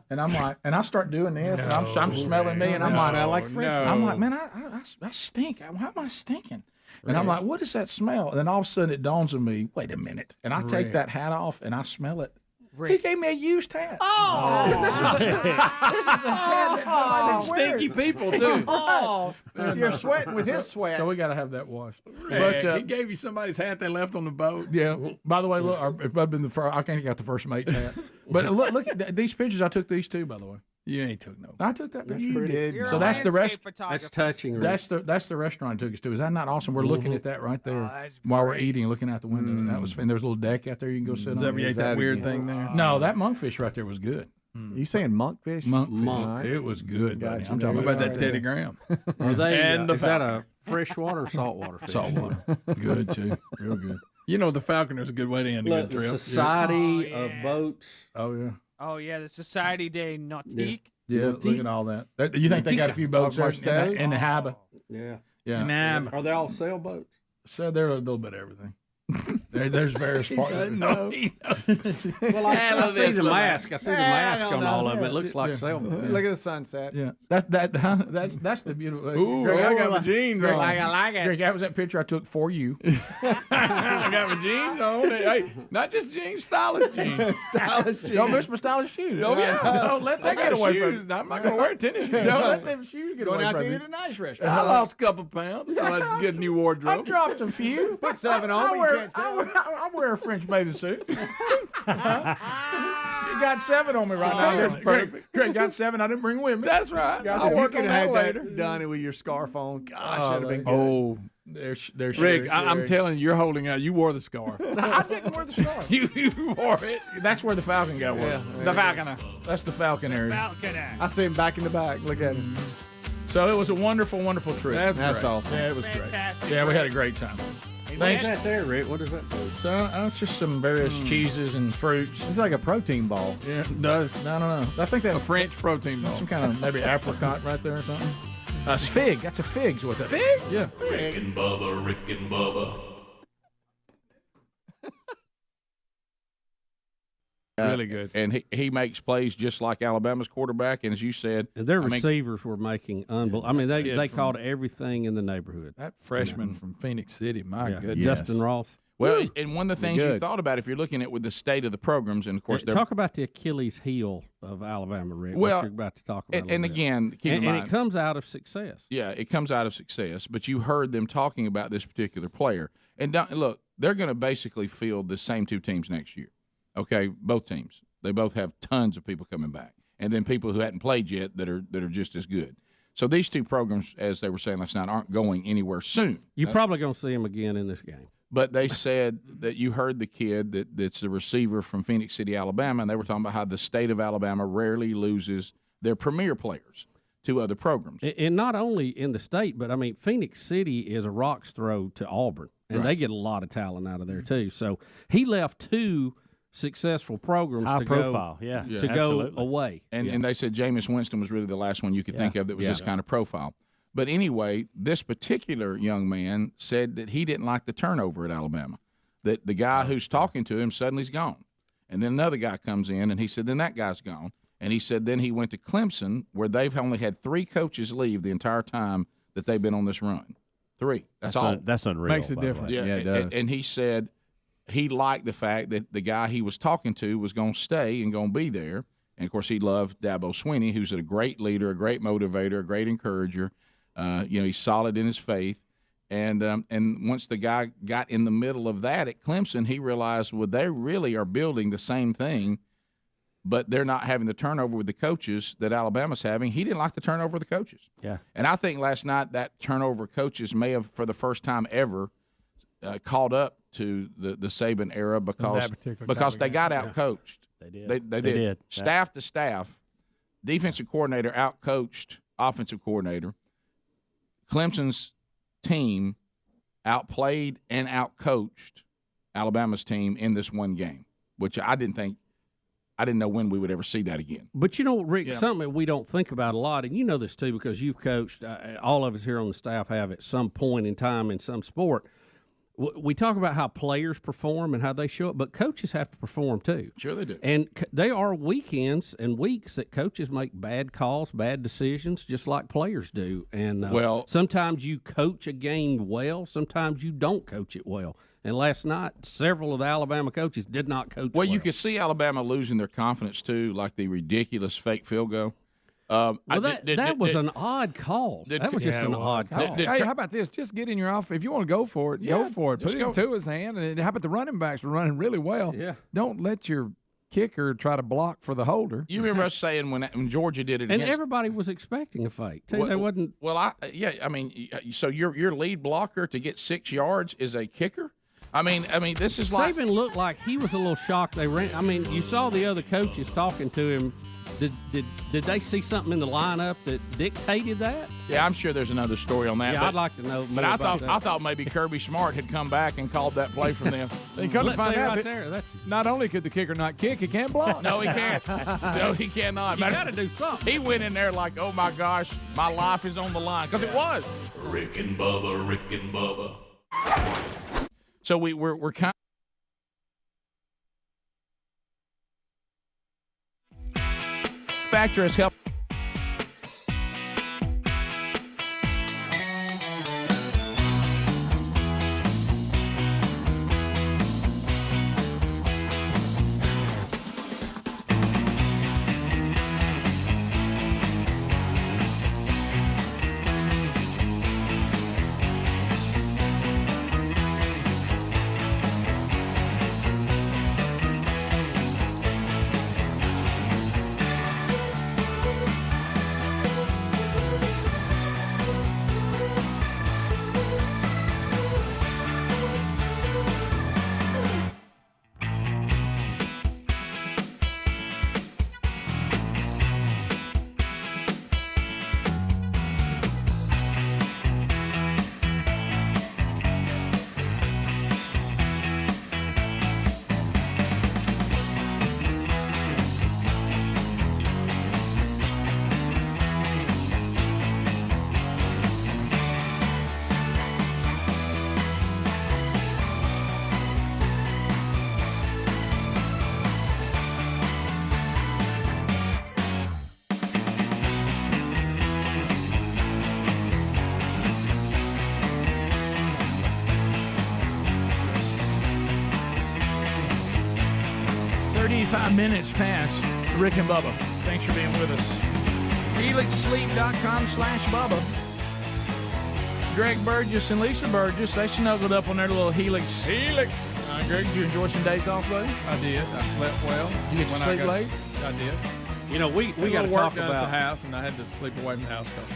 S3: And I'm like, and I start doing this, and I'm smelling me, and I'm like, I'm like, man, I stink. How am I stinking? And I'm like, what does that smell? And then all of a sudden it dawns on me, wait a minute. And I take that hat off, and I smell it. He gave me a used hat.
S1: Oh,
S3: this is the hat that nobody wears.
S6: Stinky people, too.
S1: Oh, you're sweating with his sweat.
S3: So we got to have that washed.
S6: But he gave you somebody's hat they left on the boat.
S3: Yeah. By the way, look, it might have been the first. I can't got the first mate's hat. But look at these pictures. I took these too, by the way.
S6: You ain't took no.
S3: I took that picture.
S1: You did.
S8: You're
S3: So
S8: a
S3: that's the
S8: landscape
S3: rest.
S8: photographer.
S11: That's touching. Rick.
S3: That's the restaurant I took us to. Is that not awesome? We're looking at that right there
S8: that's
S3: while we're
S8: great.
S3: eating, looking out the window. And that was, and there's a little deck out there you can go sit on.
S6: That ate that weird thing there.
S3: No, that monkfish right there was good.
S1: You saying monkfish?
S3: Monkfish. It was good. Buddy.
S1: Gotcha.
S3: I'm talking
S6: What
S3: about
S6: about
S3: that
S6: that Teddy Graham?
S11: Are they?
S6: And the
S11: is that a freshwater or saltwater fish?
S3: saltwater. Good too. Real good.
S6: The Falconer's a good way to end a
S11: Look,
S6: good
S11: the
S6: trip.
S11: Society of Boats.
S3: Oh yeah.
S8: Oh yeah, the Society de Nautique.
S3: Yeah. Look at all that. You think they got a few boats there in the harbor?
S11: Yeah.
S3: Yeah.
S11: Are they all sailboats?
S3: So they're a little bit of everything. There's various parts.
S11: Well, I see the mask. I see the mask on all of them. It looks like sailboat.
S1: Look at the sunset.
S3: Yeah, that's the beautiful.
S6: Ooh,
S3: Greg,
S6: I got my jeans on.
S8: I like it.
S3: Greg, that was that picture I took for you.
S6: I got my jeans on. Hey, not just jeans, stylish jeans.
S1: Stylish jeans.
S3: Don't miss my stylish shoes.
S6: Oh, yeah.
S3: Don't let that get away from you.
S6: I'm not going to wear tennis shoes.
S3: Don't let them shoes get
S1: Going
S3: away
S1: out
S3: from
S1: to eat
S3: you.
S1: at a nice
S6: I
S1: restaurant.
S6: lost a couple pounds. Thought I'd get a new
S3: I
S6: wardrobe.
S3: dropped a few.
S1: Put 7 on, but you can't tell.
S3: I wear a French bathing suit. You got 7 on me right now. That's perfect. Greg got 7. I didn't bring with me.
S6: That's right. I'll
S1: If you
S6: work
S1: could
S6: on
S1: have
S6: that
S1: had
S6: later.
S1: that done with your scarf on, gosh, that'd have been good.
S6: Oh,
S3: There's
S6: Rick, I'm telling you, you're holding out. You wore the scarf.
S3: I didn't wear the scarf.
S6: you wore it.
S3: That's where the Falcon guy was.
S1: Yeah.
S6: The Falconer.
S3: That's the Falcon area.
S1: I see him back in the back. Look at him.
S3: So it was a wonderful, wonderful trip.
S6: That's
S1: That's
S6: great.
S1: awesome.
S3: Yeah, it was great.
S8: Fantastic.
S3: Yeah, we had a great time. Thanks.
S11: What's that there, Rick? What is that?
S3: So it's just some various cheeses and fruits.
S1: It's like a protein ball.
S3: Yeah, it does. I don't know. I think
S6: A
S3: that's
S6: French protein ball.
S3: some kind of maybe apricot right there or something. It's fig. That's a fig's what that.
S6: Fig?
S3: Yeah.
S4: Rick and Bubba, Rick and Bubba.
S6: Really good.
S5: And he makes plays just like Alabama's quarterback. And as you said,
S11: And their
S5: I mean-
S11: receivers were making unbelievable. I mean, they
S6: Kid
S11: caught everything in the neighborhood.
S6: That freshman from Phoenix City, my
S11: Yeah.
S6: goodness.
S11: Justin Ross.
S5: well, and one of the things you
S1: good.
S5: thought about, if you're looking at with the state of the programs, and of course, they're
S11: Talk about the Achilles heel of Alabama, Rick.
S5: Well,
S11: what you're about to talk about.
S5: and
S11: a little bit.
S5: again, keep in
S11: and
S5: mind,
S11: it comes out of success.
S5: yeah, it comes out of success. But you heard them talking about this particular player, and look, they're going to basically field the same 2 teams next year. Okay, both teams. They both have tons of people coming back, and then people who hadn't played yet that are just as good. So these 2 programs, as they were saying last night, aren't going anywhere soon.
S11: You're probably going to see him again in this game.
S5: But they said that you heard the kid that's the receiver from Phoenix City, Alabama, and they were talking about how the state of Alabama rarely loses their premier players to other programs.
S11: And not only in the state, but I mean, Phoenix City is a rock's throw to Auburn, and they get a lot of talent out of there too. So he left 2 successful programs
S7: High
S11: to
S7: profile,
S11: go,
S7: yeah.
S11: to
S7: Absolutely.
S11: go away.
S5: And they said Jameis Winston was really the last one you could think of that was this kind of profile. But anyway, this particular young man said that he didn't like the turnover at Alabama, that the guy who's talking to him suddenly's gone. And then another guy comes in, and he said, then that guy's gone. And he said then he went to Clemson, where they've only had 3 coaches leave the entire time that they've been on this run. 3. That's all.
S7: That's unreal.
S6: Makes a difference.
S5: Yeah,
S1: it does.
S5: And he said he liked the fact that the guy he was talking to was going to stay and going to be there. And, of course, he loved Dabo Swinney, who's a great leader, a great motivator, a great encourager. He's solid in his faith. And once the guy got in the middle of that at Clemson, he realized, well, they really are building the same thing, but they're not having the turnover with the coaches that Alabama's having. He didn't like the turnover of the coaches.
S7: Yeah.
S5: And I think last night that turnover of coaches may have, for the first time ever, caught up to the Saban era because they got out-coached.
S7: They did.
S5: They did. Staff to staff, defensive coordinator out-coached offensive coordinator. Clemson's team outplayed and outcoached Alabama's team in this one game, which I didn't know when we would ever see that again.
S11: But you know, Rick, something that we don't think about a lot, and you know this too because you've coached, all of us here on the staff have at some point in time in some sport. We talk about how players perform and how they show up, but coaches have to perform too.
S5: Sure they do.
S11: And there are weekends and weeks that coaches make bad calls, bad decisions, just like players do. And sometimes you coach a game well, sometimes you don't coach it well. And last night, several of the Alabama coaches did not coach well.
S5: Well, you could see Alabama losing their confidence too, like the ridiculous fake field goal.
S11: That was an odd call. That was just an odd call.
S6: Hey, how about this? Just get in your off. If you want to go for it, go for it. Put it into his hand. And how about the running backs were running really well?
S11: Yeah.
S6: Don't let your kicker try to block for the holder.
S5: You remember us saying when Georgia did it,
S11: and everybody was expecting a fake too. They wasn't.
S5: Well, I mean, so your lead blocker to get 6 yards is a kicker. I mean, this is like
S11: Saban looked like he was a little shocked they ran. I mean, you saw the other coaches talking to him. Did they see something in the lineup that dictated that?
S5: Yeah, I'm sure there's another story on that.
S11: Yeah, I'd like to know more
S5: but
S11: about that.
S5: I thought maybe Kirby Smart had come back and called that play from them.
S6: They couldn't find out
S11: right there. That's
S6: not only could the kicker not kick, he can't block.
S5: No, he can't. No, he cannot.
S11: You got to do something.
S5: He went in there like, oh my gosh, my life is on the line, because it was.
S4: Rick and Bubba, Rick and Bubba.
S5: So we're kind. Factor has helped. Minutes past Rick and Bubba. Thanks for being with us. HelixSleep.com/Bubba. Greg Burgess and Lisa Burgess, they snuggled up on their little Helix. Greg, did you enjoy some days off, buddy?
S6: I did. I slept well.
S5: Did you get to sleep late?
S6: I did.
S11: You know, we got to talk about
S6: the house, and I had to sleep away from the house because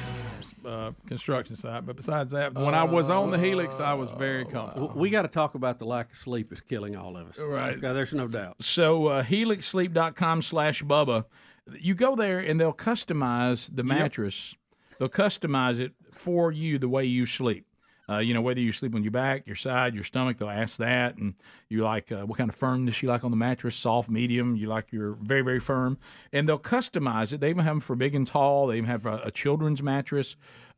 S6: construction site. But besides that, when I was on the Helix, I was very comfortable.
S11: We got to talk about the lack of sleep is killing all of us.
S5: Right.
S11: Okay, there's no doubt.
S5: So HelixSleep.com/Bubba, you go there and they'll customize the mattress. They'll customize it for you the way you sleep. Whether you sleep on your back, your side, your stomach, they'll ask that. And you like what kind of firmness you like on the mattress, soft, medium, you like your very, very firm. And they'll customize it. They even have them for big and tall. They even have a children's mattress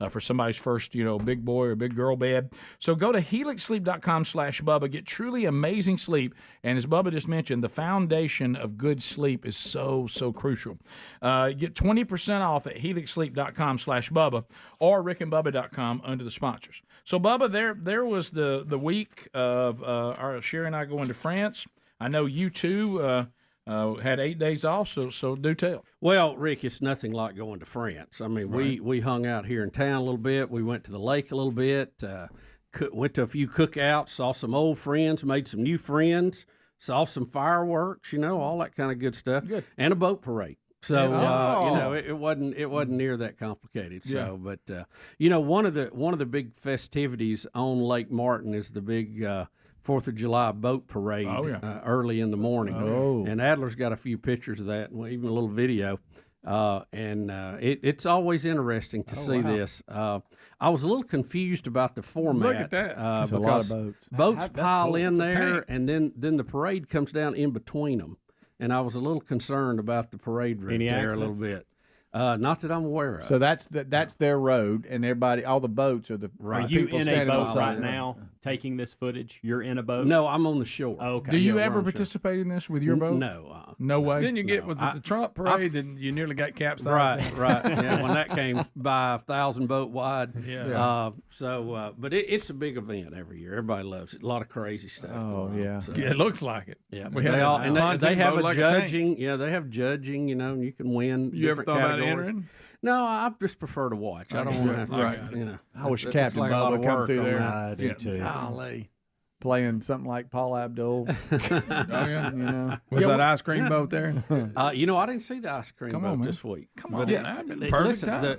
S5: for somebody's first, big boy or big girl bed. So go to HelixSleep.com/Bubba. Get truly amazing sleep. And as Bubba just mentioned, the foundation of good sleep is so, so crucial. Get 20% off at HelixSleep.com/Bubba or RickandBubba.com under the sponsors. So So, Bubba, there was the week of our Sherry and I going to France. I know you too had 8 days off, so do tell.
S11: Well, Rick, it's nothing like going to France. I mean, we hung out here in town a little bit. We went to the lake a little bit. Went to a few cookouts, saw some old friends, made some new friends, saw some fireworks, all that kind of good stuff. Good. And a boat parade. So it wasn't near that complicated.
S5: Yeah.
S11: So, but one of the big festivities on Lake Martin is the big 4th of July boat parade early in the morning. And Adler's got a few pictures of that, and even a little video. It's always interesting to see this. I was a little confused about the format.
S6: Look at that.
S11: Because
S1: a lot of boats.
S11: Boats pile
S1: cool.
S11: in
S1: It's a
S11: there,
S1: tank.
S11: and then the parade comes down in between them. And I was a little concerned about the parade route
S2: Any
S11: there
S2: accidents?
S11: a little bit. Not that I'm aware of.
S1: So that's their road, and everybody, all the boats are the
S2: Are you
S1: people
S2: in a
S1: standing on
S2: boat
S1: the
S2: right
S1: side.
S2: now taking this footage? You're in a boat?
S11: No, I'm on the shore.
S2: Oh, okay.
S5: Do you
S11: Yeah,
S5: ever
S11: we're on shore.
S5: participate in this with your boat?
S11: No.
S5: No way.
S6: Then you get was it the Trump parade? Then you nearly got capsized.
S11: Right. Yeah, when that came by 1,000 boat wide.
S5: Yeah.
S11: But it's a big event every year. Everybody loves it. A lot of crazy stuff.
S1: Oh,
S11: going on.
S1: yeah.
S11: So,
S5: Yeah, it looks like it.
S11: yeah.
S5: We
S11: They
S5: had
S11: all-
S5: a
S11: and they
S6: pontoon
S11: have
S6: boat
S11: a
S6: like a tank.
S11: judging. Yeah, they have judging. And you can win.
S6: You ever
S11: different
S6: thought about
S11: categories.
S6: entering?
S11: No, I just prefer to watch. I don't want to have to.
S6: Right.
S1: I wish
S11: It's
S1: Captain
S11: like a lot
S1: Bubba
S11: of
S1: come
S11: work
S1: through
S11: on
S1: there.
S11: that.
S2: I do too.
S1: Golly. Playing something like Paul Abdul.
S6: Yeah. Was that ice cream boat there?
S11: I didn't see the ice cream
S6: Come
S11: boat
S6: on, man.
S11: this week.
S6: Come on,
S11: But
S6: yeah, that'd been the perfect time.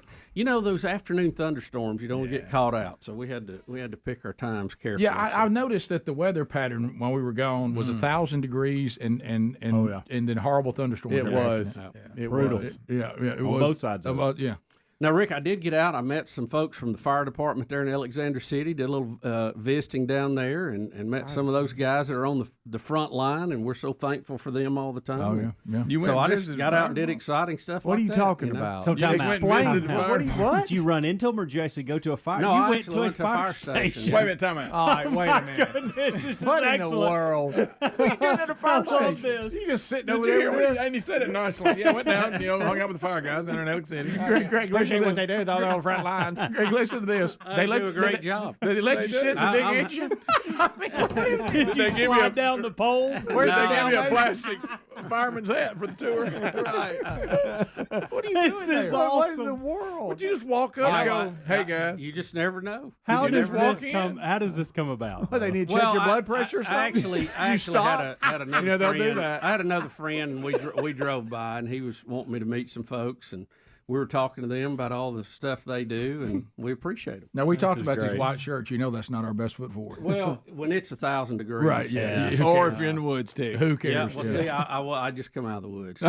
S11: Those afternoon thunderstorms, you don't get caught out. So we had to pick our times carefully.
S5: Yeah, I noticed that the weather pattern while we were gone was 1,000 degrees and then horrible thunderstorms.
S1: It
S5: every
S1: was.
S5: afternoon.
S1: It
S2: Brutal.
S1: was.
S5: It
S2: On
S5: was
S2: both sides of it.
S5: Yeah.
S11: Now, Rick, I did get out. I met some folks from the fire department there in Alexander City. Did a little visiting down there and met some of those guys that are on the front line, and we're so thankful for them all the time.
S5: Oh, yeah.
S6: You
S11: So
S6: went
S11: I
S6: and
S11: just
S6: visited
S11: got
S6: the
S11: out
S6: fire
S11: and did
S6: department?
S11: exciting stuff.
S1: What
S11: like
S1: are you
S11: that,
S1: talking
S11: you know?
S1: about?
S2: Sometimes
S6: You just went and visited the fire
S1: What?
S2: Did you run into them or did you actually go to a fire?
S11: No,
S2: you
S11: I
S2: went
S11: actually
S2: to a
S11: went to a
S2: fire
S11: fire
S2: station.
S11: station.
S6: Wait a minute, time out.
S1: All right, wait a minute.
S2: Goodness, this
S1: What
S2: is
S1: in the
S2: excellent.
S1: world?
S5: We did at a fire station.
S1: You just sitting
S6: Did
S1: over
S6: you
S1: there
S6: hear
S1: with
S6: what
S1: this?
S6: and he said it nonchalantly. Yeah, went down, hung out with the fire guys down in Alex City.
S5: Greg, listen to this.
S1: do, though. They're on the front lines.
S5: Greg, listen to this.
S11: They do a great job.
S5: They let you sit in the big
S11: I'm-
S5: engine.
S2: Did you
S6: give you
S2: slide
S6: a-
S2: down the pole?
S6: Where's they give you a
S1: Dalmatian?
S6: plastic fireman's hat for the tour?
S1: What are you
S2: This
S1: doing there?
S2: is
S1: What in the
S2: awesome.
S1: world?
S6: Would you just walk up and go, hey guys?
S11: You just never know.
S2: How
S6: you
S2: does
S6: never walk
S2: this come?
S6: in?
S2: How does this come about?
S1: What, they need to check your blood pressure or
S11: I
S1: something?
S11: actually
S1: Did you
S11: had,
S1: stop?
S11: had another
S1: You know, they'll do
S11: friend.
S1: that.
S11: I had another friend, and we drove by, and he was wanting me to meet some folks, and we were talking to them about all the stuff they do, and we appreciate them.
S5: Now, we talked
S2: is
S5: about these
S2: great.
S5: white shirts. You know that's not our best foot forward.
S11: Well, when it's 1,000 degrees,
S5: Right, yeah.
S11: yeah.
S6: Or if you're in the woods, too.
S5: Who
S11: Yeah,
S5: cares?
S11: well, see, I just come out of the woods.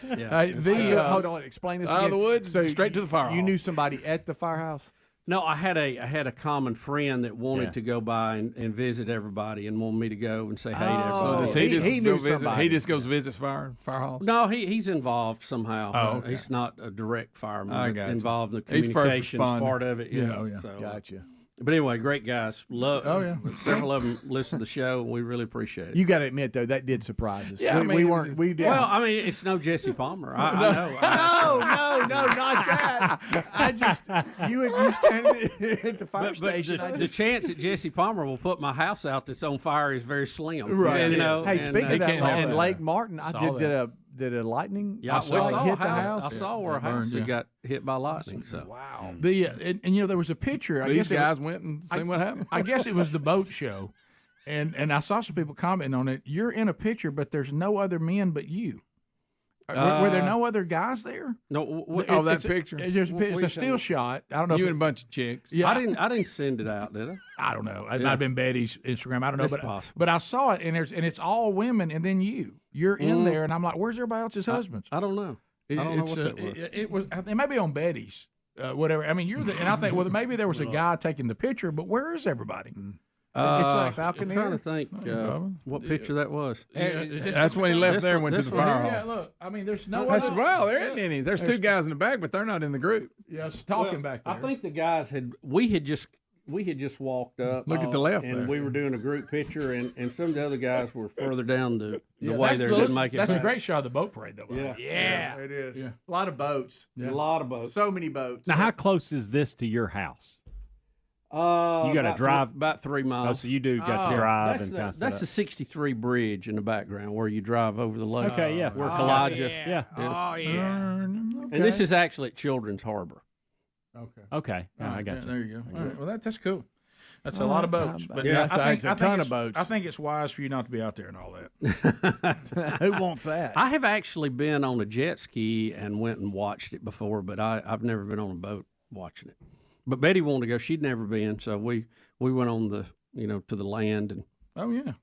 S5: Hey,
S1: Hold on, explain this
S6: Out of
S1: again.
S6: the woods,
S1: So
S6: straight to the fire
S1: You
S6: hall.
S1: knew somebody at the firehouse?
S11: No, I had a common friend that wanted
S2: Yeah.
S11: to go by and visit everybody and wanted me to go and say hey to
S1: Oh,
S11: everybody.
S6: Does he just
S1: he
S6: go
S1: knew
S6: visit?
S1: somebody.
S6: He just goes visit fire halls.
S11: No, he's involved somehow.
S6: Oh, okay.
S11: He's not a direct fireman,
S6: I
S11: but
S6: got you.
S11: involved in the
S6: He's first
S11: communications
S6: responder.
S11: part of it.
S5: Yeah, oh, yeah.
S11: So,
S1: Gotcha.
S11: But anyway, great guys. Love.
S5: Oh, yeah.
S11: Several of them listen to the show, and we really appreciate it.
S1: You got to admit though that did surprise us.
S6: Yeah, I
S1: we
S6: mean,
S1: weren't. We didn't.
S11: Well, I mean, it's no Jesse Palmer. I know.
S1: no, not that. I just you standing at the fire
S11: But
S1: station.
S11: the chance that Jesse Palmer will put my house out that's on fire is very slim.
S1: Right.
S11: You know.
S1: Hey,
S11: and,
S1: speaking of
S6: They
S1: that,
S6: can't help
S1: in
S6: it.
S1: Lake Martin,
S5: Saw
S1: did a lightning
S11: Yeah,
S1: strike
S11: I
S1: hit the house?
S11: I saw where a
S5: It burned,
S11: house had
S5: yeah.
S11: got hit by lightning. So
S1: Wow.
S5: And there was a picture. I
S6: These
S5: guess
S6: guys went and seen what happened.
S5: I guess it was the boat show, and I saw some people commenting on it. You're in a picture, but there's no other men but you. Were there no other guys there?
S11: no,
S6: That picture.
S5: It's a still shot. I don't know.
S6: You
S5: if
S6: and a bunch of chicks.
S5: yeah,
S11: I didn't send it out, did I?
S5: I don't know. It might have been Betty's Instagram. I don't know,
S11: That's
S5: but
S11: possible.
S5: but I saw it, and it's all women, and then you. You're in there, and I'm like, where's everybody else's husbands?
S11: I don't know. I don't know what that was.
S5: It was. It may be on Betty's. Whatever. I mean, and I think, well, maybe there was a guy taking the picture, but where is everybody? It's like
S11: I'm trying to think what picture that was.
S6: That's when he left there and went to the fire
S5: Yeah,
S6: hall.
S5: look. I mean, there's no.
S6: I said,
S5: other,
S6: well, there isn't any. There's two guys in the back, but they're not in the group.
S5: Yes, talking back there.
S11: I think the guys we had just we had just walked up.
S6: Look at the left
S11: and
S6: there.
S11: we were doing a group picture, and some of the other guys were further down the way
S5: that's
S11: there,
S5: good.
S11: didn't make it.
S5: That's a
S11: back.
S5: great shot of the boat parade, though.
S11: Yeah.
S1: It is.
S5: Yeah.
S1: A lot of boats.
S11: A lot of boats.
S1: So many boats.
S2: Now, how close is this to your house? You got to
S11: about
S2: drive
S11: about 3 miles.
S2: Oh, so you do got to drive and kind of
S11: That's the 63 bridge in the background where you drive over the lake.
S2: Okay, yeah.
S11: Where
S2: Oh,
S11: Kalijah.
S2: yeah.
S8: Oh, yeah.
S11: And this is actually at Children's Harbor.
S2: Okay.
S5: All
S2: I
S5: right,
S2: got you.
S5: There you go. All right, well, that's cool. That's a lot of boats. But
S1: Yeah,
S5: I think,
S1: it's a
S5: I think
S1: ton
S5: it's-
S1: of boats.
S5: I think it's wise for you not to be out there and all that.
S1: Who wants that?
S11: I have actually been on a jet ski and went and watched it before, but I've never been on a boat watching it. But Betty wanted to go. She'd never been, so we went on the to the land and
S5: Oh, yeah.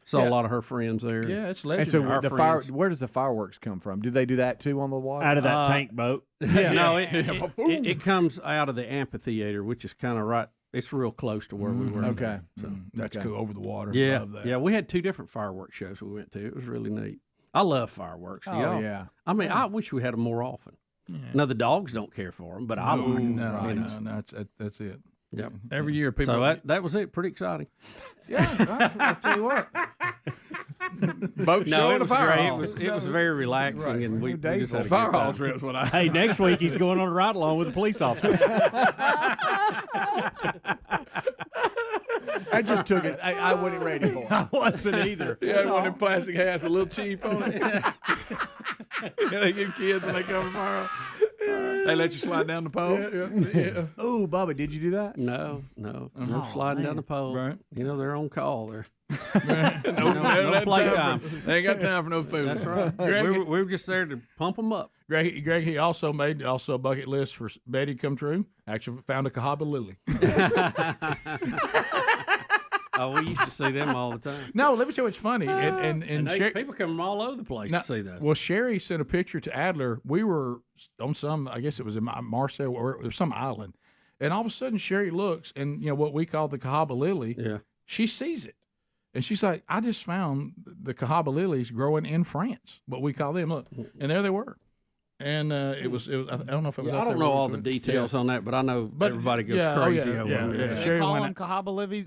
S11: saw
S5: Yeah.
S11: a lot of her friends there.
S5: Yeah, it's
S1: And
S5: legendary.
S1: so
S11: Our
S1: the
S11: friends.
S1: where does the fireworks come from? Do they do that too on the water?
S2: Out of that tank boat.
S11: No, it comes out of the amphitheater, which is kind of right. It's real close to where we were.
S1: Okay.
S11: So,
S5: That's
S1: Okay.
S5: cool. Over the water.
S11: yeah,
S5: Love that.
S11: yeah. We had 2 different fireworks shows we went to. It was really neat. I love fireworks. Do
S1: Oh,
S11: y'all?
S1: yeah.
S11: I mean, I wish we had them more often. Now the dogs don't care for them, but I would.
S5: No, that's it.
S11: Yep.
S6: Every year, people.
S11: So that was it. Pretty exciting.
S5: Yeah, I'll tell you what.
S6: boat show
S11: No,
S6: and
S11: it
S6: a
S11: was
S6: fire
S11: great.
S6: hall.
S11: It was very relaxing,
S5: Right.
S11: and we just had a
S6: Fire
S11: good
S6: hall
S11: time.
S6: trips. What I
S2: Hey, next week he's going on a ride along with a police officer.
S1: I just took it. I wasn't ready for it.
S2: I wasn't either.
S6: You had one in plastic hats, a little cheap on it. Yeah, they give kids when they come to fire hall. They let you slide down the pole.
S1: Ooh, Bubba, did you do that?
S11: No sliding down the pole.
S6: Right.
S11: They're on call there.
S6: No
S11: playtime.
S6: They ain't got time for no food.
S11: That's right.
S5: Greg,
S11: we were just there to pump them up.
S5: Greg, he also made a bucket list for Betty to come true. Actually, found a Cahaba lily.
S11: Oh, we used to see them all the time.
S5: No, let me tell you what's funny. And
S11: People come from all over the place to see that.
S5: Well, Sherry sent a picture to Adler. We were on some, I guess it was in Marseille or it was some island, and all of a sudden Sherry looks, and what we call the Cahaba lily.
S11: Yeah.
S5: She sees it, and she's like, "I just found the Cahaba lilies growing in France. What we call them. Look, and there they were." And it was. I don't know if it was.
S11: I
S5: out
S11: don't
S5: there
S11: know
S5: where
S11: all
S5: it
S11: the
S5: was.
S11: details on that, but I know everybody goes crazy over them.
S5: Yeah.
S8: They
S5: Sherry
S8: call
S5: went
S8: them Cahaba lilies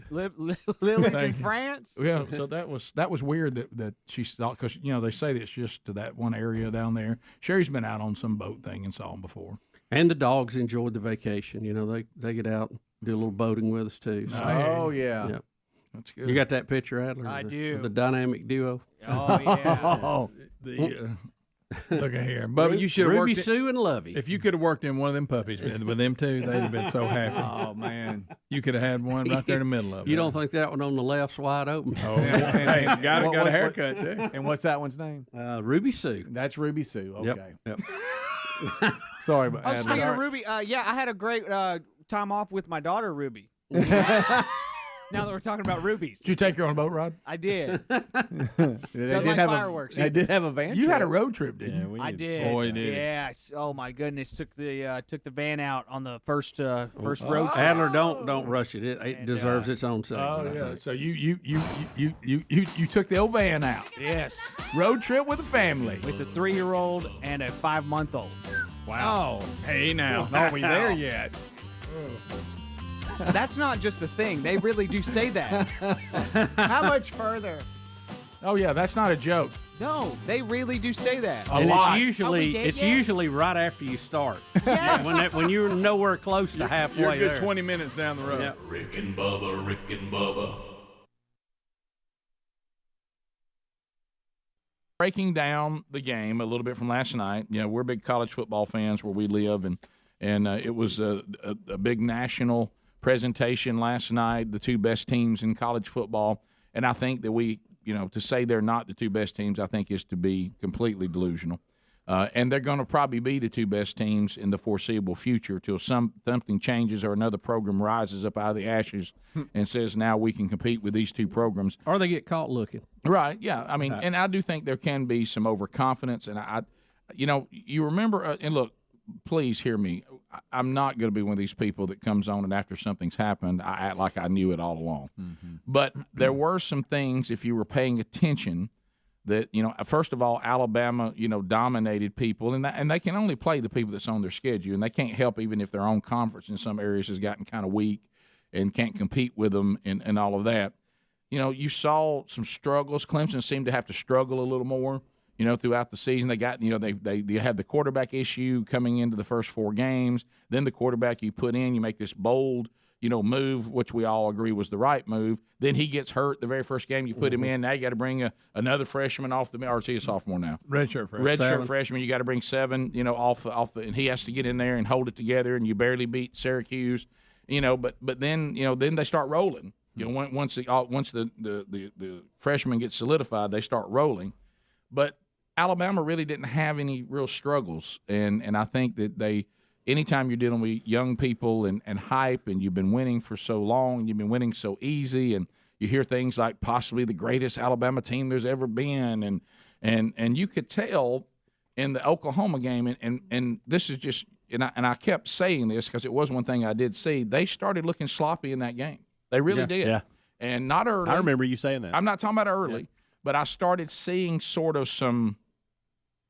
S8: in France?
S5: Yeah, so that was weird that she saw, because they say that it's just to that one area down there. Sherry's been out on some boat thing and saw them before.
S11: And the dogs enjoyed the vacation. They get out and do a little boating with us too. So.
S1: Oh yeah.
S11: Yep.
S5: That's good.
S11: You got that picture, Adler?
S8: I do.
S11: The dynamic duo.
S8: Oh yeah.
S1: Oh,
S6: Look at here, Bubba. You should have
S11: Ruby
S6: worked.
S11: Sue and Lovey.
S6: If you could have worked in one of them puppies with them two, they'd have been so happy.
S1: oh man.
S6: You could have had one right there in the middle of it.
S11: You don't think that one on the left's wide open?
S6: Oh, hey, got a haircut too.
S1: And what's that one's name?
S11: Ruby Sue.
S1: That's Ruby Sue. Okay.
S11: Yep.
S1: Sorry, but
S8: Oh, speaking of Ruby, I had a great time off with my daughter Ruby. Now that we're talking about rubies,
S5: Did you take her on a boat ride?
S8: I did.
S1: they
S8: Doesn't
S1: did
S8: like
S1: have
S8: fireworks.
S1: They did have a van.
S5: You
S1: trip.
S5: had a road trip, didn't you?
S8: I did.
S6: Boy, did he.
S8: Yeah. Oh my goodness, took the van out on the first road trip.
S11: Adler, don't rush it. It deserves its own segment.
S5: Oh
S11: I
S5: yeah.
S11: think.
S5: So you took the old van out.
S8: Yes,
S5: Road trip with a family.
S8: with a 3-year-old and a 5-month-old.
S6: Wow. Hey, now.
S1: Are we there yet?
S8: That's not just a thing. They really do say that.
S1: How much further?
S5: Oh yeah, that's not a joke.
S8: No, they really do say that.
S11: And
S5: lot.
S11: it's usually right after you start. when you're nowhere close to halfway
S6: You're a good
S11: there.
S6: 20 minutes down the road.
S11: Yep.
S4: Rick and Bubba, Rick and Bubba.
S5: Breaking down the game a little bit from last night. We're big college football fans where we live, and it was a big national presentation last night. The two best teams in college football, and I think that to say they're not the two best teams, I think is to be completely delusional. And they're going to probably be the two best teams in the foreseeable future till something changes or another program rises up out of the ashes and says, now we can compete with these two programs.
S11: Or they get caught looking.
S5: Right, yeah. I mean, and I do think there can be some overconfidence. And you remember, and look, please hear me. I'm not going to be one of these people that comes on and after something's happened, I act like I knew it all along. Mm-hmm. But there were some things, if you were paying attention, that, first of all, Alabama, dominated people, and they can only play the people that's on their schedule, and they can't help even if their own conference in some areas has gotten kind of weak. and can't compete with them and all of that. You know, you saw some struggles. Clemson seemed to have to struggle a little more, you know, throughout the season. They got, you know, they had the quarterback issue coming into the first 4 games. Then the quarterback you put in, you make this bold, you know, move, which we all agree was the right move. Then he gets hurt the very first game you put him in. Now you got to bring another freshman off the – or is he a sophomore now?
S6: Redshirt freshman.
S5: Redshirt freshman. You got to bring 7, you know, off the – and he has to get in there and hold it together, and you barely beat Syracuse, you know. But then, you know, then they start rolling. You know, once the freshman gets solidified, they start rolling. But Alabama really didn't have any real struggles, and I think that they – anytime you're dealing with young people and hype, and you've been winning for so long, and you've been winning so easy, and you hear things like possibly the greatest Alabama team there's ever been, and you could tell in the Oklahoma game, and this is just and I kept saying this because it was one thing I did see, they started looking sloppy in that game. They really did.
S7: Yeah.
S5: And not early.
S7: I remember you saying that.
S5: I'm not talking about early, but I started seeing sort of some,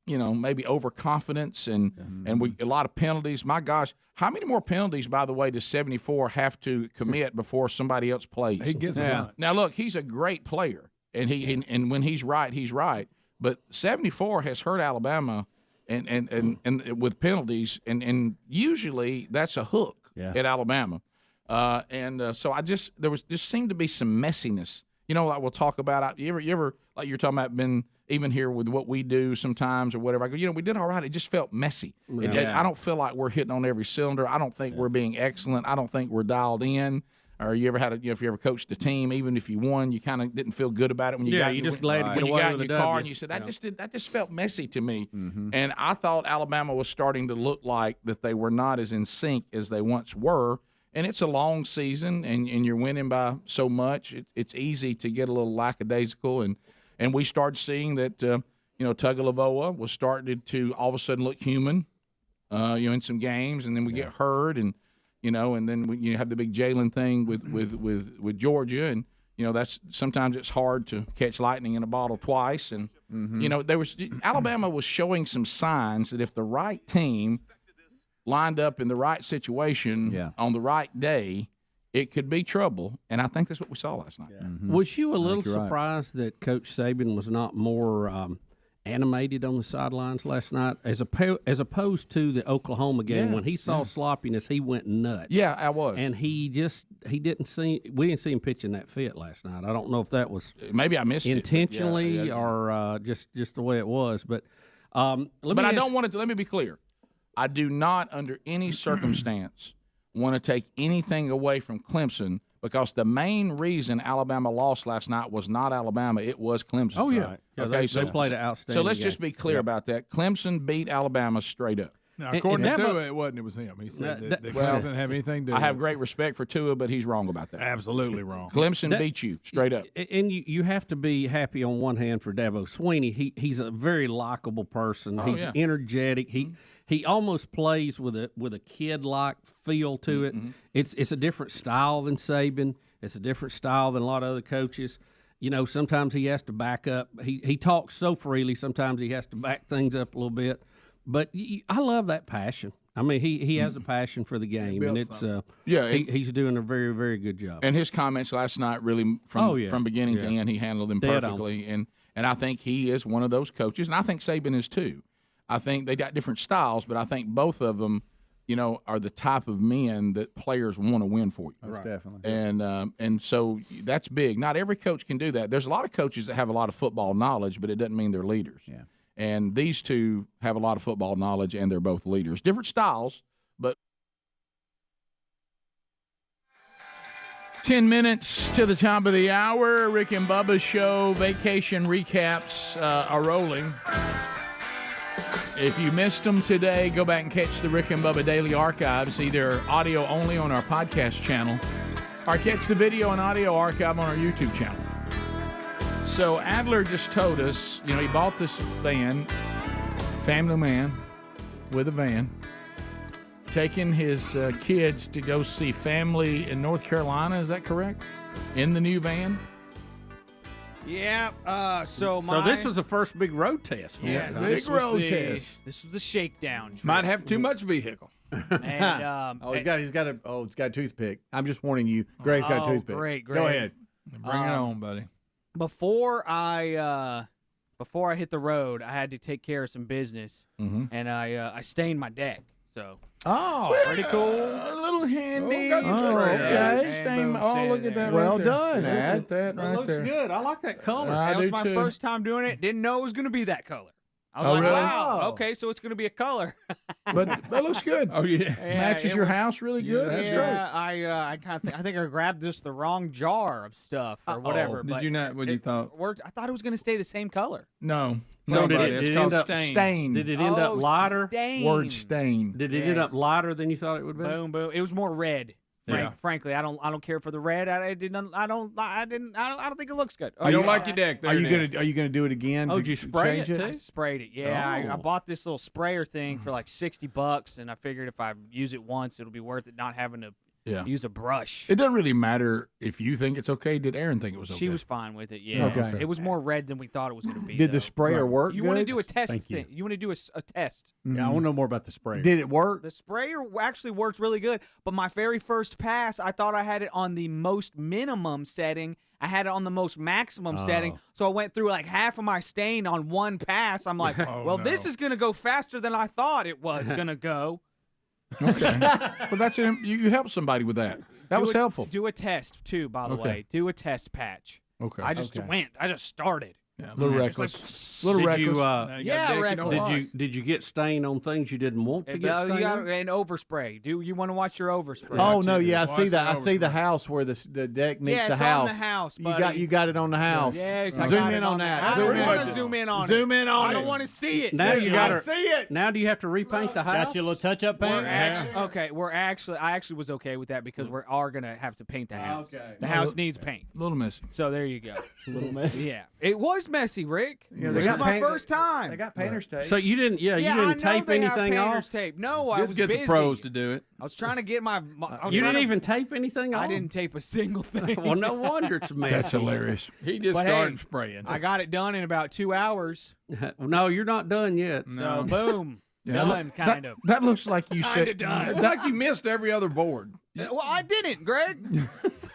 S5: you know, maybe overconfidence and a lot of penalties. My gosh, how many more penalties, by the way, does 74 have to commit before somebody else plays?
S6: He gets a lot.
S5: Now, look, he's a great player, and and when he's right, he's right. But 74 has hurt Alabama and with penalties, and usually that's a hook at Alabama. So there seemed to be some messiness. You know, like we'll talk about. You ever like you're talking about been even here with what we do sometimes or whatever. I go, you know, we did all right. It just felt messy. I don't feel like we're hitting on every cylinder. I don't think we're being excellent. I don't think we're dialed in. Or you ever had if you ever coached a team, even if you won, you kind of didn't feel good about it when you got.
S11: You're just glad to get
S5: when
S11: away
S5: you got
S11: with
S5: in your
S11: a
S5: car
S11: W.
S5: and you said that just felt messy to me. And I thought Alabama was starting to look like that they were not as in sync as they once were. And it's a long season, and you're winning by so much. It's easy to get a little lackadaisical, and we started seeing that Tagovailoa was starting to all of a sudden look human, in some games, and then we get hurt, and then you have the big Jalen thing with Georgia, and that's sometimes it's hard to catch lightning in a bottle twice, and Alabama was showing some signs that if the right team lined up in the right situation on the right day, it could be trouble, and I think that's what we saw last night.
S11: Was you a little surprised that Coach Saban was not more animated on the sidelines last night, as opposed to the Oklahoma game when he saw sloppiness, he went nuts?
S5: Yeah, I was,
S11: and we didn't see him pitching that fit last night. I don't know if that was
S5: maybe I missed
S11: intentionally or just the way it was, but
S5: let me be clear. I do not, under any circumstance, want to take anything away from Clemson, because the main reason Alabama lost last night was not Alabama; it was Clemson.
S11: Oh yeah,
S5: okay.
S11: They played an outstanding.
S5: So let's
S11: game.
S5: just be clear about that. Clemson beat Alabama straight up.
S6: Now, according to Tua, it wasn't. It was him. He said that Clemson didn't have anything to do.
S5: I have great respect for Tua, but he's wrong about that.
S6: Absolutely wrong.
S5: Clemson beat you straight up.
S11: And you have to be happy on one hand for Dabo Swinney. He's a very likable person. He's energetic. He almost plays with a kid-like feel to it. It's a different style than Saban. It's a different style than a lot of other coaches. Sometimes he has to back up. He talks so freely. Sometimes he has to back things up a little bit. But I love that passion. I mean, he has a passion for the game, and it's he's doing a very, very good job.
S5: And his comments last night really from beginning to end, he handled them perfectly. And I think he is one of those coaches, and I think Saban is too. I think they got different styles, but I think both of them, are the type of men that players want to win for you.
S1: Right. Definitely.
S5: And so that's big. Not every coach can do that. There's a lot of coaches that have a lot of football knowledge, but it doesn't mean they're leaders.
S1: Yeah.
S5: And these two have a lot of football knowledge, and they're both leaders. Different styles, but 10 minutes to the top of the hour. Rick and Bubba's show vacation recaps are rolling. If you missed them today, go back and catch the Rick and Bubba Daily Archives, either audio only on our podcast channel or catch the video and audio archive on our YouTube channel. So Adler just told us, he bought this van, family man with a van, taking his kids to go see family in North Carolina. Is that correct? In the new van?
S8: Yeah. So
S11: this was the first big road test.
S8: Yeah,
S5: big road test.
S8: This was the shakedown trip.
S6: Might have too much vehicle.
S8: And
S1: he's got a toothpick. I'm just warning you. Greg's got a toothpick.
S8: Great.
S1: Go ahead.
S6: Bring it on, buddy.
S8: Before I hit the road, I had to take care of some business, and I stained my deck. So pretty cool.
S5: A little handy.
S8: Okay.
S5: Look at that.
S1: Well
S5: right there.
S1: done,
S5: Look
S1: Ad.
S5: at that
S11: That
S5: right
S11: looks
S5: there.
S11: good. I like that color.
S5: I
S8: That was
S5: do
S8: my
S5: too.
S8: first time doing it. Didn't know it was going to be that color. I was
S5: Oh,
S8: like,
S5: really?
S8: wow, okay, so it's going to be a color.
S5: But that looks good.
S6: Oh, yeah.
S5: Matches your house really good. That's great.
S8: I kind of I think I grabbed just the wrong jar of stuff or whatever.
S6: Did
S8: but
S6: you not? What you thought?
S8: Worked. I thought it was going to stay the same color.
S5: No.
S11: So did
S6: buddy,
S11: it,
S6: it's
S11: did it
S6: called
S11: end up
S6: stain.
S5: Stain.
S11: Did it end up lighter?
S8: Stain.
S5: Word stain.
S11: Did it end up lighter than you thought it would be?
S8: Boom, boom. It was more red.
S6: Yeah.
S8: Frankly, I don't care for the red. I don't think it looks good.
S6: You don't like your deck. There
S1: Are you
S6: it is.
S1: gonna do it again?
S11: Oh,
S1: to
S11: did you spray
S1: change
S11: it
S8: I
S11: too?
S8: sprayed it. Yeah, I
S1: Oh.
S8: bought this little sprayer thing for like $60, and I figured if I use it once, it'll be worth it not having to use a brush.
S5: It doesn't really matter if you think it's okay. Did Aaron think it was okay?
S8: She was fine with it. Yeah.
S1: Okay.
S8: It was more red than we thought it was going to be.
S1: Did the
S8: though.
S1: sprayer work?
S8: You want to
S1: good?
S8: do a test
S7: Thank you.
S8: thing? You want to do a test?
S7: Yeah, I want to know more about the spray.
S1: Did it work?
S8: The sprayer actually works really good, but my very first pass, I thought I had it on the most minimum setting. I had it on the most maximum setting, so I went through like half of my stain on one pass. I'm like, this is going to go faster than I thought it was going to go.
S5: Okay. Well, that's you helped somebody with that. That was helpful.
S8: Do a test too, by the way. Do a test patch.
S5: Okay.
S8: I just went. I just started.
S5: Yeah, a little reckless. Little
S11: Did
S5: reckless.
S11: you,
S8: reckless.
S11: Did you get stain on things you didn't want to get stain on?
S8: And overspray. Do you want to watch your overspray?
S1: Oh no, yeah, I see that. I see the house where the deck meets the
S8: it's
S1: house.
S8: on the house, buddy.
S1: You got it on the house.
S8: Yes, I
S1: Zoom
S8: got
S1: in
S8: it
S1: on that.
S8: I
S1: Zoom
S8: don't
S1: in.
S8: want to zoom in on it.
S1: Zoom in on
S8: I
S1: it.
S8: don't want to see it.
S11: Now you got to
S1: see it.
S11: Now do you have to repaint the house?
S7: Got your little touch-up paint?
S8: I actually was okay with that because we are gonna have to paint the house.
S1: Okay.
S8: The house needs paint.
S5: A little messy.
S8: So there you go.
S7: A little mess.
S8: Yeah, it was messy, Rick.
S1: Yeah,
S8: it was my first time.
S1: They got painter's tape.
S11: So you didn't, you
S8: I
S11: didn't
S8: know
S11: tape
S8: they have
S11: anything
S8: painter's
S11: off.
S8: tape. No, I
S6: Just
S8: was
S6: get
S8: busy.
S6: the pros to do it.
S8: I was trying to get my.
S11: You didn't even tape anything off.
S8: I didn't tape a single thing.
S11: Well, no wonder it's messy.
S5: That's hilarious.
S6: He just
S8: But
S6: started
S8: hey,
S6: spraying.
S8: I got it done in about 2 hours.
S11: No, you're not done yet.
S8: So boom,
S5: Yeah,
S8: done, kind of.
S5: That looks like you
S8: Kinda
S5: said.
S8: done.
S6: It's like you missed every other board.
S8: Well, I didn't, Greg.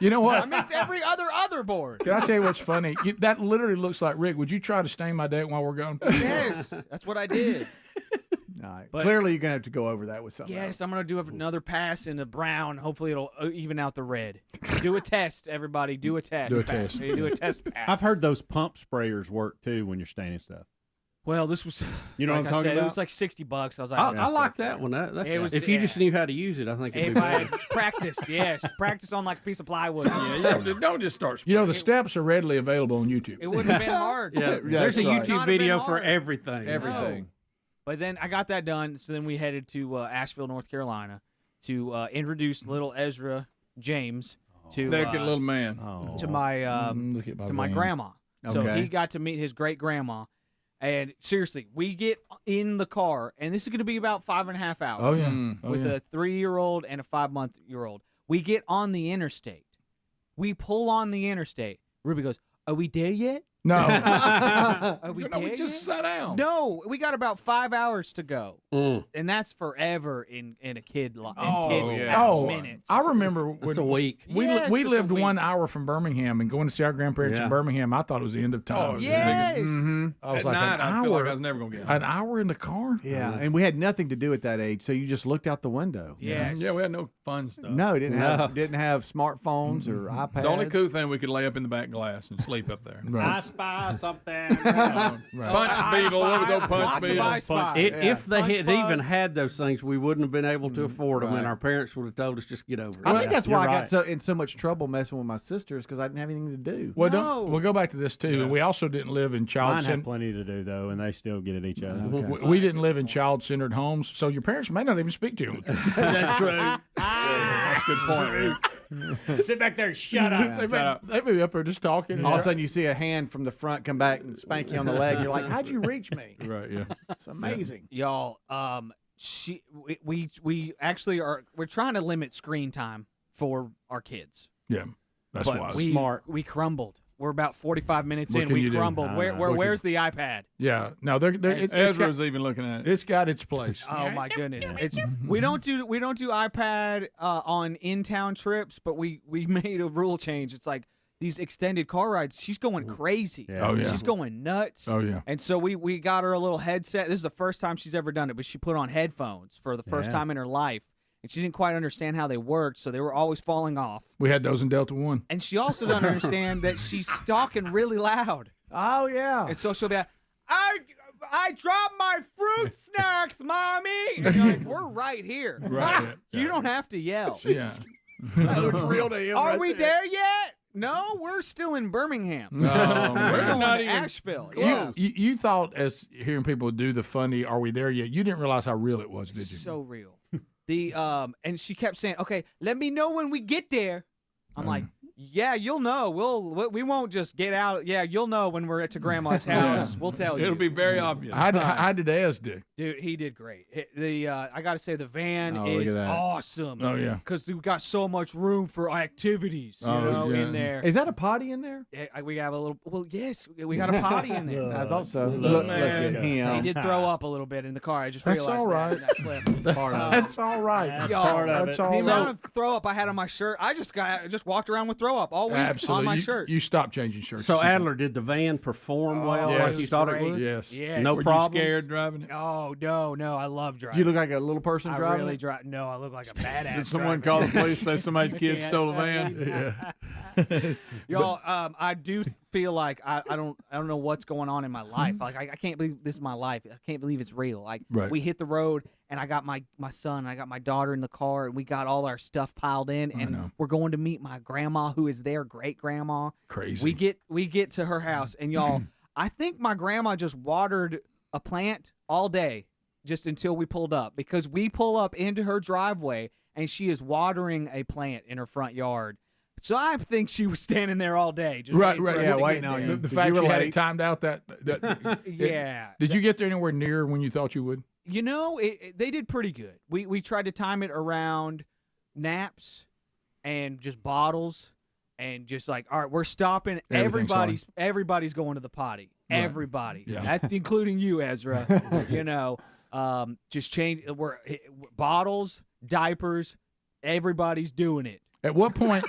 S5: You know
S8: I
S5: what?
S8: missed every other board.
S5: Can I tell you what's funny? That literally looks like Rick. Would you try to stain my deck while we're gone?
S8: Yes, that's what I did.
S1: All right.
S8: But-
S1: Clearly, you're gonna have to go over that with something.
S8: Yes, I'm gonna do another pass in the brown. Hopefully, it'll even out the red. Do a test, everybody. Do a test.
S5: Do a
S8: pass.
S5: test.
S8: Do a test pass.
S7: I've heard those pump sprayers work too when you're staining stuff.
S8: Well, this was.
S7: You know
S8: like
S7: what I'm talking
S8: I said,
S7: about?
S8: It was like $60. I was like,
S11: I like that one. That's,
S8: It was-
S11: if you
S8: yeah.
S11: just knew how to use it, I think it'd
S8: if
S11: be
S8: I
S11: good.
S8: had practiced, yes, practice on like a piece of plywood.
S6: Don't just start
S5: You
S6: spraying.
S5: know, the steps are readily available on YouTube.
S8: It wouldn't have been hard.
S11: Yeah, there's a
S1: right.
S11: YouTube
S8: Not have
S11: video
S8: been
S11: for
S8: hard.
S11: everything.
S1: Everything.
S8: But then I got that done. So then we headed to Asheville, North Carolina, to introduce little Ezra James to
S6: Naked little man.
S8: to my
S5: Look at my
S8: to my
S5: van.
S8: grandma. So
S1: Okay.
S8: he got to meet his great grandma. And seriously, we get in the car, and this is going to be about 5.5 hours.
S5: Oh yeah. Oh,
S8: with
S5: yeah.
S8: a 3-year-old and a 5-month-old. We get on the interstate. We pull on the interstate. Ruby goes, "Are we there yet?
S5: No.
S8: Are we there
S6: We just
S8: yet?"
S6: sat down.
S8: No, we got about 5 hours to go,
S11: Mm.
S8: and that's forever in a kid minutes.
S5: I remember when
S11: It's a week.
S5: we
S8: Yes,
S5: we
S8: it's a
S5: lived
S8: week.
S5: 1 hour from Birmingham, and going to see our grandparents
S11: Yeah.
S5: in Birmingham, I thought it was the end of time.
S8: Yes.
S5: I was
S6: At
S5: like,
S6: night,
S5: an
S6: I feel
S5: hour,
S6: like I was never gonna get
S5: an
S6: home.
S5: hour in the car.
S1: Yeah, and we had nothing to do at that age, so you just looked out the window.
S8: Yes.
S6: Yeah, we had no fun stuff.
S1: No, didn't have smartphones or iPads.
S6: The only cool thing we could lay up in the back glass and sleep up there.
S5: Right.
S7: spy something.
S6: Punch Beetle, where we go punch
S8: Lots of
S6: Beetle.
S8: I Spy.
S11: If they
S8: Punch
S11: had
S8: Bug.
S11: even had those things, we wouldn't have been able to afford them, and
S1: Right.
S11: our parents would have told us just get over it.
S1: I think that's why I
S7: You're
S1: got in so much trouble messing with my sisters because I didn't have anything to do.
S5: Well,
S8: No.
S5: we'll go back to this too. We also didn't live in child
S7: Mine have
S5: centered.
S7: plenty to do though, and they still get at each other.
S5: We didn't live in child-centered homes, so your parents may not even speak to you.
S7: That's true.
S6: That's a good point.
S7: Sit back there and shut up.
S5: They may be up there just talking.
S1: All of a sudden, you see a hand from the front come back and spank you on the leg. You're like, "How'd you reach me?"
S5: Right, yeah.
S1: It's amazing.
S8: Y'all, we actually we're trying to limit screen time for our kids.
S5: Yeah, that's
S8: But
S5: wise.
S8: we,
S7: Smart.
S8: We crumbled. we're about 45 minutes
S3: What
S8: in.
S3: can
S8: We
S3: you do?
S8: crumbled. Where's the iPad?
S3: Yeah, no,
S6: Ezra's even looking at it.
S3: It's got its place.
S8: Oh my goodness! We don't do iPad on in-town trips, but we made a rule change. It's like these extended car rides. She's going crazy.
S3: Yeah. Oh, yeah.
S8: She's going nuts.
S3: Oh, yeah.
S8: And so we got her a little headset. This is the first time she's ever done it, but she put on headphones for the first time in her life, and she didn't quite understand how they worked, so they were always falling off.
S3: We had those in Delta One.
S8: And she also doesn't understand that she's talking really loud.
S1: Oh yeah.
S8: And so she'll be like, I dropped my fruit snacks, mommy. And you're like, we're right here.
S3: Right.
S8: You don't have to yell.
S3: Yeah.
S6: That looks real to him.
S8: Are
S6: right
S8: we
S6: there.
S8: there yet? No, we're still in Birmingham.
S3: No,
S8: we're
S3: man.
S8: not even Asheville. Yeah.
S3: You thought, as hearing people do the funny, "Are we there yet?" You didn't realize how real it was, did you?
S8: So real. And she kept saying, "Okay, let me know when we get there." I'm like, "Yeah, you'll know. We won't just get out. Yeah, you'll know when we're to Grandma's house. We'll tell you.
S6: It'll be very obvious.
S3: How did Ez do?
S8: Dude, he did great. I got to say, the van
S6: Oh, look
S8: is
S6: at that.
S8: awesome.
S3: Oh, yeah.
S8: Because we've got so much room for activities,
S3: Oh, yeah.
S8: in there.
S1: Is that a potty in there?
S8: We have a little. Well, yes, we got a potty in there.
S1: I thought so.
S6: Look
S1: at him.
S8: He did throw up a little bit in the car. I just
S3: That's
S8: realized
S3: all right.
S8: that in that clip.
S3: That's all right. That's all
S8: The
S3: right.
S8: amount of throw up I had on my shirt, I just walked around with throw up all week
S3: Absolutely.
S8: on my shirt.
S3: You stopped changing shirts.
S11: So Adler, did the van perform well
S3: yes.
S11: like you thought it would?
S3: Yes.
S8: Yes.
S11: No
S6: Were
S11: problem.
S6: you scared driving it?
S8: Oh no, I love
S1: Do
S8: driving.
S1: you look like a little person
S8: I
S1: driving?
S8: really
S1: it?
S8: drive. No, I look like a badass.
S6: Did someone
S8: driver.
S6: call the police say somebody's kid
S8: Can't
S6: stole a
S8: say.
S6: van?
S8: Y'all, I do feel like I don't know what's going on in my life. Like I can't believe this is my life. I can't believe it's real. Like
S3: Right.
S8: we hit the road and I got my son, I got my daughter in the car, and we got all our stuff piled in, and we're going to meet my grandma, who is their great grandma.
S3: Crazy.
S8: We get to her house, and y'all, I think my grandma just watered a plant all day, just until we pulled up, because we pull up into her driveway and she is watering a plant in her front yard. So I think she was standing there all day. Just
S3: Right.
S8: waiting for us
S1: Yeah,
S8: to
S1: waiting
S8: get
S1: on
S8: there.
S1: you.
S3: The
S1: 'Cause
S3: fact
S1: you
S3: you
S1: were
S3: had it
S1: late.
S3: timed out that
S8: Yeah.
S3: Did you get there anywhere near when you thought you would?
S8: You know, they did pretty good. We tried to time it around naps and just bottles, and just like, all right, we're stopping.
S3: Everything's
S8: Everybody's going to the potty.
S3: Right.
S8: Everybody,
S3: Yeah.
S8: That's including you, Ezra. Just change. We're bottles, diapers. Everybody's doing it.
S3: At what point?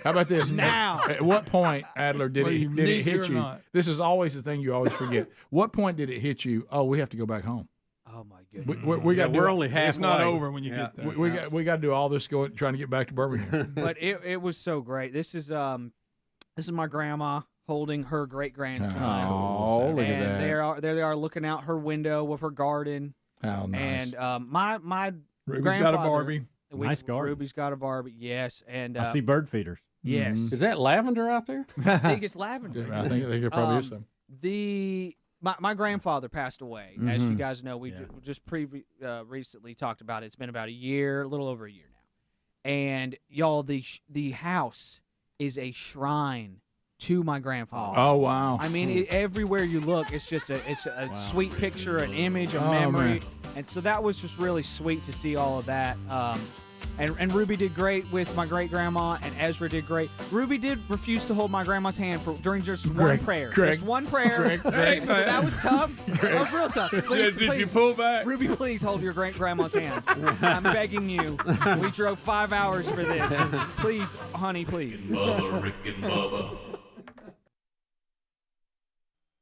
S3: How about this?
S8: Now.
S3: At what point, Adler, did
S6: Whether
S3: it
S6: you
S3: did it
S6: need to
S3: hit
S6: or
S3: you?
S6: not.
S3: This is always the thing you always forget. What point did it hit you? Oh, we have to go back home.
S8: Oh my goodness.
S3: We got.
S11: We're only halfway.
S6: It's not over when you get there.
S3: We got to do all this trying to get back to Birmingham.
S8: But it was so great. This is my grandma holding her great grandson.
S1: Oh, look at
S8: and
S1: that.
S8: there they are looking out her window with her garden.
S3: How nice.
S8: And my
S6: Ruby's
S8: grandfather,
S6: got a Barbie.
S7: Nice garden.
S8: Ruby's got a Barbie. Yes, and
S7: I see bird feeders.
S8: yes,
S11: Is that lavender out there?
S8: I think it's lavender.
S3: I think there probably is some.
S8: My grandfather passed away, as you guys know. We just recently talked about it. It's been about a year, a little over a year now. And y'all, the house is a shrine to my grandfather.
S3: Oh wow!
S8: I mean, everywhere you look, it's just a sweet picture, an image, a
S3: Oh,
S8: memory,
S3: man.
S8: and so that was just really sweet to see all of that. And Ruby did great with my great grandma, and Ezra did great. Ruby did refuse to hold my grandma's hand during just one prayer, just one prayer.
S3: Greg.
S8: So that was tough. That was real tough. Please,
S6: Did you
S8: please,
S6: pull back?
S8: Ruby, please hold your great grandma's hand. I'm begging you. We drove 5 hours for this. Please, honey, please.
S4: Bubba, Rick and Bubba.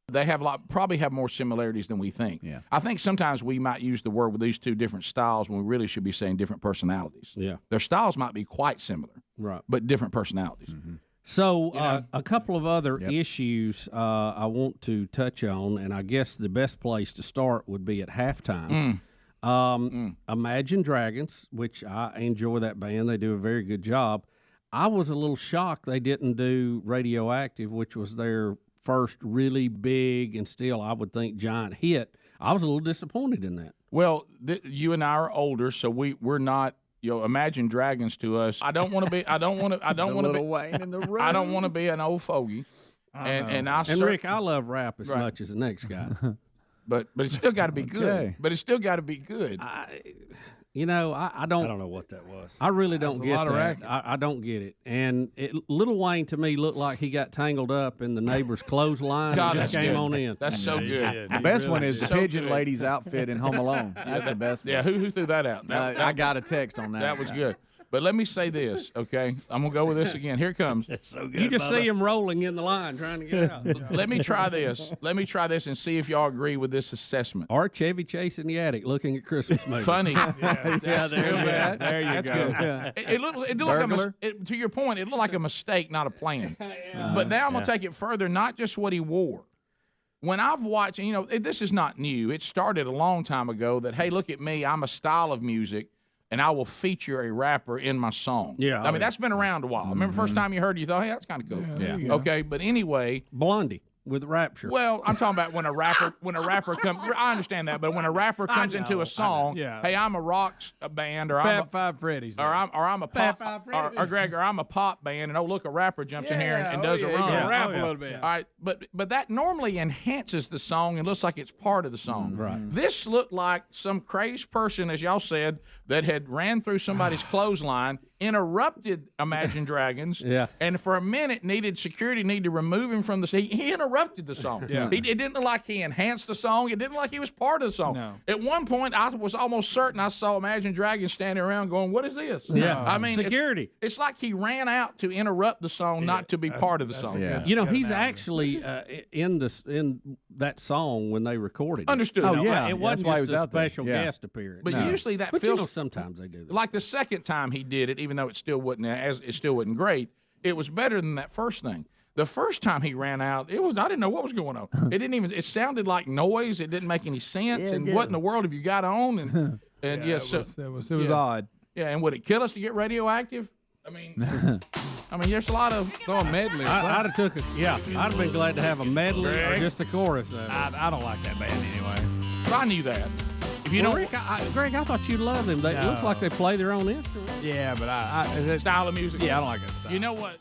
S5: They probably have more similarities than we think.
S1: Yeah.
S5: I think sometimes we might use the word with these two different styles when we really should be saying different personalities.
S11: Yeah.
S5: Their styles might be quite similar,
S11: Right.
S5: but different personalities.
S11: So a couple of other issues I want to touch on, and I guess the best place to start would be at halftime. Imagine Dragons, which I enjoy that band. They do a very good job. I was a little shocked they didn't do Radioactive, which was their first really big and still, I would think, giant hit. I was a little disappointed in that.
S5: Well, you and I are older, so we're not. Imagine Dragons to us. I don't want to be. I don't want to. I don't want to be.
S1: Wayne in the room.
S5: I don't want to be an old fogey. And
S11: Rick, I love rap as much as the next guy.
S5: but it's still got to be good.
S1: Okay.
S5: But it's still got to be good.
S11: I don't
S7: know what that was.
S11: I really don't
S6: That's a
S11: get
S6: lot of
S11: that.
S6: racket.
S11: I don't get it. And Little Wayne to me looked like he got tangled up in the neighbor's clothesline
S5: God,
S11: and just
S5: that's
S11: came
S5: good.
S11: on in.
S5: That's so good.
S1: The best one is the
S5: So
S1: pigeon
S5: good.
S1: lady's outfit in Home Alone. That's the best one.
S5: Yeah, who threw that out?
S1: I got a text on that.
S5: That was good. But let me say this, okay? I'm going to go with this again. Here it comes.
S7: So good.
S11: You just see him rolling in the line trying to get out.
S5: Let me try this. Let me try this and see if y'all agree with this assessment.
S11: Or Chevy Chase in the attic looking at Christmas movies.
S5: Funny.
S11: Yeah, there you go. There you
S5: That's
S11: go.
S5: good.
S1: Yeah.
S5: It looked like to your point, it looked like a mistake, not a plan. But now I'm going to take it further, not just what he wore. When I've watched, this is not new. It started a long time ago that, hey, look at me. I'm a style of music, and I will feature a rapper in my song.
S11: Yeah.
S5: I mean, that's been around a while. Remember the first time you heard it, you thought, hey, that's kind of cool.
S11: Yeah.
S5: Okay, but anyway.
S11: Blondie with Rapture.
S5: Well, I'm talking about when a rapper comes. I understand that, but when a rapper comes into a song, hey, I'm a rock band, or
S6: Fab Five Freddy's.
S5: I'm a pop, or Greg, or I'm a pop band, and look, a rapper jumps in here and does a run.
S6: Yeah, rap a little bit.
S5: All right, but that normally enhances the song and looks like it's part of the song.
S11: Right.
S5: This looked like some crazy person, as y'all said, that had ran through somebody's clothesline, interrupted Imagine Dragons, and for a minute needed to remove him from the scene. He interrupted the song.
S6: Yeah.
S5: It didn't look like he enhanced the song. It didn't look like he was part of the song.
S6: No.
S5: At one point, I was almost certain I saw Imagine Dragons standing around going, "What is this?"
S11: Yeah.
S5: I mean,
S11: security.
S5: It's like he ran out to interrupt the song, not to be part of the song.
S11: He's actually in that song when they recorded it.
S5: Understood.
S11: It wasn't just a special guest appearance.
S5: But usually that
S11: but
S5: feels
S11: sometimes they do that.
S5: like the second time he did it, even though it still wasn't great. It was better than that first thing. The first time he ran out, I didn't know what was going on. It sounded like noise. It didn't make any sense. And what in the world have you got on? And
S6: It was odd.
S5: Yeah, and would it kill us to get radioactive? I mean, there's a lot of
S6: medley.
S11: I'd have took I'd have been glad to have a medley or
S5: Greg?
S11: just a chorus.
S6: I don't like that band anyway.
S5: I knew that. If you
S11: Well,
S5: don't,
S11: Rick, Greg, I thought you loved them. It looks like they play their own instrument.
S6: Yeah, but I
S5: style of music.
S6: Yeah, I don't like that style.
S5: You know what?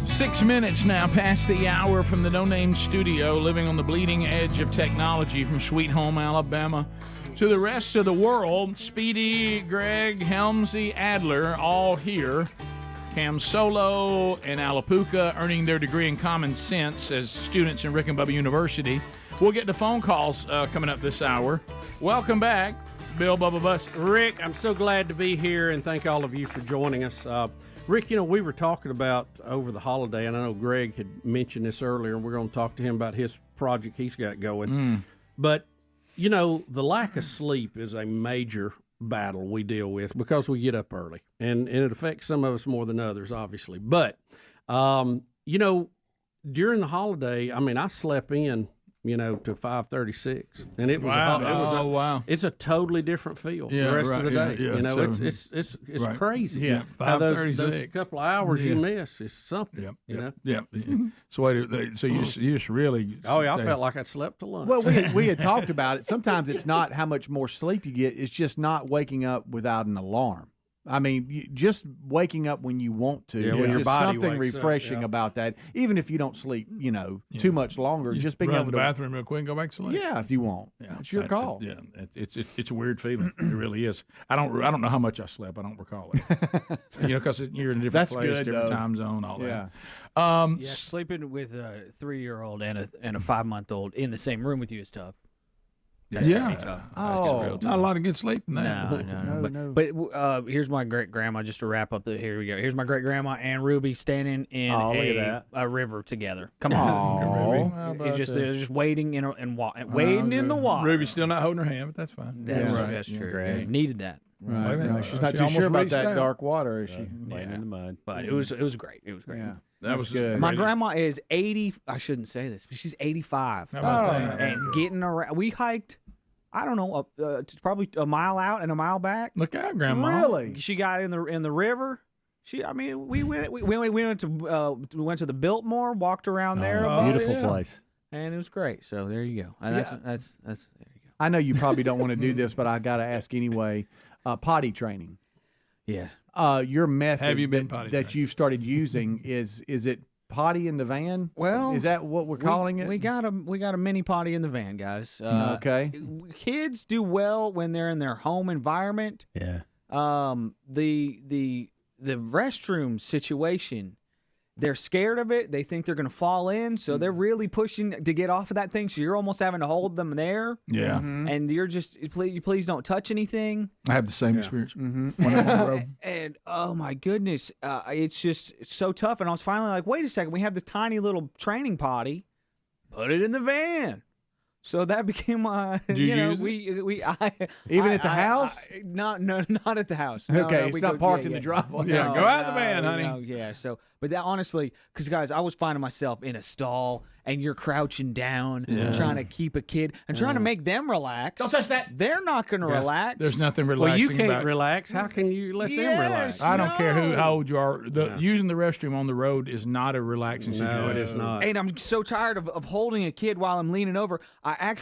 S5: Six minutes now past the hour from the No Name Studio, living on the bleeding edge of technology from Sweet Home, Alabama, to the rest of the world. Speedy, Greg, Helmsy, Adler, all here. Cam Solo and Alapuca earning their degree in common sense as students in Rick and Bubba University. We'll get to phone calls coming up this hour. Welcome back. Bill Bubba Bus.
S11: Rick, I'm so glad to be here, and thank all of you for joining us. Rick, we were talking about over the holiday, and I know Greg had mentioned this earlier, and we're going to talk to him about his project he's got going. But, the lack of sleep is a major battle we deal with because we get up early, and it affects some of us more than others, obviously. But, during the holiday, I slept in to 5:36, and it was
S3: wow.
S11: It's a totally different feel the rest of the day. It's crazy.
S3: Yeah, 5:36.
S11: Those couple of hours you miss is something.
S3: Yeah. So you just really.
S11: Oh yeah, I felt like I'd slept till lunch.
S1: Well, we had talked about it. Sometimes it's not how much more sleep you get; it's just not waking up without an alarm. Just waking up when you want to.
S11: Yeah, when
S1: there's
S11: your
S1: just
S11: body
S1: something
S11: wakes
S1: refreshing about that. Even if you don't sleep, too much longer, just being
S3: run
S1: able
S3: to the
S1: to
S3: bathrom real quick and go back to sleep.
S1: Yeah, if you want.
S3: Yeah,
S1: it's your call.
S5: It's a weird feeling. It really is. I don't know how much I slept. I don't recall it. Because you're in a different place, different time zone, all that.
S8: Sleeping with a 3-year-old and a 5-month-old in the same room with you is tough.
S3: That's pretty tough. Not a lot of good sleep in that.
S8: No. But here's my great grandma. Just to wrap up here we go. Here's my great grandma and Ruby standing in a river together. Come on, Ruby. They're just wading in the water.
S3: Ruby's still not holding her hand, but that's fine.
S8: That's true. Right. Needed that.
S1: Right. No, she's not too sure about that dark water, is she?
S7: Laying in the mud.
S8: But it was great. It was great.
S1: Yeah.
S3: That was
S1: good.
S8: My grandma is 80. I shouldn't say this, but she's 85.
S3: How about that?
S8: And getting around. We hiked, I don't know, probably a mile out and a mile back.
S3: Look out, Grandma.
S1: Really?
S8: She got in the river. We went to the Biltmore, walked around there.
S7: Beautiful place.
S8: And it was great. So there you go. And that's there you go.
S1: I know you probably don't want to do this, but I got to ask anyway. Potty training.
S8: Yes.
S1: Your method
S3: Have you been potty
S1: that
S3: trained?
S1: you've started using is it potty in the van?
S8: Well,
S1: is that what we're calling it?
S8: We got a mini potty in the van, guys.
S1: Okay.
S8: Kids do well when they're in their home environment.
S7: Yeah.
S8: The restroom situation, they're scared of it. They think they're going to fall in, so they're really pushing to get off of that thing. So you're almost having to hold them there.
S3: Yeah.
S8: And you're just please don't touch anything.
S3: I have the same experience.
S8: And oh my goodness, it's so tough. And I was finally like, wait a second, we have this tiny little training potty, put it in the van. So that became
S3: Did you use it?
S8: we
S1: Even at the house?
S8: Not at the house.
S1: Okay, it's not parked in the driveway.
S3: Yeah, go out of the van, honey.
S8: No, yeah, so but that honestly, because guys, I was finding myself in a stall and you're crouching down, trying to keep a kid and trying to make them relax.
S5: Don't touch that.
S8: They're not going to relax.
S3: There's nothing relaxing.
S11: Well, you can't
S3: about
S11: relax. How can you let them relax?
S3: I don't care how old you are. Using the restroom on the road is not a relaxing situation.
S11: No, it is not.
S8: And I'm so tired of holding a kid while I'm leaning over. I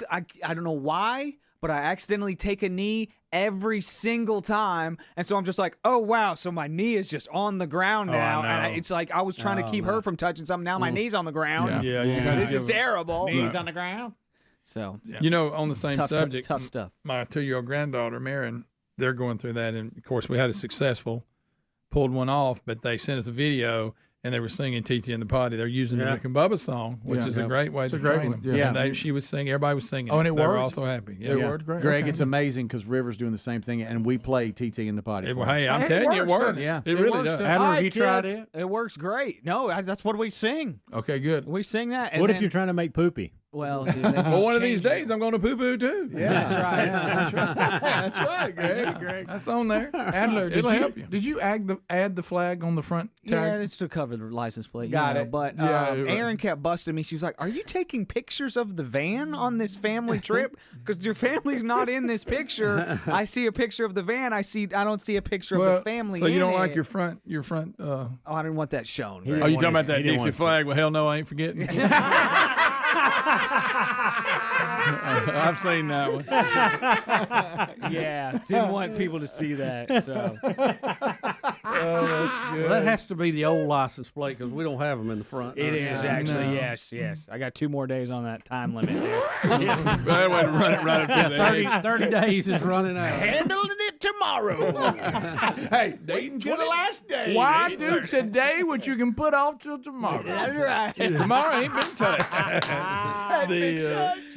S8: don't know why, but I accidentally take a knee every single time, and so I'm just like, oh wow, so my knee is just on the ground now, and it's like I was trying to keep her from touching something. Now my knee's on the ground. This is terrible.
S5: Knees on the ground.
S8: So
S3: on the same subject,
S8: tough stuff.
S3: My 2-year-old granddaughter, Marin, they're going through that, and of course we had a successful, pulled one off, but they sent us a video. And they were singing TT in the Potty. They're using the Rick and Bubba song, which is a great way to train them.
S1: Yeah.
S3: And she was singing. Everybody was singing.
S5: Oh, and it
S3: They
S5: worked?
S3: were also happy. Yeah,
S5: It worked great.
S1: Greg,
S5: Okay.
S1: it's amazing because River's doing the same thing, and we play TT in the potty.
S3: Hey, I'm telling you, it works.
S1: Yeah.
S3: It really does.
S11: Adler, have you tried it?
S8: It works great. No, that's what we sing.
S3: Okay, good.
S8: We sing that. And
S7: What if
S8: then-
S7: you're trying to make poopy?
S8: Well,
S3: Well, one of these days, I'm going to poo-poo too.
S1: Yeah,
S8: that's right.
S3: That's right, Greg. That's on there.
S5: Adler,
S3: It'll help you.
S5: Did you add the flag on the front tag?
S8: Yeah, it's to cover the license plate.
S1: Got
S8: you know,
S1: it.
S8: But
S3: Yeah,
S8: Aaron kept busting me. She was like, "Are you taking pictures of the van on this family trip? Because your family's not in this picture. I see a picture of the van. I don't see a picture of the family.
S3: So you don't
S8: in
S3: like
S8: it."
S3: your front.
S8: Oh, I didn't want that shown.
S3: Oh, you talking about that Dixie flag? Well, hell no, I ain't forgetting. I've seen that one.
S8: Yeah, didn't want people to see that. So
S11: Well, that has to be the old license plate because we don't have them in the front.
S8: it is actually.
S3: No.
S8: Yes. I got 2 more days on that time limit there.
S3: Bad way to run it right up to the
S11: 30 days is running out.
S8: Handling it
S16: tomorrow.
S5: Hey,
S16: wait until the last day.
S5: Why Duke's a day which you can put off till tomorrow?
S16: That's right.
S6: Tomorrow ain't been touched.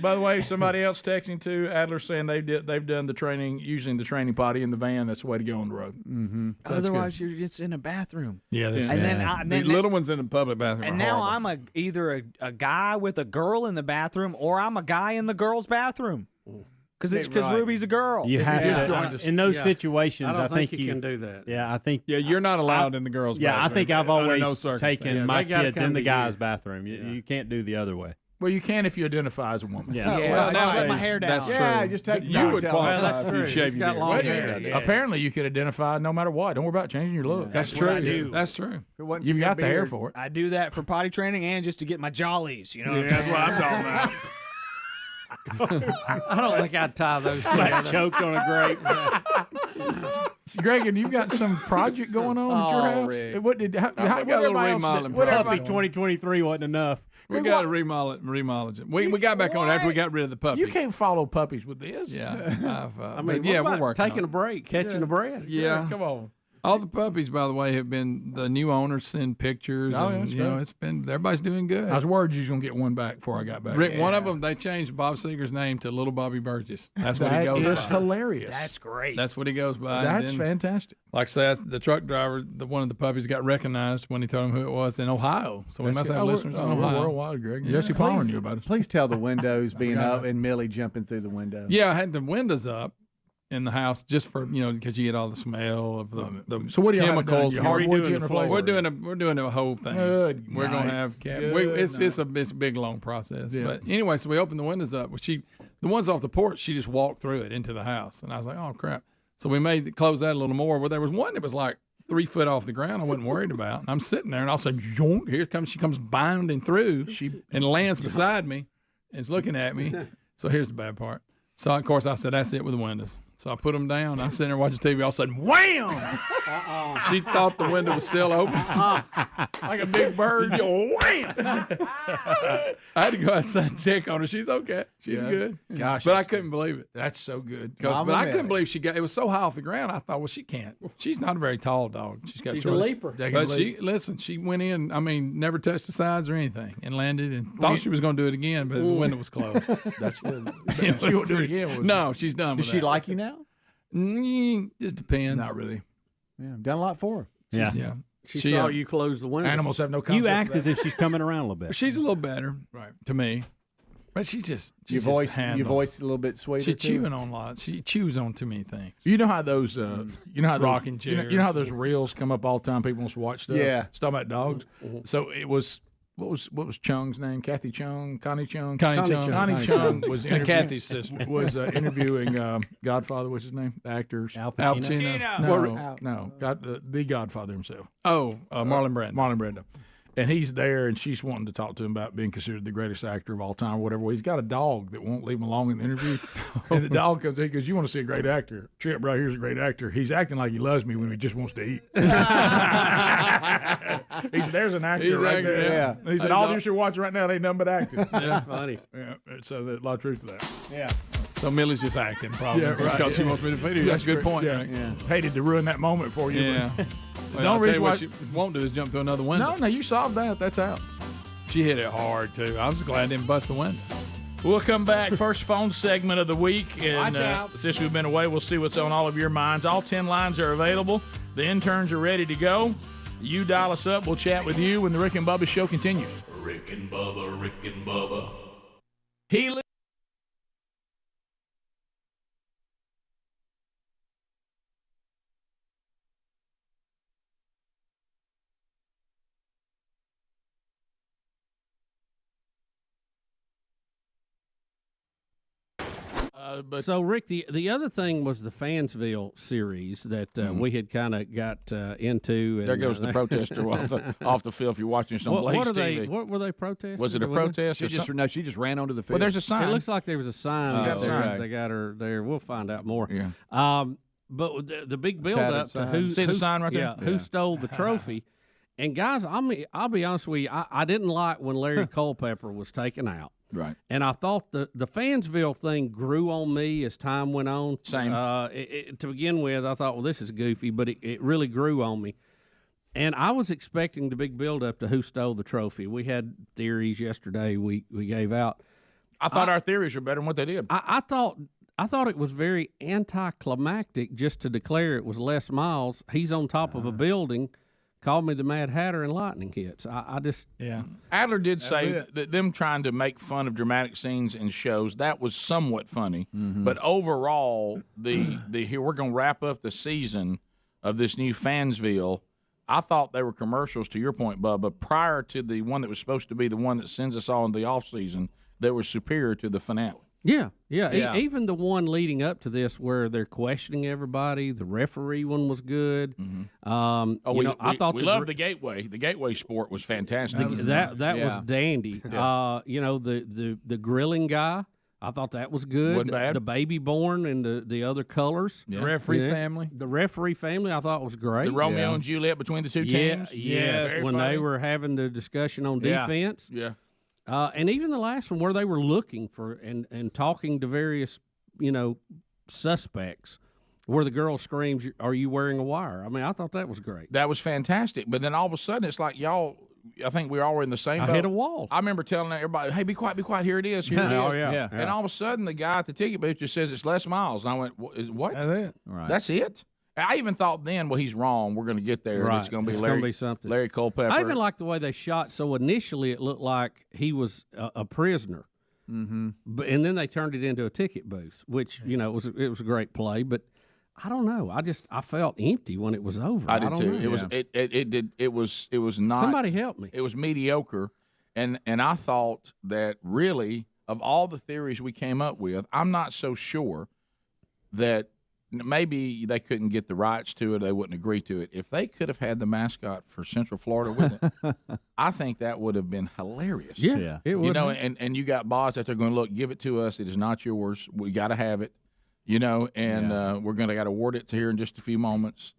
S5: By the way, somebody else texting too. Adler saying they've done the training using the training potty in the van. That's the way to go on the road.
S1: Mm-hmm.
S8: Otherwise, you're just in a bathroom.
S6: Yeah,
S8: and then
S6: the little ones in the public bathroom.
S8: And
S6: are
S8: now
S6: horrible.
S8: I'm either a guy with a girl in the bathroom, or I'm a guy in the girl's bathroom. Because Ruby's a girl.
S2: You have to, in those situations.
S11: I
S2: I
S11: don't
S2: think
S11: you can do that.
S2: Yeah, I think.
S6: Yeah, you're not allowed in the girls' bathroom.
S2: Yeah, I think I've
S6: under
S2: always
S6: no circumstance.
S2: taken my
S11: They gotta
S2: kids
S11: come
S2: in the
S11: to
S2: guys'
S11: you.
S2: bathroom. You can't do the other way.
S5: Well, you can if you identify as a woman.
S2: Yeah.
S8: Well, now let my hair down.
S6: That's true.
S1: Yeah, just take
S6: You would qualify
S11: that's
S6: if you
S11: true.
S6: shave
S11: He's
S6: your
S11: got
S6: beard.
S11: long
S6: Wait a
S11: hair.
S6: minute.
S11: Yeah.
S5: Apparently, you could identify no matter what. Don't worry about changing your look.
S6: That's
S8: what I
S6: true.
S8: do.
S6: That's true.
S5: You've got the hair for it.
S8: I do that for potty training and just to get my jollies. You know, what I'm
S6: That's
S8: saying?
S6: what I'm talking about.
S11: I don't think I'd tie those
S2: Like
S11: together.
S2: choked on a grape.
S5: Greg, and you've got some project going on at your house.
S1: Rick.
S5: What did? How,
S6: We got a little
S5: everybody else
S6: remodeling
S5: did- what
S6: project.
S2: Puppy
S5: everybody-
S2: 2023 wasn't enough.
S6: We got to remodel it. We got back on it after we got rid of the puppies.
S5: You can't follow puppies with this.
S6: Yeah.
S11: I mean,
S6: yeah,
S11: what
S6: we're
S11: about
S6: working
S11: taking
S6: on
S11: a break, catching the breath.
S6: Yeah.
S5: Come on.
S6: All the puppies, by the way, have been the new owners send pictures.
S5: Oh, yeah,
S6: and,
S5: that's
S6: you know,
S5: good.
S6: it's been everybody's doing good.
S5: I was worried you was gonna get one back before I got back.
S6: Rick, one of them, they changed Bob Seger's name to Little Bobby Burgess. That's what he
S5: That
S6: goes
S5: is
S6: by.
S5: hilarious.
S8: That's great.
S6: That's what he goes by.
S5: That's
S6: And then,
S5: fantastic.
S6: like I said, the truck driver, one of the puppies got recognized when he told him who it was in Ohio. So we
S5: That's
S6: must
S5: good.
S6: have
S5: We're-
S6: listeners in
S5: we're
S6: Ohio.
S5: worldwide, Greg. Jesse Palmer knew about it.
S1: Please tell the windows being up and Millie jumping through the window.
S6: Yeah, I had the windows up in the house just for because you get all the smell of the
S5: So what do you have done?
S6: chemicals.
S5: Your hardwood getting replaced?
S6: We're doing a whole thing.
S5: Good
S6: We're gonna
S5: night.
S6: have
S5: Good
S6: it's a big long process.
S5: Yeah.
S6: But anyway, so we opened the windows up. The ones off the porch, she just walked through it into the house, and I was like, oh crap. So we close that a little more. Well, there was one that was like 3 foot off the ground. I wasn't worried about. And I'm sitting there, and all of a sudden, zoom, she comes bounding through, and lands beside me, and is looking at me. So here's the bad part. So of course I said, that's it with the windows. So I put them down. I'm sitting there watching TV. All of a sudden, wham! She thought the window was still open.
S5: Like a big bird.
S6: Wham! I had to go outside and check on her. She's okay. She's good.
S5: Gosh,
S6: But I couldn't believe it.
S5: that's so good.
S6: But I couldn't believe it was so high off the ground. I thought, well, she can't. She's not a very tall dog. She's
S11: a
S6: choice.
S11: leaper.
S6: But she went in, never touched the sides or anything and landed and thought she was going to do it again, but the window was closed.
S5: That's good. She won't do it again.
S6: No, she's done with
S1: Does she
S6: that.
S1: like you now?
S6: Just depends.
S5: Not really.
S1: Yeah, done a lot for her.
S2: Yeah.
S6: Yeah.
S11: She saw you close the window.
S5: Animals have no concept.
S2: You act
S5: of
S2: as if she's coming around a little bit.
S6: She's a little better,
S5: Right.
S6: to me. But she just
S1: Your voice a little bit sweeter.
S6: She's
S1: too?
S6: chewing on lots. She chews on too many things.
S5: You know how those,
S6: Rocking
S5: you know how those reels come up all the time. People want to watch stuff.
S1: Yeah.
S5: It's talking about dogs. So it was. What was Chung's name? Kathy Chung, Connie Chung.
S6: Connie Chung.
S5: Connie Chung was
S6: And Kathy's sister.
S5: was interviewing Godfather. What's his name? The actors.
S2: Al
S6: Al
S2: Pacino.
S6: Pacino.
S5: No, the Godfather himself.
S6: Marlon Brando.
S5: Marlon Brando. And he's there, and she's wanting to talk to him about being considered the greatest actor of all time or whatever. Well, he's got a dog that won't leave him alone in the interview. And the dog comes in, he goes, you want to see a great actor? Chip right here's a great actor. He's acting like he loves me when he just wants to eat. He said, there's an actor right there.
S1: Yeah.
S5: He said, all this you're watching right now ain't nothing but acting.
S6: Yeah.
S11: Funny.
S5: Yeah, so there's a lot of truth to that.
S1: Yeah.
S6: So Millie's just acting, probably.
S5: Yeah, right.
S6: Because she wants me to feed her. That's a good point.
S5: Yeah.
S6: Right?
S1: Yeah.
S5: Hated to ruin that moment for you.
S6: Yeah.
S5: but-
S6: Well,
S5: Don't
S6: I'll tell
S5: reason
S6: you
S5: why.
S6: what she won't do is jump through another window.
S5: No, you solved that. That's out.
S6: She hit it hard, too. I was glad I didn't bust the window.
S5: We'll come back. First phone segment of the week. And
S8: Watch out.
S5: since we've been away, we'll see what's on all of your minds. All 10 lines are available. The interns are ready to go. You dial us up. We'll chat with you when the Rick and Bubba show continues.
S4: Rick and Bubba, Rick and Bubba.
S5: Healy.
S11: So, Rick, the other thing was the Fansville series that we had kind of got into. And,
S5: There goes the protester off the field if you're watching some
S11: what
S5: Blaze
S11: are
S5: TV.
S11: they? What were they protesting?
S5: Was it a protest?
S1: She just ran onto the field.
S5: Well, there's a sign.
S11: It looks like there was a sign.
S5: She's got a
S11: up there.
S5: sign.
S11: They got her there. We'll find out more.
S5: Yeah.
S11: But the big build up to who
S5: See the sign right there?
S11: Yeah, who stole the trophy. And guys, I'll be honest with you. I didn't like when Larry Culpepper was taken out.
S5: Right.
S11: And I thought the Fansville thing grew on me as time went on.
S5: Same.
S11: To begin with, I thought, well, this is goofy, but it really grew on me. And I was expecting the big build-up to who stole the trophy. We had theories yesterday we gave out.
S5: I thought our theories were better than what they did.
S11: I thought it was very anticlimactic just to declare it was Les Miles. He's on top of a building. Called me the Mad Hatter and lightning hits. I just
S5: Adler did say that them trying to make fun of dramatic scenes in shows, that was somewhat funny. But overall, the here we're going to wrap up the season of this new Fansville. I thought they were commercials, to your point, Bubba, prior to the one that was supposed to be the one that sends us all in the off season. That were superior to the finale.
S11: Yeah. Even the one leading up to this where they're questioning everybody, the referee one was good.
S5: I thought we loved the Gateway. The Gateway sport was fantastic.
S11: That was dandy.
S5: Yeah.
S11: The grilling guy, I thought that was good.
S5: Wasn't bad.
S11: The baby born and the other colors.
S6: The referee family.
S11: The referee family, I thought was great.
S5: The Romeo and Juliet between the two teams.
S11: Yes, when they were having the discussion on defense.
S5: Yeah.
S11: And even the last one where they were looking for and talking to various, suspects, where the girl screams, "Are you wearing a wire?" I mean, I thought that was great.
S5: That was fantastic. But then all of a sudden, it's like y'all. I think we all were in the same boat.
S11: I hit a wall.
S5: I remember telling everybody, "Hey, be quiet, here it is, here it is."
S11: Oh, yeah.
S5: And all of a sudden, the guy at the ticket booth just says it's Les Miles, and I went, "What?
S6: That's it.
S1: Right.
S5: That's it." I even thought then, well, he's wrong. We're going to get there.
S11: Right.
S5: It's going to be
S11: gonna be something.
S5: Larry Culpepper.
S11: I even liked the way they shot. So initially, it looked like he was a prisoner, but and then they turned it into a ticket booth, which it was a great play. But I don't know. I felt empty when it was over.
S5: I did too.
S11: Know.
S5: It was not.
S11: Somebody help me.
S5: It was mediocre, and I thought that really of all the theories we came up with, I'm not so sure that. Maybe they couldn't get the rights to it. They wouldn't agree to it. If they could have had the mascot for Central Florida with it, I think that would have been hilarious.
S11: Yeah. It would.
S5: And you got boss that they're going to look, give it to us. It is not yours. We got to have it. We're going to got to award it to here in just a few moments.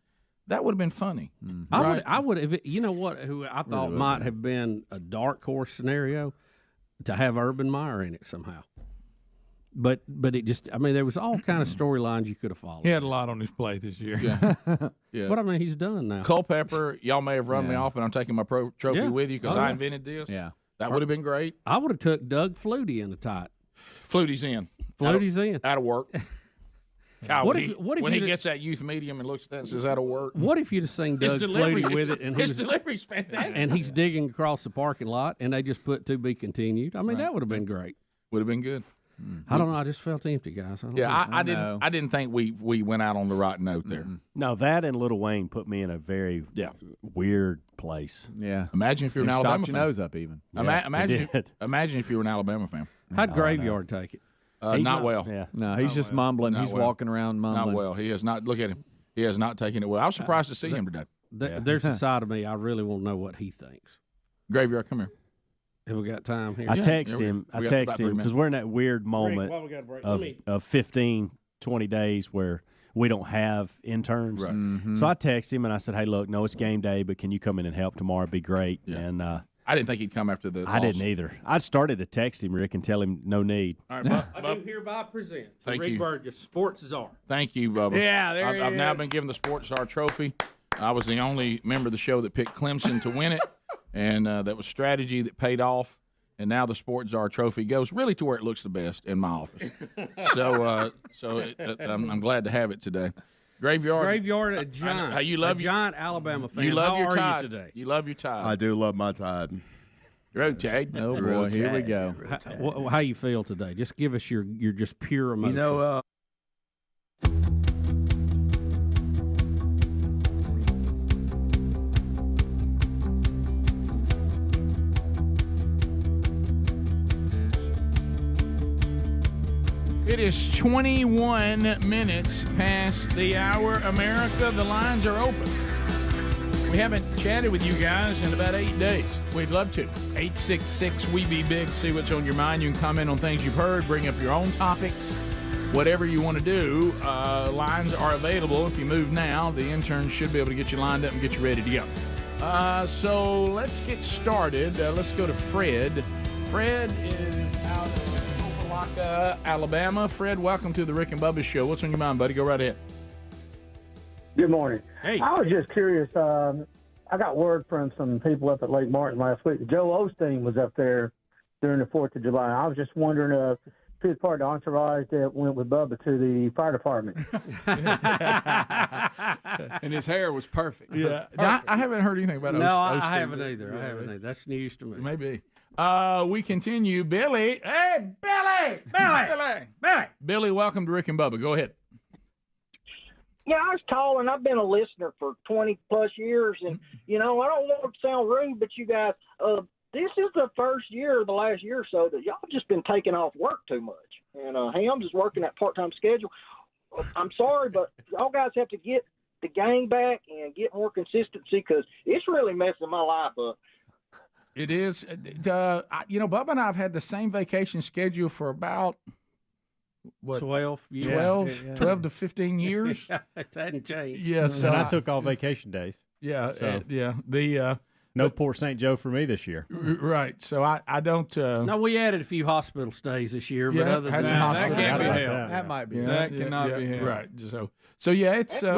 S5: That would have been funny.
S11: I would have. You know what? Who I thought might have been a dark horse scenario to have Urban Meyer in it somehow. But it just, there was all kind of storylines you could have followed.
S6: He had a lot on his plate this year.
S5: Yeah.
S11: But he's done now.
S5: Culpepper, y'all may have run me off, but I'm taking my trophy with you because I invented this.
S1: Yeah.
S5: That would have been great.
S11: I would have took Doug Flutie in the tight.
S5: Flutie's in. Out of work. God, when he gets that youth medium and looks at that and says, "That'll work."
S11: What if you'd have seen Doug Flutie with it and
S5: his delivery's fantastic,
S11: and he's digging across the parking lot and they just put "to be continued"? That would have been great.
S5: Would have been good.
S11: I don't know. I just felt empty, guys.
S5: I didn't think we went out on the right note there.
S7: No, that and Lil Wayne put me in a very weird place.
S1: Yeah.
S5: Imagine if you're an Alabama fan.
S1: Your nose up even.
S5: Imagine if you were an Alabama fan.
S11: How'd Graveyard take it?
S5: Not well.
S7: Yeah.
S1: No, he's just mumbling. He's walking around mumbling.
S5: Not well. He has not. Look at him. He has not taken it well. I was surprised to see him today.
S11: There's a side of me I really want to know what he thinks.
S5: Graveyard, come here.
S11: Have we got time here?
S7: I text him because we're in that weird moment of 15, 20 days where we don't have interns.
S5: Right.
S1: Mm-hmm.
S7: So I text him and I said, "Hey, look, no, it's game day, but can you come in and help tomorrow? It'd be great."
S5: Yeah.
S7: And
S5: I didn't think he'd come after the
S7: I didn't either. I started to text him, Rick, and tell him no need.
S5: All right,
S11: I do hereby present to
S5: Thank
S11: Rick
S5: you.
S11: Burgess, Sports Czar.
S5: Thank you, Bubba.
S1: Yeah, there he
S5: I've now
S1: is.
S5: been given the Sports Czar trophy. I was the only member of the show that picked Clemson to win it, and that was strategy that paid off. And now the Sports Czar trophy goes really to where it looks the best in my office. I'm glad to have it today. Graveyard,
S11: a giant.
S5: You love
S11: a giant Alabama fan.
S5: You love
S11: How
S5: your
S11: are
S5: Tide
S11: you today?
S5: You love your Tide.
S18: I do love my Tide.
S5: Road Tide.
S1: Oh boy, here we go.
S11: How you feel today? Just give us your just pure emotion.
S5: It is 21 minutes past the hour. America, the lines are open. We haven't chatted with you guys in about 8 days. We'd love to. 866-WE-BE-BIG. See what's on your mind. You can comment on things you've heard. Bring up your own topics. Whatever you want to do. Lines are available. If you move now, the interns should be able to get you lined up and get you ready to go. So let's get started. Let's go to Fred. Fred is out Mishawaka, Alabama. Fred, welcome to the Rick and Bubba Show. What's on your mind, buddy? Go right ahead.
S18: Good morning.
S5: Hey.
S18: I was just curious. I got word from some people up at Lake Martin last week. Joe Osteen was up there during the 4th of July. I was just wondering if he was part of the entourage that went with Bubba to the fire department.
S6: And his hair was perfect.
S5: Yeah. Now, I haven't heard anything about
S11: No,
S5: Osteen.
S11: I haven't either. I haven't either. That's news to me.
S5: Maybe. We continue. Billy. Hey, Billy! Billy, welcome to Rick and Bubba. Go ahead.
S19: Yeah, I was calling. I've been a listener for 20 plus years, and I don't want to sound rude, but you guys, this is the first year, or the last year or so, that y'all just been taking off work too much, and Ham's is working that part-time schedule. I'm sorry, but y'all guys have to get the gang back and get more consistency because it's really messing my life up.
S5: It is. Bubba and I have had the same vacation schedule for about. What,
S11: 12 years.
S5: 12 to 15 years.
S11: It hadn't changed.
S5: Yes,
S7: and I took all vacation days.
S5: Yeah,
S7: so.
S5: No
S7: poor St. Joe for me this year.
S5: Right. So I don't.
S11: No, we added a few hospital stays this year, but other than
S6: that can't be helped.
S18: That might be.
S6: That cannot be helped.
S5: Right. So yeah, it's
S19: that's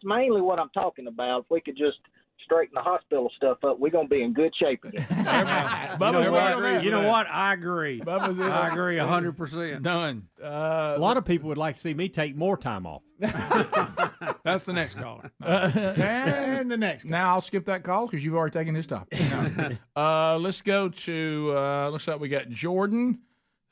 S19: mainly what I'm talking about. If we could just straighten the hospital stuff up, we're going to be in good shape again.
S11: You know what? I agree. I agree 100%.
S6: Done.
S7: A lot of people would like to see me take more time off.
S6: That's the next caller.
S5: And the next. Now I'll skip that call because you've already taken his topic. Let's go to. Looks like we got Jordan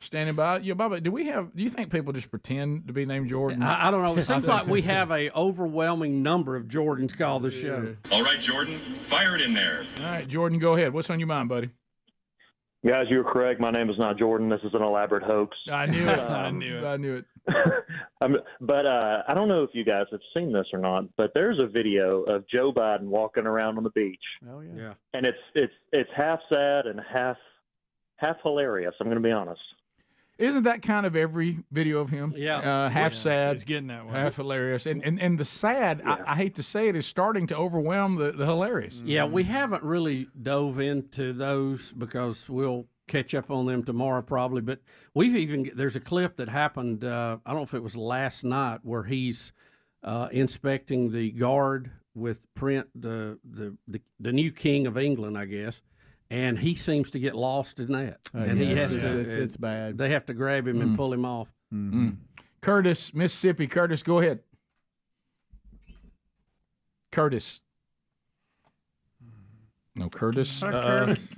S5: standing by. Yeah, Bubba, do you think people just pretend to be named Jordan?
S11: I don't know. It seems like we have a overwhelming number of Jordans call the show.
S21: All right, Jordan, fire it in there.
S5: All right, Jordan, go ahead. What's on your mind, buddy?
S24: Guys, you're correct. My name is not Jordan. This is an elaborate hoax.
S5: I knew it. I knew it.
S24: But I don't know if you guys have seen this or not, but there's a video of Joe Biden walking around on the beach.
S5: Oh, yeah.
S24: And it's half sad and half hilarious, I'm going to be honest.
S5: Isn't that kind of every video of him?
S11: Yeah.
S5: Half sad,
S6: it's getting that way.
S5: half hilarious, and the sad, I hate to say it, is starting to overwhelm the hilarious.
S11: Yeah, we haven't really dove into those because we'll catch up on them tomorrow probably. But there's a clip that happened. I don't know if it was last night where he's inspecting the guard with Print, the new king of England, I guess. And he seems to get lost in that. And he has to.
S18: It's bad.
S11: They have to grab him and pull him off.
S5: Mm-hmm. Curtis, Mississippi. Curtis, go ahead. Curtis. No, Curtis.
S11: Curtis.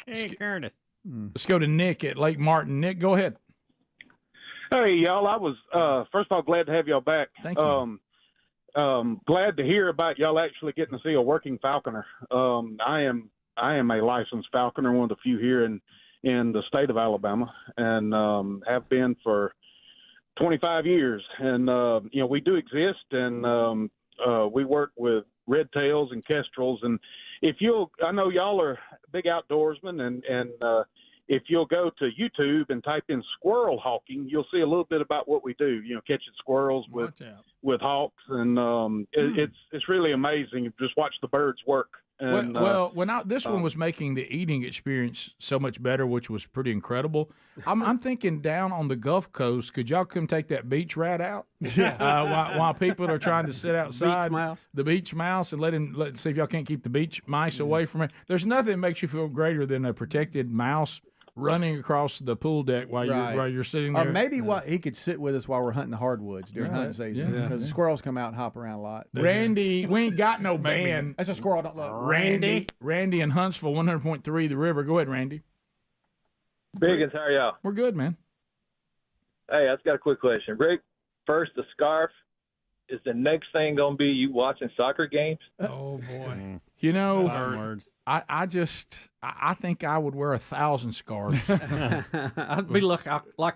S7: Hey, Curtis.
S5: Let's go to Nick at Lake Martin. Nick, go ahead.
S25: Hey, y'all. I was, first of all, glad to have y'all back.
S5: Thank you.
S25: Glad to hear about y'all actually getting to see a working falconer. I am a licensed falconer, one of the few here in the state of Alabama, and have been for 25 years. And we do exist, and we work with red tails and kestrels. And I know y'all are big outdoorsmen, and if you'll go to YouTube and type in squirrel hawking, you'll see a little bit about what we do. Catching squirrels with hawks, and it's really amazing. Just watch the birds work. And,
S5: this one was making the eating experience so much better, which was pretty incredible. I'm thinking down on the Gulf Coast, could y'all come take that beach rat out? While people are trying to sit outside the beach mouse and let see if y'all can't keep the beach mice away from it. There's nothing that makes you feel greater than a protected mouse running across the pool deck while you're sitting there.
S18: Or maybe he could sit with us while we're hunting the hardwoods during hunting season because the squirrels come out and hop around a lot.
S5: Randy, we ain't got no band.
S18: That's a squirrel. Don't look.
S5: Randy in Huntsville, 100.3 The River. Go ahead, Randy.
S26: Biggins, how are y'all?
S5: We're good, man.
S26: Hey, I've got a quick question. Rick, first, the scarf. Is the next thing going to be you watching soccer games?
S5: Oh, boy. I think I would wear 1,000 scarves.
S11: I'd be like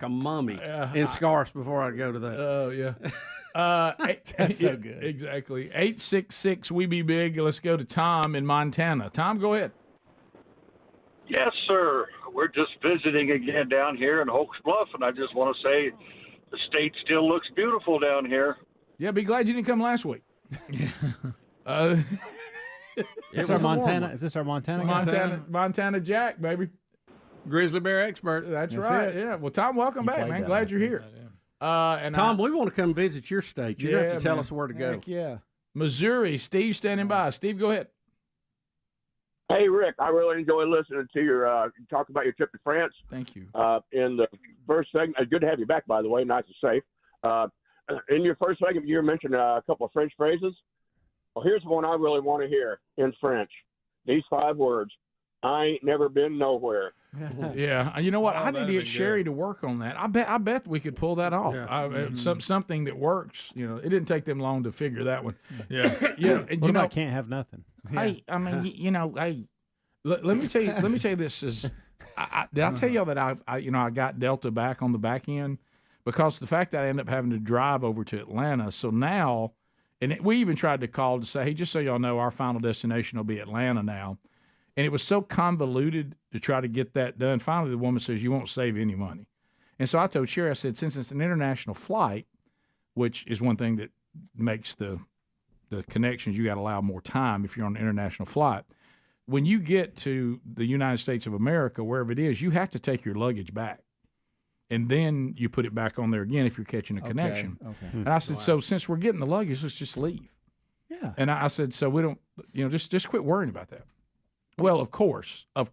S11: a mummy in scarves before I go to that.
S5: Oh, yeah.
S18: That's so good.
S5: Exactly. 866 We Be Big. Let's go to Tom in Montana. Tom, go ahead.
S27: Yes, sir. We're just visiting again down here in Oaks Bluff, and I just want to say the state still looks beautiful down here.
S5: Yeah, be glad you didn't come last week.
S7: Is this our Montana? Is this our Montana?
S5: Montana Jack, baby.
S6: Grizzly bear expert.
S5: That's right.
S6: it.
S5: Yeah. Well, Tom, welcome back, man. Glad you're here. And
S11: Tom, we want to come visit your state. You're going to have to tell us where to go.
S5: Heck yeah. Missouri, Steve standing by. Steve, go ahead.
S9: Hey, Rick, I really enjoy listening to your talk about your trip to France.
S5: Thank you.
S9: In the first segment, good to have you back, by the way. Nice and safe. In your first segment, you mentioned a couple of French phrases. Well, here's one I really want to hear in French. These 5 words. I ain't never been nowhere.
S5: Yeah, you know what? I need to get Sherry to work on that. I bet we could pull that off. Something that works. You know, it didn't take them long to figure that one.
S6: Yeah.
S7: What about can't have nothing?
S5: Hey, I mean, let me tell you. Let me tell you this is. Did I tell y'all that I got Delta back on the back end because the fact that I ended up having to drive over to Atlanta. So now, and we even tried to call to say, hey, just so y'all know, our final destination will be Atlanta now. And it was so convoluted to try to get that done. Finally, the woman says, you won't save any money. And so I told Sherry, I said, since it's an international flight, which is one thing that makes the connections, you got to allow more time if you're on an international flight. When you get to the United States of America, wherever it is, you have to take your luggage back. And then you put it back on there again if you're catching a connection. Okay. And I said, so since we're getting the luggage, let's just leave.
S6: Yeah.
S5: And I said, so we don't, just quit worrying about that. Well, of course, we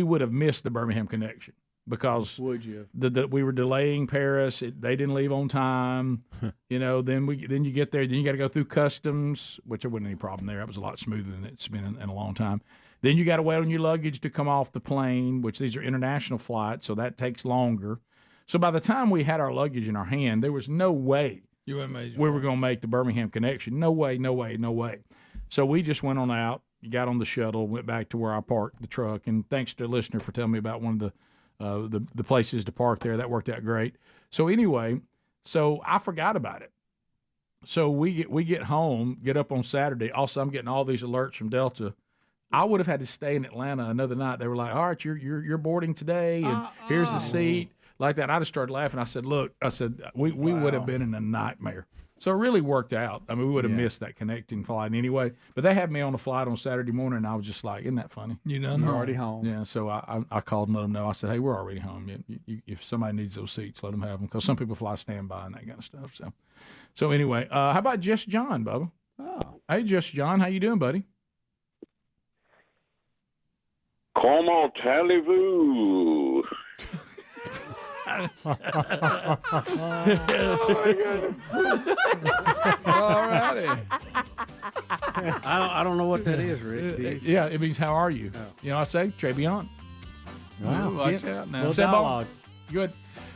S5: would have missed the Birmingham connection because
S6: would you?
S5: We were delaying Paris. They didn't leave on time. Then you get there. Then you got to go through customs, which there wasn't any problem there. That was a lot smoother than it's been in a long time. Then you got to wait on your luggage to come off the plane, which these are international flights, so that takes longer. So by the time we had our luggage in our hand, there was no way we were going to make the Birmingham connection. No way. So we just went on out, got on the shuttle, went back to where I parked the truck, and thanks to a listener for telling me about one of the places to park there. That worked out great. So anyway, I forgot about it. So we get home, get up on Saturday. Also, I'm getting all these alerts from Delta. I would have had to stay in Atlanta another night. They were like, all right, you're boarding today, and here's the seat. Like that, I just started laughing. I said, look, we would have been in a nightmare. So it really worked out. I mean, we would have missed that connecting flight anyway. But they had me on a flight on Saturday morning, and I was just like, isn't that funny?
S6: You're already home.
S5: Yeah, so I called and let them know. I said, hey, we're already home. If somebody needs those seats, let them have them. Because some people fly standby and that kind of stuff. So anyway, how about Just John, Bubba? Oh. Hey, Just John, how you doing, buddy?
S12: Comment allez-vous?
S6: Oh my goodness. All righty.
S11: I don't know what that is, Rick.
S5: Yeah, it means how are you? I say très bien.
S6: Wow, watch out now.
S5: Dialogue. Good.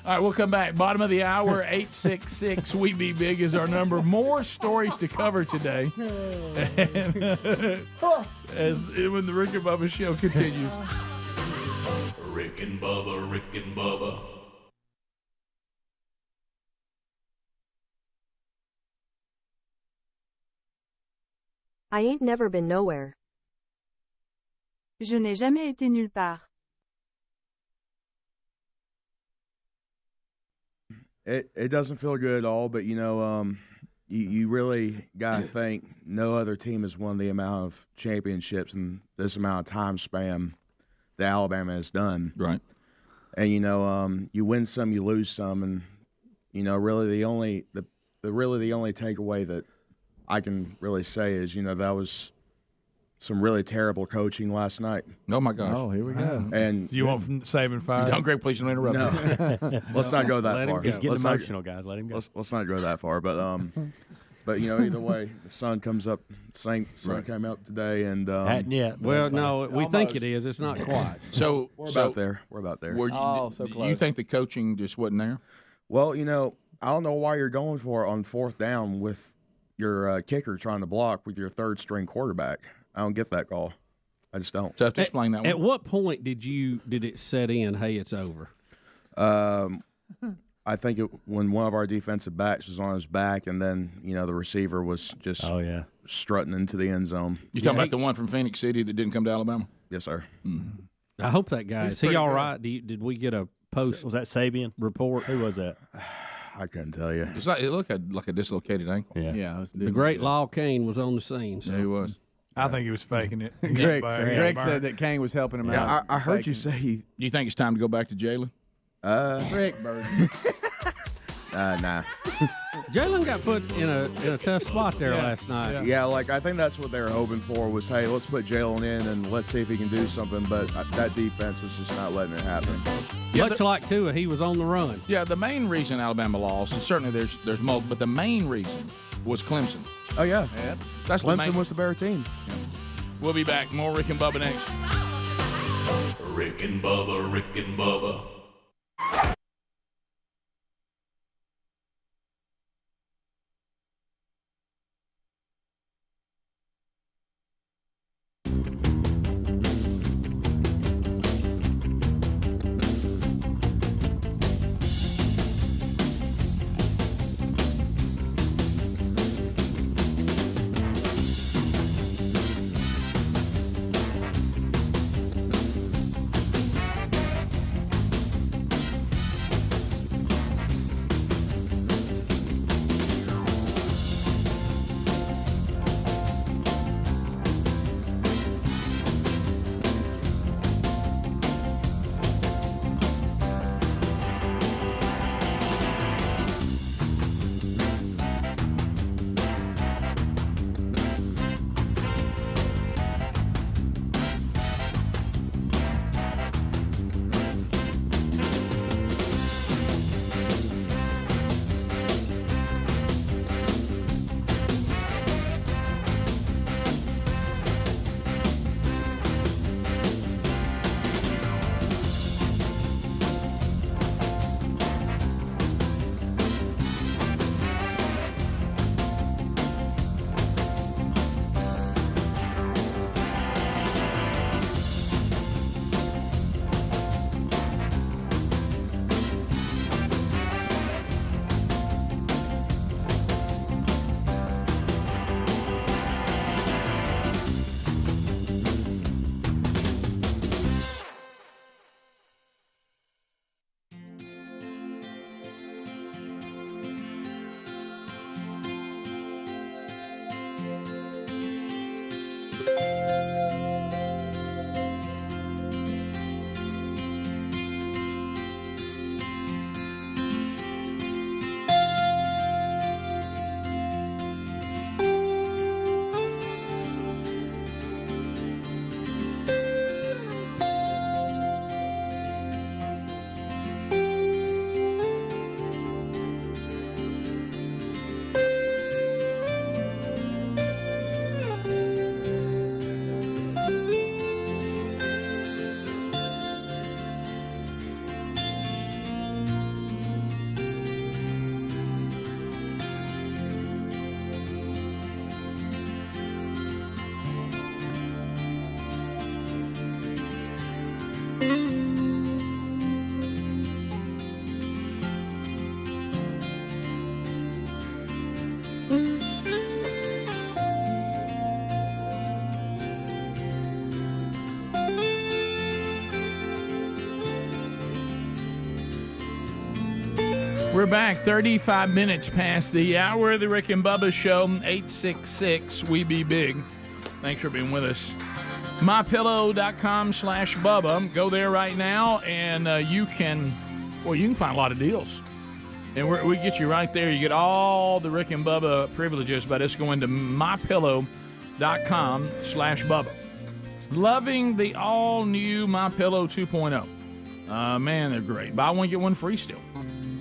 S5: All right, we'll come back. Bottom of the hour, 866 We Be Big is our number. More stories to cover today. As when the Rick and Bubba show continues.
S4: Rick and Bubba, Rick and Bubba.
S13: I ain't never been nowhere.
S14: Je n'ai jamais été nulle part.
S17: It doesn't feel good at all, but you really got to think no other team has won the amount of championships in this amount of time span that Alabama has done.
S5: Right.
S17: And you win some, you lose some, and really the only takeaway that I can really say is that was some really terrible coaching last night.
S5: Oh my gosh!
S6: Oh, here we go.
S17: And
S6: so you want from Saving Fire?
S5: Don't, Greg, please don't interrupt.
S17: No, let's not go that far.
S7: He's getting emotional, guys. Let him go.
S17: Let's not go that far. But either way, the sun comes up. Sun came out today, and
S11: yeah. Well, no, we think it is. It's not quite.
S17: So we're about there. We're about there.
S5: So close. You think the coaching just wasn't there?
S17: Well, I don't know why you're going for it on 4th down with your kicker trying to block with your 3rd string quarterback. I don't get that call. I just don't.
S5: So I have to explain that one.
S11: At what point did it set in, hey, it's over?
S17: I think when one of our defensive backs was on his back, and then the receiver was just strutting into the end zone.
S5: You talking about the one from Phoenix City that didn't come to Alabama?
S17: Yes, sir.
S11: Mm-hmm. I hope that guy is he all right? Did we get a post?
S7: Was that Sabian
S11: report?
S7: Who was that?
S17: I couldn't tell you.
S5: It looked like a dislocated ankle.
S17: Yeah.
S11: The great Law Kane was on the scene. So.
S5: Yeah, he was.
S6: I think he was faking it.
S1: Greg said that Kane was helping him out.
S17: Yeah, I heard you say he.
S5: You think it's time to go back to Jalen?
S1: Rick Burgess.
S17: Nah.
S11: Jalen got put in a tough spot there last night.
S17: Yeah, like I think that's what they were hoping for was, hey, let's put Jalen in and let's see if he can do something. But that defense was just not letting it happen.
S11: Much like Tua, he was on the run.
S5: Yeah, the main reason Alabama lost, and certainly there's multiple, but the main reason was Clemson.
S17: Oh yeah,
S5: That's
S17: Clemson was the better team.
S5: Yeah. We'll be back. More Rick and Bubba next.
S4: Rick and Bubba, Rick and Bubba.
S5: We're back 35 minutes past the hour of the Rick and Bubba Show, 866 We Be Big. Thanks for being with us. MyPillow.com/Bubba. Go there right now, and you can find a lot of deals. And we get you right there. You get all the Rick and Bubba privileges by just going to MyPillow.com/Bubba. Loving the all-new MyPillow 2.0. Man, they're great. Buy one, get one free still.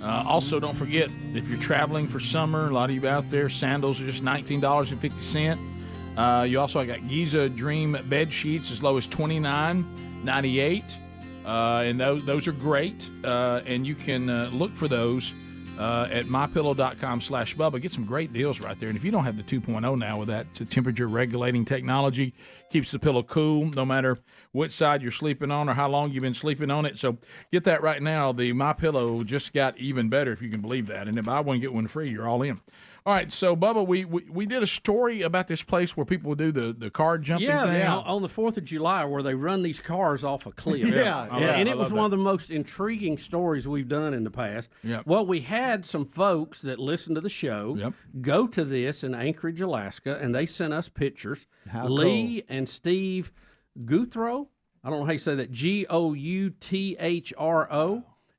S5: Also, don't forget, if you're traveling for summer, a lot of you out there, sandals are just $19.50. You also got Giza Dream bed sheets as low as $29.98. And those are great. And you can look for those at mypillow.com/Bubba. Get some great deals right there. And if you don't have the 2.0 now with that temperature regulating technology, keeps the pillow cool no matter what side you're sleeping on or how long you've been sleeping on it. So get that right now. The MyPillow just got even better, if you can believe that. And if buy one, get one free, you're all in. All right, so Bubba, we did a story about this place where people do the car jumping thing.
S11: Yeah, on the 4th of July where they run these cars off a cliff. And it was one of the most intriguing stories we've done in the past.
S5: Yep.
S11: Well, we had some folks that listened to the show go to this in Anchorage, Alaska, and they sent us pictures.
S1: How
S11: Lee and Steve Guthro, I don't know how you say that, Gouthro.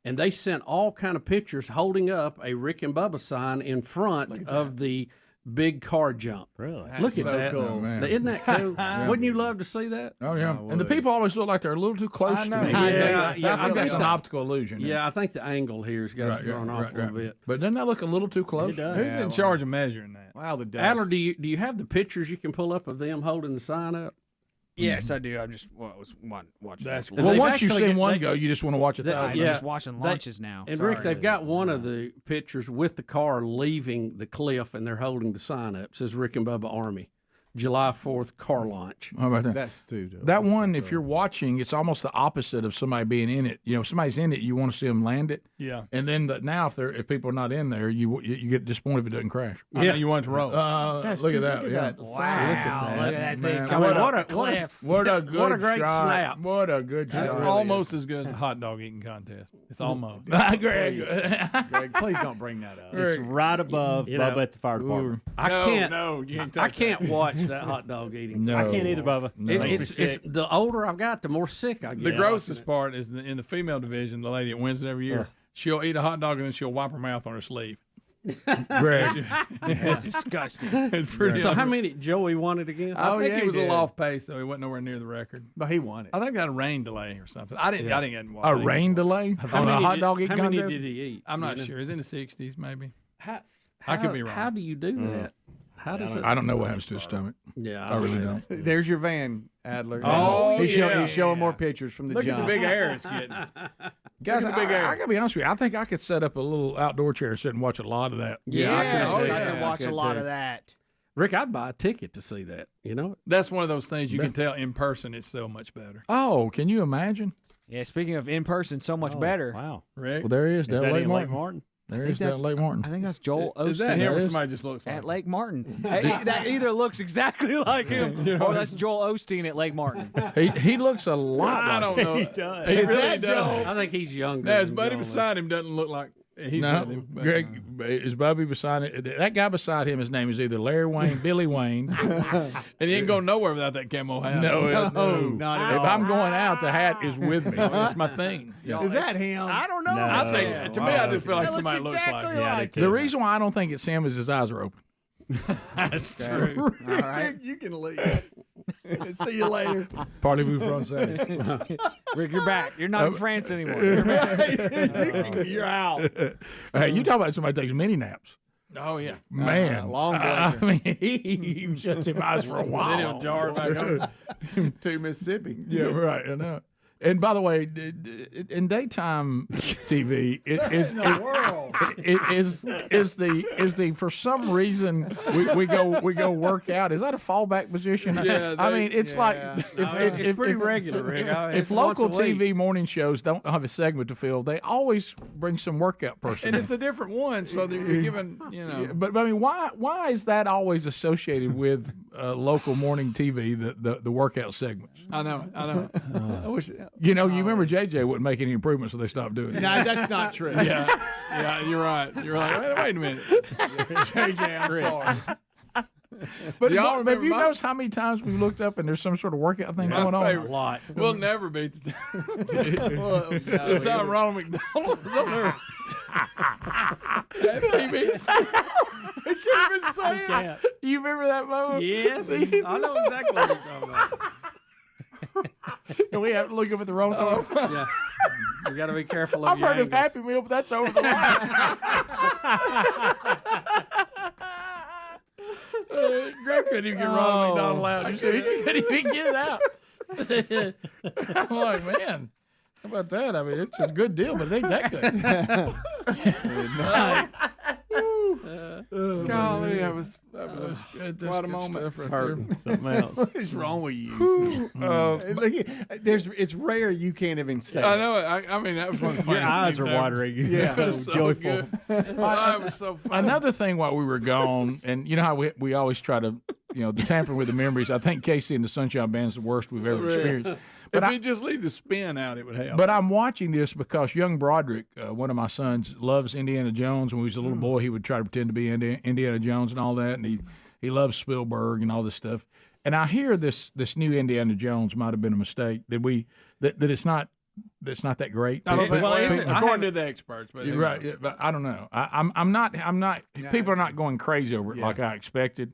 S11: And they sent all kind of pictures holding up a Rick and Bubba sign in front of the big car jump.
S7: Really?
S11: Look at
S1: so
S11: that.
S1: cool, man.
S11: Isn't that cool? Wouldn't you love to see that?
S5: Oh, yeah. And the people always look like they're a little too close to me. I think that's an optical illusion.
S11: Yeah, I think the angle here's got us thrown off a little bit.
S5: But doesn't that look a little too close?
S6: Who's in charge of measuring that?
S1: Wow, the dust.
S11: Adler, do you have the pictures you can pull up of them holding the sign up?
S8: Yes, I do. I just was watching this.
S5: Well, once you've seen one go, you just want to watch it.
S8: I'm just watching launches now.
S11: And Rick, they've got one of the pictures with the car leaving the cliff, and they're holding the sign up. It says Rick and Bubba Army, July 4th car launch.
S5: How about that?
S1: That's too dope.
S5: That one, if you're watching, it's almost the opposite of somebody being in it. You know, if somebody's in it, you want to see them land it.
S6: Yeah.
S5: And then now, if people are not in there, you get disappointed if it doesn't crash.
S6: Yeah, you want it to roll.
S5: Look at that. Yeah.
S8: Wow. Look at that thing.
S5: What a good
S11: what a great
S5: shot.
S11: snap.
S5: What a good
S6: That's
S5: shot.
S6: almost as good as a hot dog eating contest. It's almost.
S5: Greg.
S1: Greg, please don't bring that up.
S7: It's right above Bubba at the fire department.
S11: I can't watch that hot dog eating.
S5: No.
S7: I can't either, Bubba.
S11: It's the older I've got, the more sick I get.
S6: The grossest part is in the female division, the lady that wins it every year. She'll eat a hot dog and then she'll wipe her mouth on her sleeve.
S5: Greg.
S8: It's disgusting.
S6: It's pretty
S11: So how many Joey won it again?
S6: I think he was a little off pace, though. He wasn't nowhere near the record.
S1: But he won it.
S6: I think they had a rain delay or something. I didn't get watch
S5: A rain delay on a hot dog eating
S11: How many
S5: contest?
S11: did he eat?
S6: I'm not sure. He's in the 60s, maybe.
S11: I
S6: could be wrong.
S11: How do you do that? How does it?
S5: I don't know what happens to his stomach.
S11: Yeah,
S5: I really don't.
S1: There's your van, Adler.
S6: Oh,
S1: he's showing more pictures from the
S6: Look
S1: jump.
S6: at the big air it's getting.
S5: Guys, I gotta be honest with you. I think I could set up a little outdoor chair and sit and watch a lot of that.
S8: I could watch a lot of that.
S11: Rick, I'd buy a ticket to see that. You know,
S6: That's one of those things you can tell in person. It's so much better.
S5: Oh, can you imagine?
S8: Yeah, speaking of in person, so much better.
S7: Wow.
S6: Rick?
S5: Well, there he is.
S7: Is
S5: Down
S7: that
S5: Lake
S7: in Lake
S5: Martin.
S7: Martin?
S5: There he is down Lake Martin.
S8: I think that's Joel Osteen.
S6: Is that him or somebody just looks like
S8: at Lake Martin? That either looks exactly like him or that's Joel Osteen at Lake Martin.
S5: He looks a lot like
S6: I don't know.
S7: He does.
S6: He
S1: Is
S6: really
S1: that
S6: does.
S1: Joel?
S11: I think he's younger.
S6: Now, his
S11: than
S6: buddy
S11: Joel.
S6: beside him doesn't look like he's
S5: no,
S6: with him. But,
S5: Greg, is Bubby beside it? That guy beside him, his name is either Larry Wayne, Billy Wayne.
S6: and he ain't going nowhere without that camo hat.
S5: No,
S1: not at
S5: if
S1: all.
S5: I'm going out, the hat is with me.
S6: That's my thing.
S1: Is that him?
S8: I don't know.
S7: No.
S6: I think, to me, I just feel like somebody looks like him.
S7: Yeah, I do too.
S5: The reason why I don't think it's him is his eyes are open.
S6: That's true.
S8: All right.
S1: You can leave. See you later.
S5: Parlez-vous français?
S8: Rick, you're back. You're not in France anymore.
S6: You're out.
S5: Hey, you talk about somebody takes mini naps.
S6: Oh, yeah.
S5: Man,
S1: long
S5: I mean, he shuts his eyes for a while.
S6: Then he'll jar it back up.
S1: To Mississippi.
S5: Yeah, right. I know. And by the way, in daytime TV, it is the for some reason we go work out. Is that a fallback position?
S6: Yeah,
S5: I mean, it's like
S11: it's pretty regular, Rick.
S5: If local TV morning shows don't have a segment to fill, they always bring some workout person.
S6: And it's a different one, so that you're given, you know.
S5: But I mean, why is that always associated with local morning TV? The workout segments.
S6: I know. I wish.
S5: You remember JJ wouldn't make any improvements, so they stopped doing it.
S1: No, that's not true.
S6: Yeah, you're right. You're like, wait a minute.
S1: JJ, I'm sorry.
S5: But
S6: y'all
S5: have
S6: remember
S5: you noticed how many times we've looked up and there's some sort of workout thing going on?
S6: favorite.
S11: A lot.
S6: We'll never beat the That's how Ronald McDonald was up there. He can't even say it.
S11: Can't.
S5: You remember that moment?
S11: Yes, I know exactly what you're talking about.
S5: And we have to look up at the wrong time.
S11: Yeah, you got to be careful of
S5: I've
S11: your
S5: heard of
S11: angles.
S5: Happy Meal, but that's over the line. Greg couldn't even get Ronald McDonald out. You said he couldn't even get it out. I'm like, man, how about that? I mean, it's a good deal, but it ain't that good.
S6: Golly, that was What a moment.
S7: Something else.
S3: What is wrong with you? It's rare you can't even say.
S6: I know. I mean, that was one of the funniest
S7: Your eyes
S6: things
S7: are
S6: ever.
S7: watering.
S3: Yeah.
S7: So
S6: So
S7: joyful.
S6: good. That was so funny.
S5: Another thing while we were gone, and you know how we always try to, the tamper with the memories. I think Casey and the Sunshine Band's the worst we've ever experienced.
S6: If you just leave the spin out, it would help.
S5: But I'm watching this because young Broderick, one of my sons, loves Indiana Jones. When he was a little boy, he would try to pretend to be Indiana Jones and all that, and he loves Spielberg and all this stuff. And I hear this new Indiana Jones might have been a mistake. That it's not that great.
S6: I don't think,
S5: People-
S6: according to the experts, but
S5: You're right, yeah, but I don't know. I'm not. People are not going crazy over it like I expected.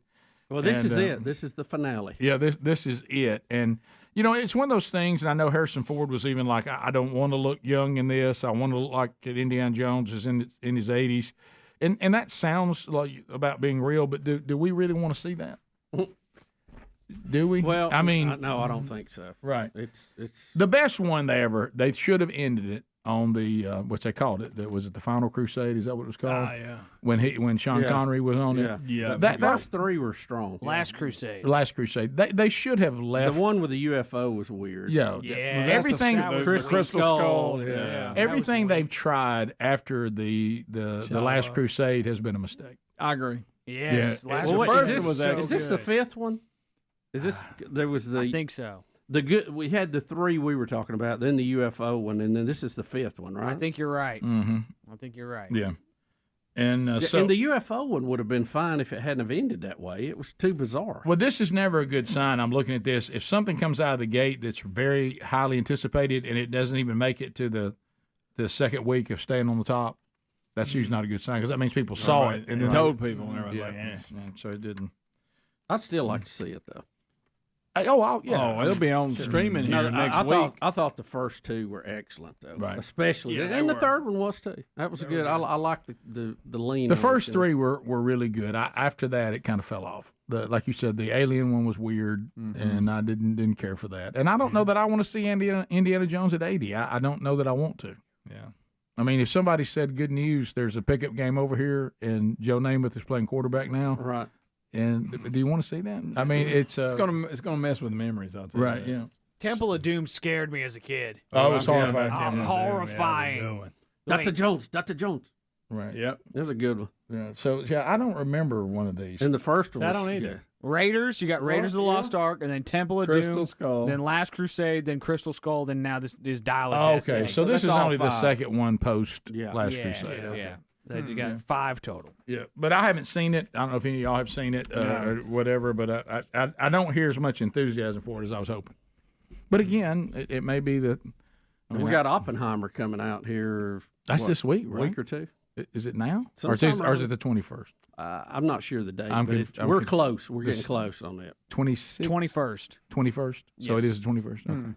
S11: Well, this is it. This is the finale.
S5: Yeah, this is it. And it's one of those things. And I know Harrison Ford was even like, I don't want to look young in this. I want to look like Indiana Jones is in his 80s, and that sounds like about being real. But do we really want to see that? Do we?
S11: Well,
S5: I mean,
S11: no, I don't think so.
S5: Right.
S11: It's
S5: the best one they should have ended it on the what's they called it? Was it the Final Crusade? Is that what it was called?
S6: yeah.
S5: When Sean Connery was on it.
S6: Yeah.
S11: The first three were strong.
S8: Last Crusade.
S5: Last Crusade. They should have left.
S11: The one with the UFO was weird.
S5: Yeah.
S8: Everything.
S6: The Crystal Skull.
S11: Yeah.
S5: Everything they've tried after the Last Crusade has been a mistake.
S6: I agree.
S8: Yes.
S5: Yeah.
S8: Last
S11: Well,
S8: Crusade.
S11: is this the fifth one? Is this there was the?
S8: I think so.
S11: The good we had the three we were talking about, then the UFO one, and then this is the fifth one, right?
S8: I think you're right.
S5: Mm-hmm.
S8: I think you're right.
S5: Yeah. And
S11: and the UFO one would have been fine if it hadn't have ended that way. It was too bizarre.
S5: Well, this is never a good sign. I'm looking at this. If something comes out of the gate that's very highly anticipated and it doesn't even make it to the second week of staying on the top, that's usually not a good sign because that means people saw it
S6: and then told people, and everyone was like,
S5: and so it didn't.
S11: I'd still like to see it though.
S5: Yeah.
S6: Oh, it'll be on streaming here next week.
S11: I thought the first two were excellent though,
S5: Right.
S11: especially,
S6: Yeah,
S11: and
S6: they
S11: the
S6: were.
S11: third one was too. That was good. I like the lean.
S5: The
S11: on it,
S5: first
S11: too.
S5: three were really good. After that, it kind of fell off. Like you said, the alien one was weird, and I didn't care for that. And I don't know that I want to see Indiana Jones at 80. I don't know that I want to.
S6: Yeah.
S5: I mean, if somebody said, good news, there's a pickup game over here, and Joe Namath is playing quarterback now.
S11: Right.
S5: And do you want to see that? I mean, it's
S6: gonna mess with memories. I'll tell you.
S5: right. Yeah.
S8: Temple of Doom scared me as a kid.
S5: Oh, it was horrifying.
S8: Horrifying.
S11: Dr. Jones.
S5: Right.
S6: Yep.
S11: That was a good one.
S5: Yeah. So I don't remember one of these.
S11: And the first one.
S7: I
S11: was
S7: don't either.
S11: good.
S8: Raiders. You got Raiders of the Lost Ark, and then Temple of
S6: Crystal
S8: Doom,
S6: Skull.
S8: then Last Crusade, then Crystal Skull, then now this is Dial of
S5: Oh,
S8: Destiny.
S5: okay. So this
S11: that's
S5: is
S11: all
S5: only the
S11: five.
S5: second one post Last
S8: yeah,
S5: Crusade.
S8: Yeah. You got 5 total.
S5: Yeah, but I haven't seen it. I don't know if any of y'all have seen it or whatever, but I don't hear as much enthusiasm for it as I was hoping. But again, it may be that.
S11: We got Oppenheimer coming out here.
S5: That's this week, right?
S11: Week or two.
S5: Is it now? Or is
S11: Sometime
S5: it the 21st?
S11: I'm not sure the date,
S5: I'm
S11: but
S5: conf- I'm
S11: we're
S5: conf-
S11: close. We're
S5: this-
S11: getting close on that.
S5: 26th?
S8: 21st.
S5: 21st? So
S8: Yes.
S5: it is the 21st. Okay.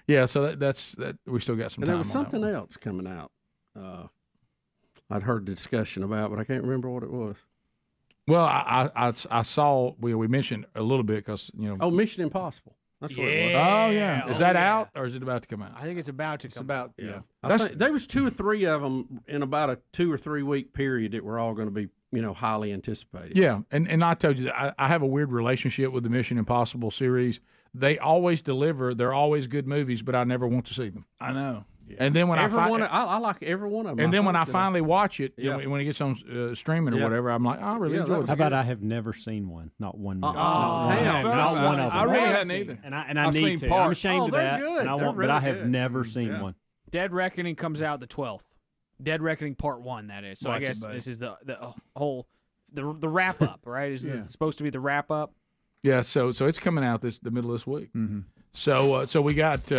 S5: Yeah, so that's we still got some
S11: And
S5: time
S11: there was
S5: on
S11: something
S5: that one.
S11: else coming out. I'd heard the discussion about, but I can't remember what it was.
S5: Well, I saw, we mentioned a little bit because,
S11: Oh, Mission Impossible. That's what it was.
S5: Oh, yeah. Is that out or is it about to come out?
S8: I think it's about to come out.
S6: Yeah.
S11: I think there was 2 or 3 of them in about a 2 or 3 week period that were all going to be, highly anticipated.
S5: Yeah, and I told you that I have a weird relationship with the Mission Impossible series. They always deliver. They're always good movies, but I never want to see them.
S6: I know.
S5: Yeah. And then when
S11: I like every one of them.
S5: And then when I
S11: think
S5: finally watch it,
S11: Yeah.
S5: when it gets on streaming or
S11: Yeah.
S5: whatever, I'm like, I really enjoy it.
S7: How about I have never seen one? Not one movie.
S11: Oh,
S7: not one of them.
S6: I really hadn't either.
S7: And I
S6: I've
S7: need
S6: seen
S7: to.
S6: parts.
S7: I'm ashamed of
S11: they're
S7: that.
S11: good.
S7: And I
S11: They're
S7: want,
S11: really
S7: but I have
S11: good.
S7: never seen one.
S8: Dead Reckoning comes out the 12th. Dead Reckoning Part 1, that is. So
S6: Watch
S8: I
S6: it,
S8: guess
S6: buddy.
S8: this is the whole the wrap up, right? Is this supposed to be the wrap up?
S5: Yeah, so it's coming out the middle of this week.
S6: Mm-hmm.
S5: So we got.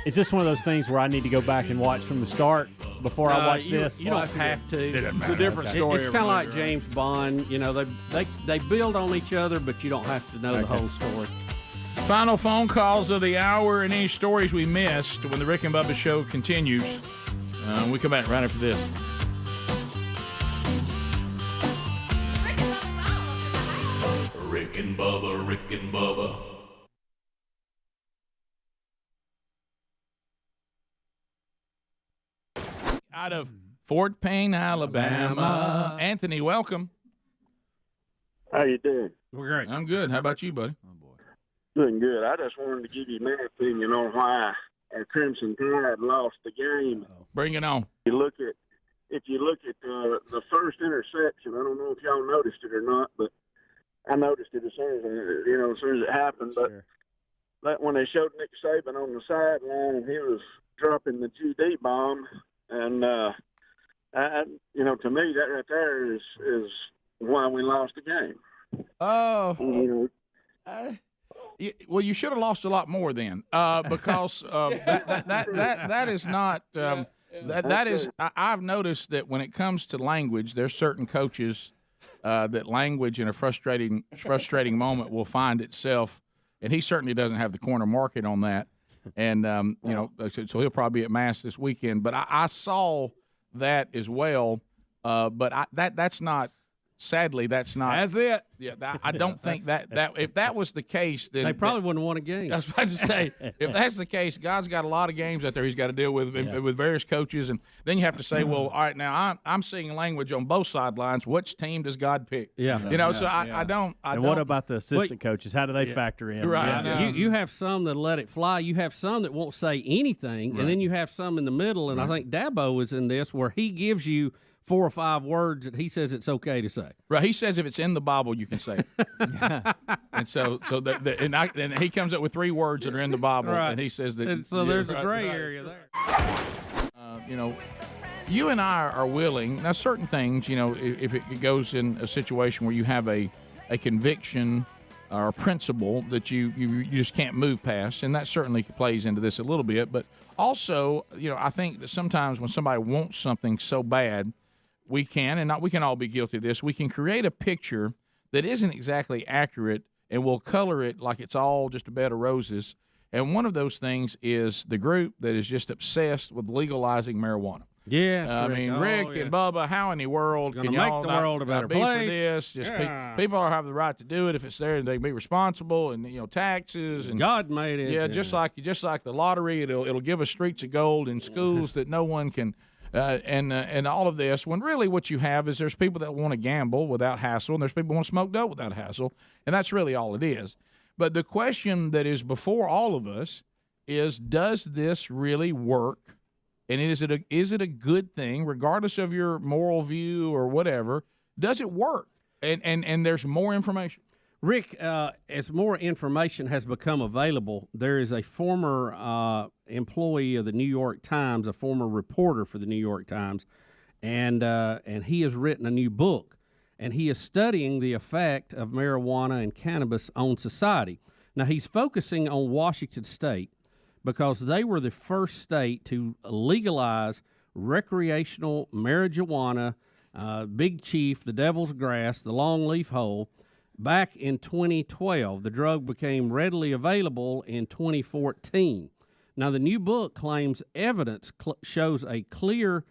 S7: Is this one of those things where I need to go back and watch from the start before I watch this?
S11: You don't have to.
S6: It's a different story.
S11: It's kind of like James Bond. They build on each other, but you don't have to know the whole story.
S5: Final phone calls of the hour and any stories we missed when the Rick and Bubba show continues. We come back right after this.
S4: Rick and Bubba, Rick and Bubba.
S5: Out of Fort Payne, Alabama. Anthony, welcome.
S2: How you doing?
S11: We're great.
S5: I'm good. How about you, buddy?
S2: Doing good. I just wanted to give you my opinion on why our Crimson Tide lost the game.
S5: Bring it on.
S2: If you look at the first interception, I don't know if y'all noticed it or not, but I noticed it as soon as it happened. But when they showed Nick Saban on the sideline, he was dropping the GD bomb, and to me that right there is why we lost the game.
S5: Oh. Well, you should have lost a lot more then, because that is not. That is. I've noticed that when it comes to language, there's certain coaches that language in a frustrating moment will find itself, and he certainly doesn't have the corner market on that. And so he'll probably be at Mass this weekend. But I saw that as well. But that's not. Sadly, that's not.
S6: That's it.
S5: Yeah, I don't think that if that was the case, then
S11: they probably wouldn't have won a game.
S5: I was about to say, if that's the case, God's got a lot of games out there he's got to deal with various coaches, and then you have to say, well, all right, now I'm seeing language on both sidelines. Which team does God pick?
S11: Yeah,
S5: I don't.
S7: And what about the assistant coaches? How do they factor in?
S5: Right.
S11: You have some that let it fly. You have some that won't say anything, and then you have some in the middle. And I think Dabo is in this, where he gives you 4 or 5 words that he says it's okay to say.
S5: Right. He says if it's in the Bible, you can say it. And and he comes up with 3 words that are in the Bible,
S11: right.
S5: And he says that.
S11: And so there's a gray area there.
S5: You and I are willing now. Certain things, if it goes in a situation where you have a conviction or a principle that you just can't move past, and that certainly plays into this a little bit. But also, I think that sometimes when somebody wants something so bad, we can all be guilty of this. We can create a picture that isn't exactly accurate, and we'll color it like it's all just a bed of roses. And one of those things is the group that is just obsessed with legalizing marijuana.
S11: Yeah,
S5: Rick and Bubba, how in the world can y'all
S11: make the world a better
S5: be
S11: place?
S5: For this? Just people have the right to do it if it's there, and they can be responsible, and taxes and
S11: God made it.
S5: Yeah, just like the lottery, it'll give us streets of gold in schools that no one can, and all of this. When really what you have is there's people that want to gamble without hassle, and there's people who want to smoke dope without hassle, and that's really all it is. But the question that is before all of us is, does this really work? And is it a good thing, regardless of your moral view or whatever? Does it work? And there's more information.
S11: Rick, as more information has become available, there is a former employee of the New York Times, a former reporter for the New York Times, and he has written a new book, and he is studying the effect of marijuana and cannabis on society. Now, he's focusing on Washington State, because they were the first state to legalize recreational marijuana, Big Chief, the Devil's Grass, the Longleaf Hole, back in 2012. The drug became readily available in 2014. Now, the new book claims evidence shows a clear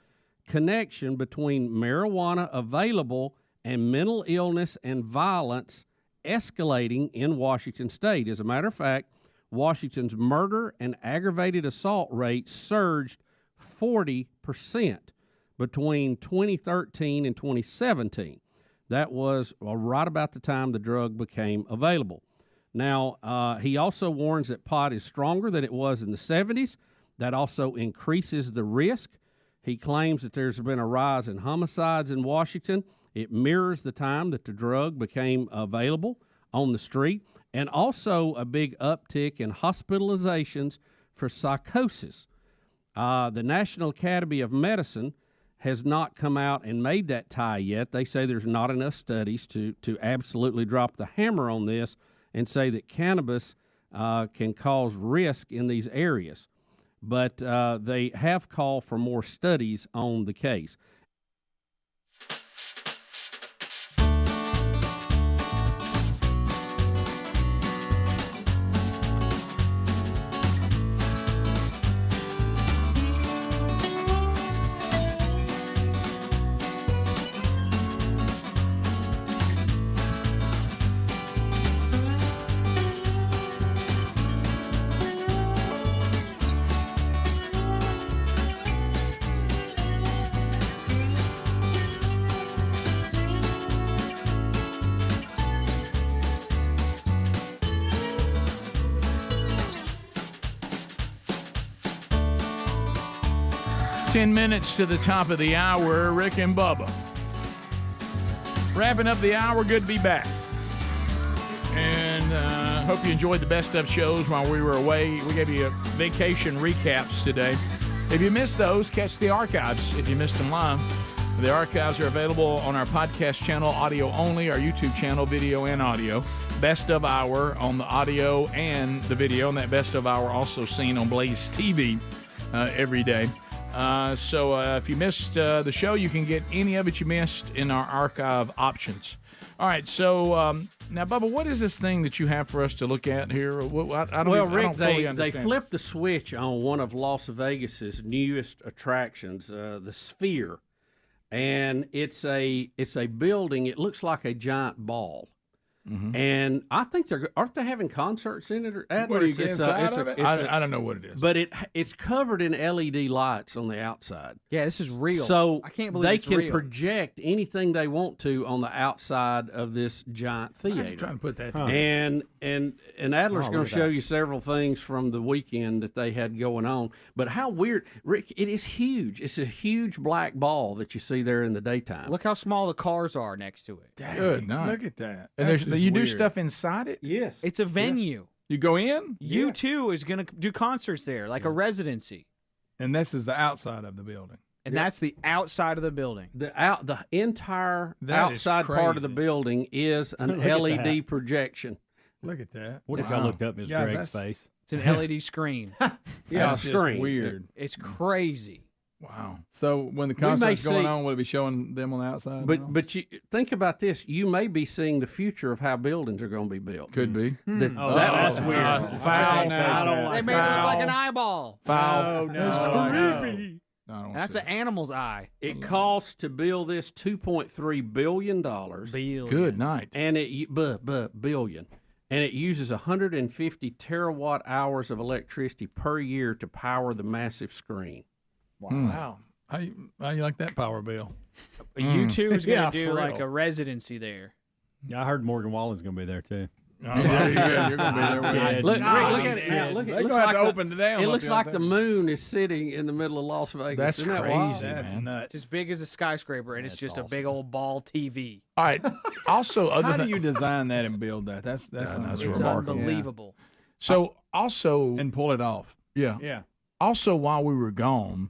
S11: connection between marijuana available and mental illness and violence escalating in Washington State. As a matter of fact, Washington's murder and aggravated assault rates surged 40% between 2013 and 2017. That was right about the time the drug became available. Now, he also warns that pot is stronger than it was in the 70s. That also increases the risk. He claims that there's been a rise in homicides in Washington. It mirrors the time that the drug became available on the street, and also a big uptick in hospitalizations for psychosis. The National Academy of Medicine has not come out and made that tie yet. They say there's not enough studies to absolutely drop the hammer on this and say that cannabis can cause risk in these areas. But they have called for more studies on the case.
S5: 10 minutes to the top of the hour, Rick and Bubba. Wrapping up the hour, good to be back. And hope you enjoyed the best of shows while we were away. We gave you vacation recaps today. If you missed those, catch the archives if you missed them live. The archives are available on our podcast channel, audio only, our YouTube channel, video and audio. Best of Hour on the audio and the video, and that Best of Hour also seen on Blaze TV every day. So if you missed the show, you can get any of it you missed in our archive options. All right, so now, Bubba, what is this thing that you have for us to look at here? I don't
S11: Rick,
S5: fully
S11: they
S5: understand.
S11: flipped the switch on one of Las Vegas's newest attractions, the Sphere, and it's a building. It looks like a giant ball. Mm-hmm. And I think aren't they having concerts in it? Or Adler?
S5: What do you get inside of it? I don't know what it is.
S11: But it's covered in LED lights on the outside.
S8: Yeah, this is real.
S11: So
S8: I can't believe
S11: they
S8: it's
S11: can
S8: real.
S11: project anything they want to on the outside of this giant theater.
S5: I'm trying to put that together.
S11: And Adler's going to show you several things from the weekend that they had going on. But how weird, Rick! It is huge. It's a huge black ball that you see there in the daytime.
S8: Look how small the cars are next to it.
S5: Good night.
S3: Look at that.
S5: And you do stuff inside it?
S11: Yes.
S8: It's a venue.
S6: You go in?
S8: U2 is going to do concerts there, like a residency.
S6: And this is the outside of the building.
S8: And that's the outside of the building.
S11: The entire
S6: That
S11: outside
S6: is
S11: part of the
S6: crazy.
S11: building is an
S7: Look at
S11: LED
S7: that.
S11: projection.
S6: Look at that.
S7: What if y'all looked up Miss
S6: Guys,
S7: Greg's
S6: that's-
S7: face?
S8: It's an LED screen.
S11: Yeah,
S6: That's just
S11: screen.
S6: weird.
S8: It's crazy.
S5: Wow.
S6: So when the
S11: We may
S6: concert's going
S11: see-
S6: on, will it be showing them on the outside? now?
S11: But you think about this. You may be seeing the future of how buildings are going to be built.
S5: Could be.
S11: That's weird.
S5: Foul.
S7: I don't like
S8: They made it look like an eyeball.
S5: Foul.
S3: That's creepy.
S8: That's an animal's eye.
S11: It costs to build this $2.3 billion.
S5: Good night.
S11: And billion. And it uses 150 terawatt hours of electricity per year to power the massive screen.
S6: Wow. How you like that power bill?
S8: U2 is going to
S3: Yeah,
S8: do
S3: for
S8: like
S3: real.
S8: a residency there.
S7: Yeah, I heard Morgan Wallen's going to be there too.
S6: You're going to be there with it.
S11: Look at it now. Look,
S6: They're
S11: it
S6: going
S11: looks
S6: to have
S11: like
S6: to open the dam.
S11: It
S6: up
S11: looks
S6: here, I
S11: like the
S6: think.
S11: moon is sitting in the middle of Las Vegas.
S5: That's
S11: Isn't that wild?
S5: crazy,
S6: That's
S5: man.
S6: nuts.
S8: It's as big as a skyscraper, and it's just a big old ball TV.
S5: All right. Also,
S6: How
S5: other
S6: do you design that and build that? That's
S5: That's
S8: It's
S5: remarkable.
S8: unbelievable.
S5: So also,
S6: and pull it off.
S5: yeah.
S3: Yeah.
S5: Also, while we were gone,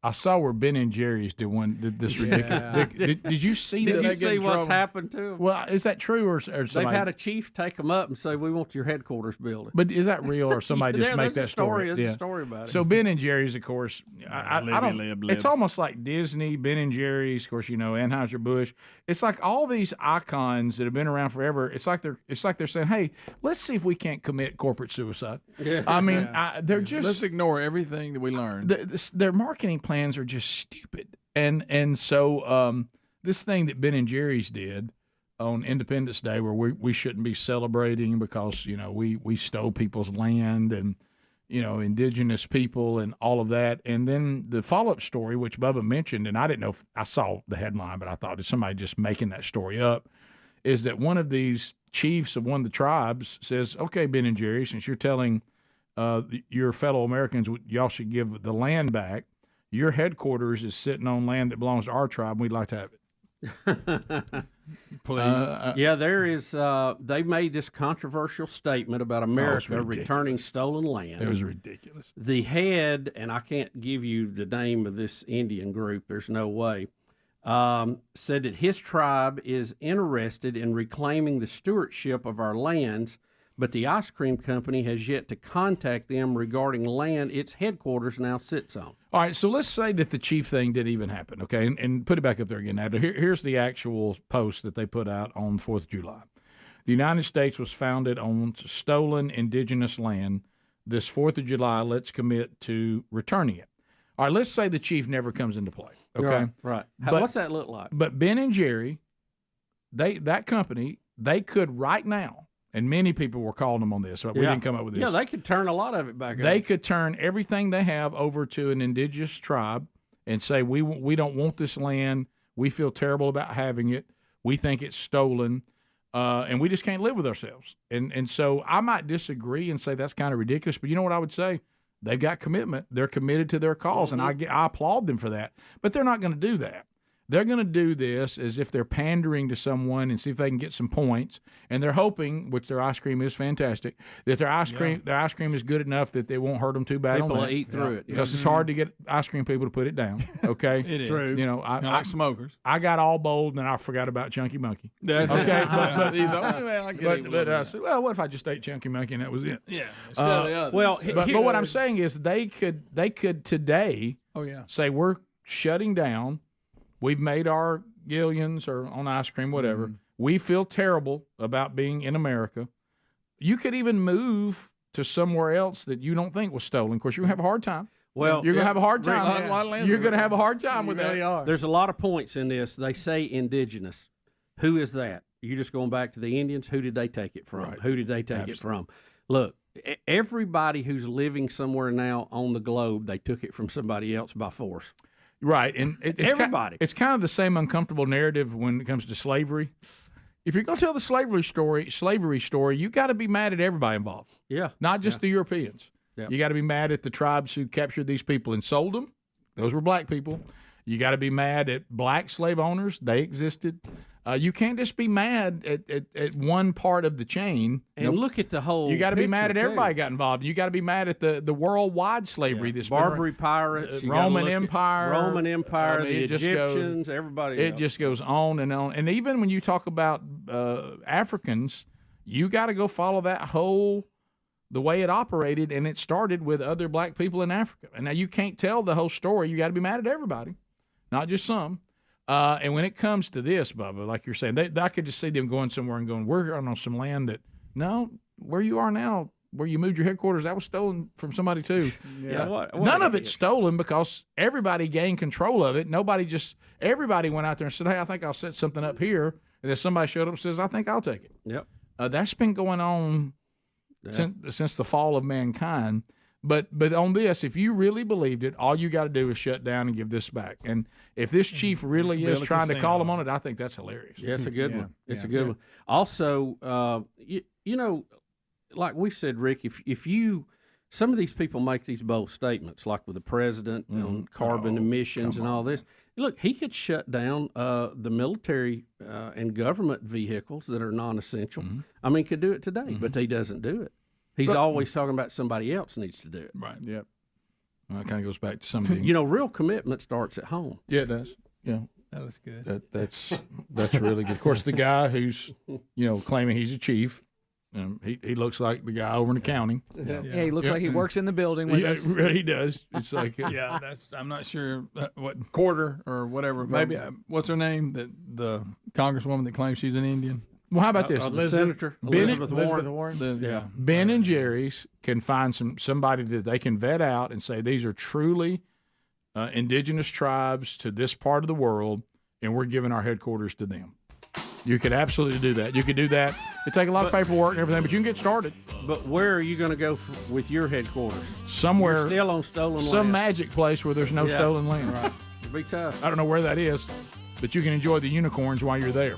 S5: I saw where Ben and Jerry's did this ridiculous. Did you see
S11: Did
S5: that?
S11: you
S6: they get
S11: see
S6: in
S11: what's
S6: trouble?
S11: happened to them?
S5: Well, is that true or somebody?
S11: They've had a chief take them up and say, "We want your headquarters building."
S5: But is that real or somebody just make
S11: there's
S5: that
S11: a story.
S5: story?
S11: There's a story about it.
S5: So Ben and Jerry's, of course, I don't.
S7: lib.
S5: It's almost like Disney, Ben and Jerry's, of course, Anheuser-Busch. It's like all these icons that have been around forever. It's like they're saying, "Hey, let's see if we can't commit corporate suicide."
S11: Yeah.
S5: I mean, they're just
S6: Let's ignore everything that we learned.
S5: their marketing plans are just stupid. And so this thing that Ben and Jerry's did on Independence Day, where we shouldn't be celebrating because we stole people's land and indigenous people and all of that, and then the follow-up story, which Bubba mentioned, and I didn't know if I saw the headline, but I thought, is somebody just making that story up? Is that one of these chiefs of one of the tribes says, "Okay, Ben and Jerry, since you're telling your fellow Americans y'all should give the land back, your headquarters is sitting on land that belongs to our tribe, and we'd like to have it."
S6: Please.
S11: Yeah, there is. They made this controversial statement about America
S5: ridiculous.
S11: returning stolen land.
S5: It was ridiculous.
S11: The head, and I can't give you the name of this Indian group, there's no way, said that his tribe is interested in reclaiming the stewardship of our lands, but the ice cream company has yet to contact them regarding land its headquarters now sits on.
S5: All right, so let's say that the chief thing did even happen, okay? And put it back up there again, Adler. Here's the actual post that they put out on the 4th of July. The United States was founded on stolen indigenous land. This 4th of July, let's commit to returning it. All right, let's say the chief never comes into play, okay?
S11: Right.
S5: But-
S11: What's that look like?
S5: But Ben and Jerry, that company, they could right now, and many people were calling them on this, but we didn't come up with this.
S11: Yeah, they could turn a lot of it back.
S5: They could turn everything they have over to an indigenous tribe and say, we don't want this land. We feel terrible about having it. We think it's stolen, and we just can't live with ourselves. And so I might disagree and say that's kind of ridiculous, but you know what I would say? They've got commitment. They're committed to their cause, and I applaud them for that. But they're not going to do that. They're going to do this as if they're pandering to someone and see if they can get some points. And they're hoping, which their ice cream is fantastic, that their ice cream is good enough that they won't hurt them too bad.
S11: People
S5: on
S11: will
S5: that.
S11: eat through it.
S5: Because it's hard to get ice cream people to put it down. Okay,
S6: It is.
S3: True.
S5: You know,
S6: It's like smokers.
S5: I got all bold and I forgot about Chunky Monkey.
S6: That's
S5: okay.
S6: but
S5: I said, well, what if I just ate Chunky Monkey and that was it?
S6: Yeah. Instead of the others.
S11: Well,
S5: But what I'm saying is they could today say we're shutting down. We've made our Gillians or on ice cream, whatever. We feel terrible about being in America. You could even move to somewhere else that you don't think was stolen. Of course, you're going to have a hard time.
S11: Well,
S5: you're going to have a hard time. You're going to have a hard time with
S3: really
S5: that.
S3: are.
S11: There's a lot of points in this. They say indigenous. Who is that? You just going back to the Indians? Who did they take it from?
S5: Right.
S11: Who did they take it from? Look, everybody who's living somewhere now on the globe, they took it from somebody else by force.
S5: Right, and it's
S11: everybody.
S5: It's kind of the same uncomfortable narrative when it comes to slavery. If you're going to tell the slavery story, you got to be mad at everybody involved.
S11: Yeah,
S5: not just the Europeans.
S11: Yeah.
S5: You got to be mad at the tribes who captured these people and sold them. Those were black people. You got to be mad at black slave owners. They existed. You can't just be mad at one part of the chain.
S11: And look at the whole.
S5: You got to be mad at
S11: picture,
S5: everybody
S11: too.
S5: got involved. You got to be mad at the worldwide slavery. This
S11: Barbary pirates, you gotta
S5: Roman
S11: look at
S5: Empire,
S11: Roman Empire, the
S5: it just goes-
S11: Egyptians, everybody.
S5: It
S11: else.
S5: just goes on and on. And even when you talk about Africans, you got to go follow that the way it operated, and it started with other black people in Africa. And now you can't tell the whole story. You got to be mad at everybody, not just some. And when it comes to this, Bubba, like you're saying, I could just see them going somewhere and going, we're on some land that, no, where you are now, where you moved your headquarters, that was stolen from somebody too. None of it's stolen because everybody gained control of it. Everybody went out there and said, hey, I think I'll set something up here. And then somebody showed up and says, I think I'll take it.
S11: Yep.
S5: That's been going on since the fall of mankind. But on this, if you really believed it, all you got to do is shut down and give this back. And if this chief really is trying to call them on it, I think that's hilarious.
S11: Yeah, it's a good one. It's a good one. Also, you know, like we've said, Rick, if you some of these people make these bold statements, like with the president on carbon emissions and all this. Look, he could shut down the military and government vehicles that are non-essential. I mean, could do it today, but he doesn't do it. He's always talking about somebody else needs to do it.
S5: Right. Yep. Well, it kind of goes back to something.
S11: You know, real commitment starts at home.
S5: Yeah, it does. Yeah.
S6: That was good.
S5: That's really good. Of course, the guy who's claiming he's a chief, he looks like the guy over in accounting.
S8: Yeah, he looks like he works in the building with us.
S5: He does. It's like
S6: I'm not sure what quarter or whatever. Maybe what's her name? The congresswoman that claims she's an Indian.
S5: Well, how about this?
S11: Senator Elizabeth Warren.
S5: Ben and Jerry's can find somebody that they can vet out and say these are truly indigenous tribes to this part of the world, and we're giving our headquarters to them. You could absolutely do that. You could do that. It'd take a lot of paperwork and everything, but you can get started.
S11: But where are you going to go with your headquarters?
S5: Somewhere.
S11: You're still on stolen land.
S5: Some magic place where there's no stolen land.
S11: Right. It'll be tough.
S5: I don't know where that is, but you can enjoy the unicorns while you're there.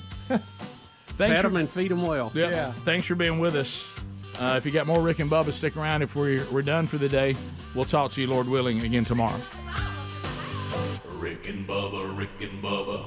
S11: Pet them and feed them well.
S5: Yeah. Thanks for being with us. If you got more Rick and Bubba, stick around. If we're done for the day, we'll talk to you, Lord willing, again tomorrow.
S4: Rick and Bubba, Rick and Bubba.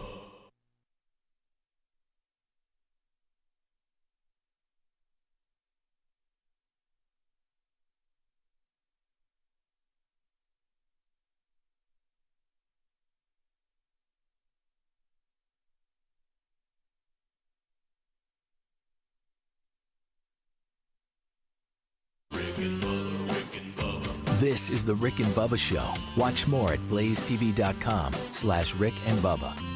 S10: This is the Rick and Bubba Show. Watch more at blazetv.com/Rick and Bubba.